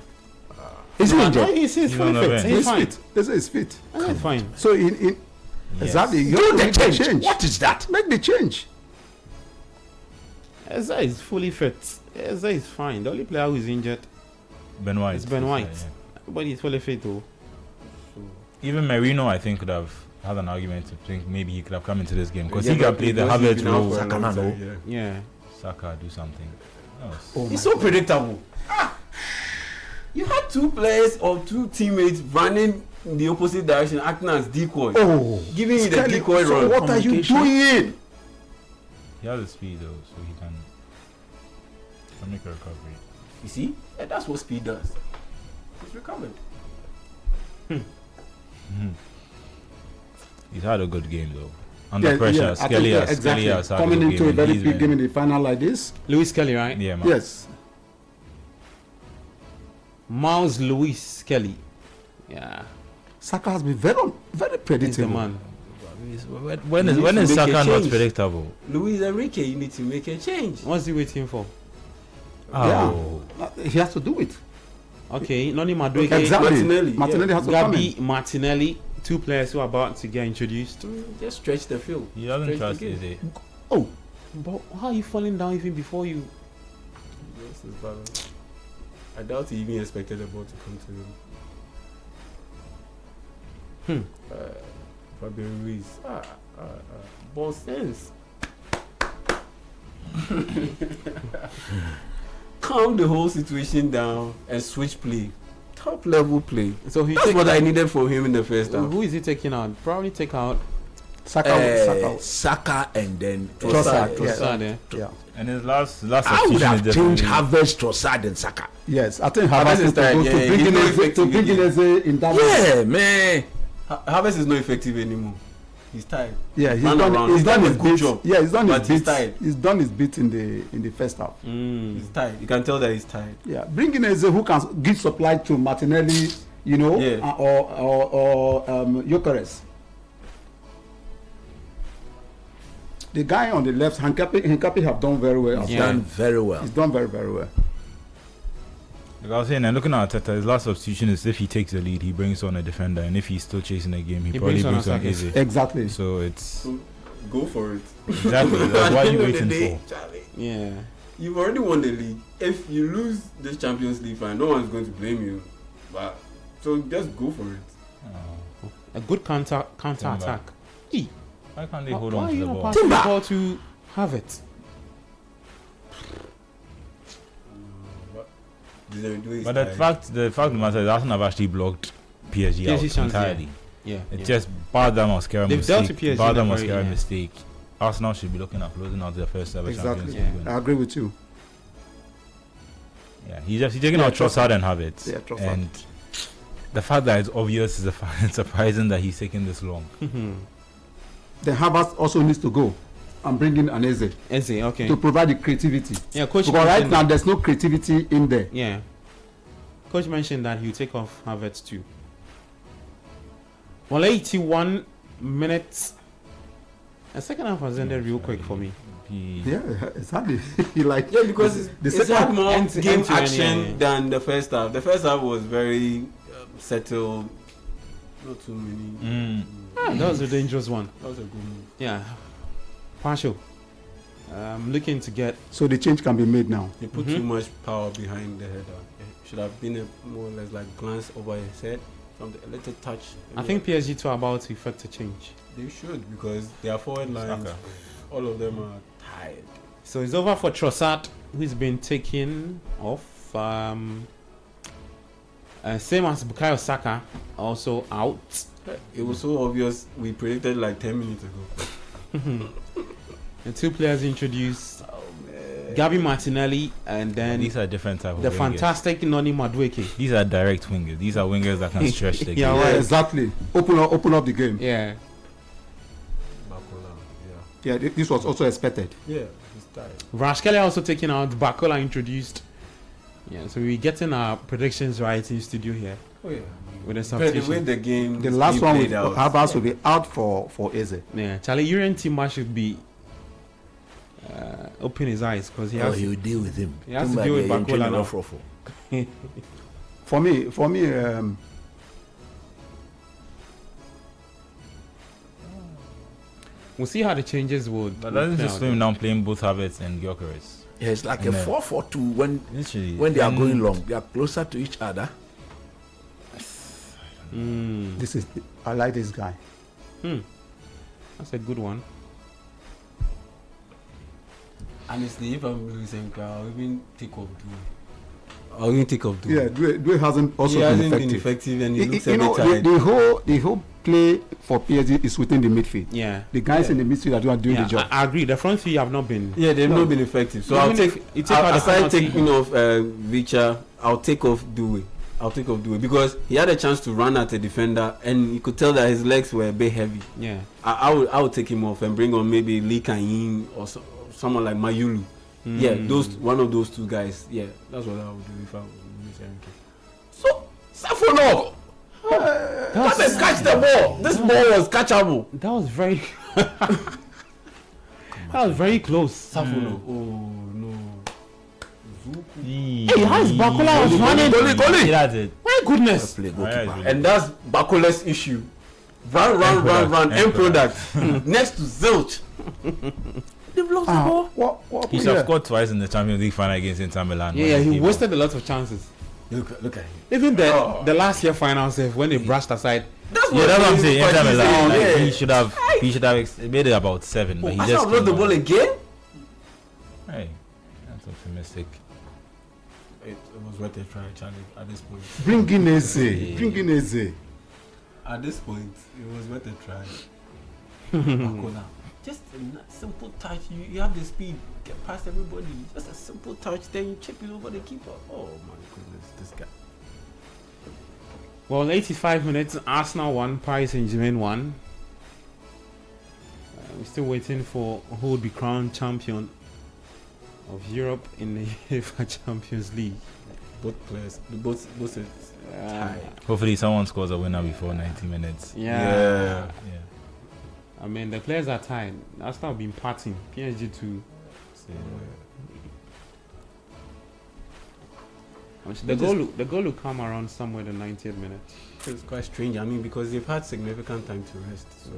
E: Is he injured?
A: He's
C: He's
A: fully
C: on the
A: fit.
C: bench.
A: He's
D: He's
A: fine.
D: fit. This is fit.
A: He's fine.
D: So exactly, you
E: Do
D: have to
E: the
D: make the
E: change.
D: change.
E: What is that?
D: Make the change.
A: Eze is fully fit. Eze is fine. The only player who is injured
C: Ben White.
A: is Ben White.
C: Yeah.
A: But he's fully fit too.
C: Even Merino, I think, could have had an argument to think maybe he could have come into this game because
B: Yeah,
C: he can
B: but
C: play the
B: because he's
C: Havertz
B: been out
C: role.
B: for a long
E: Saka,
B: time,
E: no.
B: yeah.
A: Yeah.
C: Saka do something.
D: Oh
B: It's
D: my
B: so predictable. You had two players or two teammates running in the opposite direction, acting as decoys,
D: Oh,
B: giving you the
D: Skelly,
B: decoy
D: so
B: run.
D: what are you doing?
C: He has the speed though, so he can make a recovery.
B: You see, yeah, that's what speed does. It's recovered.
C: He's had a good game though. Under
D: Yeah,
C: pressure,
D: yeah, I think,
C: Skelly
D: yeah,
C: has
D: exactly.
C: had a
D: Coming
C: good
D: into a
C: and
D: very
C: he's
D: big
C: been-
D: game in the final like this.
A: Lewis Kelly, right?
C: Yeah, man.
D: Yes.
A: Miles Lewis Kelly. Yeah.
D: Saka has been very
A: He's the
D: predictable.
A: man.
C: When
B: You
C: is
B: need
C: when
B: to
C: is
B: make a
C: Saka not
B: change.
C: predictable?
B: Luis Enrique, you need to make a change.
A: What's he waiting for?
C: Oh,
D: He has to do it.
A: Okay, Noni Madueke,
D: Exactly.
B: Martinelli,
D: Martinelli
B: yeah.
D: has to come
A: Gabi,
D: in.
A: Martinelli, two players who are about to get introduced.
B: Just stretch the field.
C: he doesn't
B: Stretch
C: trust
B: the game.
C: Eze.
A: Oh, but how are you falling down even before you?
B: This is bad. I doubt he even expected the ball to come to him. Fabio Ruiz. Ball sense. Calm the whole situation down and switch play. Top level play.
A: So
B: that's what I needed from him in the first half.
A: Who is he taking out? Probably take out
E: Saka and then
A: Trossard.
D: Yeah.
C: And his last
E: I would have
C: substitution is
E: changed Havertz, Trossard and Saka.
D: Yes, I think Havertz is
B: tired.
D: to bring in Eze in that.
E: Yeah, man.
B: Havertz is not effective anymore. He's tired.
D: Yeah, he's done his good job. Yeah, he's done his bit. He's done his bit in the first half.
B: He's tired. You can tell that he's tired.
D: Yeah, bring in Eze who can give supply to Martinelli, or Gyökeres. The guy on the left, Hincapi have done very well.
E: He's done very well.
D: He's done very, very well.
C: Like I was saying, and looking at Arteta, his last substitution is if he takes the lead, he brings on a defender, and if he's still chasing the game, he probably brings on Eze.
D: Exactly.
C: So it's
B: go for it.
C: Exactly. That's what you waiting for.
B: Charlie,
A: Yeah.
B: you've already won the league. If you lose this Champions League final, no one's going to blame you. But so just go for it.
A: A good counter attack.
C: Why can't they hold on
A: Why are
C: to
A: you
C: the
A: not
C: ball?
A: passing the ball to Havertz?
C: But the fact of the matter is Arsenal have actually blocked PSG out entirely.
A: Yeah.
C: It's just Barda Mascara
A: They've dealt
C: mistake.
A: with PSG
C: Barda
A: in a
C: Mascara
A: very-
C: mistake. Arsenal should be looking at closing out their first ever Champions
D: Exactly.
C: League win.
D: I agree with you.
C: Yeah, he's taking out Trossard and Havertz.
D: Yeah, Trossard.
C: And the fact that it's obvious is surprising that he's taking this long.
D: Then Havertz also needs to go and bring in an Eze
A: Okay.
D: to provide the creativity.
A: Yeah, coach.
D: Because right
A: mentioned
D: now
A: that-
D: there's no creativity in there.
A: Yeah. Coach mentioned that he'll take off Havertz too. Well, 81 minutes. The second half has ended real quick for me.
D: Yeah, exactly.
B: Because
D: the
B: it's
D: second
B: had more
A: end to
B: game
A: end,
B: action than the first half. The first half was very settled. Not too many.
A: That was a dangerous one.
B: That was a good move.
A: Yeah. Partial. Looking to get.
D: So the change can be made now.
B: He put too much power behind the header. It should have been a more or less like glance over his head, from a little touch.
A: I think PSG too are about to effect a change.
B: They should, because their forward lines, all of them are tired.
A: So it's over for Trossard, who's been taken off. Same as Bukayo Saka, also out.
B: It was so obvious. We predicted like 10 minutes ago.
A: The two players introduced, Gabi Martinelli, and then
C: These are different type of
A: the
C: wingers.
A: fantastic Noni Madueke.
C: These are direct wingers. These are wingers that can stretch the game.
A: Yeah,
D: Yeah,
A: right.
D: exactly. Open up the game.
A: Yeah.
D: Yeah, this was also expected.
B: Yeah, he's tired.
A: Rashkelly also taken out. Bakola introduced. Yeah, so we're getting our predictions right in studio here
B: Oh yeah.
A: with the
B: But the way
A: substitution.
B: the game,
D: The last one with
B: played out,
D: Havertz will be out for Eze.
A: Yeah, Charlie, Urian Timber should be open his eyes because he has.
E: he'll deal with him.
A: He has to deal with Bakola now.
D: For me,
A: We'll see how the changes would.
C: But doesn't
A: play
C: just
A: out.
C: swim down playing both Havertz and Gyökeres.
E: Yeah, it's like a
C: Yeah.
E: 4-4-2
C: Literally.
E: when they are
C: And
E: going long. They are closer to each other.
D: I like this guy.
A: That's a good one.
B: honestly, if I'm losing, I'll even take off Due.
D: Yeah, Due hasn't also
B: He
D: been
B: hasn't
D: effective.
B: been effective, and he looks a
D: You
B: bit
D: know,
B: tired.
D: the whole play for PSG is within the midfield.
A: Yeah.
D: The guys in the midfield are doing
A: Yeah,
D: the job.
A: I agree. The front three have not been.
B: Yeah, they've not been effective. So
A: Even
B: I'll take.
A: if you take out the
B: Aside
A: penalty-
B: taking off Vicha, I'll take off Due. Because he had a chance to run at a defender, and you could tell that his legs were a bit heavy.
A: Yeah.
B: I would take him off and bring on maybe Lee Kan-yin or someone like Mayulu. Yeah, one of those two guys. Yeah, that's what I would do if I was Enrique. So Safonov, come and catch the ball. This ball was catchable.
A: That was very. That was very close.
B: Safonov. Oh no.
A: Hey, how is Bakola was running?
B: Goalie.
C: That's it.
A: My goodness.
E: Play goalkeeper.
B: And that's Bakola's issue. Run. End product. Next to Zilch. They've lost the ball.
D: What
C: He should have scored twice in the Champions League final against Inter Milan.
A: Yeah, he wasted a lot of chances.
B: Look at him.
A: Even the last year final save when they brushed aside
C: That's what I'm saying. Inter Milan, like,
E: yeah.
C: he should have made it about 7, but he just
E: Arsenal lost the
C: came
E: ball
C: on.
E: again.
C: Hey, that's optimistic.
B: It was worth a try, Charlie. At this point.
D: Bring in Eze. Bring in Eze.
B: At this point, it was worth a try. Bakola. Just a simple touch. You have the speed, get past everybody. Just a simple touch, then you chip it over the keeper. Oh my goodness, this guy.
A: Well, 85 minutes, Arsenal 1, Paris Saint-Germain 1. We're still waiting for who will be crowned champion of Europe in the UEFA Champions League.
B: Both players, both are tied.
C: Hopefully, someone scores a winner before 90 minutes.
A: Yeah.
C: Yeah.
A: I mean, the players are tied. Arsenal have been partying. PSG too. The goal will come around somewhere the 90th minute.
B: It's quite strange. I mean, because they've had significant time to rest. So.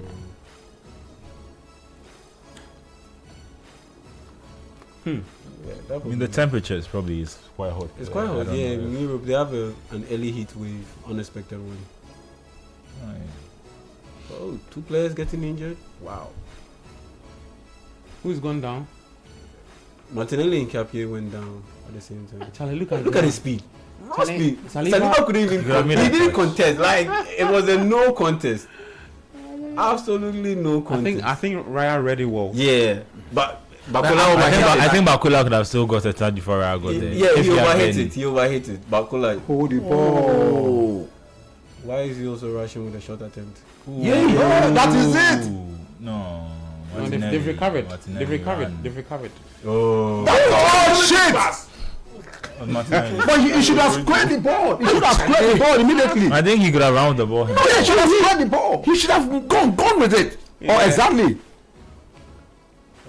B: Yeah,
C: I mean, the temperature is probably quite hot.
B: It's quite hot. Yeah, in Europe they have an early heat wave, unexpected one.
C: Right.
B: Oh, 2 players getting injured. Wow.
A: Who's gone down?
B: Martinelli and Capie went down at the same time.
A: Charlie, look
B: Look at his speed. Raw
A: Charlie-
B: speed.
A: Saliba-
B: Saliba couldn't even
C: Yeah, I mean,
B: he
C: that
B: didn't
C: touch.
B: contest. Like it was a no contest. Absolutely no contest.
A: I think Raya read it well.
B: Yeah, but
C: I think Bakula could have still got a touch before I got there.
B: Yeah,
C: If
B: he
C: had
B: overhit
C: been-
B: it. He overhit it. Bakula.
D: Hold the ball.
B: Why is he also rushing with a short attempt?
D: Yeah, that is it.
C: Ooh, No.
A: No, they've
C: Martinelli-
A: recovered.
C: Martinelli
A: They've recovered.
C: ran.
A: They've recovered.
C: Oh.
D: Oh shit!
C: Martinelli.
D: But he should have squared the ball. He should have squared the ball immediately.
C: I think he could have rounded the ball
D: He
C: himself.
D: should have squared the ball.
E: He should have gone with it.
D: Oh, exactly.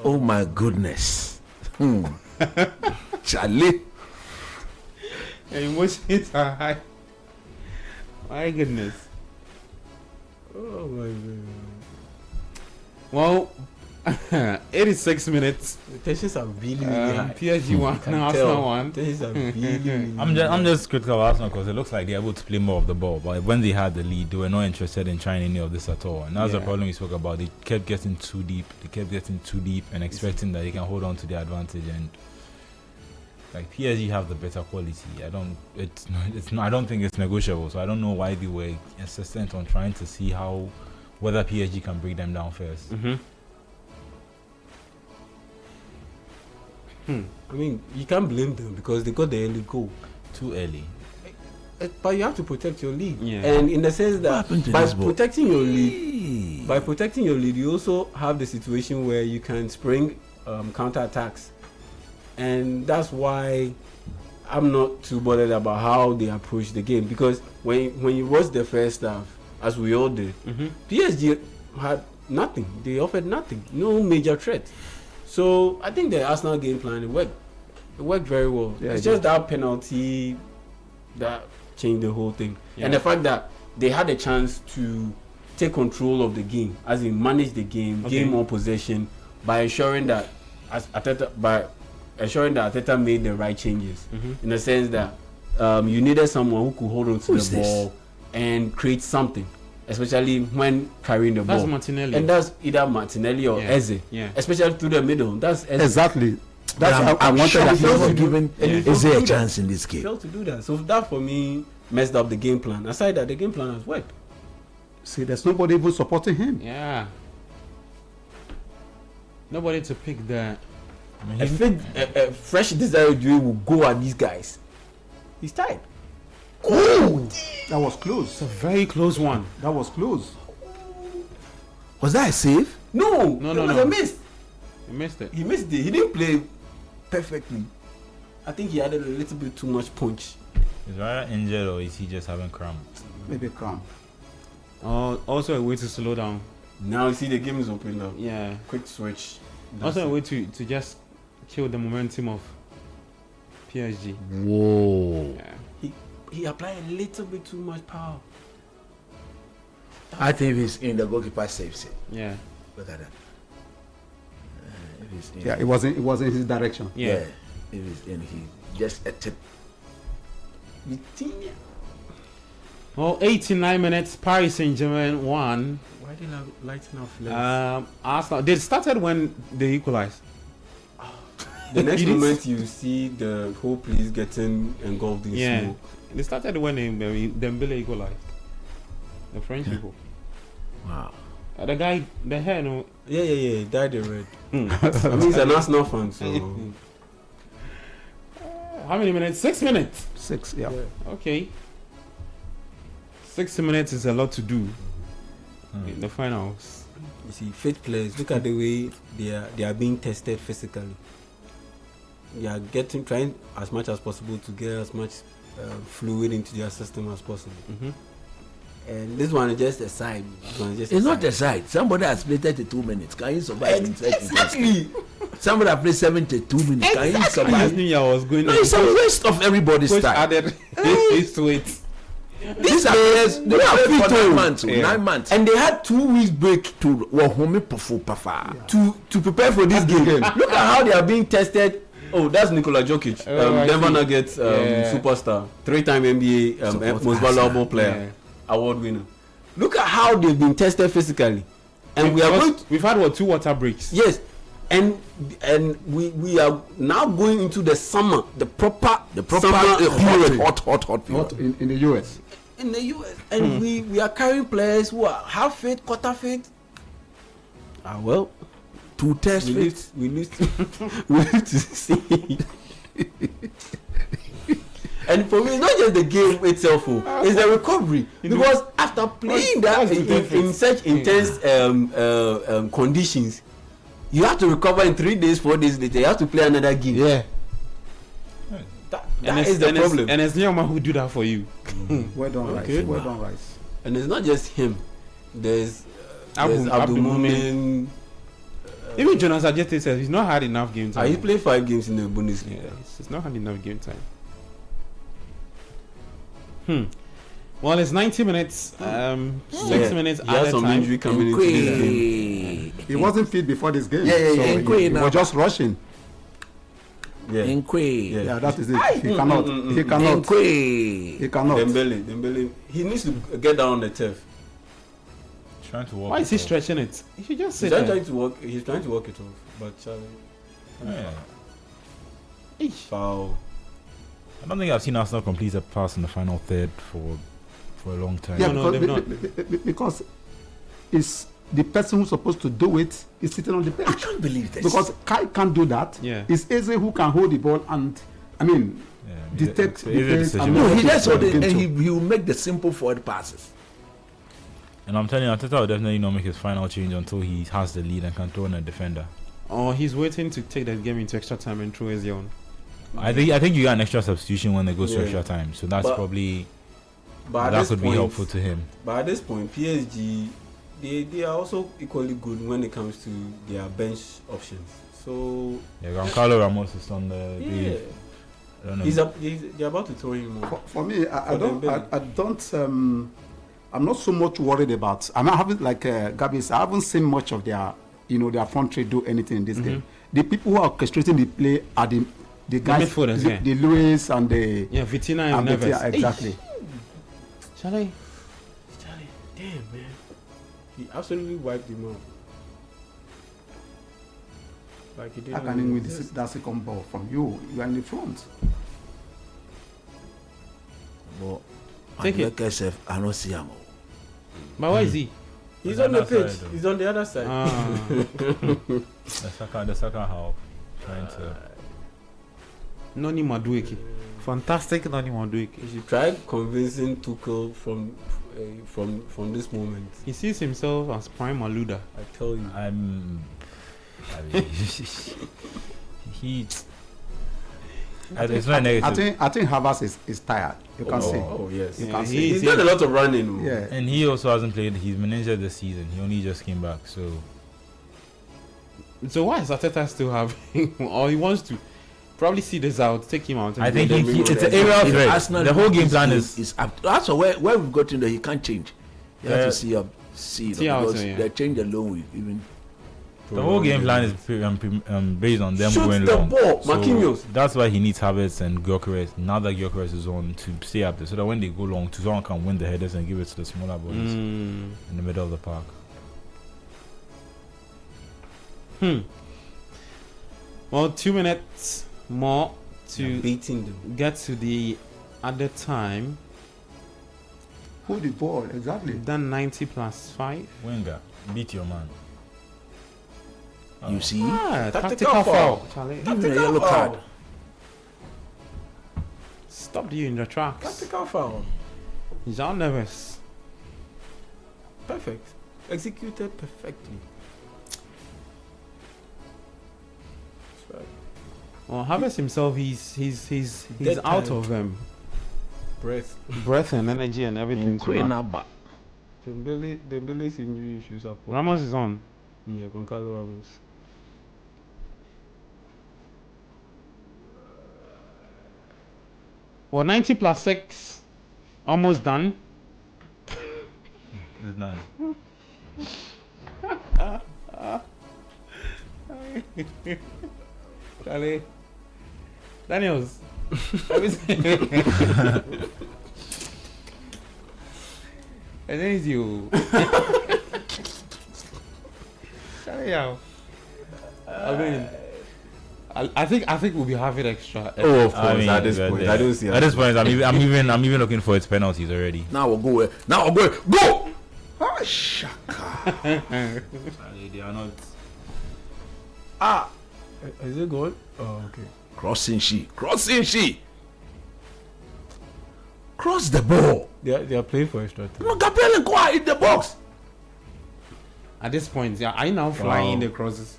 E: Oh my goodness. Charlie.
A: Emotions are high. My goodness.
B: Oh my god.
A: Well, 86 minutes.
B: The tensions are really high.
A: PSG 1,
B: Can
A: Arsenal
B: tell.
A: 1.
B: Tensions are really
C: I'm just critical of Arsenal because it looks like they're able to play more of the ball, but when they had the lead, they were not interested in trying any of this at all. And that's the
A: Yeah.
C: problem we spoke about. They kept getting too deep. And expecting that they can hold on to their advantage. And like PSG have the better quality. I don't think it's negotiable. So I don't know why they were insistent on trying to see whether PSG can break them down first.
B: I mean, you can't blame them because they got the early goal.
C: Too early.
B: But you have to protect your lead.
A: Yeah.
B: And in the sense that
E: happened to
B: by
E: this ball?
B: protecting your lead, you also have the situation where you can spring counter attacks. And that's why I'm not too bothered about how they approach the game, because when you watch the first half, as we all did, PSG had nothing. They offered nothing, no major threat. So I think the Arsenal game plan it worked very well.
D: Yeah,
B: it's
D: it
B: just that penalty that changed the whole thing,
A: Yeah.
B: and the fact that they had a chance to take control of the game, as in manage the game, gain more possession by ensuring that Arteta made the right changes, in the sense that you needed someone who could hold on to the ball and create something, especially when carrying the
A: That's
B: ball.
A: Martinelli.
B: And that's either Martinelli or
A: Yeah.
B: Eze,
A: Yeah.
B: especially through the middle. That's Eze.
D: Exactly. That's I
E: I'm
D: wanted
E: sure
D: that.
E: he's not given
B: And he
E: Eze
B: failed
E: a
B: to do
E: chance in this
B: He
E: game.
B: failed to do that. So that for me messed up the game plan. Aside that, the game plan has worked.
D: See, there's nobody even supporting him.
A: Yeah. Nobody to pick the.
B: I think a fresh desire will go at these guys. He's tired.
D: That was close.
A: It's a very close one.
D: That was close.
E: Was that a save?
B: No,
A: No,
B: it
A: no,
B: was
A: no.
B: a miss.
A: You missed it.
B: He missed it. He didn't play perfectly. I think he added a little bit too much punch.
C: Is Raya injured or is he just having cramp?
D: Maybe calm.
A: Also a way to slow down.
B: Now you see the game is open now.
A: Yeah.
B: Quick switch.
A: Also a way to just kill the momentum of PSG.
E: Whoa.
A: Yeah.
B: He applied a little bit too much power.
E: I think if he's in, the goalkeeper saves it.
A: Yeah.
E: Look at that. If he's in,
D: Yeah, it wasn't his direction.
A: Yeah.
E: If he's in, he just a tip.
B: Vitinha.
A: Well, 89 minutes. Paris Saint-Germain won.
B: Why didn't I lighten up?
A: Arsenal. They started when they equalized.
B: The next moment you see the whole place getting engulfed in smoke.
A: They started when Dembele equalized. The French people.
E: Wow.
A: The guy, the hair, no.
B: Yeah, he dyed in red. I mean, he's an Arsenal fan, so.
A: How many minutes? 6 minutes.
D: 6, yeah.
A: Okay. 60 minutes is a lot to do in the finals.
B: You see, fit players, look at the way they are being tested physically. They are trying as much as possible to get as much fluid into their system as possible.
A: Mm-hmm.
B: And this one is just a side.
E: It's not a side. Somebody has played 32 minutes. Can you survive?
B: Exactly.
E: Somebody has played 72 minutes. Can you survive?
A: I was going.
E: No, it's a waste of everybody's
A: Coach
E: time.
A: added his weight.
E: These are players. They are fit for 9 months. 9 months.
B: And they had 2 weeks break
E: To
B: prepare for this game. Look at how they are being tested. Oh, that's Nikola Jokic, Denver Nuggets superstar, 3-time NBA most valuable player, award winner. Look at how they've been tested physically, and
A: we've had 2 water breaks.
B: Yes, and we are now going into the summer, the proper summer
E: hot
D: in the US.
B: In the US, and we are carrying players who are half fit, quarter fit. Well.
E: To test
B: we need to see. And for me, it's not just the game itself, it's the recovery. Because after playing that in such intense conditions, you have to recover in 3 days, 4 days later. You have to play another game.
D: Yeah.
B: That is the problem.
A: And it's Nyama who do that for you.
D: Well done,
B: okay.
D: Rice. Well done, Rice.
B: And it's not just him. There's
A: Abdul
B: Mumin.
A: Even Jonas Ajete says he's not had enough game time.
B: He played 5 games in the Bundesliga.
A: Yeah, he's not had enough game time. Well, it's 90 minutes. 6 minutes
B: he had some
A: time.
B: injury coming into this game.
D: He wasn't fit before this game.
E: Yeah.
D: So he was just rushing.
B: Yeah,
D: that is it. He cannot.
B: Dembele. He needs to get down on the turf.
C: Trying to walk.
A: Why is he stretching it? He should just sit
B: He's
A: there.
B: trying to walk it off, but foul.
C: I don't think I've seen Arsenal complete a pass in the final third for a long time.
D: Yeah,
A: No, they've not.
D: because it's the person who's supposed to do it is sitting on the bench.
E: I can't believe this.
D: Because Kai can't do that.
A: Yeah.
D: It's Eze who can hold the ball and, detect the pace.
E: No, he does all and he will make the simple forward passes.
C: And I'm telling you, Arteta will definitely not make his final change until he has the lead and can throw in a defender.
A: Or he's waiting to take that game into extra time and throw his own.
C: I think you got an extra substitution when they go to extra time, so that's probably that could be helpful to him.
B: But at this point, PSG they are also equally good when it comes to their bench options. So
C: Carlo Ramos is on the.
B: Yeah.
C: I don't know.
B: They're about to throw him on.
D: For me, I'm not so much worried about. I'm not having like Gabi. I haven't seen much of their front three do anything in this game. The people who are orchestrating the play are the guys, the Lewis and the
A: Vitina and Neves.
D: Exactly.
A: Charlie,
B: damn man, he absolutely wiped him out. Like he did.
D: How can he win that second ball from you? You are in the front.
E: But
A: take it.
E: I don't see him.
A: But where is he?
B: He's on the pitch. He's on the other side.
C: The second half, trying to.
A: Noni Madueke. Fantastic Noni Madueke.
B: You should try convincing Tuchel from this moment.
A: He sees himself as prime Maluda.
B: I tell you.
C: It's not negative.
D: I think Havertz is tired. You can see.
B: Oh yes.
D: You can see.
B: He's done a lot of running.
D: Yeah.
C: And he also hasn't played. He's been injured this season. He only just came back.
A: So why is Arteta still having? Or he wants to probably see this out, take him out.
C: I think it's an area of threat. The whole game plan is
E: up. That's where we've got in there. He can't change. You have to see because they change alone with even.
C: The whole game plan is based on them
E: Shoot
C: going
E: the
C: long.
E: ball,
C: So
E: Marquinhos.
C: that's why he needs Havertz and Gyökeres. Now that Gyökeres is on, to stay up there, so that when they go long, someone can win the headers and give it to the smaller boys in the middle of the park.
A: Well, 2 minutes more to
B: beating them.
A: get to the other time.
D: Who the ball exactly?
A: Done 90 plus 5.
C: Wenger, beat your man.
E: You see?
A: Tactical foul. Charlie.
E: Give him a yellow card.
A: Stopped you in the tracks.
B: Tactical foul.
A: Jean Neves.
B: Perfect. Executed perfectly.
A: Well, Havertz himself, he's
B: Dead
A: out
B: tired.
A: of
B: Breath.
A: and energy and everything.
B: Dembele's injury issues are
A: Ramos is on.
B: Yeah, Goncalo Ramos.
A: Well, 90 plus 6, almost done.
C: There's none.
A: Charlie. Daniels. Everything. And then it's you. Charlie, yeah. I mean, I think we'll be having extra.
B: Oh, of course.
C: I mean,
B: at this point, I don't see.
C: At this point, I'm even looking for its penalties already.
E: Now we'll go. Now we'll go. Go! Ah, shaka.
C: They are not.
B: Is it goal? Oh, okay.
E: Crossing she. Cross the ball.
B: They are playing for extra time.
E: No, Gabriel and Kwa in the box.
A: At this point, yeah, I now flying the crosses.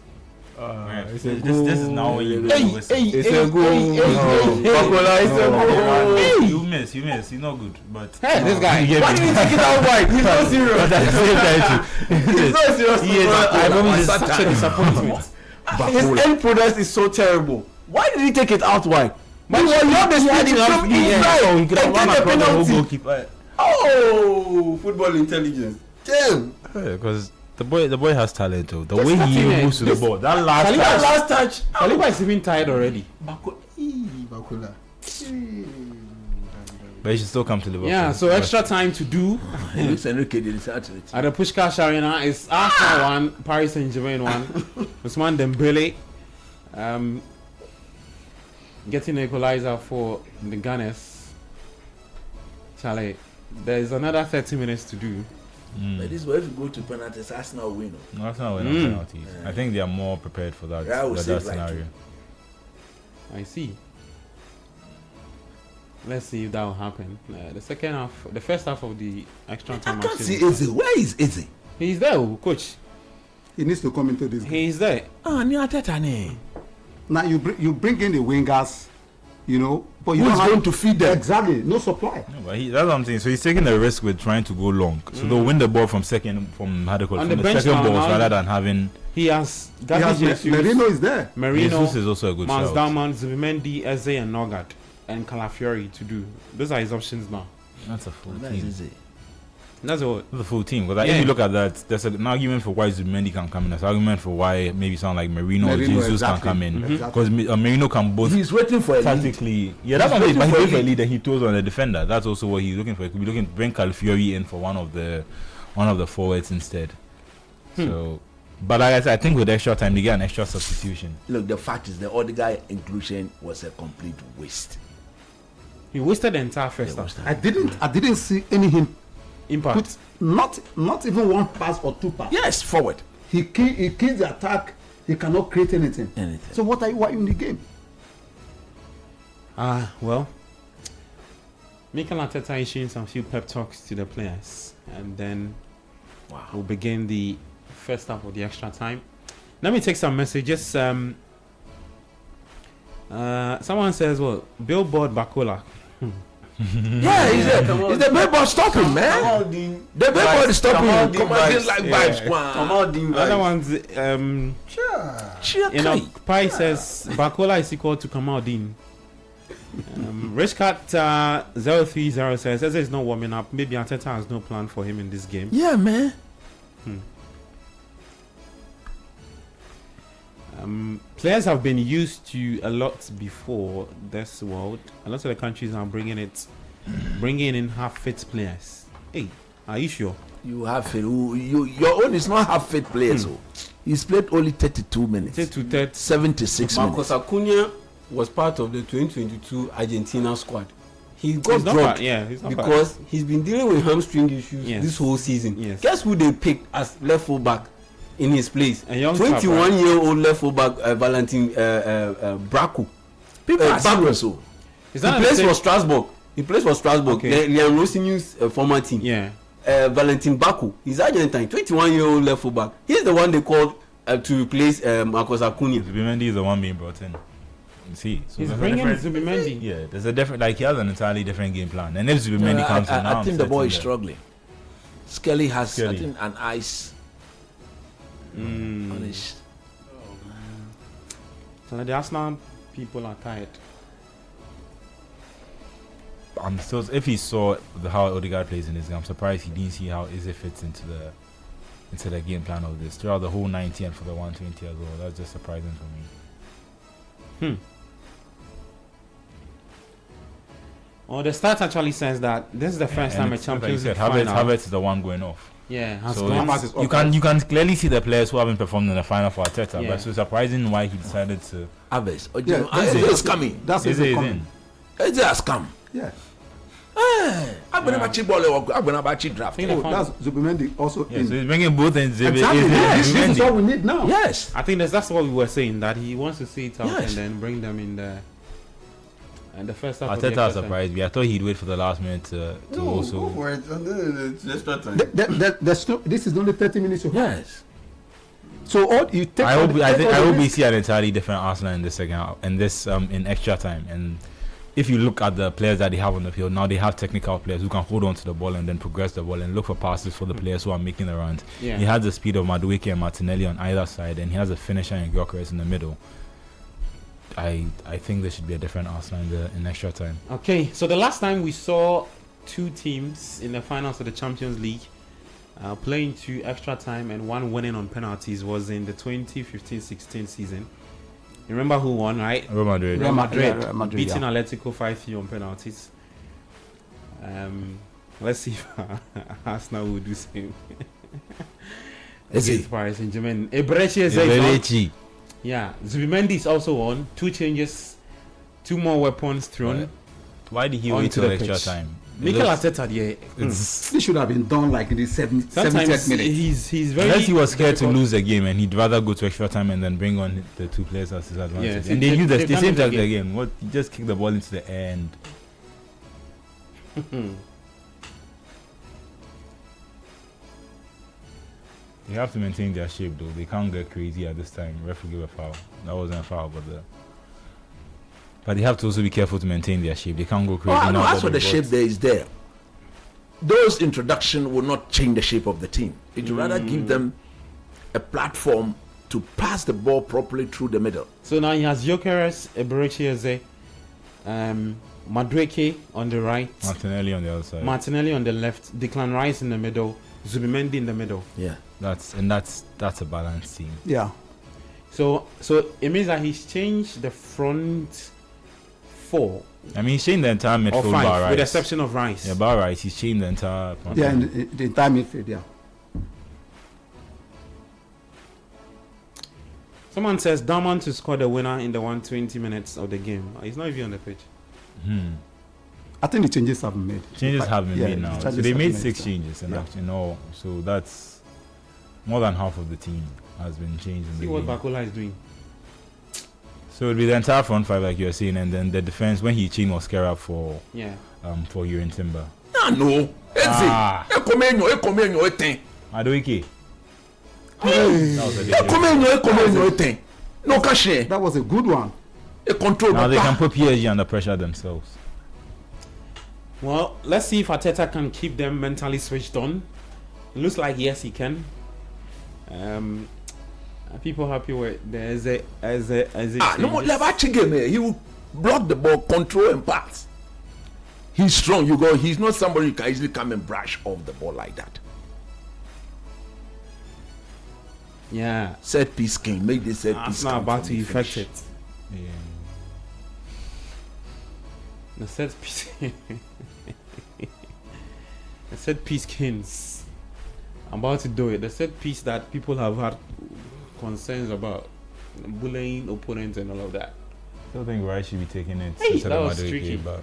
B: It's
C: This
B: a goal.
C: is now when you
A: Hey,
C: whistle.
A: hey,
B: It's
A: hey,
B: a goal.
A: hey,
B: Bakola, it's a goal.
A: Hey.
C: You miss. It's not good, but
A: Hey, this guy.
B: Why did he take it out wide? He's not serious.
C: But at the same time,
B: He's not serious.
C: he is. I promise it's such a
A: Disappointment.
B: His end product is so terrible. Why did he take it out wide?
A: But
B: you have the
A: he had
B: speed to
A: enough
B: come
A: speed,
B: inside
C: So he could have
B: and
C: run
B: take the
C: across the whole
B: penalty.
C: goalkeeper.
B: Oh, football intelligence. Damn.
C: Because the boy has talent, though. The
A: Just
C: way he
A: starting it.
C: moves to the
A: This-
C: ball, that last
A: Saliba-
C: touch.
B: Last touch.
A: Saliba is even tired already.
B: Bakola.
C: But he should still come to Liverpool.
A: Yeah, so extra time to do
E: Luis Enrique did his athlete.
A: at the Pushkash Arena is Arsenal 1, Paris Saint-Germain 1. Ousmane Dembele getting the equalizer for the Gunners. Charlie, there's another 30 minutes to do.
E: But this way, if you go to penalties, Arsenal win.
C: No, that's not winning penalties. I think they are more prepared for that,
E: Yeah, I would
C: that
E: say like
C: scenario.
A: I see. Let's see if that will happen. The first half of the extra
E: I
A: time.
E: can't
A: action
E: see
A: is-
E: Izzy. Where is Izzy?
A: He's there, coach.
D: He needs to come into this game.
A: He's there.
E: Ah, ni Ateta ne.
D: Now you bring in the wingers, you know, but you
E: Who's
D: don't have
E: going to feed them?
D: Exactly, no supply.
C: No, but that's what I'm saying. So he's taking the risk with trying to go long. So they'll win the ball from how they call it,
A: On
C: from
A: the
C: the
A: bench
C: second
A: now,
C: balls
A: now-
C: rather than having.
A: He has
D: He
A: Gabi
D: has
A: Jesus,
D: Merino is there.
A: Marino,
C: Jesus is also a good
A: Mans
C: shout.
A: Dalman, Zubimendi, Eze, and Nogard, and Calafiori to do. Those are his options now.
C: That's a full
E: Where is
C: team.
E: Izzy?
A: That's all.
C: That's a full team. Because
A: Yeah.
C: if you look at that, there's an argument for why Zubimendi can come in. There's an argument for why maybe someone like Marino or
D: Merino,
C: Jesus
D: exactly.
C: can come in.
D: Exactly.
C: Because Marino can both
E: He's waiting for a lead.
C: tactically. Yeah, that's what I'm saying.
E: waiting
C: But he's
E: for a
C: waiting for a
E: lead.
C: lead and he throws on a defender. That's also what he's looking for. He could be looking to bring Calafiori in for one of the forwards instead. So, but like I said, I think with extra time they get an extra substitution.
E: Look, the fact is the other guy inclusion was a complete waste.
A: He wasted the entire first
E: Yeah,
A: half.
E: was
D: I didn't see any him
A: Impact.
D: put not even one pass or two passes.
E: Yes, forward.
D: He kills the attack. He cannot create anything. So why are you in the game?
A: Well, Mikel Arteta issuing some few pep talks to the players, and then we'll begin the first half of the extra time. Let me take some messages. Someone says, "Well, Billboard Bakola."
E: Yeah, he's the billboard stopping, man. The billboard is stopping. Commanding like vibes.
A: Other ones, you know, Pi says Bakola is equal to Kamaldeen. Richcat 030 says Eze is not warming up. Maybe Arteta has no plan for him in this game.
E: Yeah, man.
A: Players have been used to a lot before this world. A lot of the countries are bringing in half-fit players. Hey, are you sure?
E: You have fit. Your own is not half-fit players. So he's played only 32 minutes. 76
B: Marcos
E: minutes.
B: Acuna was part of the 2022 Argentina squad. He got
A: He's not
B: dropped
A: bad, he's not
B: because he's been dealing with hamstring issues this whole season.
A: Yes.
B: Guess who they picked as left full back in his place?
A: A young
B: 21-year-old left full back Valentin Braco.
E: People are serious. So
B: He plays for Strasbourg.
A: Okay.
B: Liam Rossignol's former team.
A: Yeah.
B: Valentin Baku. He's Argentine. 21-year-old left full back. He's the one they called to replace Marcos Acuna.
C: Zubimendi is the one being brought in. You see, so
A: He's
C: there's a
A: bringing
C: different-
A: Zubimendi.
C: Yeah, there's a different. Like he has an entirely different game plan. And if Zubimendi comes in now,
E: I think the boy is struggling. Skelly has I think, an ice on his.
A: So the Arsenal people are tired.
C: I'm still. If he saw how Odegaard plays in this game, I'm surprised he didn't see how Eze fits into the game plan of this throughout the whole 90 and for the 120 as well. That's just surprising for me.
A: Well, the stats actually says that this is the first time a Champions League final.
C: Havertz is the one going off.
A: Yeah, has
C: So
A: gone.
C: you can clearly see the players who haven't performed in the final for Arteta.
A: Yeah.
C: But it's surprising why he decided to.
E: Aves.
D: Yeah,
E: Eze is coming.
D: That's
C: Eze
D: Eze
C: is
D: coming.
C: in.
E: Eze has come.
D: Yeah.
E: I'm going to draft.
A: think
D: Oh, that's Zubimendi also
C: Yeah,
D: in.
C: so he's bringing both in.
D: Exactly. This is what we need now.
E: Yes.
A: I think that's what we were saying, that he wants to see it out
E: Yes.
A: and then bring them in the first half. of the
C: Arteta
A: extra time.
C: surprised me. I thought he'd wait for the last minute to also.
B: Go for it. And then it's extra time.
D: This is only 30 minutes.
E: Yes.
D: So all you take.
C: I
D: all
C: hope
D: the-
C: I
D: take all the
C: hope we
D: risk.
C: see an entirely different Arsenal in this second half, and this in extra time. And if you look at the players that they have on the field now, they have technical players who can hold on to the ball and then progress the ball and look for passes for the players who are making the runs.
A: Yeah.
C: He has the speed of Madueke and Martinelli on either side, and he has a finisher in Gyökeres in the middle. I think there should be a different Arsenal in extra time.
A: Okay, so the last time we saw two teams in the finals of the Champions League playing to extra time and one winning on penalties was in the 2015-16 season. You remember who won, right?
C: Real Madrid.
D: Real Madrid,
A: beating
D: yeah.
A: Atletico 5-3 on penalties. Let's see if Arsenal will do the same.
E: Eze.
A: Paris Saint-Germain. Eberechi Eze is on.
C: Eberechi.
A: Yeah, Zubimendi is also on. 2 changes, 2 more weapons thrown.
C: Right. Why did he
A: Onto
C: wait till
A: the
C: extra
A: pitch.
C: time?
A: Mikel Arteta, yeah.
C: It's,
D: This should have been done like in the 70th
A: Sometimes
D: minute.
A: he's very.
C: unless he was scared to
A: difficult.
C: lose the game and he'd rather go to extra time and then bring on the two players as his advantage.
A: Yes,
C: and they use
A: they've
C: the
A: done
C: same
A: it
C: tactic
A: again.
C: again. What? You just kick the ball into the air and they have to maintain their shape though. They can't get crazy at this time. Ref will give a foul. That wasn't a foul, but they have to also be careful to maintain their shape. They can't go crazy.
E: Oh, no,
C: now
E: as for
C: that
E: the
C: they've
E: shape
C: got-
E: there is there. Those introduction will not change the shape of the team. It will rather give them a platform to pass the ball properly through the middle.
A: So now he has Gyökeres, Eberechi Eze, Madueke on the right,
C: Martinelli on the other side.
A: Martinelli on the left, Declan Rice in the middle, Zubimendi in the middle.
E: Yeah.
C: That's a balanced team.
D: Yeah.
A: So it means that he's changed the front 4
C: I mean, he's changed the entire
A: or
C: midfield
A: 5,
C: bar right.
A: with the exception of Rice.
C: Yeah, bar right. He's changed the entire. front
D: Yeah,
C: line.
D: in the entire midfield, yeah.
A: Someone says Daman to score the winner in the 120 minutes of the game. He's not even on the pitch.
D: I think the changes have been made.
C: Changes have been
D: Yeah,
C: made now.
D: the
C: So
D: changes
C: they
D: have
C: made
D: been
C: 6
D: so.
C: changes
D: Yeah.
C: in all. So that's more than half of the team has been changed in
A: See
C: the
A: what
C: game.
A: Bakola is doing.
C: So it'll be the entire front 5 like you were saying, and then the defense when he changed Mosquera for
A: Yeah.
C: Urin Timber.
E: No.
C: Ah.
E: Ekomenyo eten.
C: Madueke. That was a big deal.
E: Ekomenyo eten. No cash.
D: That was a good one.
E: A control.
C: Now they can put PSG under pressure themselves.
A: Well, let's see if Arteta can keep them mentally switched on. It looks like yes, he can. Are people happy with the
E: No more Levachi game here. He will block the ball, control and pass. He's strong. He's not somebody who can easily come and brush off the ball like that.
A: Yeah.
E: Set piece king. Make the set piece.
A: Arsenal about to effect it.
C: Yeah.
A: The set piece. The set piece kings. I'm about to do it. The set piece that people have had concerns about, bullying opponents and all of that.
C: I don't think Rice should be taking it.
A: Hey,
C: instead
A: that
C: of
A: was
C: Madueke,
A: tricky.
C: but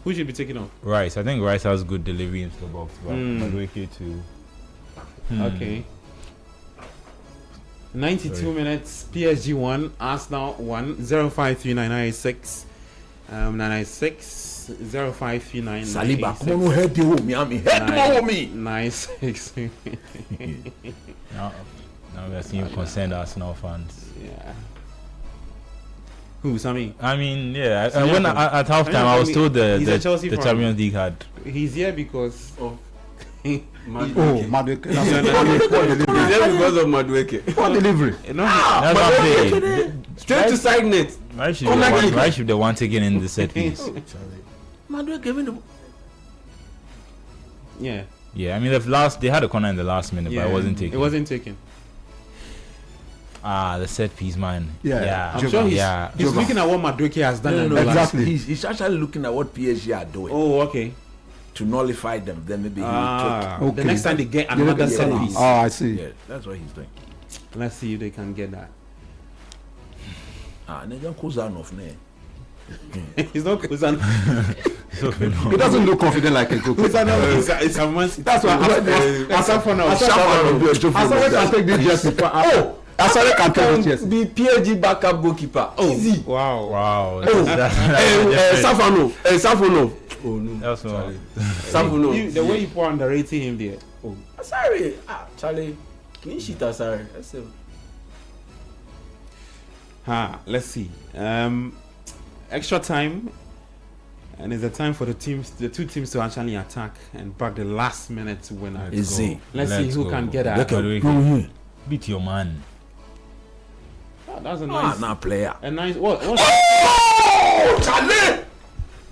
A: Who should be taking off?
C: Rice. I think Rice has good delivery into the box, but Madueke too.
A: Okay. 92 minutes. PSG 1, Arsenal 1. 053996. 996 0539.
E: Saliba, come on, head you me, head me.
A: 96.
C: Now we are seeing concerned Arsenal fans.
A: Yeah. Who, Sammy?
C: I mean, yeah.
A: So
C: When at halftime, I was told the
A: Chelsea fan.
C: Champions League had.
A: He's here because
B: of
D: Madueke.
B: He's there because of Madueke.
D: What delivery?
A: no,
C: That's what I'm saying.
B: Straight to sign it.
C: Why should the one taking in the set piece?
E: Madueke gave me the.
A: yeah.
C: Yeah, I mean they had a corner in the last minute, but it wasn't taken.
A: It wasn't taken.
C: The set piece, man.
D: Yeah.
A: I'm sure he's looking at what Madueke has done.
E: No,
D: exactly.
E: He's actually looking at what PSG are doing
A: Oh, okay.
E: to nullify them. Then maybe he will
A: The next time they get another set piece.
D: Oh, I see.
E: take. Yeah, that's what he's doing.
A: Let's see if they can get that.
E: And then Kozanov,
A: He's not Kuzan.
D: He doesn't look confident like a goalkeeper.
A: It's a Man City.
D: That's why Asare can take this jersey. Asare can take this jersey.
B: Be PSG backup goalkeeper. Easy.
A: Wow.
B: Safonov. Oh no.
C: That's what.
B: Safonov.
A: The way people are underrating him there.
B: Oh, Asare. Charlie. Clean sheet Asare. That's it.
A: Let's see. Extra time, and it's a time for the two teams to actually attack and back the last minute winner.
E: Is he?
A: Let's see who can get that.
C: Beat your man.
A: Oh, that's a nice,
E: now player.
A: a nice. What's
E: Charlie!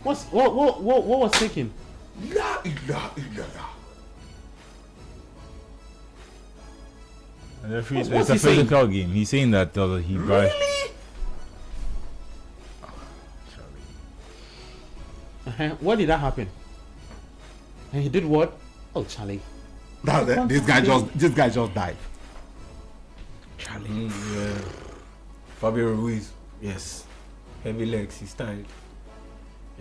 A: what was taken?
E: La.
C: It's a physical game. He's saying that he brushed.
A: What did that happen? And he did what? Oh, Charlie.
D: This guy just died.
B: Charlie. Yeah. Fabio Ruiz. Yes. Heavy legs. He's tired.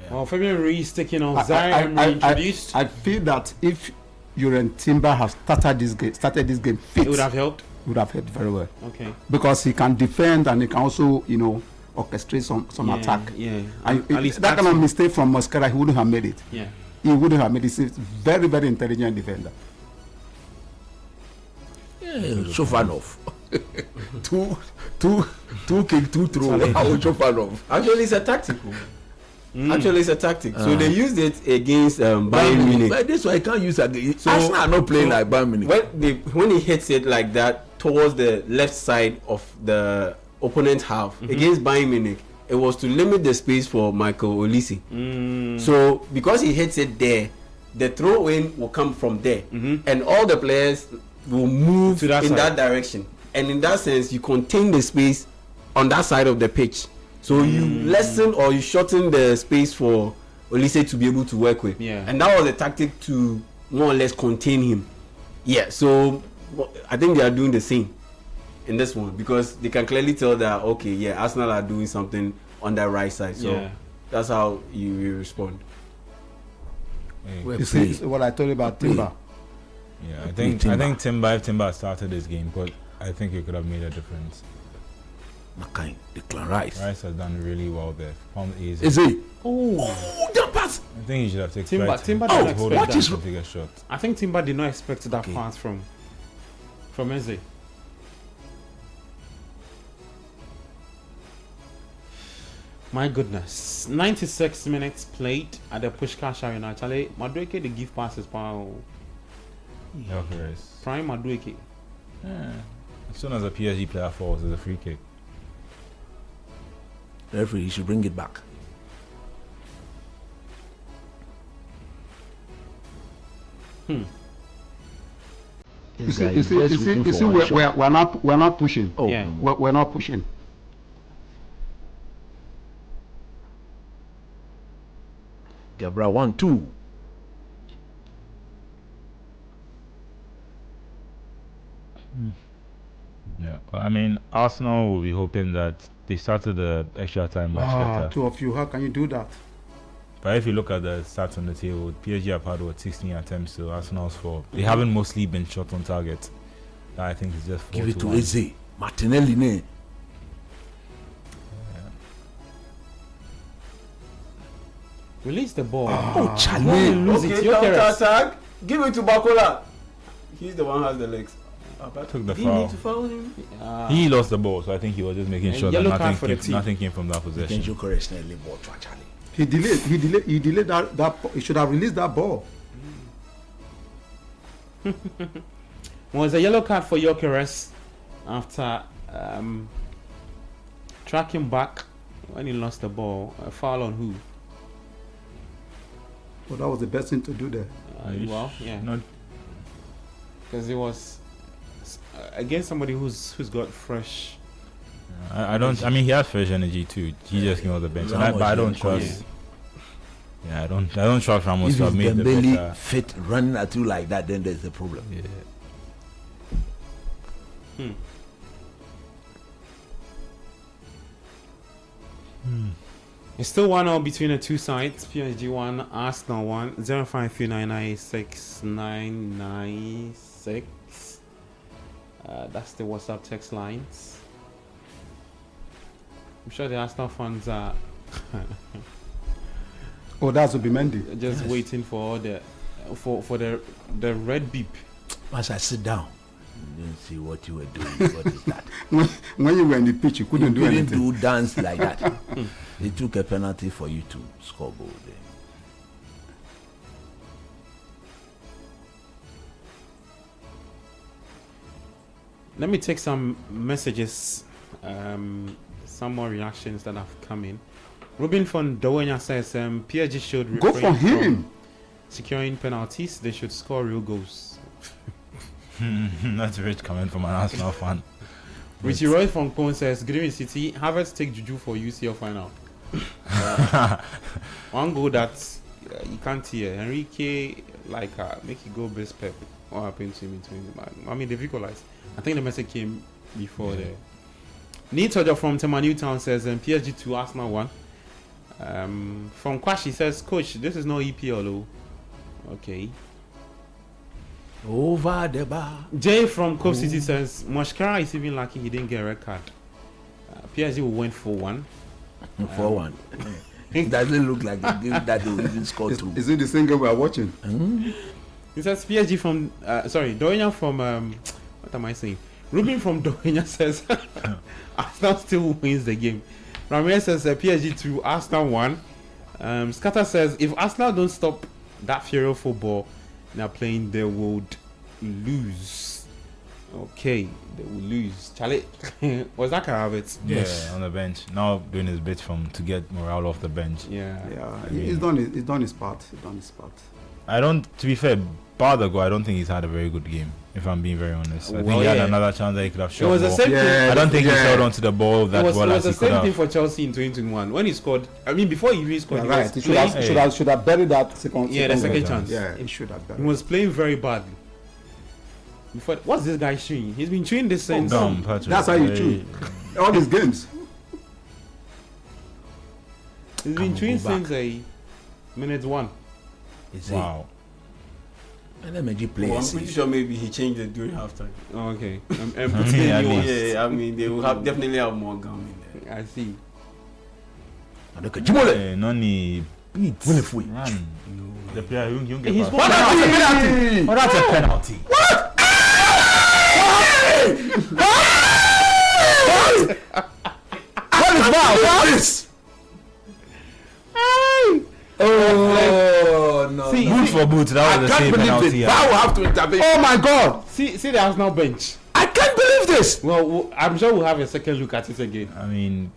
A: Yeah. Well, Fabian Ruiz taking on Zion introduced.
D: I feel that if Juren Timber have started this game fit,
A: It would have helped.
D: very well.
A: Okay.
D: Because he can defend and he can also, orchestrate some attack.
A: Yeah.
D: And
A: At least
D: that kind of mistake from Mosquera, he wouldn't have made it.
A: Yeah.
D: He wouldn't have made it. He's very, very intelligent defender.
E: Shofanov. two kick, two throw. Shofanov.
B: Actually, it's a tactic. So they used it against Bayern Munich.
E: But this one I can't use again. Arsenal are not playing like Bayern Munich.
B: When he hits it like that towards the left side of the opponent half against Bayern Munich, it was to limit the space for Michael Olise. So because he hits it there, the throw in will come from there, and all the players will move
A: to that
B: in
A: side.
B: that direction. And in that sense, you contain the space on that side of the pitch. So you lessen or you shorten the space for Olise to be able to work with.
A: Yeah.
B: And that was a tactic to more or less contain him. Yeah. So I think they are doing the same in this one because they can clearly tell that Arsenal are doing something on that right side. So that's how you respond.
D: You see what I told you about Timber.
C: Yeah, I think Timber started this game, but I think it could have made a difference.
E: Makai, Declan Rice.
C: Rice has done really well there. Found it easy.
E: Is he?
A: Oh,
E: that pass.
C: I think he should have taken
A: Timber didn't expect
E: what
A: that.
E: is-
C: to take a shot.
A: I think Timber did not expect that pass from Eze. My goodness. 96 minutes played at the Pushkash Arena. Actually, Madueke they give passes power. Prime Madueke.
C: Yeah. As soon as a PSG player falls, it's a free kick.
E: Referee, he should bring it back.
D: You see, we're not pushing.
E: Oh,
A: Yeah.
D: We're not pushing.
E: Gebra 1-2.
C: Yeah, well, I mean, Arsenal will be hoping that they started the extra time much better.
D: Two of you, how can you do that?
C: But if you look at the stats on the table, PSG have had 16 attempts to Arsenal's 4. They haven't mostly been shot on target. That I think is just 4
E: Give it to
C: 1.
E: Eze. Martinelli, ne?
A: Release the ball.
E: Oh, Charlie.
A: Lose it. Your carers.
B: attack. Give it to Bakola. He's the one who has the legs.
C: Took the
B: Did he
C: foul.
B: need to foul him?
C: He lost the ball, so I think he was just making
A: And
C: sure that
A: yellow card for the team.
C: nothing came from that possession.
E: Kenjo correctionally ball to Charlie.
D: He delayed that. He should have released that ball.
A: Was a yellow card for Gyökeres after tracking back when he lost the ball. A foul on who?
D: Well, that was the best thing to do there.
A: Well, yeah,
C: Not,
A: because it was against somebody who's got fresh.
C: I don't. I mean, he has fresh energy too. He just came off the bench,
E: Ramos
C: but I don't
E: didn't
C: trust. Yeah, I don't trust Ramos
E: If
C: to have made the
E: Dembele
C: better.
E: fit running at you like that, then there's a problem.
C: Yeah.
A: It's still 1-0 between the two sides. PSG 1, Arsenal 1. 0539969996. That's the WhatsApp text lines. I'm sure the Arsenal fans are
D: Oh, that's Obimendi.
A: just waiting for the red beep.
E: Once I sit down, you didn't see what you were doing. What is that?
D: When you were in the pitch, you couldn't do
E: You
D: anything.
E: didn't do dance like that. They took a penalty for you to score goal there.
A: Let me take some messages, some more reactions that have come in. Ruben von Dowenya says PSG should
D: Go
A: refrain
D: for him.
A: from securing penalties. They should score real goals.
C: That's a rich comment from an Arsenal fan.
A: Richie Roy from Pone says, Green City, Havertz take Juju for UCL final. One goal that you can't hear. Enrique, like, make it go best pep. What happened to him in 20? I mean, they've equalized. I think the message came before there. Neatoja from Tema Newtown says, PSG 2, Arsenal 1. From Kwashi says, Coach, this is no EPL. Oh. Okay.
E: Over the bar.
A: Jay from Cove City says, Moshkara is even lucky he didn't get a red card. PSG will win 4-1.
E: 4-1. It doesn't look like the game that they will even score two.
D: Is it the same game we are watching?
A: He says PSG from Doenya from what am I saying? Ruben from Doenya says Arsenal still wins the game. Ramirez says PSG 2, Arsenal 1. Scatter says if Arsenal don't stop that furious football they're playing, they would lose. Okay, they will lose. Charlie, was that Havertz?
C: Yeah, on the bench. Now doing his bit to get morale off the bench.
A: Yeah.
D: Yeah, he's done his part. He's done his part.
C: To be fair, bar the goal, I don't think he's had a very good game, if I'm being very honest. I think
A: Well,
C: he had
A: yeah.
C: another chance that he could have
A: It
C: shot
A: was the
C: more.
A: same thing.
C: I don't think he held onto the ball that
A: It was
C: well
A: the
C: as he
A: same
C: could
A: thing
C: have.
A: for Chelsea in 2021 when he scored. I mean, before he even scored,
D: Yeah,
A: he
D: right.
A: was
D: He
A: playing,
D: should have buried that second.
A: Yeah, the second
D: goal.
A: chance.
D: Yeah, he should have
A: he
D: buried.
A: was playing very badly. Before, what's this guy chewing? He's been chewing this since.
C: Dumb, Patrick.
D: That's how you
C: Very-
D: chew. All these games.
A: He's been
E: Come on,
A: chewing
E: go back.
A: since minute 1.
E: It's
C: Wow.
E: And then Meji
B: Well,
E: plays.
B: I'm pretty sure maybe he changed it during halftime.
A: Oh, okay.
C: Yeah,
A: New
C: at
A: ones.
B: Yeah, I mean they will definitely have more gum in there.
A: I see.
E: Look at Jimole.
C: Noni beats.
E: Winifred.
C: Run. The player, you don't get
A: He's
C: past.
A: one-
C: Oh, that's a penalty.
E: What is that? What is? Oh no!
A: See,
C: Boot for boot, that was the
E: I
C: same
E: can't believe
C: penalty.
E: it. I will have to intervene.
D: Oh my God!
A: see the Arsenal bench.
E: I can't believe this.
A: Well, I'm sure we'll have a second look at it again.
C: I mean,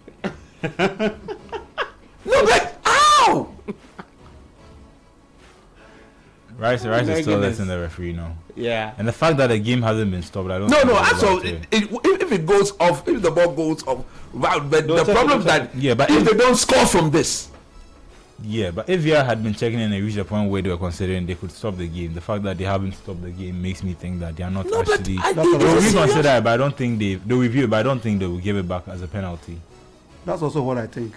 E: No, but how?
C: Rice is still letting the referee know.
A: Yeah.
C: And the fact that the game hasn't been stopped, I don't.
E: No,
C: think
E: also if it goes off, if the ball goes off, but the problem that
C: but
E: if they don't score from this.
C: Yeah, but if VR had been checking and they reached a point where they were considering they could stop the game, the fact that they haven't stopped the game makes me think that they are not actually. They'll reconsider it, but I don't think they'll review it, but I don't think they will give it back as a penalty.
D: That's also what I think.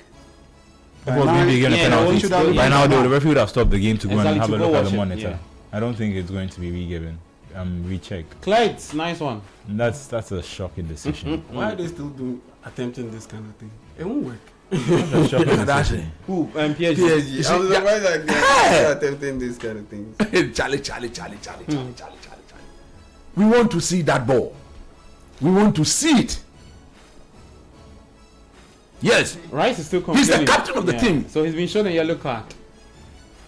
C: By now, the referee would have stopped the game to go and have a look at the monitor.
A: Yeah.
C: I don't think it's going to be re-given. Rechecked.
A: Clyde's nice one.
C: That's a shocking decision.
B: Why are they still attempting this kind of thing? It won't work.
C: That's a shocking decision.
A: Who? PSG.
B: PSG. I'm surprised that they're attempting this kind of things.
E: Charlie. We want to see that ball. We want to see it. Yes.
A: Rice is still
E: He's
A: complaining.
E: the captain of the team.
A: So he's been shown a yellow card.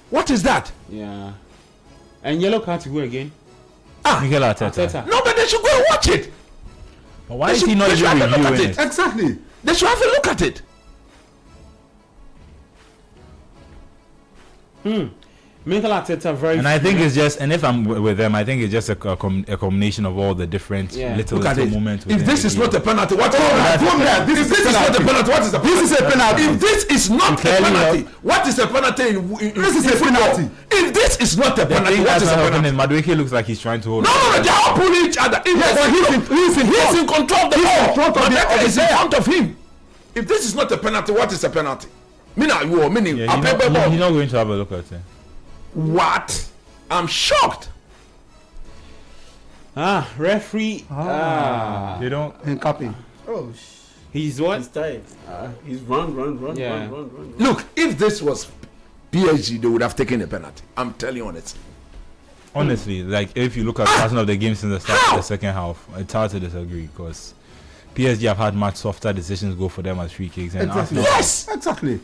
E: What is that?
A: Yeah. And yellow card to who again?
C: Mikel Arteta.
E: No, but they should go and watch it.
C: But why is he not even reviewing it?
D: Exactly.
E: They should have a look at it.
A: Mikel Arteta very.
C: And I think it's just, and if I'm with them, I think it's just a combination of all the different little moments.
E: If this is not a penalty, what is this? If this is not a penalty, what is a penalty?
D: This is a penalty.
E: If this is not a penalty, what is a penalty?
D: This is a penalty.
E: If this is not a penalty, what is a penalty?
C: Madueke looks like he's trying to hold.
E: No, they are all pulling each other. He's in control of the ball. Madueke is in front of him. If this is not a penalty, what is a penalty? Meaning,
C: He's not going to have a look at it.
E: What? I'm shocked.
A: Referee.
C: They don't.
D: And copy.
B: Oh,
A: He's what?
B: he's tired. He's run.
E: Look, if this was PSG, they would have taken a penalty. I'm telling you honestly.
C: Honestly, like if you look at the pattern of the game since the start of the second half, it's hard to disagree because PSG have had much softer decisions go for them as free kicks. And
D: Exactly.
C: Arsenal,
E: Yes.
D: Exactly.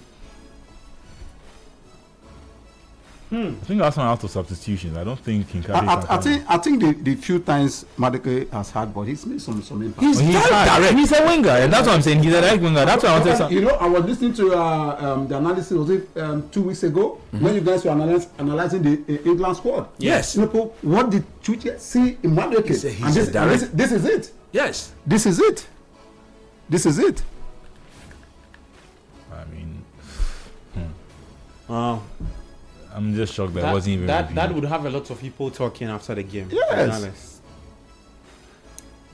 C: I think Arsenal out of substitutions. I don't think
D: I think the few times Madueke has had, but he's made some impact.
E: He's direct.
C: He's a winger, and that's what I'm saying. He's a direct winger. That's what I wanted to.
D: You know, I was listening to the analysis. Was it 2 weeks ago when you guys were analyzing the England squad?
E: Yes.
D: You know, what did you see in Madueke?
E: He's a direct.
D: This is it.
E: Yes.
D: This is it. This is it.
C: I mean,
A: I'm
C: just shocked that it wasn't even
A: that would have a lot of people talking after the game.
D: Yes.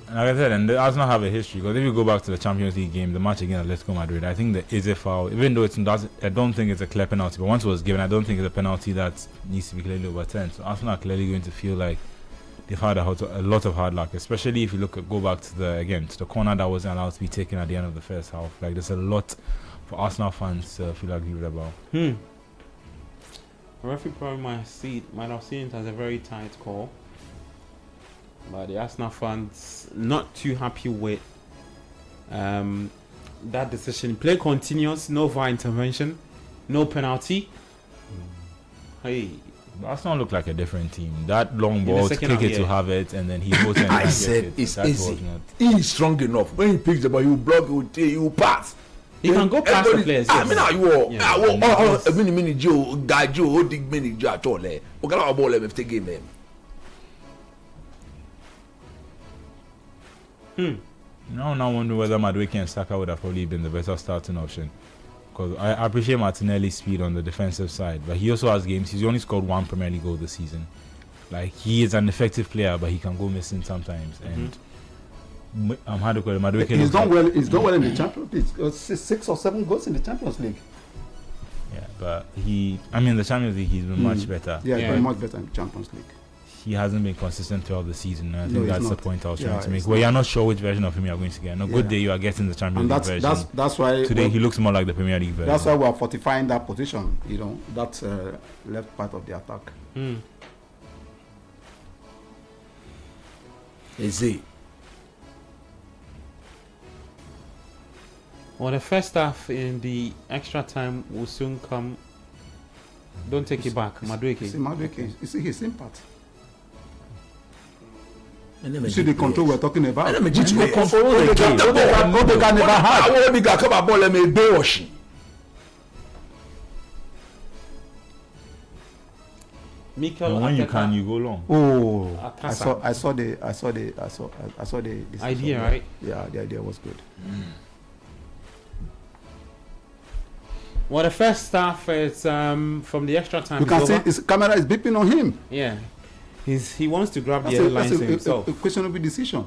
C: And like I said, and Arsenal have a history because if you go back to the Champions League game, the match against Atletico Madrid, I think there is a foul, even though I don't think it's a clear penalty, but once it was given, I don't think it's a penalty that needs to be clearly overturned. So Arsenal are clearly going to feel like they've had a lot of hard luck, especially if you go back to the corner that wasn't allowed to be taken at the end of the first half. Like there's a lot for Arsenal fans to feel aggrieved about.
A: The referee probably might have seen it as a very tight call, but the Arsenal fans not too happy with that decision. Play continues, no VAR intervention, no penalty. Hey,
C: Arsenal look like a different team. That long ball to kick it to have it, and then he goes and
E: I said it's easy. He is strong enough. When he picks the ball, you block, you pass.
A: He can go past the players.
E: I mean, mini Joe, guy Joe, dig mini Joe at all. Okay, I'll ball him if they game him.
C: Now I wonder whether Madueke and Saka would have probably been the better starting option. Because I appreciate Martinelli's speed on the defensive side, but he also has games. He's only scored 1 Premier League goal this season. Like he is an effective player, but he can go missing sometimes. And I'm hard to call Madueke.
D: He's done well. He's done well in the Champions League. 6 or 7 goals in the Champions League.
C: Yeah, but the Champions League he's been much better.
D: Yeah, he's been much better in the Champions League.
C: He hasn't been consistent throughout the season. I think that's the point I was trying to make.
D: Not.
C: Well, you're not sure which version of him you're going to get. No good day you are getting the Champions League version.
D: That's why
C: today he looks more like the Premier League version.
D: That's why we are fortifying that position. You know, that left part of the attack.
E: Is it?
A: Well, the first half in the extra time will soon come. Don't take it back, Madueke.
D: See Madueke. You see his impact. You see the control we're talking about.
E: They can never have. I want to come about let me do
A: Mikel
C: when you
A: Arteta.
C: can, you go long.
D: Oh,
A: Atasa.
D: I saw the decision.
A: Idea, right?
D: Yeah, the idea was good.
A: Well, the first half is from the extra time.
D: You can
A: is
D: see
A: over.
D: his camera is beeping on him.
A: Yeah, he wants to grab
D: That's
A: the
D: a,
A: headlines
D: that's
A: himself.
D: a questionable decision.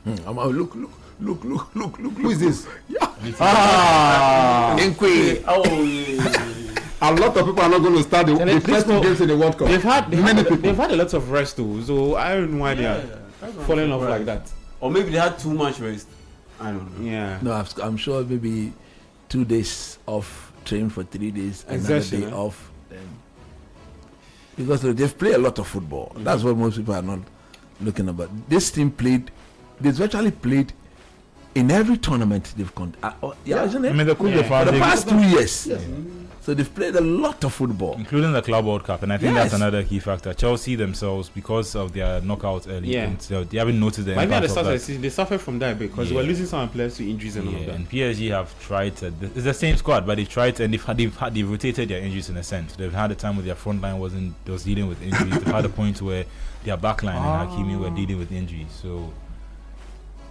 E: Look.
D: Who is this?
E: Yeah.
D: Ah,
E: Nkwe.
D: a lot of people are not going to start the
A: And
D: first two games in the World Cup.
A: They've had a lot of rest too, so I don't know why they are falling off like that.
B: Or maybe they had too much rest. I don't know.
A: Yeah.
E: No, I'm sure maybe 2 days off, train for 3 days, another
A: Exertion,
E: day
A: eh?
E: off. Then because they've played a lot of football. That's what most people are not looking about. This team they've virtually played in every tournament they've isn't it?
C: I mean, the
E: For the past 2 years.
D: Yes.
E: So they've played a lot of football.
C: including the Club World Cup, and I think that's
E: Yes.
C: another key factor. Chelsea themselves, because of their knockouts early,
A: Yeah.
C: and so they haven't noticed the
A: But even at
C: impact
A: the
C: of
A: start of the
C: that.
A: season, they suffered from that because they were
C: Yeah.
A: losing some players to injuries and all of
C: Yeah,
A: that.
C: and PSG have tried to. It's the same squad, but they tried to, and they've rotated their injuries in a sense. They've had a time where their front line was dealing with injuries. They've had a point where their back line and Hakimi were dealing with injuries. So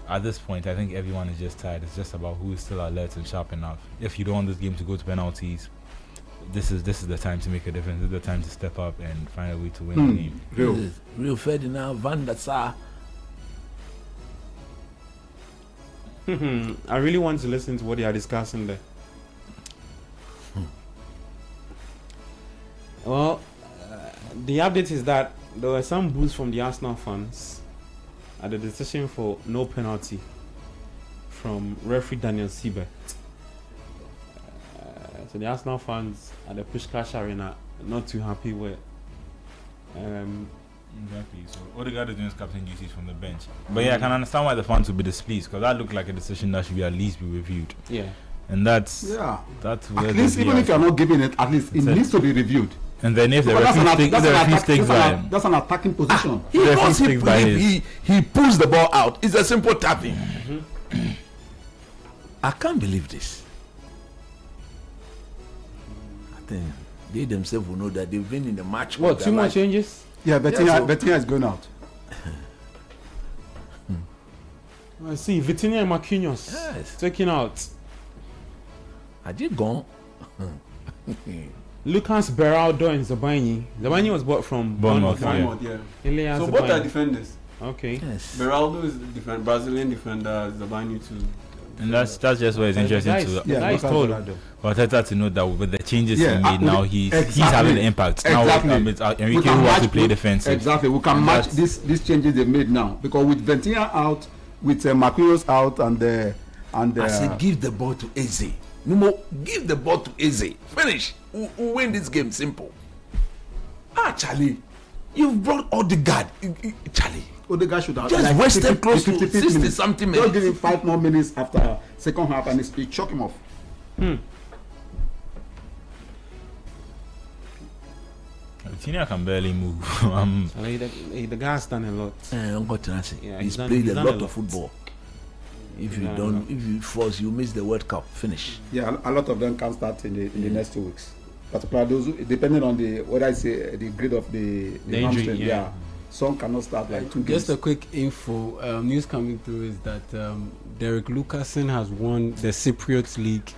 C: at this point, I think everyone is just tired. It's just about who is still alert and sharp enough. If you don't want this game to go to penalties, this is the time to make a difference. This is the time to step up and find a way to win the game.
E: Real Ferdinand Van der Sar.
A: I really want to listen to what they are discussing there. Well, the update is that there were some boos from the Arsenal fans at the decision for no penalty from referee Daniel Siebert. So the Arsenal fans at the Pushkash Arena not too happy with.
C: Exactly. So Odegaard is doing his captain duties from the bench. But yeah, I can understand why the fans would be displeased, because that looked like a decision that should be at least be reviewed.
A: Yeah.
C: And that's
D: Yeah.
C: where
D: At least, even if you are not giving it, at least it
C: That's it.
D: needs to be reviewed.
C: And then if the
D: Because
C: referee sticks by him,
D: that's an attacking position.
E: He
C: The
E: once
C: referee sticks by
E: he pulls the ball out. It's a simple tapping. I can't believe this. I think they themselves will know that they've been in the match.
A: What,
E: of their
A: 2 more
E: life.
A: changes?
D: Yeah,
E: so-
D: Bettina is going out.
A: I see Vitinha and Marquinhos
E: Yes.
A: taken out.
E: Had you gone?
A: Lucas Beraldo and Zabanyi. Zabanyi was bought from
C: Bournemouth,
A: right?
C: yeah.
B: Bournemouth, yeah.
A: Ilya
B: So both are
A: Zabanyi.
B: defenders.
A: Okay.
E: Yes.
B: Beraldo is different, Brazilian defender. Zabani too.
C: and that's just where it's interesting to
A: Guys told him.
C: Arteta to know that with the changes
D: Yeah,
C: he made now, he's having an impact. Now it's Enrique who has to play defensive.
D: Exactly, we can
C: And
D: match
C: that's-
D: these changes they made now, because with Ventina out, with Marquinhos out, and
E: I said, give the ball to Eze. No more. Give the ball to Eze. Finish. We'll win this game. Simple. Charlie, you've brought Odegaard. Charlie,
D: Odegaard should have
E: just wasted close to
D: 55
E: 60
D: minutes.
E: something
D: Just
E: minutes.
D: give him 5 more minutes after second half, and he chuck him off.
C: Vitinha can barely move.
A: The guy's done a lot.
E: Uncle Tenassi,
A: Yeah,
E: he's
A: he's
E: played a
A: done
E: lot
A: a lot.
E: of football. If
A: He's
E: you
A: done a
E: don't,
A: lot.
E: if you force, you miss the World Cup. Finish.
D: Yeah, a lot of them can start in the next 2 weeks. Particularly those, depending on the the grade of the
A: injury,
D: hamstring.
A: yeah.
D: Some cannot start like 2 games.
F: Just a quick info. News coming through is that Derek Lucasen has won the Cypriot League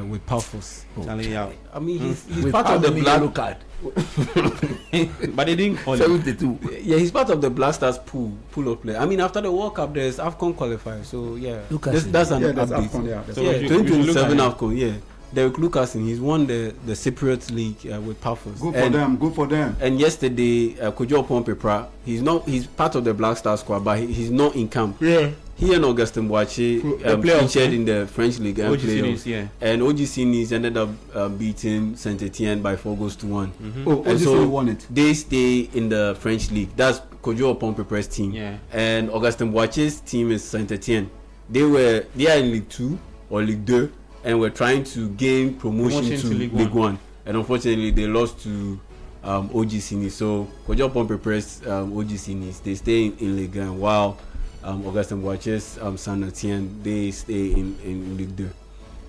F: with Paphos.
A: Charlie out.
F: I mean, he's
E: With
F: part
E: how
F: of the
E: many
F: black.
E: yellow card?
A: But they didn't call him.
E: 72.
F: Yeah, he's part of the Black Stars pool of play. I mean, after the World Cup, there's AFCON qualifier. So yeah,
E: Lucasen.
F: that's an
D: Yeah, that's
F: update.
D: AFCON, yeah.
A: So
F: Yeah,
A: we should look
F: 2027
A: at him.
F: AFCON. Yeah, Derek Lucasen, he's won the Cypriot League with Paphos.
D: Good for them. Good for them.
F: And yesterday, Kojo Pompepra, he's part of the Black Star squad, but he's not in camp.
A: Yeah.
F: He and Augustin Boache
A: playoffs,
F: featured in the French league and
A: OGC
F: playoffs.
A: Nice, yeah.
F: And OGC Nice ended up beating Saint Etienne by 4-1.
D: Oh,
F: And
D: OGC
F: so
D: won it.
F: they stay in the French league. That's Kojo Pompepra's team.
A: Yeah.
F: And Augustin Boache's team is Saint Etienne. They are in League 2 or League 2 and were trying to gain promotion to League 1. And unfortunately, they lost to OGC Nice. So Kojo Pompepra's OGC Nice, they stay in League 1 while Augustin Boache's Saint Etienne, they stay in League 2.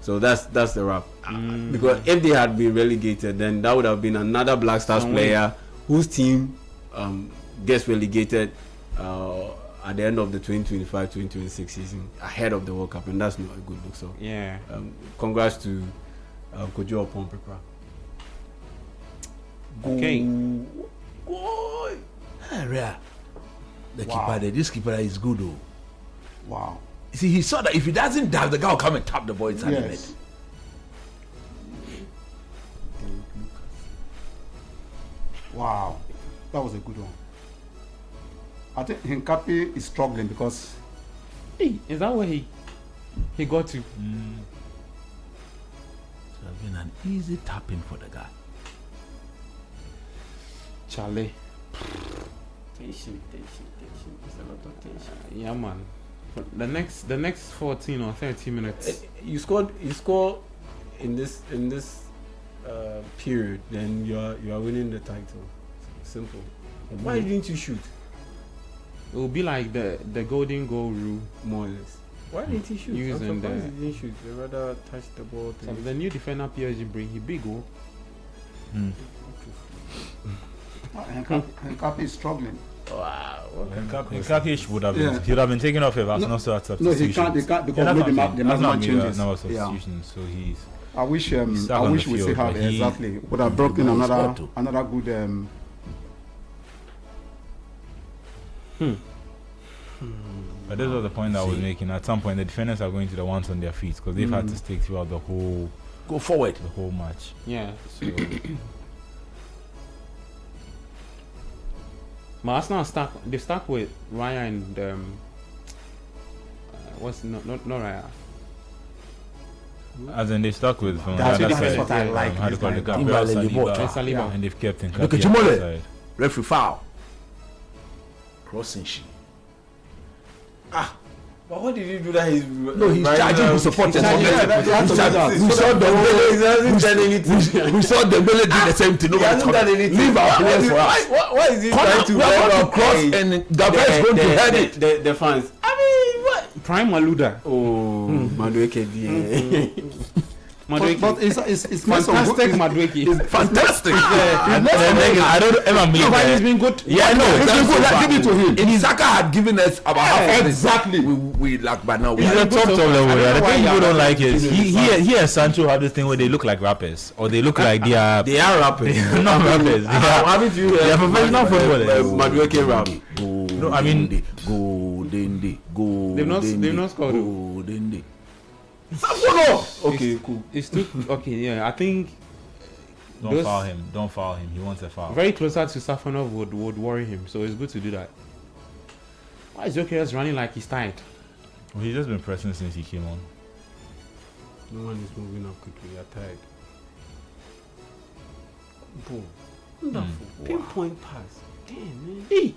F: So that's the wrap. Because if they had been relegated, then that would have been another Black Stars player whose team gets relegated at the end of the 2025-2026 season ahead of the World Cup, and that's not a good look. So
A: yeah,
F: congrats to Kojo Opon Prepra.
A: Okay.
E: Boy. The keeper there, this keeper is good though.
D: Wow.
E: See, he saw that if he doesn't dive, the guy will come and tap the ball inside the net.
D: Yes. Wow. That was a good one. I think Hinkapi is struggling because
A: hey, is that where he got to?
E: So it's been an easy tapping for the guy.
A: Charlie.
F: Tension. It's a lot of tension.
A: Yeah, man. But the next 14 or 30 minutes.
F: You score in this period, then you are winning the title. Simple. Why didn't you shoot?
A: It will be like the golden goal rule.
F: More or less. Why didn't he shoot?
A: Using
F: I'm surprised
A: the-
F: he didn't shoot. They rather touch the ball.
A: So the new defender PSG bring he big goal.
D: Hinkapi is struggling.
F: Wow.
C: Kakish would have been, he'd have been taken off if that's not so substitution.
D: No, he can't because
C: Yeah,
D: maybe
C: that's
D: the
C: not
D: management changes.
C: no
D: Yeah.
C: substitution, so he's
D: I wish
C: stuck
D: I
C: on
D: wish
C: the
D: we
C: field,
D: still have
C: but he-
D: exactly would have brought in
E: He's
D: another
E: got to.
D: good
C: But this was the point that I was making. At some point, the defenders are going to the ones on their feet because they've had to stick throughout the whole
E: Go forward.
C: match.
A: Yeah. So but Arsenal they stuck with Raya and what's not Raya.
C: As in, they stuck with from
D: That's
C: the other
D: what
C: side.
D: I like.
C: How do you call it?
D: This
C: Gabriel
E: Imbale
C: Saliba,
E: Libota.
A: And Saliba.
C: and they've kept in
E: Look at
C: Kapi on
E: Jimole.
C: the side.
E: Referee foul. Crossing she.
F: But what did he do that?
E: No, he's charging his supporters.
F: Yeah, that's
E: We saw
F: Dembele. He hasn't done anything.
E: we saw Dembele do the same thing.
F: He hasn't done anything.
E: Leave our players for us.
F: Why is he trying to
E: We are going to cross and Gabriel is going to head it.
F: The fans. I mean, what?
A: Prime Maluda.
F: Oh, Madueke.
D: but it's made some
A: Fantastic
D: good-
A: Madueke.
E: Fantastic.
C: I don't ever believe
A: But he's
C: that.
A: been good.
E: Yeah, no,
D: It's been good. Let's give it to him.
E: And Saka had given us about half of this.
D: Exactly.
E: We like, but now we
C: He's
E: are
C: a top level.
A: I don't
C: The
A: know why
C: thing people
A: you
C: don't
A: are
C: like is
A: not
C: he and Sancho have this thing where they look like rappers or they look like they are
F: They are rappers.
C: not rappers.
F: Haven't you
C: They are professional footballers.
F: Madueke rap.
C: No, I mean-
E: go.
A: They've not scored.
E: Go Dende.
F: Okay, cool.
A: It's too okay. Yeah, I think
C: Don't
A: those-
C: foul him. Don't foul him. He wants a foul.
A: very closer to Safanov would worry him. So it's good to do that. Why is Jokeres running like he's tired?
C: Well, he's just been pressing since he came on.
F: No one is moving up quickly. You're tired. Boom. Pinpoint pass. Damn, man.
A: Hey,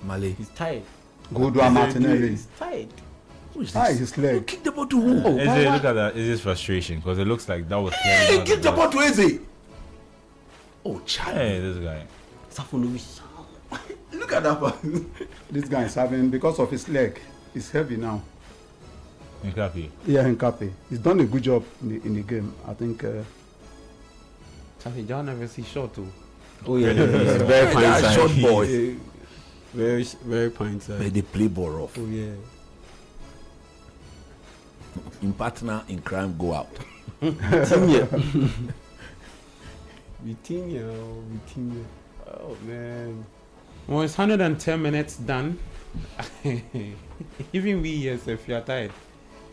E: Malay.
F: He's tired.
D: Good one, Martinelli.
F: He's tired.
E: Who is
D: Hi,
E: this?
D: his
E: You
D: leg.
E: kick the ball to who?
C: Look at that. It's just frustration because it looks like that was.
E: Hey,
C: clearly
E: kick the
C: not
E: ball to Eze. Oh, child.
C: Hey, this guy.
F: Safonovic.
E: Look at that pass.
D: This guy is having because of his leg. He's heavy now.
C: Nkapi.
D: Yeah, Hinkapi. He's done a good job in the game. I think.
A: Chafi, John never see shot too.
F: Oh yeah,
C: Very
F: he's very
E: That
F: pint
E: short
F: side.
E: boy.
F: Very pint
E: But
F: side.
E: they play ball rough.
F: Oh yeah.
E: In partner in crime, go out.
F: Vitinha. Oh man.
A: Well, it's 110 minutes done. Even we, yes, if you are tired,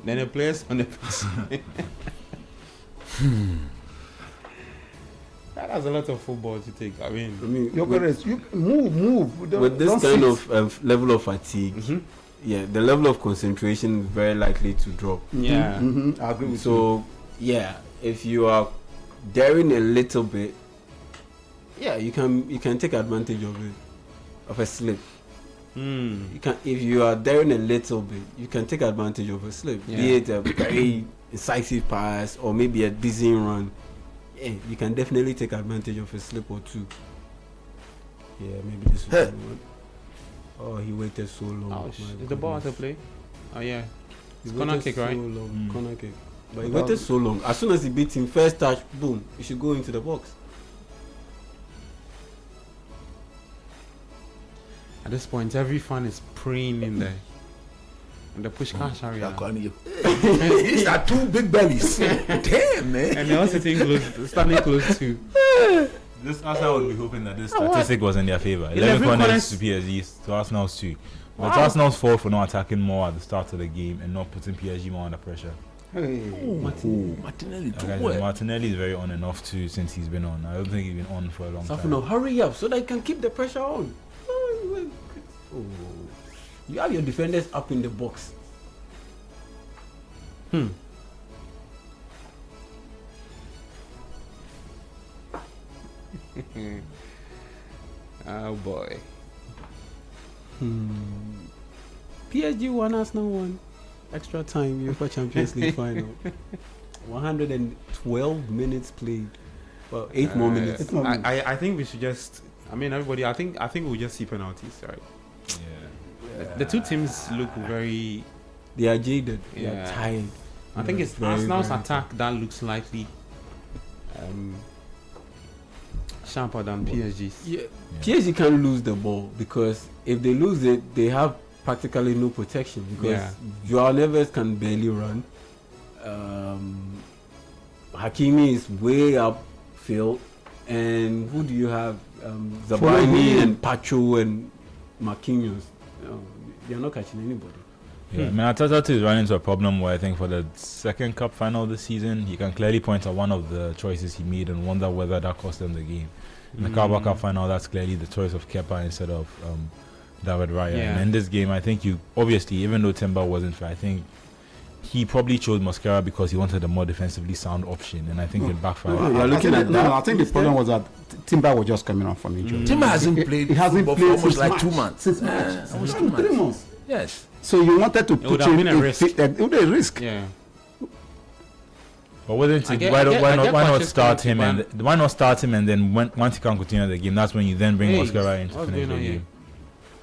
A: then the players on the pitch. That's a lot of football to take. I mean,
D: Jokeres, you move.
F: With this
D: Don't
F: kind
D: sit.
F: of level of fatigue, yeah, the level of concentration is very likely to drop.
A: yeah.
D: I agree with you.
F: So yeah, if you are daring a little bit, yeah, you can take advantage of it, of a slip. You can, if you are daring a little bit, you can take advantage of a slip, be
A: Yeah.
F: it a very incisive pass or maybe a dizzying run. Yeah, you can definitely take advantage of a slip or two. Yeah, maybe this is
E: Hey.
F: the one. Oh, he waited so long.
A: Oh,
F: My
A: is the ball out
F: goodness.
A: of play? Oh yeah.
F: He
A: It's corner
F: waited
A: kick, right?
F: So long. Corner kick. But he waited so long. As soon as he beat him, first touch, boom, he should go into the box.
A: At this point, every fan is praying in there. In the Pushkash area.
E: These are two big bellies. Damn, man.
A: And they're all standing close to.
C: This Arsenal would be hoping that this statistic was in their favor. 11 corners to PSG, to Arsenal's 2. But it's Arsenal's fault for not attacking more at the start of the game and not putting PSG more under pressure.
E: Martinelli too.
C: Martinelli is very on and off too since he's been on. I don't think he's been on for a long time.
F: No, hurry up so they can keep the pressure on. You have your defenders up in the box.
A: Oh boy.
F: PSG won, Arsenal won. Extra time, UEFA Champions League final. 112 minutes played. Well, 8 more minutes.
A: I think we should just. I mean, everybody. I think we'll just see penalties, right?
C: Yeah.
A: The two teams look very.
F: They are jaded. They
A: Yeah.
F: are tired.
A: I think it's Arsenal's attack that looks slightly sharper than PSG's.
F: Yeah. PSG can't lose the ball because if they lose it, they have practically no protection because Joao Neves can barely run. Hakimi is way upfield, and who do you have? Zabani and Pacho and Marquinhos. They are not catching anybody.
C: Yeah, I mean, Arteta too is running into a problem where I think for the second cup final this season, he can clearly point at one of the choices he made and wonder whether that cost them the game. In the Carabao Cup final, that's clearly the choice of Kepa instead of David Raya.
A: Yeah.
C: And in this game, I think you obviously, even though Timber wasn't fair, I think he probably chose Mosquera because he wanted a more defensively sound option, and I think it backfired.
D: You're looking at that. I think the problem was that Timber was just coming off from injury.
E: Timber hasn't played.
D: He hasn't
E: for
D: played
E: almost
D: since
E: like
D: March.
E: 2 months.
D: Since March.
E: Almost
D: 3
E: 2 months.
D: months.
E: Yes.
D: So you wanted to
A: It
D: put
A: would have
D: him
A: been a risk.
D: it would be a risk.
A: Yeah.
C: But why not start him and then once he can continue the game, that's when you then bring Mosquera in to finish the game.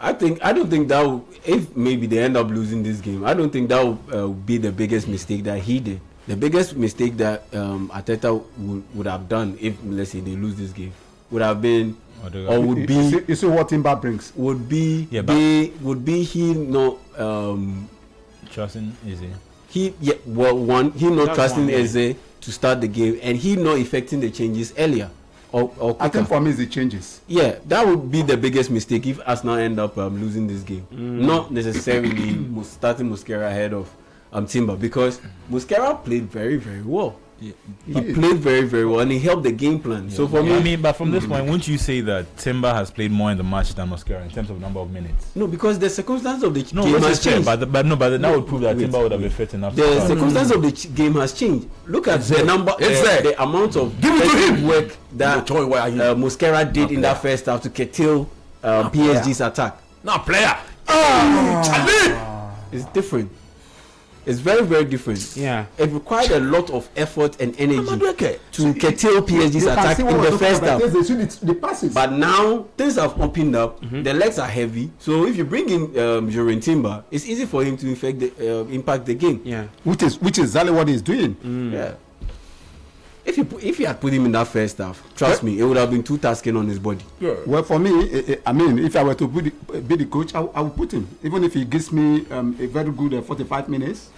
F: I don't think that will, if maybe they end up losing this game, I don't think that will be the biggest mistake that he did. The biggest mistake that Arteta would have done if, let's say, they lose this game would have been or would be.
D: You see what Timber brings.
F: Would be he not
C: trusting Eze.
F: he not trusting Eze to start the game and he not effecting the changes earlier. Or
D: I think for me, it's the changes.
F: Yeah, that would be the biggest mistake if Arsenal end up losing this game. Not necessarily starting Mosquera ahead of Timber, because Mosquera played very, very well.
C: Yeah.
F: He played very, very well, and he helped the game plan. So for me,
C: I mean, but from this point, wouldn't you say that Timber has played more in the match than Mosquera in terms of number of minutes?
F: No, because the circumstance of the game
C: which
F: has
C: is fair,
F: changed.
C: but that would prove that Timber would have been fit enough.
F: The circumstance of the game has changed. Look at the number, the amount of defensive work that Mosquera did in that first half to curtail PSG's attack.
E: Not player.
F: It's different. It's very, very different.
A: Yeah.
F: It required a lot of effort and energy to curtail PSG's attack in the first half.
D: The passes.
F: But now things have opened up. The legs are heavy. So if you bring in Jorin Timber, it's easy for him to impact the game.
A: Yeah.
D: Which is exactly what he's doing.
F: Yeah. If you had put him in that first half, trust me, it would have been too tasking on his body.
E: Yeah.
D: Well, for me, I mean, if I were to be the coach, I would put him, even if he gives me a very good 45 minutes.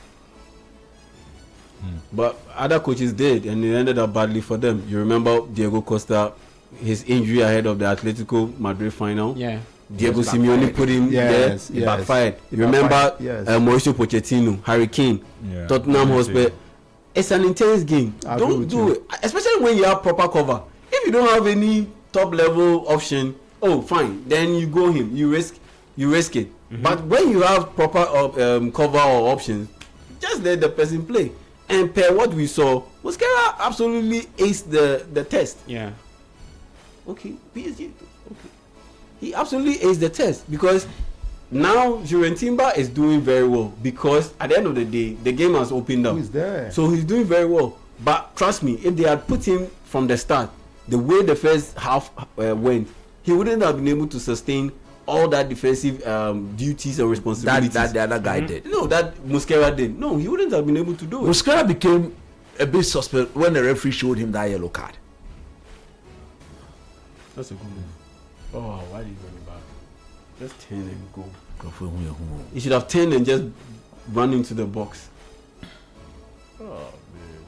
F: But other coaches did, and it ended up badly for them. You remember Diego Costa, his injury ahead of the Atletico Madrid final.
A: Yeah.
F: Diego Simeone put him there. It backfired. You remember Mauricio Pochettino, Harry Kane, Tottenham Hotspur. It's an intense game. Don't do it, especially when you have proper cover. If you don't have any top level option, fine, then you go him. You risk it. But when you have proper cover or options, just let the person play. And per what we saw, Mosquera absolutely aced the test.
A: Yeah.
F: Okay, PSG. Okay, he absolutely aced the test because now Jorin Timber is doing very well because at the end of the day, the game has opened up.
D: He's there.
F: So he's doing very well. But trust me, if they had put him from the start, the way the first half went, he wouldn't have been able to sustain all that defensive duties and responsibilities
E: That the other guy did.
F: No, that Mosquera did. No, he wouldn't have been able to do it.
E: Mosquera became a bit suspect when the referee showed him that yellow card.
B: That's a good move. Oh, why did he run it back? Just turn and go. He should have turned and just run into the box. Oh man.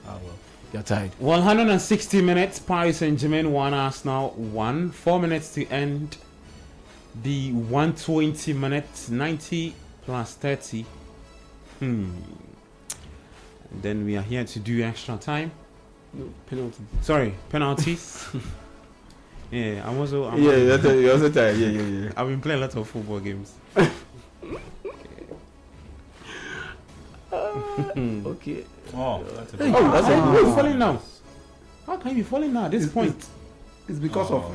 B: Ah well. You're tired.
A: 160 minutes. Paris Saint-Germain 1, Arsenal 1. 4 minutes to end the 120 minutes. 90 plus 30. And then we are here to do extra time.
B: No, penalty.
A: Sorry, penalties. Yeah, I'm also
B: you're also tired. Yeah.
A: I've been playing a lot of football games.
B: Okay.
C: Oh, that's a
A: Hey,
C: good
A: that's
B: a good
A: you falling now? How can you be falling now at this point?
D: It's because of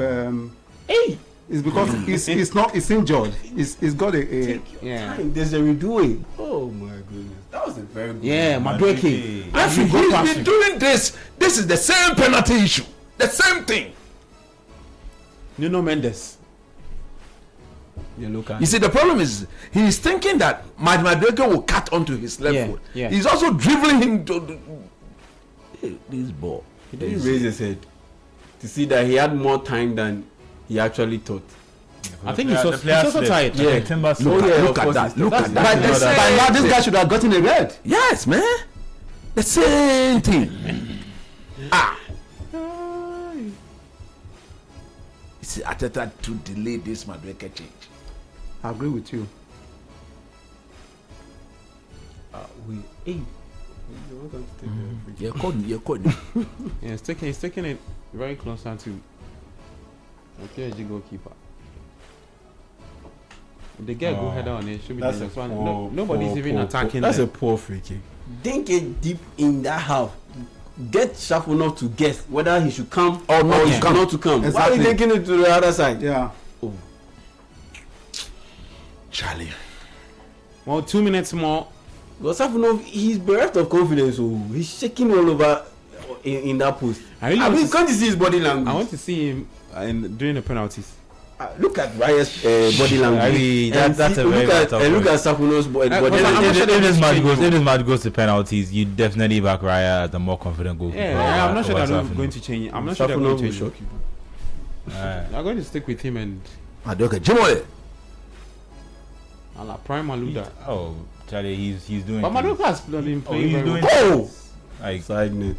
A: Hey!
D: it's because it's injured. It's got a
A: Yeah.
B: There's a redoing. Oh my goodness. That was a very good
A: Yeah,
B: one.
A: Madueke.
E: Referee, he's been doing this. This is the same penalty issue. The same thing.
A: Nuno Mendes.
B: Yellow card.
E: You see, the problem is he's thinking that Madueke will cut onto his left foot.
A: Yeah.
E: He's also dribbling him to this ball.
B: He didn't raise his head to see that he had more time than he actually thought.
A: I think he's also tired.
B: Yeah.
E: Look at that. Look at that.
D: by now this guy should have gotten a red.
E: Yes, man. The same thing. You see, Ateta to delay this Madueke change.
D: I agree with you.
E: You're caught.
A: Yeah, he's taking it very closer to the PSG goalkeeper. If they get a good header on it, should be
B: That's
A: dangerous.
B: a
A: Nobody's even attacking.
B: That's
A: them.
B: a poor free kick. Didn't get deep in that half. Get sharp enough to guess whether he should come or not to come.
D: Exactly.
B: Why are you taking it to the other side?
D: Yeah.
E: Charlie.
A: Well, 2 minutes more.
B: Well, Safunov, he's bereft of confidence. So he's shaking all over in that post.
A: I
B: mean, can't you see his body language?
A: I want to see him doing the penalties.
B: Look at Raya's body language.
C: I mean, that's a very
B: look at Safunov's body language.
C: If this match goes to penalties, you definitely back Raya as the more confident goalkeeper.
A: Yeah, I'm not sure they're going to change. I'm not sure they're going to change.
B: Shock you.
A: They're going to stick with him and
E: Madueke, Jimole.
A: Prime Maluda.
C: Oh, Charlie, he's doing.
A: But Madueke has been playing
C: he's
A: very
C: doing.
A: well.
C: Like
B: Side net.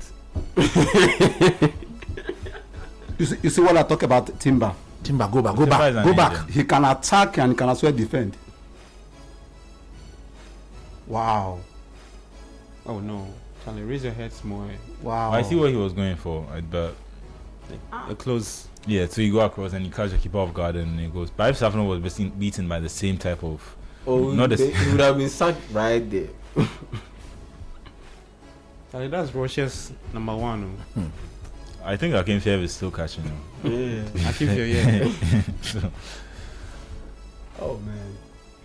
D: You see what I talk about Timber.
E: Timber, go back.
D: He can attack and he can as well defend. Wow.
A: Oh no, Charlie, raise your head more.
D: Wow.
C: I see what he was going for, but
A: A close.
C: yeah. So you go across and you catch the keeper off guard and it goes. But if Safno was beaten by the same type of,
B: He would have been sacked right there.
A: Charlie, that's Russia's number one.
C: I think Akinfeev is still catching him.
B: Yeah.
A: I keep your yeah.
C: So,
B: Oh man.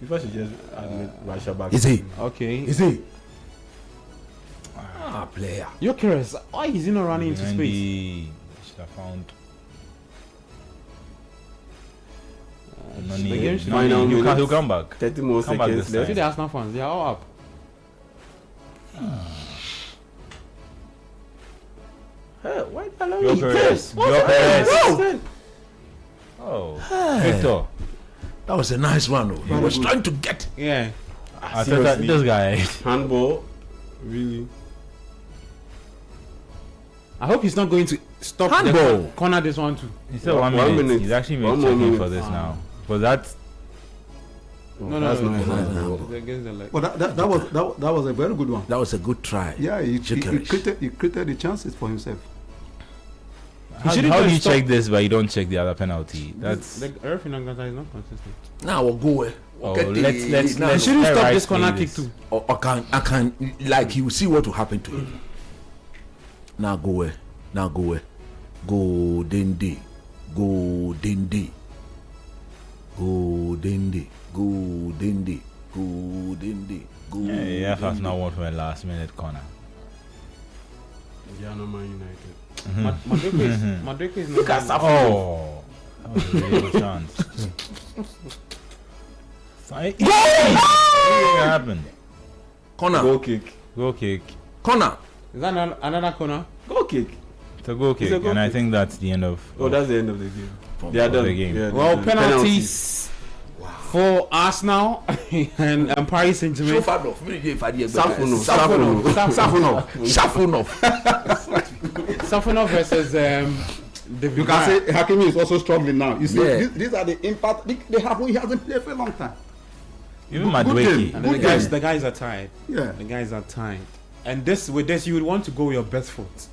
B: FIFA should just admit Russia back.
E: Is he?
A: Okay.
E: Is he? Player.
A: You're curious. Why is he not running into space?
C: Mendy should have found.
A: The game should
B: Final
A: be.
B: minutes.
C: He'll come back.
B: 30 more
C: Come back
B: seconds
C: this
B: left.
A: See the Arsenal fans, they are all up.
B: Why allow
C: Go
B: me?
C: Perez. Go Perez. Oh, Victor.
E: That was a nice one. He was trying to get.
A: Yeah.
C: I thought that this guy.
B: Handball. Really?
A: I hope he's not going to stop
E: Handball.
A: the corner this one too.
C: He said
B: 1
C: 1 minute.
B: minute.
C: He's actually
B: One
C: made
B: more
C: checking
B: minute.
C: for this now. But that's
A: No,
B: that's
A: no,
B: not
A: no,
B: handball.
A: no. Against the leg.
D: Well, that was a very good one.
E: That was a good try.
D: Yeah, he
E: Gyökeres.
D: created the chances for himself.
C: how
A: shouldn't
C: do
A: just
C: you
A: stop-
C: check this but you don't check the other penalty? That's
A: The referee in Angata is not consistent.
E: Now we'll go.
C: oh,
E: Get the-
C: let's
E: now-
A: He shouldn't
C: let
A: stop
C: Rice
A: this corner
C: play
A: kick
C: this.
A: too.
E: Or I can like you see what will happen to him. Now go away. Now go away. Go Dende. Go Dende. Go Dende. Go Dende. Go Dende. Go.
C: Yeah, that's not one from a last minute corner.
B: Yeah, no Man United.
A: Madueke is not.
B: Look at
A: going-
B: Safo.
C: Oh, that was a real chance. What happened?
E: Corner.
B: Goal kick.
C: Goal kick.
E: Corner.
A: Is that another corner?
F: Goal kick.
C: It's a goal kick, and I think that's the end of.
F: That's the end of the game.
C: They are done. The game.
F: Yeah,
A: well, penalties for Arsenal and Paris Saint-Germain. Safonov versus
D: you can say Hakimi is also struggling now. You see, these are the impact he hasn't played for a long time.
C: Even Madueke.
A: And the guys are tired.
D: Yeah.
A: The guys are tired. And with this you would want to go with your best foot.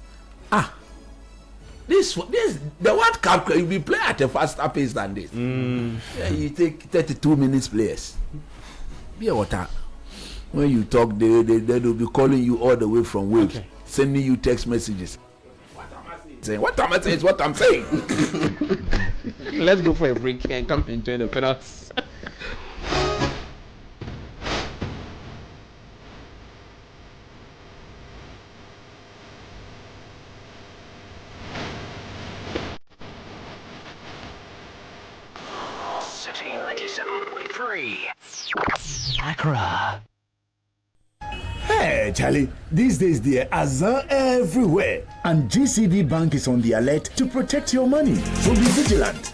E: This the World Cup you be play at a faster pace than this. Yeah, you take 32 minutes players. Be a water. When you talk, they will be calling you all the way from Wales, sending you text messages. What am I saying? Is what I'm saying.
A: Let's go for a break and come enjoy the penalties.
G: Accra. Hey, Charlie, these days there are azar everywhere, and GCB Bank is on the alert to protect your money. So be vigilant.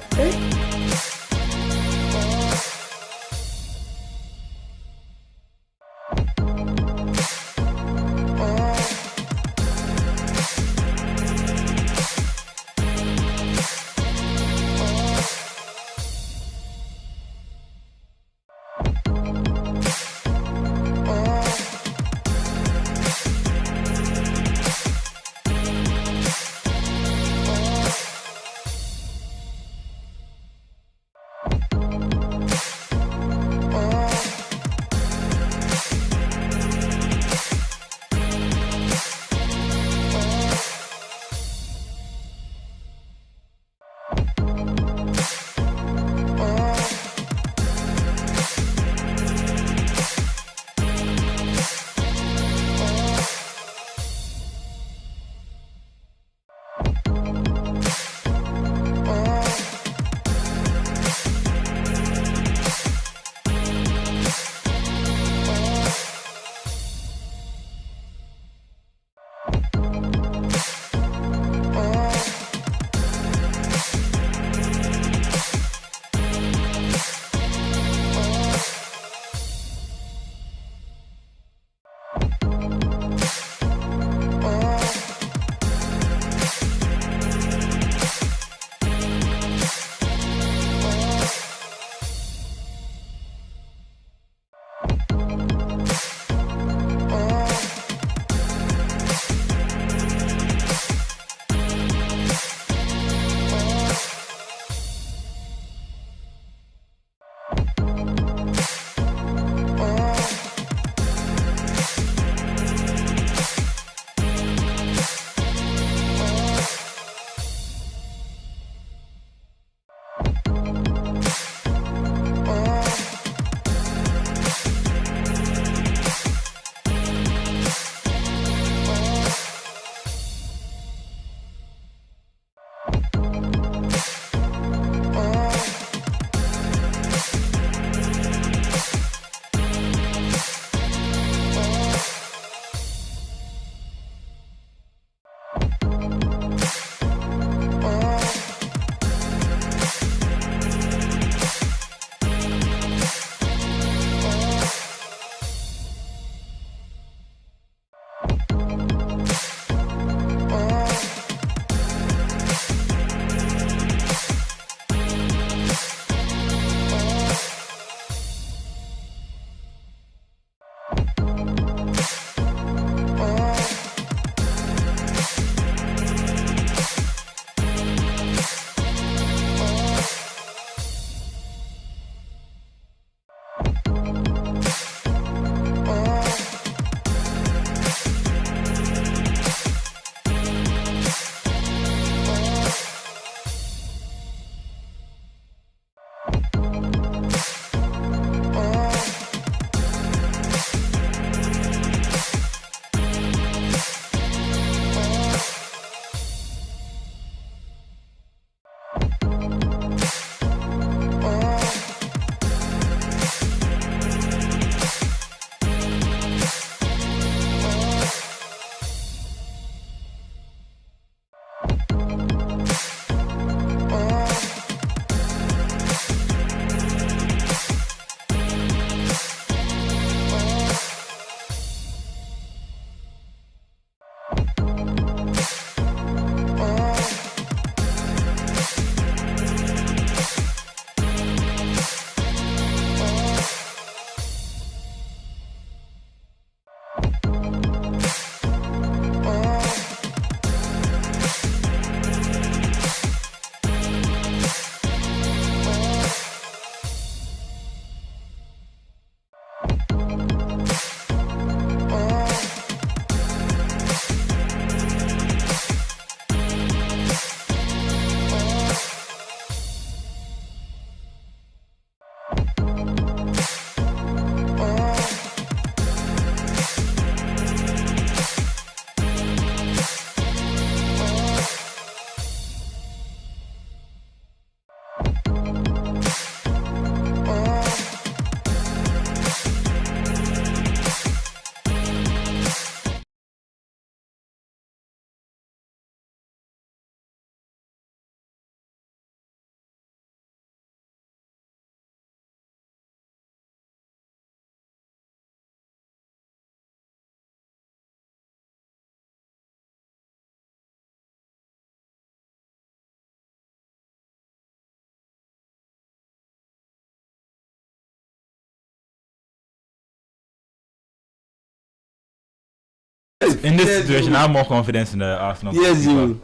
C: In this situation, I have more confidence in the Arsenal.
F: Yes, you.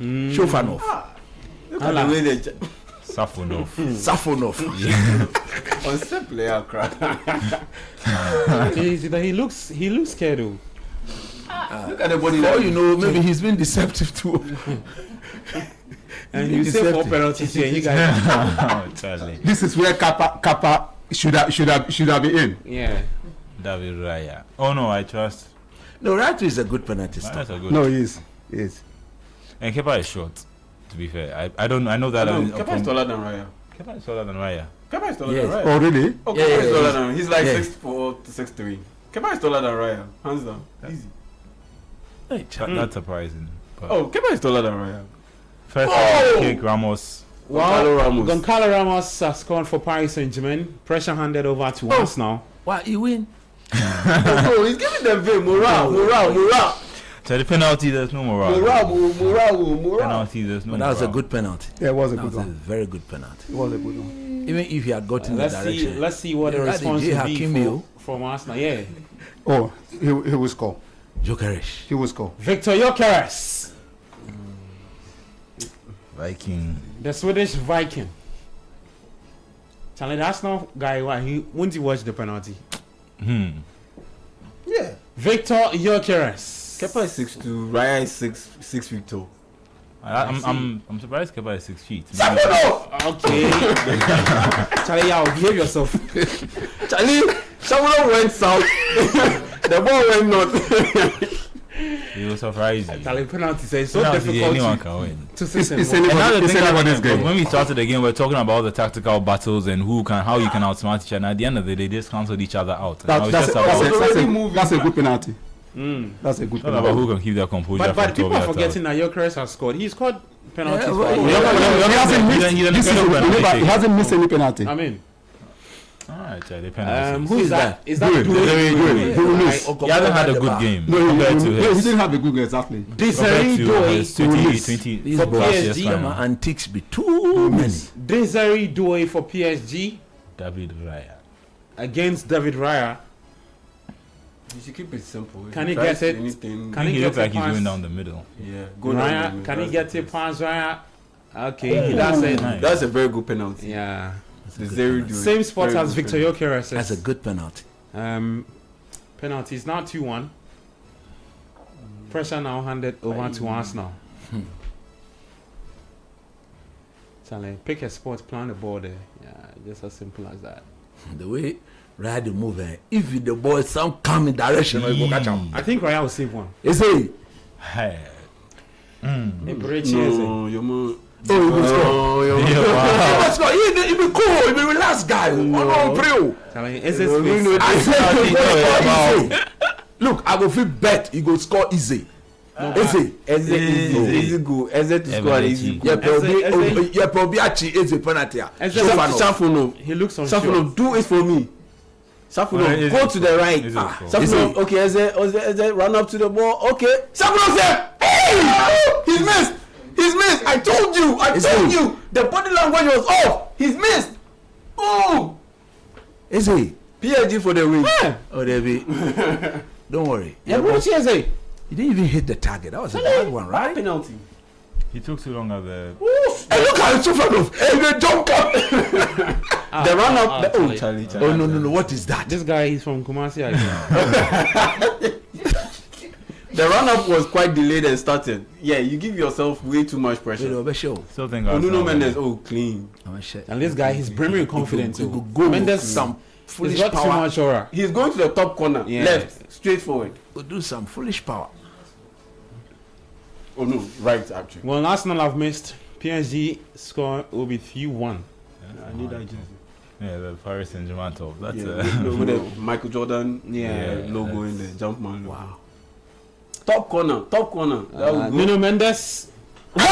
E: Shofanov.
F: Look at the way they.
E: Safonov.
F: On step player cry.
A: He looks scared though.
F: Look at the body.
E: Oh, you know, maybe he's been deceptive too.
A: And you say 4 penalties here, you guys.
C: Charlie.
D: This is where Kappa should have been in.
A: Yeah.
C: David Raya. Oh no, I trust.
E: No, Ratu is a good penalty
C: That's
E: stopper.
C: a good.
D: No, he is. He is.
C: And Kepa is short. To be fair, I know that.
F: Kepa is taller than Raya.
C: Kepa is taller than Raya.
F: Kepa is taller
E: Yes.
F: than Raya.
D: Oh, really?
F: Oh, Kepa is taller than. He's like
E: Yeah.
F: 6'4" to 6'3". Kepa is taller than Raya. Hands down. Easy.
C: That's surprising. But
F: Oh, Kepa is taller than Raya.
C: first kick Ramos.
A: Goncalo Ramos has scored for Paris Saint-Germain. Pressure handed over to Arsenal.
E: Why you win?
F: Oh, he's giving them morale.
C: So the penalty, there's no morale.
F: Morale.
C: Penalty, there's no.
E: But that was a
C: morale.
E: good penalty.
D: Yeah, it was a
E: That
D: good
E: was a
D: one.
E: very good penalty.
D: It was a good one.
E: Even if he had gotten the direction.
A: Let's see what the
E: Yeah,
A: response
E: J.
A: will be
E: Hakimi,
A: from Arsenal. Yeah.
D: Oh, he will score.
E: Jokeresh.
D: He will score.
A: Victor Gyökeres,
C: Viking.
A: the Swedish Viking. Charlie, the Arsenal guy, won't he watch the penalty?
D: Yeah.
A: Victor Gyökeres.
F: Kepa is 6'2", Raya is 6 feet tall.
C: I'm surprised Kepa is 6 feet.
A: Okay. Charlie, yeah, behave yourself.
F: Charlie, someone went south. The ball went north.
C: He will surprise you.
A: Charlie, penalty says so
C: Penalty,
A: difficult
C: anyone can win.
A: to see.
D: It's
C: Another thing
D: anybody's game.
C: when we started the game, we're talking about the tactical battles and how you can outsmart each other. And at the end of the day, they just cancelled each other out. And now it's
D: That's
C: just about
D: a good penalty. That's a good
C: it's not about
D: penalty.
C: who can keep their composure.
A: But
C: from
A: people
C: 12
A: are
C: yards
A: forgetting
C: out.
A: that Gyökeres has scored. He scored penalties.
E: Yeah,
A: for
E: well,
A: Arsenal.
C: He's an incredible penalty
D: He hasn't missed any penalty.
A: I mean,
C: Alright, Charlie, penalties.
A: who is that? Is that
D: Good.
A: Doué?
D: He will miss.
C: He hasn't had a good game
D: No,
C: compared to
D: he
C: his.
D: didn't have a good game, exactly.
A: Desiree Doué.
C: 20
E: These
A: For
E: boys,
A: PSG,
E: these antiques be too many.
A: Desiree Doué for PSG
C: David Raya.
A: against David Raya.
F: You should keep it simple. If
A: Can
F: you
A: he
F: try
A: get
F: to
A: it?
F: anything,
A: Can
C: He
A: he
C: looks
A: get
C: like
A: it
C: he's going
A: past
C: down the middle.
F: yeah, go down the
A: Raya?
F: middle.
A: Can he
F: That's
A: get
F: the
A: it
F: best.
A: past Raya? Okay, that's it.
C: Nice.
F: That's a very good penalty.
A: Yeah.
F: The Zeri Doué.
A: Same spot
F: Very
A: as
F: good
A: Victor
F: penalty.
A: Gyökeres.
E: That's a good penalty.
A: Penalties now 2-1. Pressure now handed over to Arsenal. Charlie, pick a spot, plan the ball there. Yeah, just as simple as that.
E: The way Raya move, if the ball some come in direction, you go catch him.
A: I think Raya will save one.
E: You see?
C: Hey.
F: No, your man.
E: Oh, he will score.
F: Oh, your man.
C: Wow.
E: Let's go. He be cool. He be relaxed guy.
A: Charlie, is his face?
E: I said he go score easy. Look, I go feel bet he go score easy. Easy.
F: Easy go. Eze to score easy go.
E: Yeah, probably actually is a penalty.
F: Shafuno.
A: He looks unsure.
F: Shafuno, do it for me. Shafuno, go to the right. Shafuno, okay, Eze, run up to the ball. Okay. Shafuno said, hey! He's missed. I told you. The body language was off. He's missed. Oh!
E: Is he?
F: PSG for the win.
E: Oh, there be. Don't worry.
A: Yeah, what did you say?
E: He didn't even hit the target. That was a bad one, right?
F: Penalty.
C: He took too long at the.
E: Hey, look at Sufanov. Hey, they jump up.
F: The run up. Oh, Charlie.
E: Oh, no. What is that?
A: This guy is from Kumasi. I think.
F: The run up was quite delayed and started. Yeah, you give yourself way too much pressure.
E: Show.
C: Still think
F: Nuno Mendes, clean.
A: And this guy, he's brimming with confidence.
E: He go
A: Mendes,
E: some
A: he's
E: foolish
A: got too
E: power.
A: much aura.
F: He's going to the top corner, left, straight forward.
E: Go do some foolish power.
F: Oh no, right actually.
A: Well, Arsenal have missed. PSG score will be 3-1.
F: I need that jersey.
C: Yeah, the Paris Saint-Germain top. That's
F: with the Michael Jordan logo in the Jumpman logo. Wow. Top corner. That would go.
A: Nuno Mendes.
C: I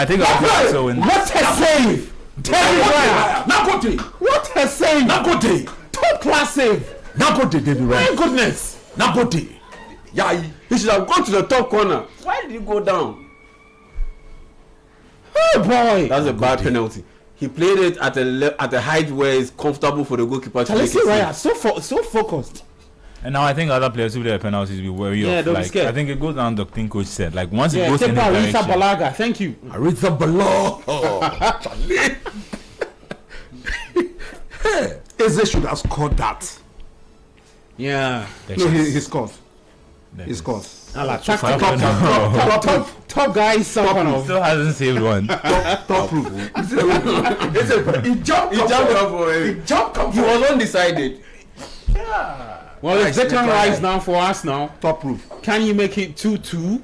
C: think I'll so in.
A: What a save!
E: Nakote.
A: What a save!
E: Nakote.
A: Top class save!
E: Nakote, David
A: My
E: Raya.
A: goodness!
E: Nakote.
F: Yeah, he should have gone to the top corner. Why did he go down?
A: Oh boy!
F: That's a bad penalty. He played it at a height where it's comfortable for the goalkeeper to
A: Let's
F: make
A: see
F: it.
A: Raya, so focused.
C: And now I think other players who play penalties will be wary of.
A: they'll be
C: Like,
A: scared.
C: I think it goes down the thing coach said. Like once it goes
A: take
C: in the
A: that
C: direction.
A: Aritha Balaga. Thank you.
E: Aritha Balaga. Eze should have scored that.
A: Yeah.
E: No, he scored. He scored.
A: Top guy is someone.
C: Still hasn't saved one.
E: Top proof. He jumped.
F: He was undecided.
A: Well, it's Declan Rice now for us now.
E: Top proof.
A: Can you make it 2-2?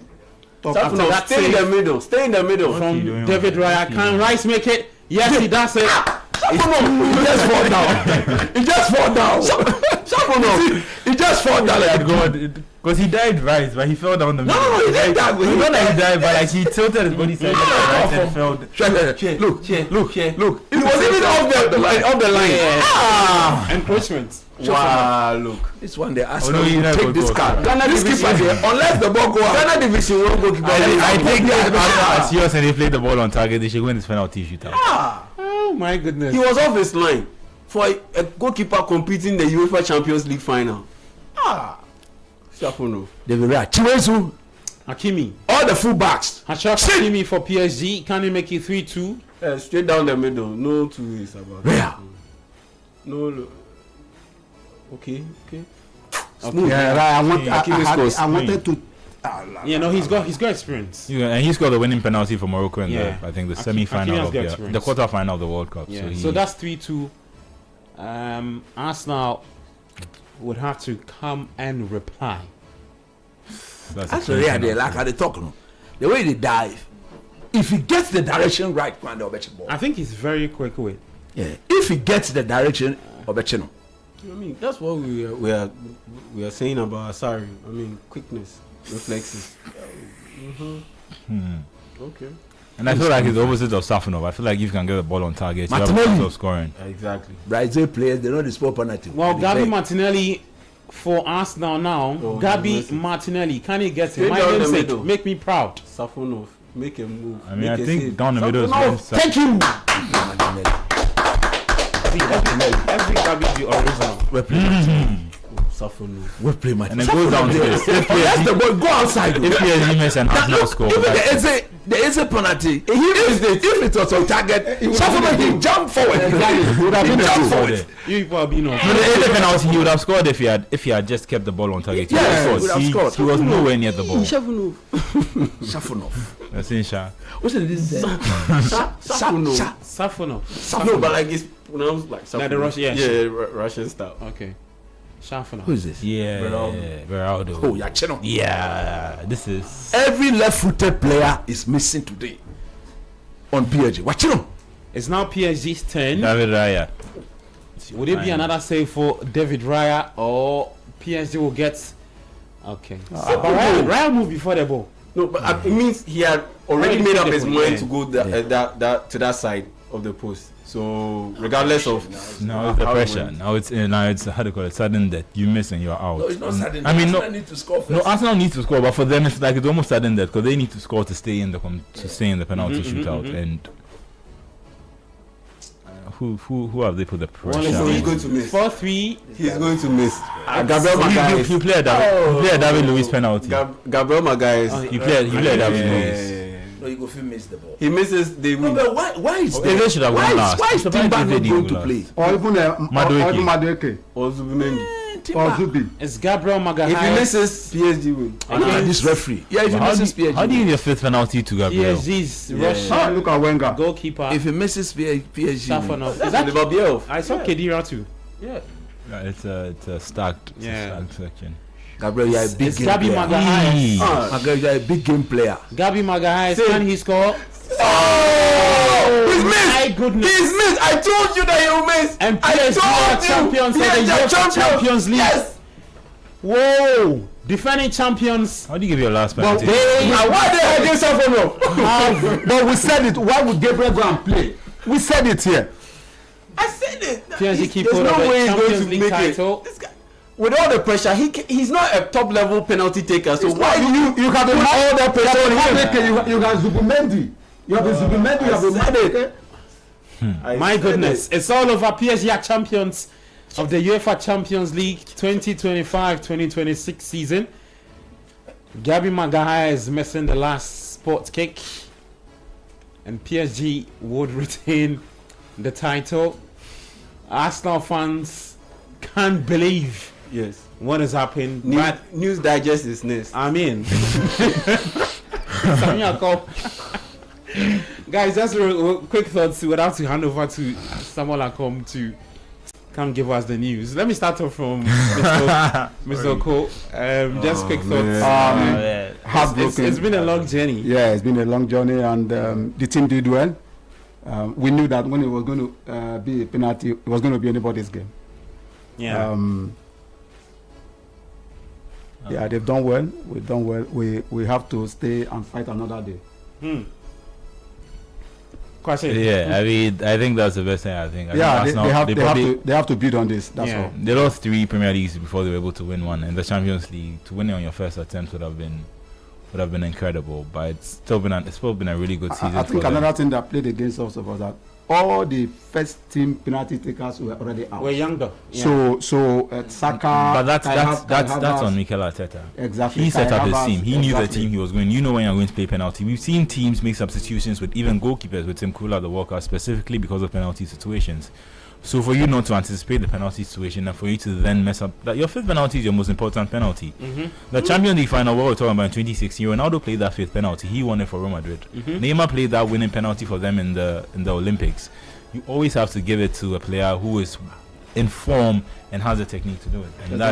F: Stay in the middle. Stay in the middle.
A: From David Raya. Can Rice make it? Yes, he does it.
E: He just fall down. He just fall down. He just fall down like
C: God, because he died right, but he fell down the middle.
E: No, he didn't die.
C: He not like he died, but like he tilted his body side right and fell.
E: Look. It was even off the line.
A: Encroachment.
F: Wow, look.
E: This one they asked
C: no,
E: me to take this card. This keeper here, unless the ball go out.
F: Ghana Division 1 goalkeeper.
C: I think as yours and they played the ball on target, they should win this penalty shootout.
A: Oh my goodness.
F: He was off his line for a goalkeeper competing in the UEFA Champions League final. Shafuno.
E: David Raya, Chiwezu,
A: Hakimi.
E: all the fullbacks.
A: Hakimi for PSG. Can he make it 3-2?
F: Straight down the middle. No two ways about it.
E: Raya.
F: No. Okay.
E: Yeah, right. I wanted to.
A: He's got experience.
C: Yeah, and he scored the winning penalty for Morocco in
A: Yeah.
C: I think the
A: Hakimi
C: semi-final
A: has
C: of
A: got
C: the
A: experience.
C: quarter-final of the World Cup.
A: Yeah. So that's 3-2. Arsenal would have to come and reply.
E: That's the way they like how they talk. No? The way they dive. If he gets the direction right, man, they'll bet you ball.
A: I think he's very quick with.
E: Yeah. If he gets the direction, I'll bet you no.
F: I mean, that's what we are saying about Asari. I mean, quickness, reflexes. Okay.
C: And I feel like it's the opposite of Safanov. I feel like if you can get the ball on target, you have a
E: Martinelli.
C: chance of scoring.
F: Exactly.
E: Brazil players, they know the sport penalty.
A: Well,
E: They
A: Gabi
E: play.
A: Martinelli for Arsenal now. Gabi Martinelli, can he get it?
F: Straight
A: My
F: down the
A: namesake,
F: middle.
A: make me proud.
F: Safonov, make a move.
C: I mean,
F: make
C: I
F: a
C: think
F: save.
C: down the middle is
F: Safonov,
C: when
A: Thank you.
E: Martinelli.
A: Every Gabi be original.
F: Safonov.
E: We play
C: and it goes down to this.
E: Unless the ball go outside.
C: If PSG miss and Arsenal score,
E: Even
C: that's
E: there is a penalty. If it was on target, he jumped forward. He would have been jumped forward.
A: You people have been on.
C: No, the penalty he would have scored if he had just kept the ball on target.
E: Yes,
C: He
E: he would have scored.
C: He was nowhere near the ball.
E: Shafunov.
C: That's in Sha.
E: What's this?
A: Safonov.
F: No, but like it's pronounced like Safonov.
A: Like the Russian,
F: Russian style.
A: Okay. Safonov.
E: Who is this?
C: Yeah, Beraldo.
E: Oh, yeah, Cheno.
C: Yeah, this is.
E: Every left-footed player is missing today on PSG. Watch him.
A: It's now PSG's turn.
C: David Raya.
A: Would it be another save for David Raya or PSG will get? Okay. But Raya moved before the ball.
F: No, but it means he had already made up his mind to go
A: Yeah.
F: to that side of the post. So regardless of
C: Now it's the
F: how it
C: pressure.
F: went.
C: Now it's how do you call it? Sudden death. You miss and you're out.
E: No, it's not sudden.
C: I mean,
E: Arsenal need to score first.
C: No, Arsenal needs to score, but for them it's like it's almost sudden death because they need to score to stay in the penalty shootout. And who have they put the pressure?
F: So he's
C: on?
F: going to miss.
A: 4-3.
F: He's going to miss. Gabriel
C: You
F: Magalhaes.
C: play a David Luiz penalty.
F: Gabriel Magalhaes.
C: You play a David Luiz.
E: No, you go feel miss the ball.
F: He misses. They
E: No,
F: win.
E: but why is
C: They should have won last.
E: why is
C: Surprised
E: Timber
C: if they
E: not
C: didn't
E: going to
C: go
E: play?
D: Or even
C: Madueke.
F: Or Zubimendi.
D: or Zubi.
A: It's Gabriel
F: If he
A: Magalhaes.
F: misses, PSG win.
E: This referee. Yeah, if he misses PSG.
C: How do you give your fifth penalty to Gabriel?
A: PSG's
F: Yeah.
A: Russian
D: Look at Wenger.
A: goalkeeper.
E: If he misses PSG.
A: Safonov. Is
F: That's
A: that?
F: the Babiev.
A: I saw Khedira too.
F: Yeah.
C: It's a stacked section.
E: Gabriel, you're a big
A: It's
E: game
A: Gabi
E: player.
A: Magalhaes.
E: Gabriel, you're a big game player.
A: Gabi Magalhaes. Can he score?
E: Oh! He's missed!
A: My goodness.
E: He's missed! I told you that he'll miss!
A: And
E: I
A: PSG are
E: told you!
A: champions of the
E: PSG are
A: UEFA Champions League.
E: Yes!
A: Whoa! Defending champions.
C: How do you give your last penalty?
E: Why they against Safonov?
D: But we said it. Why would Gabriel go and play? We said it here.
E: I said it!
A: PSG keep
F: There's
A: hold of
F: no
A: the
F: way he's going
A: Champions
F: to
A: League
F: make
A: title.
F: it. With all the pressure, he's not a top level penalty taker. So why
D: You can put all that pressure on him. You got Zubimendi. You have a Zubimendi. You have a Madueke.
A: My goodness, it's all over. PSG are champions. of the UEFA Champions League 2025-2026 season. Gabby Maguire is missing the last spot kick, and PSG would retain the title. Arsenal fans can't believe what has happened.
F: News Digest is next.
A: I mean, guys, just a quick thoughts. We'd have to hand over to Samuel Akom to come give us the news. Let me start off from Mr. Oko. Just quick thoughts.
D: Heartbroken.
A: It's been a long journey.
D: Yeah, it's been a long journey, and the team did well. We knew that when it was going to be a penalty, it was going to be anybody's game.
A: Yeah.
D: Yeah, they've done well. We've done well. We have to stay and fight another day.
C: Yeah, I mean, I think that's the best thing. I think.
D: They have to build on this. That's all.
C: They lost 3 Premier Leagues before they were able to win one, and the Champions League, to win it on your first attempt would have been incredible. But it's still been a really good season.
D: I think another thing that played against us was that all the first team penalty takers were already out.
A: We're younger.
D: Yeah. So Saka.
C: But that's on Mikel Arteta.
D: Exactly.
C: He set up his team. He knew the team he was going. You know when you're going to play penalty. We've seen teams make substitutions with even goalkeepers with Tim Krul at the World Cup specifically because of penalty situations. So for you not to anticipate the penalty situation and for you to then mess up that your fifth penalty is your most important penalty. The Champions League final, what we're talking about in 2016, Ronaldo played that fifth penalty. He won it for Real Madrid. Neymar played that winning penalty for them in the Olympics. You always have to give it to a player who is in form and has the technique to do it. And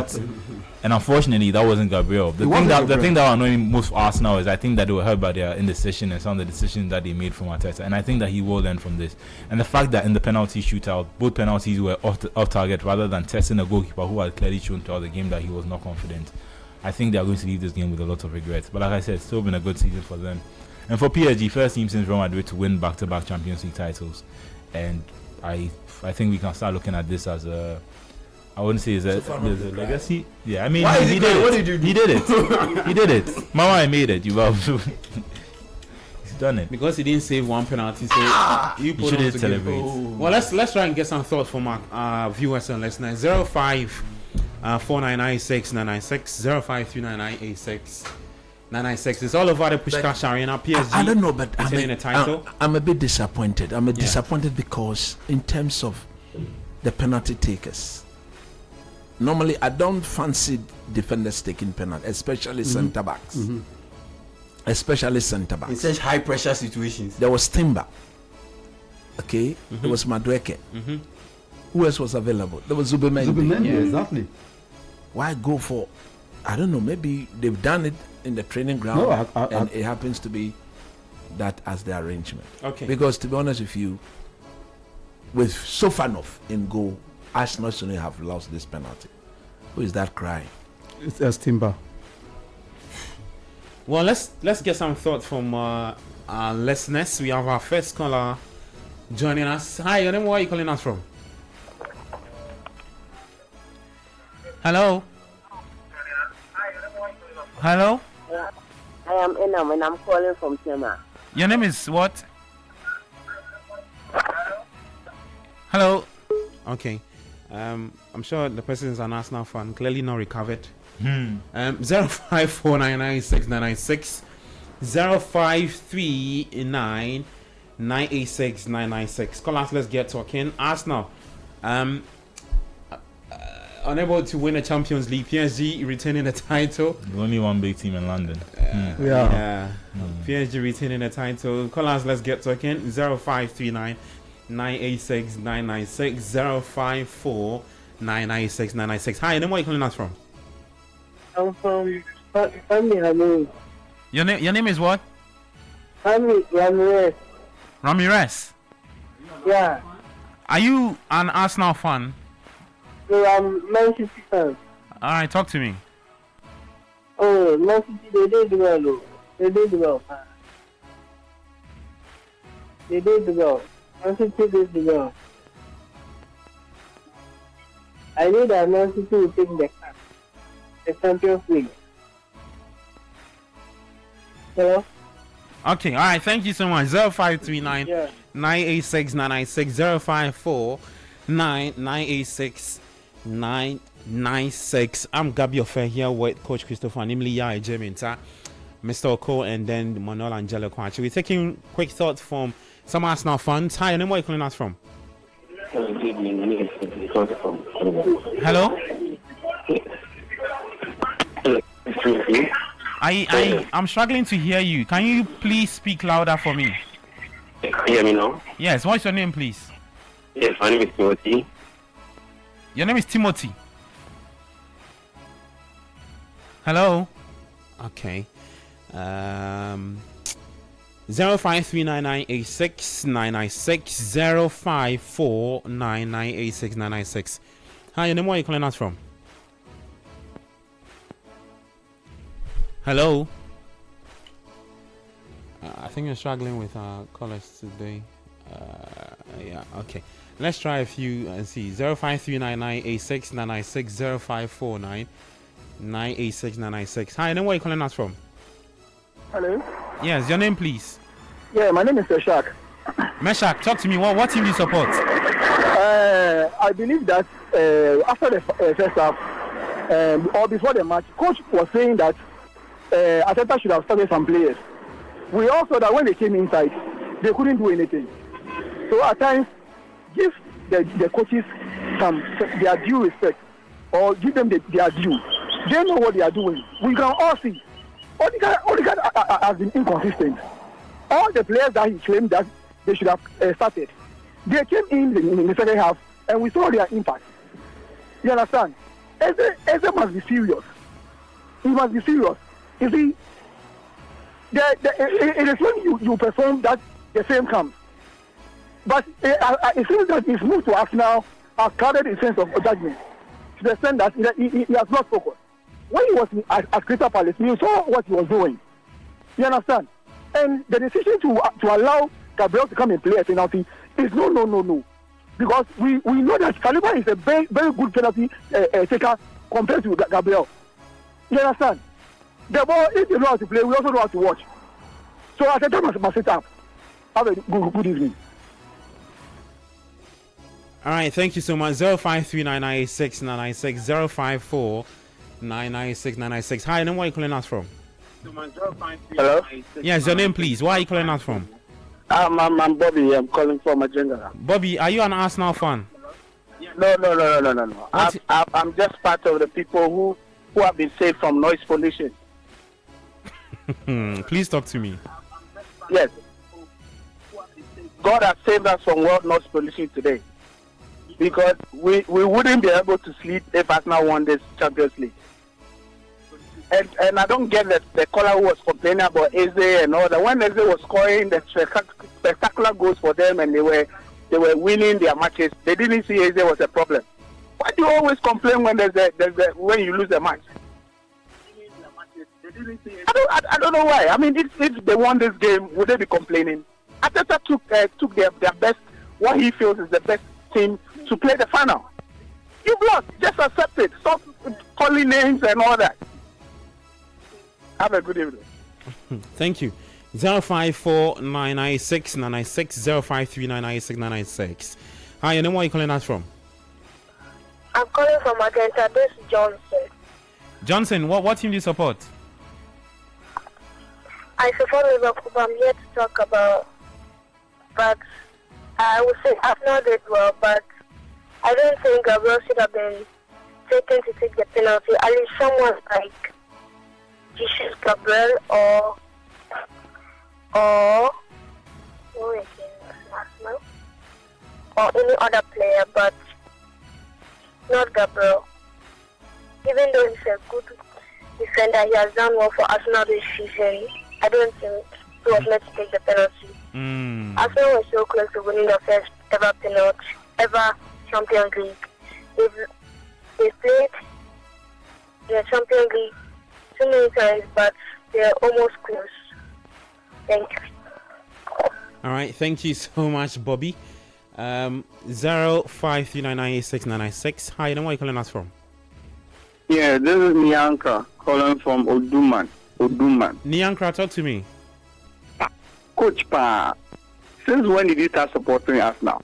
C: and unfortunately that wasn't Gabriel. The thing that annoyed me most for Arsenal is I think that they were hurt by their indecision and some of the decisions that they made from Arteta, and I think that he will learn from this. And the fact that in the penalty shootout both penalties were off target rather than testing a goalkeeper who had clearly shown throughout the game that he was not confident, I think they are going to leave this game with a lot of regrets. But like I said, it's still been a good season for them. And for PSG, first team since Real Madrid to win back-to-back Champions League titles. And I think we can start looking at this as a, I wouldn't say it's a legacy. Yeah, I mean, he did it. What did you do? He did it. He did it. Mama, I made it. He's done it.
A: Because he didn't save one penalty, so you put
C: should
A: on
C: celebrate.
A: Well, let's try and get some thoughts from our viewers and listeners. 054996 053986 It's all over the Pushkash Arena. PSG.
E: I don't know, but I'm a bit disappointed. I'm disappointed because in terms of the penalty takers, normally I don't fancy defenders taking penalty, especially centre backs. Especially centre backs.
F: In such high pressure situations.
E: There was Timber. Okay, there was Madueke. Who else was available? There was Zubimendi.
D: Yeah, exactly.
E: Why go for? I don't know. Maybe they've done it in the training ground, and it happens to be that as the arrangement.
A: Okay.
E: Because to be honest with you, with Sofanov in goal, Arsenal shouldn't have lost this penalty. Who is that crying?
D: It's Timber.
A: Well, let's get some thoughts from our listeners. We have our first caller joining us. Hi, your name? Where are you calling us from? Hello. Hello.
H: I am Enam and I'm calling from Tema.
A: Your name is what? Hello. Okay. I'm sure the person is an Arsenal fan. Clearly not recovered. 05499696 0539986996. Call us. Let's get talking. Arsenal. Unable to win a Champions League. PSG retaining the title.
C: Only one big team in London.
A: PSG retaining the title. Call us. Let's get talking. 0539986996 054996 Hi, then where are you calling us from?
H: I'm from Family.
A: Your name is what?
H: Ramirez.
A: Ramirez.
H: Yeah.
A: Are you an Arsenal fan?
H: So I'm Man City fan.
A: Alright, talk to me.
H: Oh, Man City, they did well. They did well. They did well. Man City did well. I knew that Man City would take the Champions League. Hello?
A: Okay, alright, thank you so much. 0539 986 996 0549 986 996. I'm Gabi Ofe here with Coach Christopher Nimli Yai Jeminta, Mr. Oko, and then Manuel Angelo Kwachi. We're taking quick thoughts from some Arsenal fans. Hi, and then where are you calling us from? Hello? I'm struggling to hear you. Can you please speak louder for me?
I: Can you hear me now?
A: Yes, what's your name, please?
I: Yes, my name is Timothy.
A: Your name is Timothy. Hello? Okay. 0539986996 0549986996. Hi, your name, where are you calling us from? Hello? I think you're struggling with our callers today. Yeah, okay. Let's try a few and see. 0539986996 0549986996. Hi, and then where are you calling us from?
J: Hello?
A: Yes, your name, please.
J: Yeah, my name is Meshach.
A: Meshach, talk to me. What team do you support?
J: I believe that after the first half, or before the match, coach was saying that Arteta should have started some players. We all saw that when they came inside, they couldn't do anything. So at times, give the coaches their due respect, or give them their due. They know what they are doing. We can all see. Odegaard has been inconsistent. All the players that he claimed that they should have started, they came in the second half, and we saw their impact. You understand? Eze must be serious. He must be serious. You see, it is when you perform that the same comes. But it seems that his move to Arsenal has clouded his sense of judgment to the extent that he has not focused. When he was at Crystal Palace, you saw what he was doing. You understand? And the decision to allow Gabriel to come and play a penalty is no. Because we know that Saliba is a very, very good penalty taker compared to Gabriel. You understand? The ball, if you know how to play, we also know how to watch. So at the time, must sit up. Have a good evening.
A: All right, thank you so much. 0539986996 054996 Hi, and then where are you calling us from?
J: Hello?
A: Yes, your name, please. Where are you calling us from?
J: I'm Bobby. I'm calling from Agenda.
A: Bobby, are you an Arsenal fan?
J: No. I'm just part of the people who have been saved from noise pollution.
A: Please talk to me.
J: Yes. God has saved us from world noise pollution today. Because we wouldn't be able to sleep if Arsenal won this Champions League. And I don't get the caller who was complaining about Eze and all that. When Eze was scoring the spectacular goals for them and they were winning their matches, they didn't see Eze was a problem. Why do you always complain when when you lose a match? I don't know why. I mean, if they won this game, would they be complaining? Arteta took their best, what he feels is the best team to play the final. You've lost. Just accept it. Stop calling names and all that. Have a good evening.
A: Thank you. 054996 053996 Hi, and then where are you calling us from?
K: I'm calling from Magenta. This is Johnson.
A: Johnson, what team do you support?
K: I support Liverpool. I'm here to talk about, but I would say Arsenal did well, but I don't think Gabriel should have been taken to take the penalty. At least someone like Jesus Gabriel or any other player, but not Gabriel. Even though he's a good defender, he has done well for Arsenal this season. I don't think he was meant to take the penalty. Arsenal was so close to winning the first ever penalty, ever Champions League. They played the Champions League too many times, but they're almost close. Thank you.
A: All right, thank you so much, Bobby. 0539986996 Hi, and where are you calling us from?
J: Yeah, this is Nyanka calling from Oduman.
A: Nyankra, talk to me.
J: Coach Pa, since when did you start supporting us now?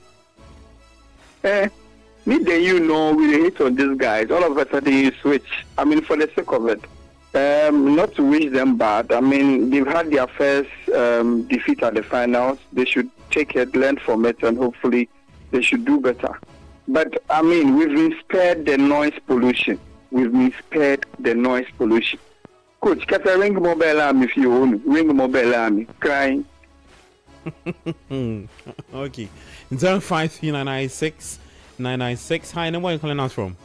J: me then we hate on these guys. All of a sudden you switch. I mean, for the sake of it. Not to wish them bad. I mean, they've had their first defeat at the finals. They should take it, learn from it, and hopefully they should do better. But, I mean, we've been spared the noise pollution. Coach, get a ring mobile arm if you own. Ring mobile arm. Crying.
A: Okay. 053996 Hi, and where are you calling us from?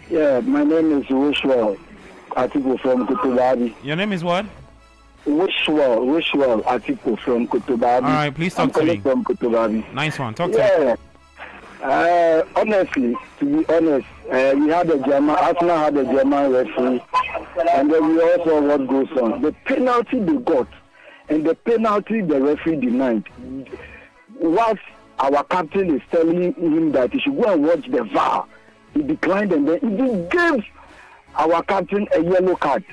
J: Yeah, my name is Wishwell Atiku from Kotobabi.
A: Your name is what?
J: Wishwell Atiku from Kotobabi.
A: All right, please talk to me.
J: From Kotobabi.
A: Nice one. Talk to me.
J: Honestly, to be honest, we had Arsenal had a German referee, and then we all saw what goes on. The penalty they got, and the penalty the referee denied. Whilst our captain is telling him that he should go and watch the VAR, he declined, and then he gave our captain a yellow card.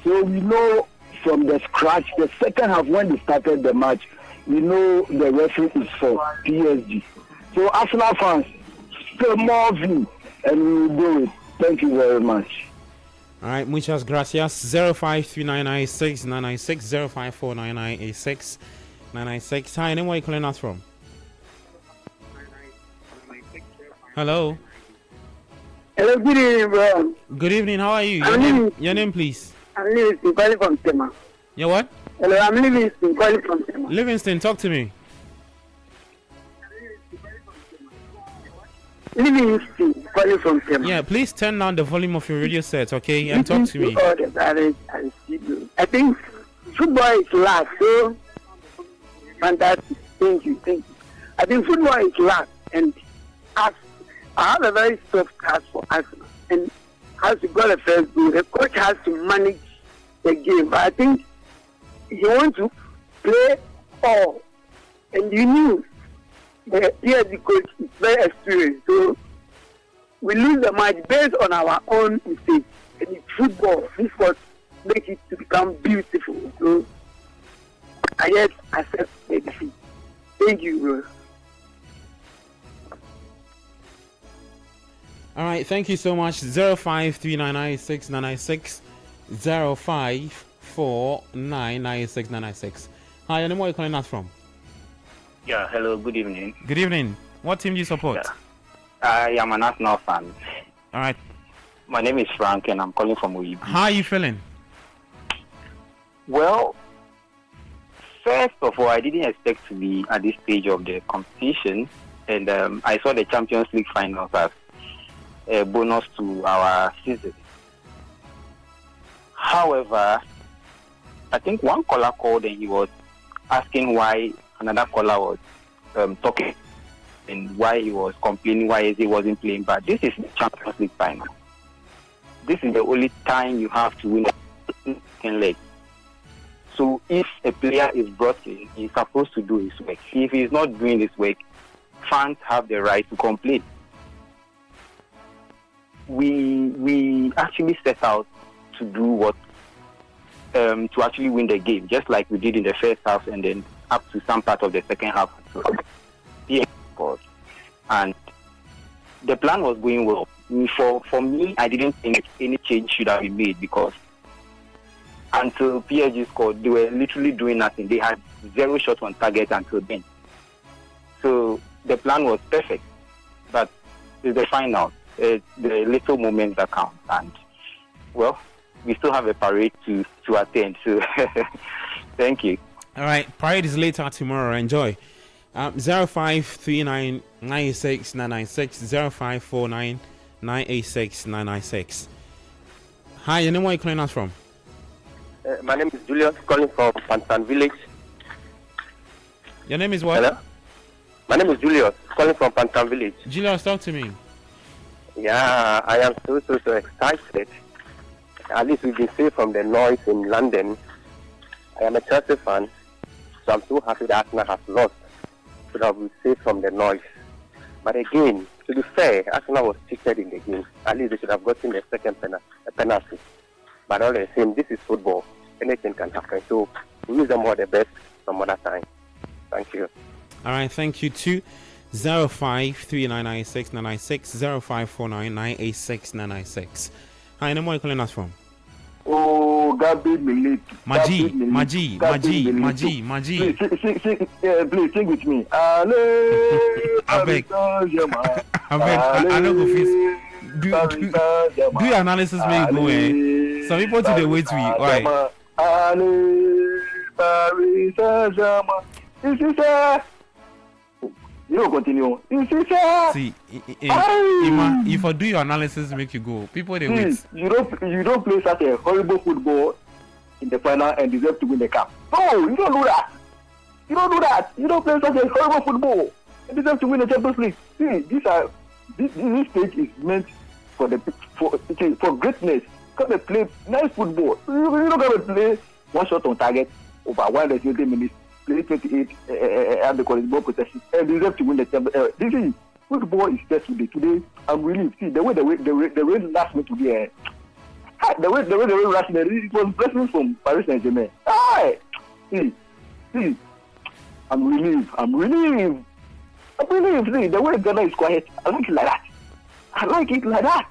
J: So we know from the scratch, the second half when they started the match, we know the referee is for PSG. So Arsenal fans, still more view, and we will do it. Thank you very much.
A: All right, muchas gracias. 053996 0549986996. Hi, and where are you calling us from? Hello.
J: Hello, good evening, bro.
A: Good evening. How are you? Your name, please.
J: I'm Livingston, calling from Tema.
A: Your what?
J: Hello, I'm Livingston, calling from Tema.
A: Livingston, talk to me.
J: Livingston, calling from Tema.
A: Yeah, please turn down the volume of your radio set, okay, and talk to me.
J: I think football is last, so fantastic. Thank you. I think football is last, and I have a very soft task for us, and as we got a first goal, the coach has to manage the game. But I think he wants to play all, and you knew the PSG coach is very experienced, so we lose the match based on our own mistakes. And in football, this was make it to become beautiful. So I just accept the defeat. Thank you, bro.
A: All right, thank you so much. 053996 054996 Hi, and where are you calling us from?
I: Yeah, hello, good evening.
A: Good evening. What team do you support?
I: Yeah. I am an Arsenal fan.
A: All right.
I: My name is Frank, and I'm calling from Oyibi.
A: How are you feeling?
I: Well, first of all, I didn't expect to be at this stage of the competition, and I saw the Champions League finals as a bonus to our season. However, I think one caller called and he was asking why another caller was talking and why he was complaining why he wasn't playing. But this is the Champions League final. This is the only time you have to win a second leg. So if a player is brought in, he's supposed to do his work. If he's not doing his work, fans have the right to complain. We actually set out to do what to actually win the game, just like we did in the first half and then up to some part of the second half. And the plan was going well. For me, I didn't think any change should have been made because until PSG scored, they were literally doing nothing. They had 0 shots on target until then. So the plan was perfect, but it's the final. The little moments that count, and well, we still have a parade to attend. So, thank you.
A: All right, parade is later tomorrow. Enjoy. 053996 0549986996. Hi, you know where you're calling us from?
L: My name is Julius, calling from Pantan Village.
A: Your name is what?
L: Hello? My name is Julius, calling from Pantan Village.
A: Julius, talk to me.
L: Yeah, I am so excited. At least we've been saved from the noise in London. I am a Chelsea fan, so I'm so happy that Arsenal has lost, so that we're saved from the noise. But again, to be fair, Arsenal was cheated in the game. At least they should have gotten the second penalty. But all the same, this is football. Anything can happen. So we wish them all the best some other time. Thank you.
A: All right, thank you too. 053996 0549986996. Hi, no more calling us from.
J: Oh, Gabi Milik.
A: Maji.
J: Please sing with me. Ale,
A: I beg. I know go face. Do your analysis make go eh. Some people to the wait to you. Why?
J: Ale, Paris Saint-Germain. This is you don't continue.
A: See, if I do your analysis, make you go. People they wait.
J: You don't play such a horrible football in the final and deserve to win the cup. No, you don't do that. You don't do that. You don't play such a horrible football and deserve to win the Champions League. See, this stage is meant for greatness. Come and play nice football. You don't come and play one shot on target over 120 minutes. Play 28 and the college ball possession and deserve to win the Champions. This is football is just today. Today, I'm really see the way last me today. The way last me, it was blessings from Paris Saint-Germain. See, I'm relieved. See, the way Ghana is quiet, I like it like that.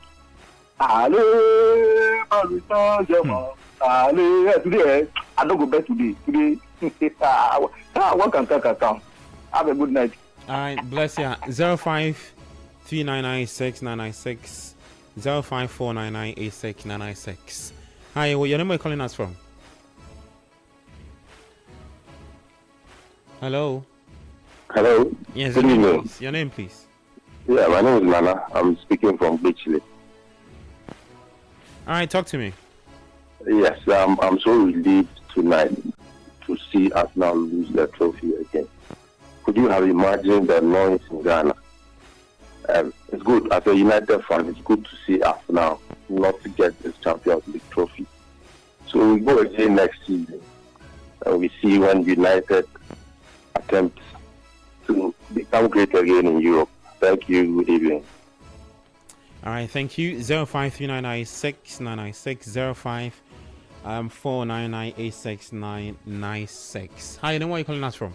J: Allez, Paris Saint-Germain. Allez, today, I don't go back today. What can come? Have a good night.
A: All right, bless you. 053996 0549986996. Hi, what your name are you calling us from? Hello.
M: Hello.
A: Yes,
M: good evening.
A: Your name, please.
M: Yeah, my name is Nana. I'm speaking from Beachley.
A: All right, talk to me.
M: Yes, I'm so relieved tonight to see us now lose the trophy again. Could you have imagined the noise in Ghana? It's good, as a United fan, it's good to see us now not to get this Champions League trophy. So we go again next season, and we see when United attempts to become great again in Europe. Thank you, good evening.
A: All right, thank you. 053996 4998696. Hi, then where are you calling us from?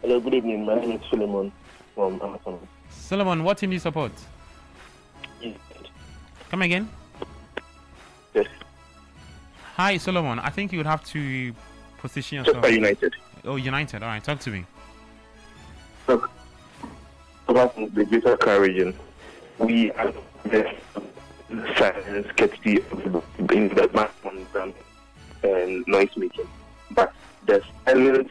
N: Hello, good evening. My name is Solomon from Amazon.
A: Solomon, what team do you support?
N: United.
A: Come again?
N: Yes.
A: Hi, Solomon. I think you would have to position yourself.
N: Just United.
A: Oh, United. All right, talk to me.
N: Look, about the Greater Accra region, we are the silence courtesy of being the background and noise making, but the silence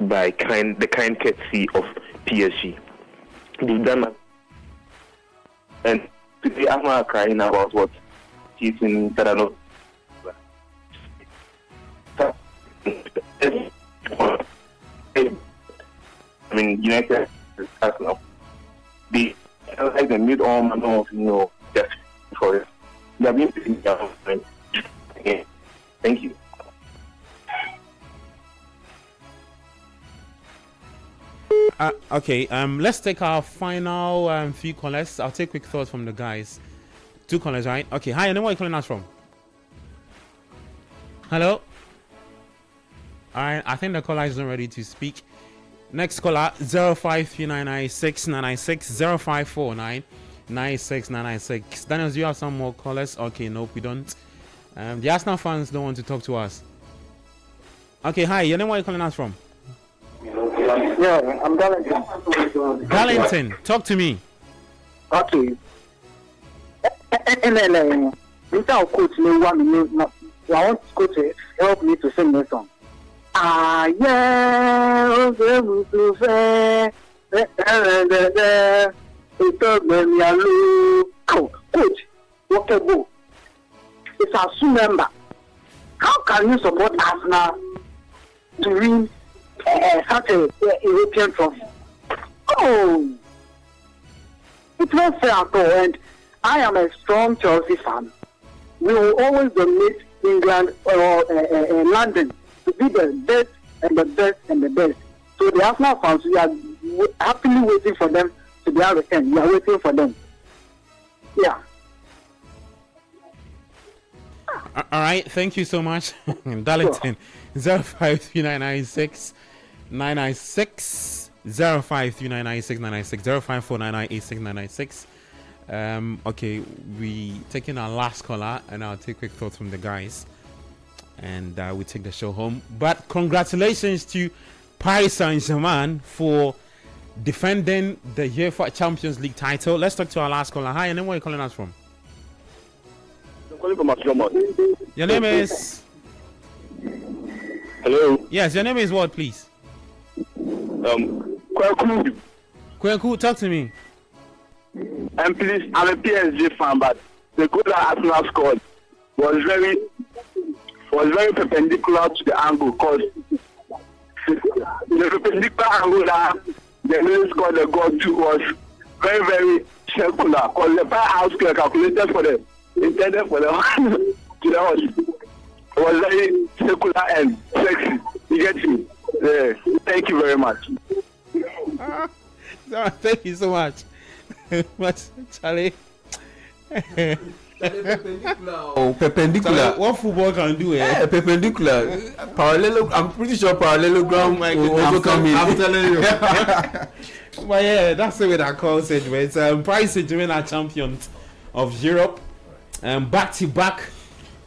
N: by the kind courtesy of PSG. They've done that. And today I'm not crying about what cheating that I know. I mean, United is Arsenal. They like the mid arm and all, just for it. They have been picking down. Again, thank you.
A: Okay, let's take our final few callers. I'll take quick thoughts from the guys. 2 callers, right? Okay, hi, and then where are you calling us from? Hello? Alright, I think the caller is not ready to speak. Next caller, 053996 054996. Daniel, do you have some more callers? Okay, nope, we don't. The Arsenal fans don't want to talk to us. Okay, hi, your name, where are you calling us from?
J: Yeah, I'm Darlington.
A: Darlington, talk to me.
J: Okay. Without coach, I want coach to help me to sing this song. Coach, what a go. It's a Sue member. How can you support Arsenal to win such a European trophy? Oh, it's not fair at all. And I am a strong Chelsea fan. We will always donate England or London to be the best and the best and the best. So the Arsenal fans, we are happily waiting for them to be able to return. We are waiting for them. Yeah.
A: All right, thank you so much, Darlington. 053996 996 0539969996 okay, we taking our last caller, and I'll take quick thoughts from the guys, and we take the show home. But congratulations to Paris Saint-Germain for defending the UEFA Champions League title. Let's talk to our last caller. Hi, and then where are you calling us from?
O: I'm calling from Astromo.
A: Your name is?
O: Hello.
A: Yes, your name is what, please?
O: Kweku.
A: Kweku, talk to me.
O: And please, I'm a PSG fan, but the goal that Arsenal scored was very perpendicular to the angle, because the perpendicular angle that the man scored the goal to was very, very circular, because the fire house calculated for the intended for the to the horse. It was very circular and sexy. You get me? Yeah. Thank you very much.
A: Thank you so much. Charlie.
F: Perpendicular.
A: Charlie, what football can do?
F: Yeah, perpendicular. I'm pretty sure parallelogram will also come in.
A: I'm telling you. But yeah, that's the way that calls it. It's Paris Saint-Germain are champions of Europe, back-to-back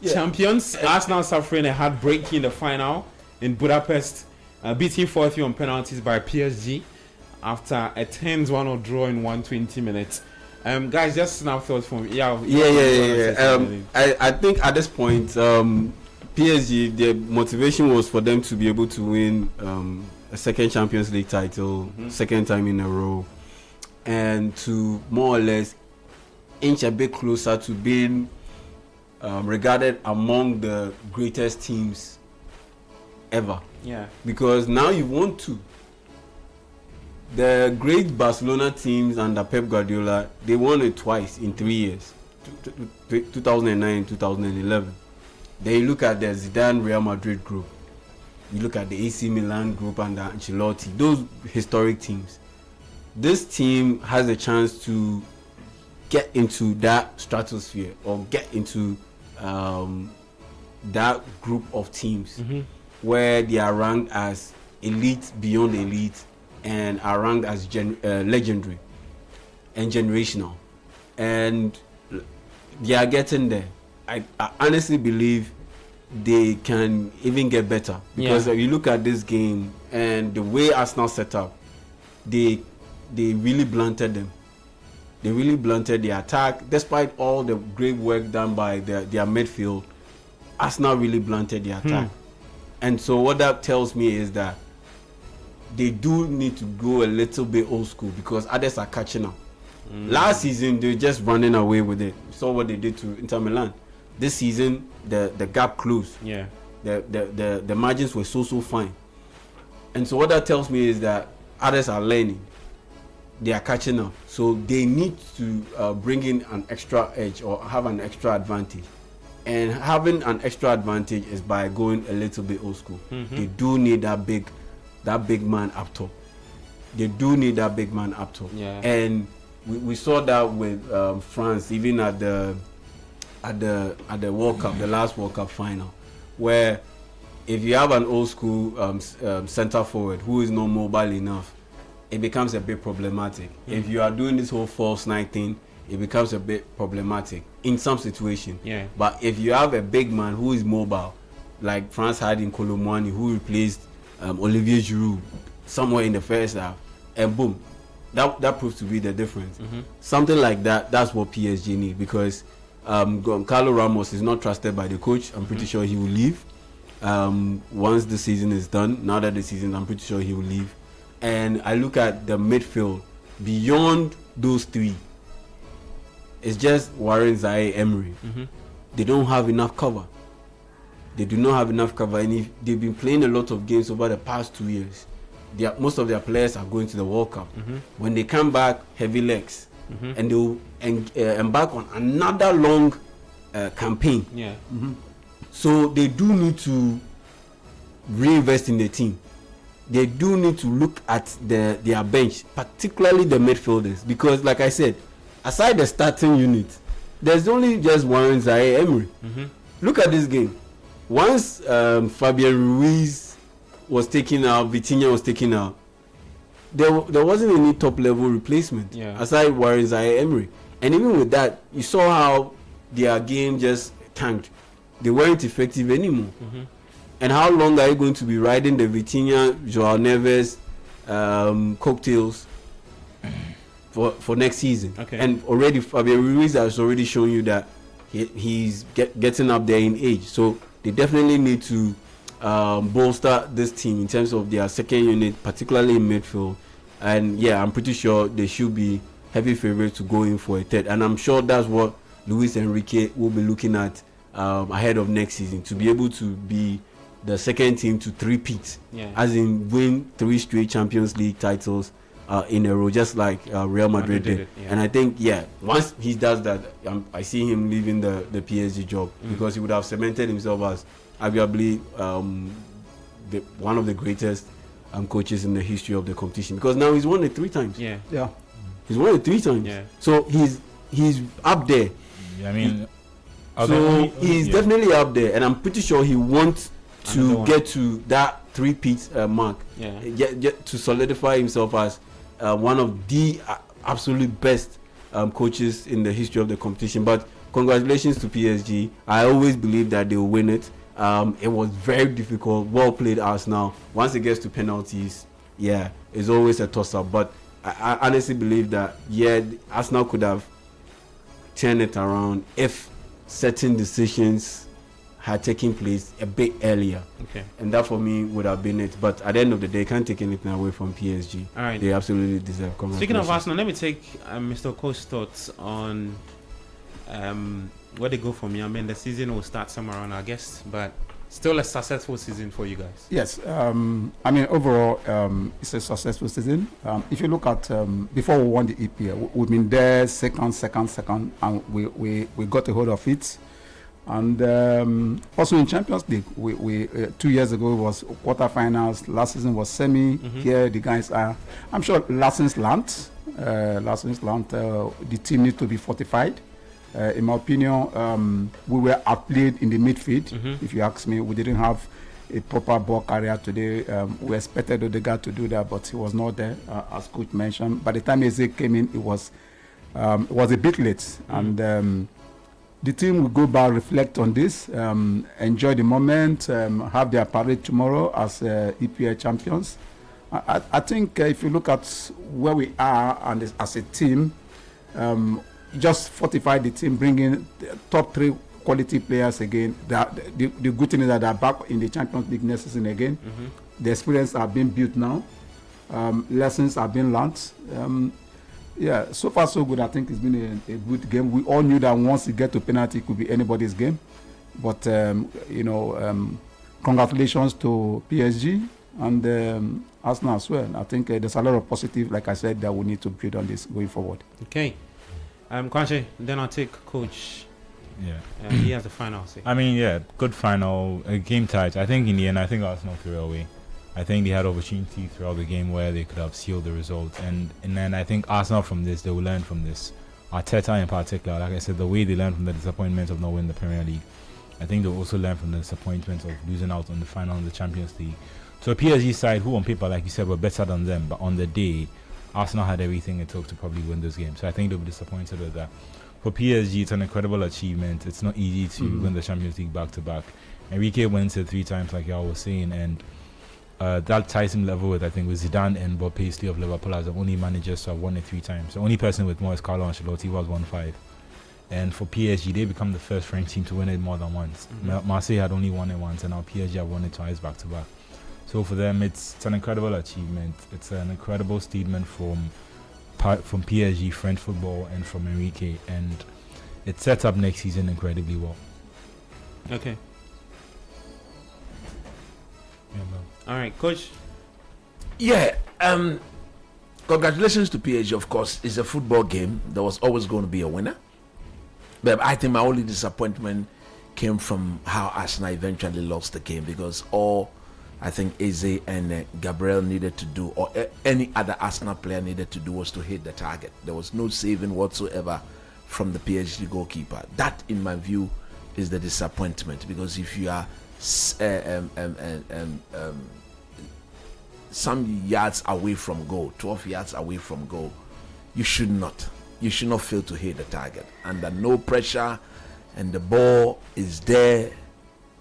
A: champions. Arsenal suffering a heartbreak in the final in Budapest, beating 4-3 on penalties by PSG after a 10-1 draw in 120 minutes. Guys, just snap thoughts from
F: I think at this point, PSG, their motivation was for them to be able to win a second Champions League title, second time in a row, and to more or less inch a bit closer to being regarded among the greatest teams ever.
A: Yeah.
F: Because now you want to. The great Barcelona teams under Pep Guardiola, they won it twice in 3 years, 2009 and 2011. Then you look at the Zidane Real Madrid group. You look at the AC Milan group under Ancelotti, those historic teams. This team has a chance to get into that stratosphere or get into that group of teams where they are ranked as elite beyond elite and are ranked as legendary and generational, and they are getting there. I honestly believe they can even get better, because you look at this game and the way Arsenal set up, they really blunted them. They really blunted the attack, despite all the great work done by their midfield. Arsenal really blunted the attack, and so what that tells me is that they do need to go a little bit old school, because others are catching up. Last season they're just running away with it. You saw what they did to Inter Milan. This season the gap closed.
A: Yeah.
F: The margins were so fine. And so what that tells me is that others are learning. They are catching up. So they need to bring in an extra edge or have an extra advantage. And having an extra advantage is by going a little bit old school. They do need that big man up top. They do need that big man up top.
A: Yeah.
F: And we saw that with France, even at the World Cup, the last World Cup final, where if you have an old school center forward who is not mobile enough, it becomes a bit problematic. If you are doing this whole false nine thing, it becomes a bit problematic in some situations.
A: Yeah.
F: But if you have a big man who is mobile, like France had in Colomwani, who replaced Olivier Giroud somewhere in the first half, and boom, that proves to be the difference. Something like that, that's what PSG need, because Carlo Ramos is not trusted by the coach. I'm pretty sure he will leave once the season is done. Now that the season, I'm pretty sure he will leave. And I look at the midfield, beyond those three, it's just Warren, Zaire, Emery. They don't have enough cover. They do not have enough cover, and if they've been playing a lot of games over the past 2 years. Most of their players are going to the World Cup. When they come back, heavy legs, and they'll embark on another long campaign.
A: Yeah.
F: So they do need to reinvest in the team. They do need to look at their bench, particularly the midfielders, because, like I said, aside the starting unit, there's only just Warren, Zaire, Emery. Look at this game. Once Fabian Ruiz was taken out, Vitinha was taken out, there wasn't any top level replacement aside Warren Zaire Emery, and even with that, you saw how their game just tanked. They weren't effective anymore. And how long are you going to be riding the Vitinha, Joao Neves cocktails for next season? And already Fabian Ruiz has already shown you that he's getting up there in age, so they definitely need to bolster this team in terms of their second unit, particularly in midfield. And I'm pretty sure they should be heavy favorites to go in for a third, and I'm sure that's what Luis Enrique will be looking at ahead of next season, to be able to be the second team to three-peat, as in win 3 straight Champions League titles in a row, just like Real Madrid did. And I think, once he does that, I see him leaving the PSG job, because he would have cemented himself as arguably one of the greatest coaches in the history of the competition, because now he's won it 3 times. He's won it 3 times. So he's up there.
C: I mean,
F: he's definitely up there, and I'm pretty sure he wants to get to that 3-peat mark, get to solidify himself as one of the absolute best coaches in the history of the competition. But congratulations to PSG. I always believe that they will win it. It was very difficult. Well played, Arsenal. Once it gets to penalties, it's always a toss-up. But I honestly believe that Arsenal could have turned it around if certain decisions had taken place a bit earlier. And that for me would have been it. But at the end of the day, can't take anything away from PSG.
A: All right.
F: They absolutely deserve.
A: Speaking of Arsenal, let me take Mr. Coach's thoughts on where they go from here. I mean, the season will start somewhere around August, but still a successful season for you guys.
D: Yes. I mean, overall, it's a successful season. If you look at before we won the EPL, we've been there second, and we got a hold of it. And also in Champions League, we 2 years ago it was quarterfinals. Last season was semi. Here the guys are. I'm sure lessons learned. The team needs to be fortified. In my opinion, we were outplayed in the midfield. If you ask me, we didn't have a proper ball carrier today. We expected Odegaard to do that, but he was not there, as coach mentioned. By the time Eze came in, it was a bit late, and the team will go back, reflect on this, enjoy the moment, have their parade tomorrow as EPL champions. I think if you look at where we are and as a team, just fortify the team, bring in the top 3 quality players again. The good thing is that they're back in the Champions League next season again. The experience are being built now. Lessons are being learned. So far so good. I think it's been a good game. We all knew that once you get to penalty, it could be anybody's game. But congratulations to PSG and Arsenal as well. I think there's a lot of positive, like I said, that we need to build on this going forward.
A: Okay. Kwanche, then I'll take Coach. He has the final say.
C: I mean, good final. Game tight. I think in the end, Arsenal threw away. I think they had opportunity throughout the game where they could have sealed the result. And then I think Arsenal from this, they will learn from this. Arteta in particular, like I said, the way they learned from the disappointment of not winning the Premier League, I think they'll also learn from the disappointment of losing out on the final in the Champions League. So PSG side, who on paper, like you said, were better than them, but on the day, Arsenal had everything it took to probably win this game. So I think they'll be disappointed with that. For PSG, it's an incredible achievement. It's not easy to win the Champions League back-to-back. Enrique wins it 3 times, like y'all was saying, and that ties him level with, I think, with Zidane and Bob Paisley of Liverpool as the only managers to have won it 3 times. The only person with more is Carlo Ancelotti, who has won 5. And for PSG, they become the first French team to win it more than once. Marseille had only won it once, and now PSG have won it twice back-to-back. So for them, it's an incredible achievement. It's an incredible statement from PSG, French football, and from Enrique, and it sets up next season incredibly well.
A: Okay. All right, Coach.
E: Congratulations to PSG. Of course, it's a football game. There was always going to be a winner, but I think my only disappointment came from how Arsenal eventually lost the game, because all I think Eze and Gabriel needed to do, or any other Arsenal player needed to do, was to hit the target. There was no saving whatsoever from the PSG goalkeeper. That, in my view, is the disappointment, because if you are some yards away from goal, 12 yards away from goal, you should not fail to hit the target. Under no pressure, and the ball is there,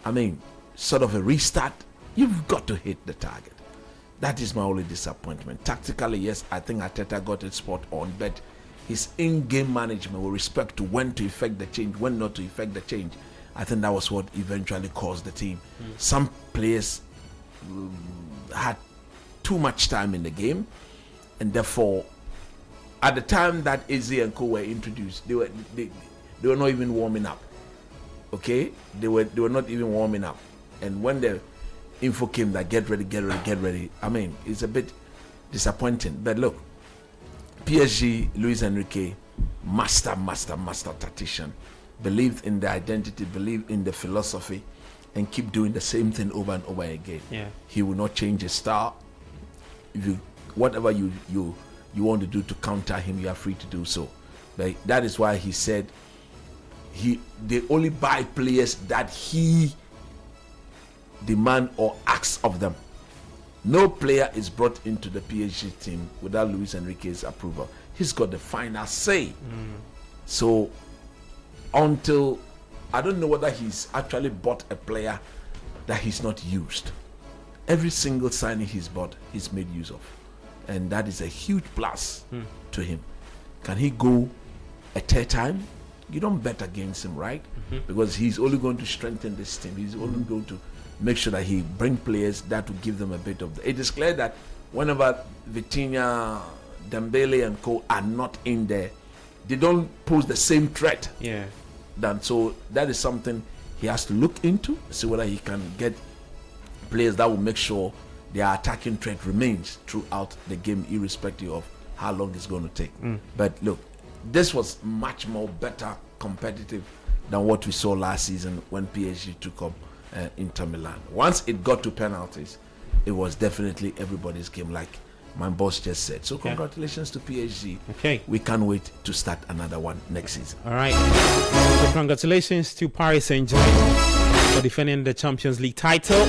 E: I mean, sort of a restart, you've got to hit the target. That is my only disappointment. Tactically, yes, I think Arteta got it spot on, but his in-game management with respect to when to effect the change, when not to effect the change, I think that was what eventually caused the team. Some players had too much time in the game, and therefore, at the time that AZ and Co were introduced, they were not even warming up. Okay, they were not even warming up, and when the info came that get ready, I mean, it's a bit disappointing. But look, PSG, Luis Enrique, master tactician, believed in the identity, believed in the philosophy, and keep doing the same thing over and over again.
A: Yeah.
E: He will not change his style. Whatever you want to do to counter him, you are free to do so. But that is why he said they only buy players that he demand or asks of them. No player is brought into the PSG team without Luis Enrique's approval. He's got the final say. So until I don't know whether he's actually bought a player that he's not used. Every single signing he's bought, he's made use of. And that is a huge plus to him. Can he go a third time? You don't bet against him, right? Because he's only going to strengthen this team. He's only going to make sure that he bring players that will give them a bit of it is clear that whenever Vitinha, Dembele and Co are not in there, they don't pose the same threat. So that is something he has to look into, see whether he can get players that will make sure their attacking threat remains throughout the game, irrespective of how long it's going to take. But look, this was much more better competitive than what we saw last season when PSG took up Inter Milan. Once it got to penalties, it was definitely everybody's game, like my boss just said. So congratulations to PSG.
A: Okay,
E: we can't wait to start another one next season.
A: All right, so congratulations to Paris Saint-Germain for defending the Champions League title.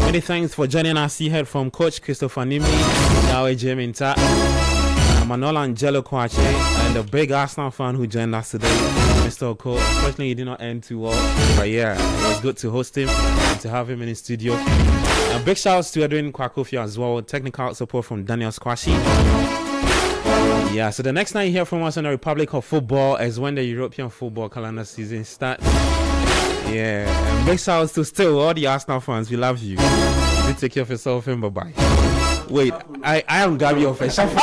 A: Many thanks for joining us. You heard from Coach Christopher Nimi, Yahweh Jeminta, Manola Angelo Kwache, and the big Arsenal fan who joined us today, Mr. Oko. Unfortunately, he did not end too well, but yeah, it was good to host him and to have him in the studio. Big shouts to Edwin Kwakofi as well. Technical support from Daniel Squashi. Yeah, so the next time you hear from us on the Republic of Football is when the European football calendar season starts. Yeah, and big shouts to still all the Arsenal fans. We love you. You take care of yourself and bye-bye. Wait, I am Gabby of a shuffle.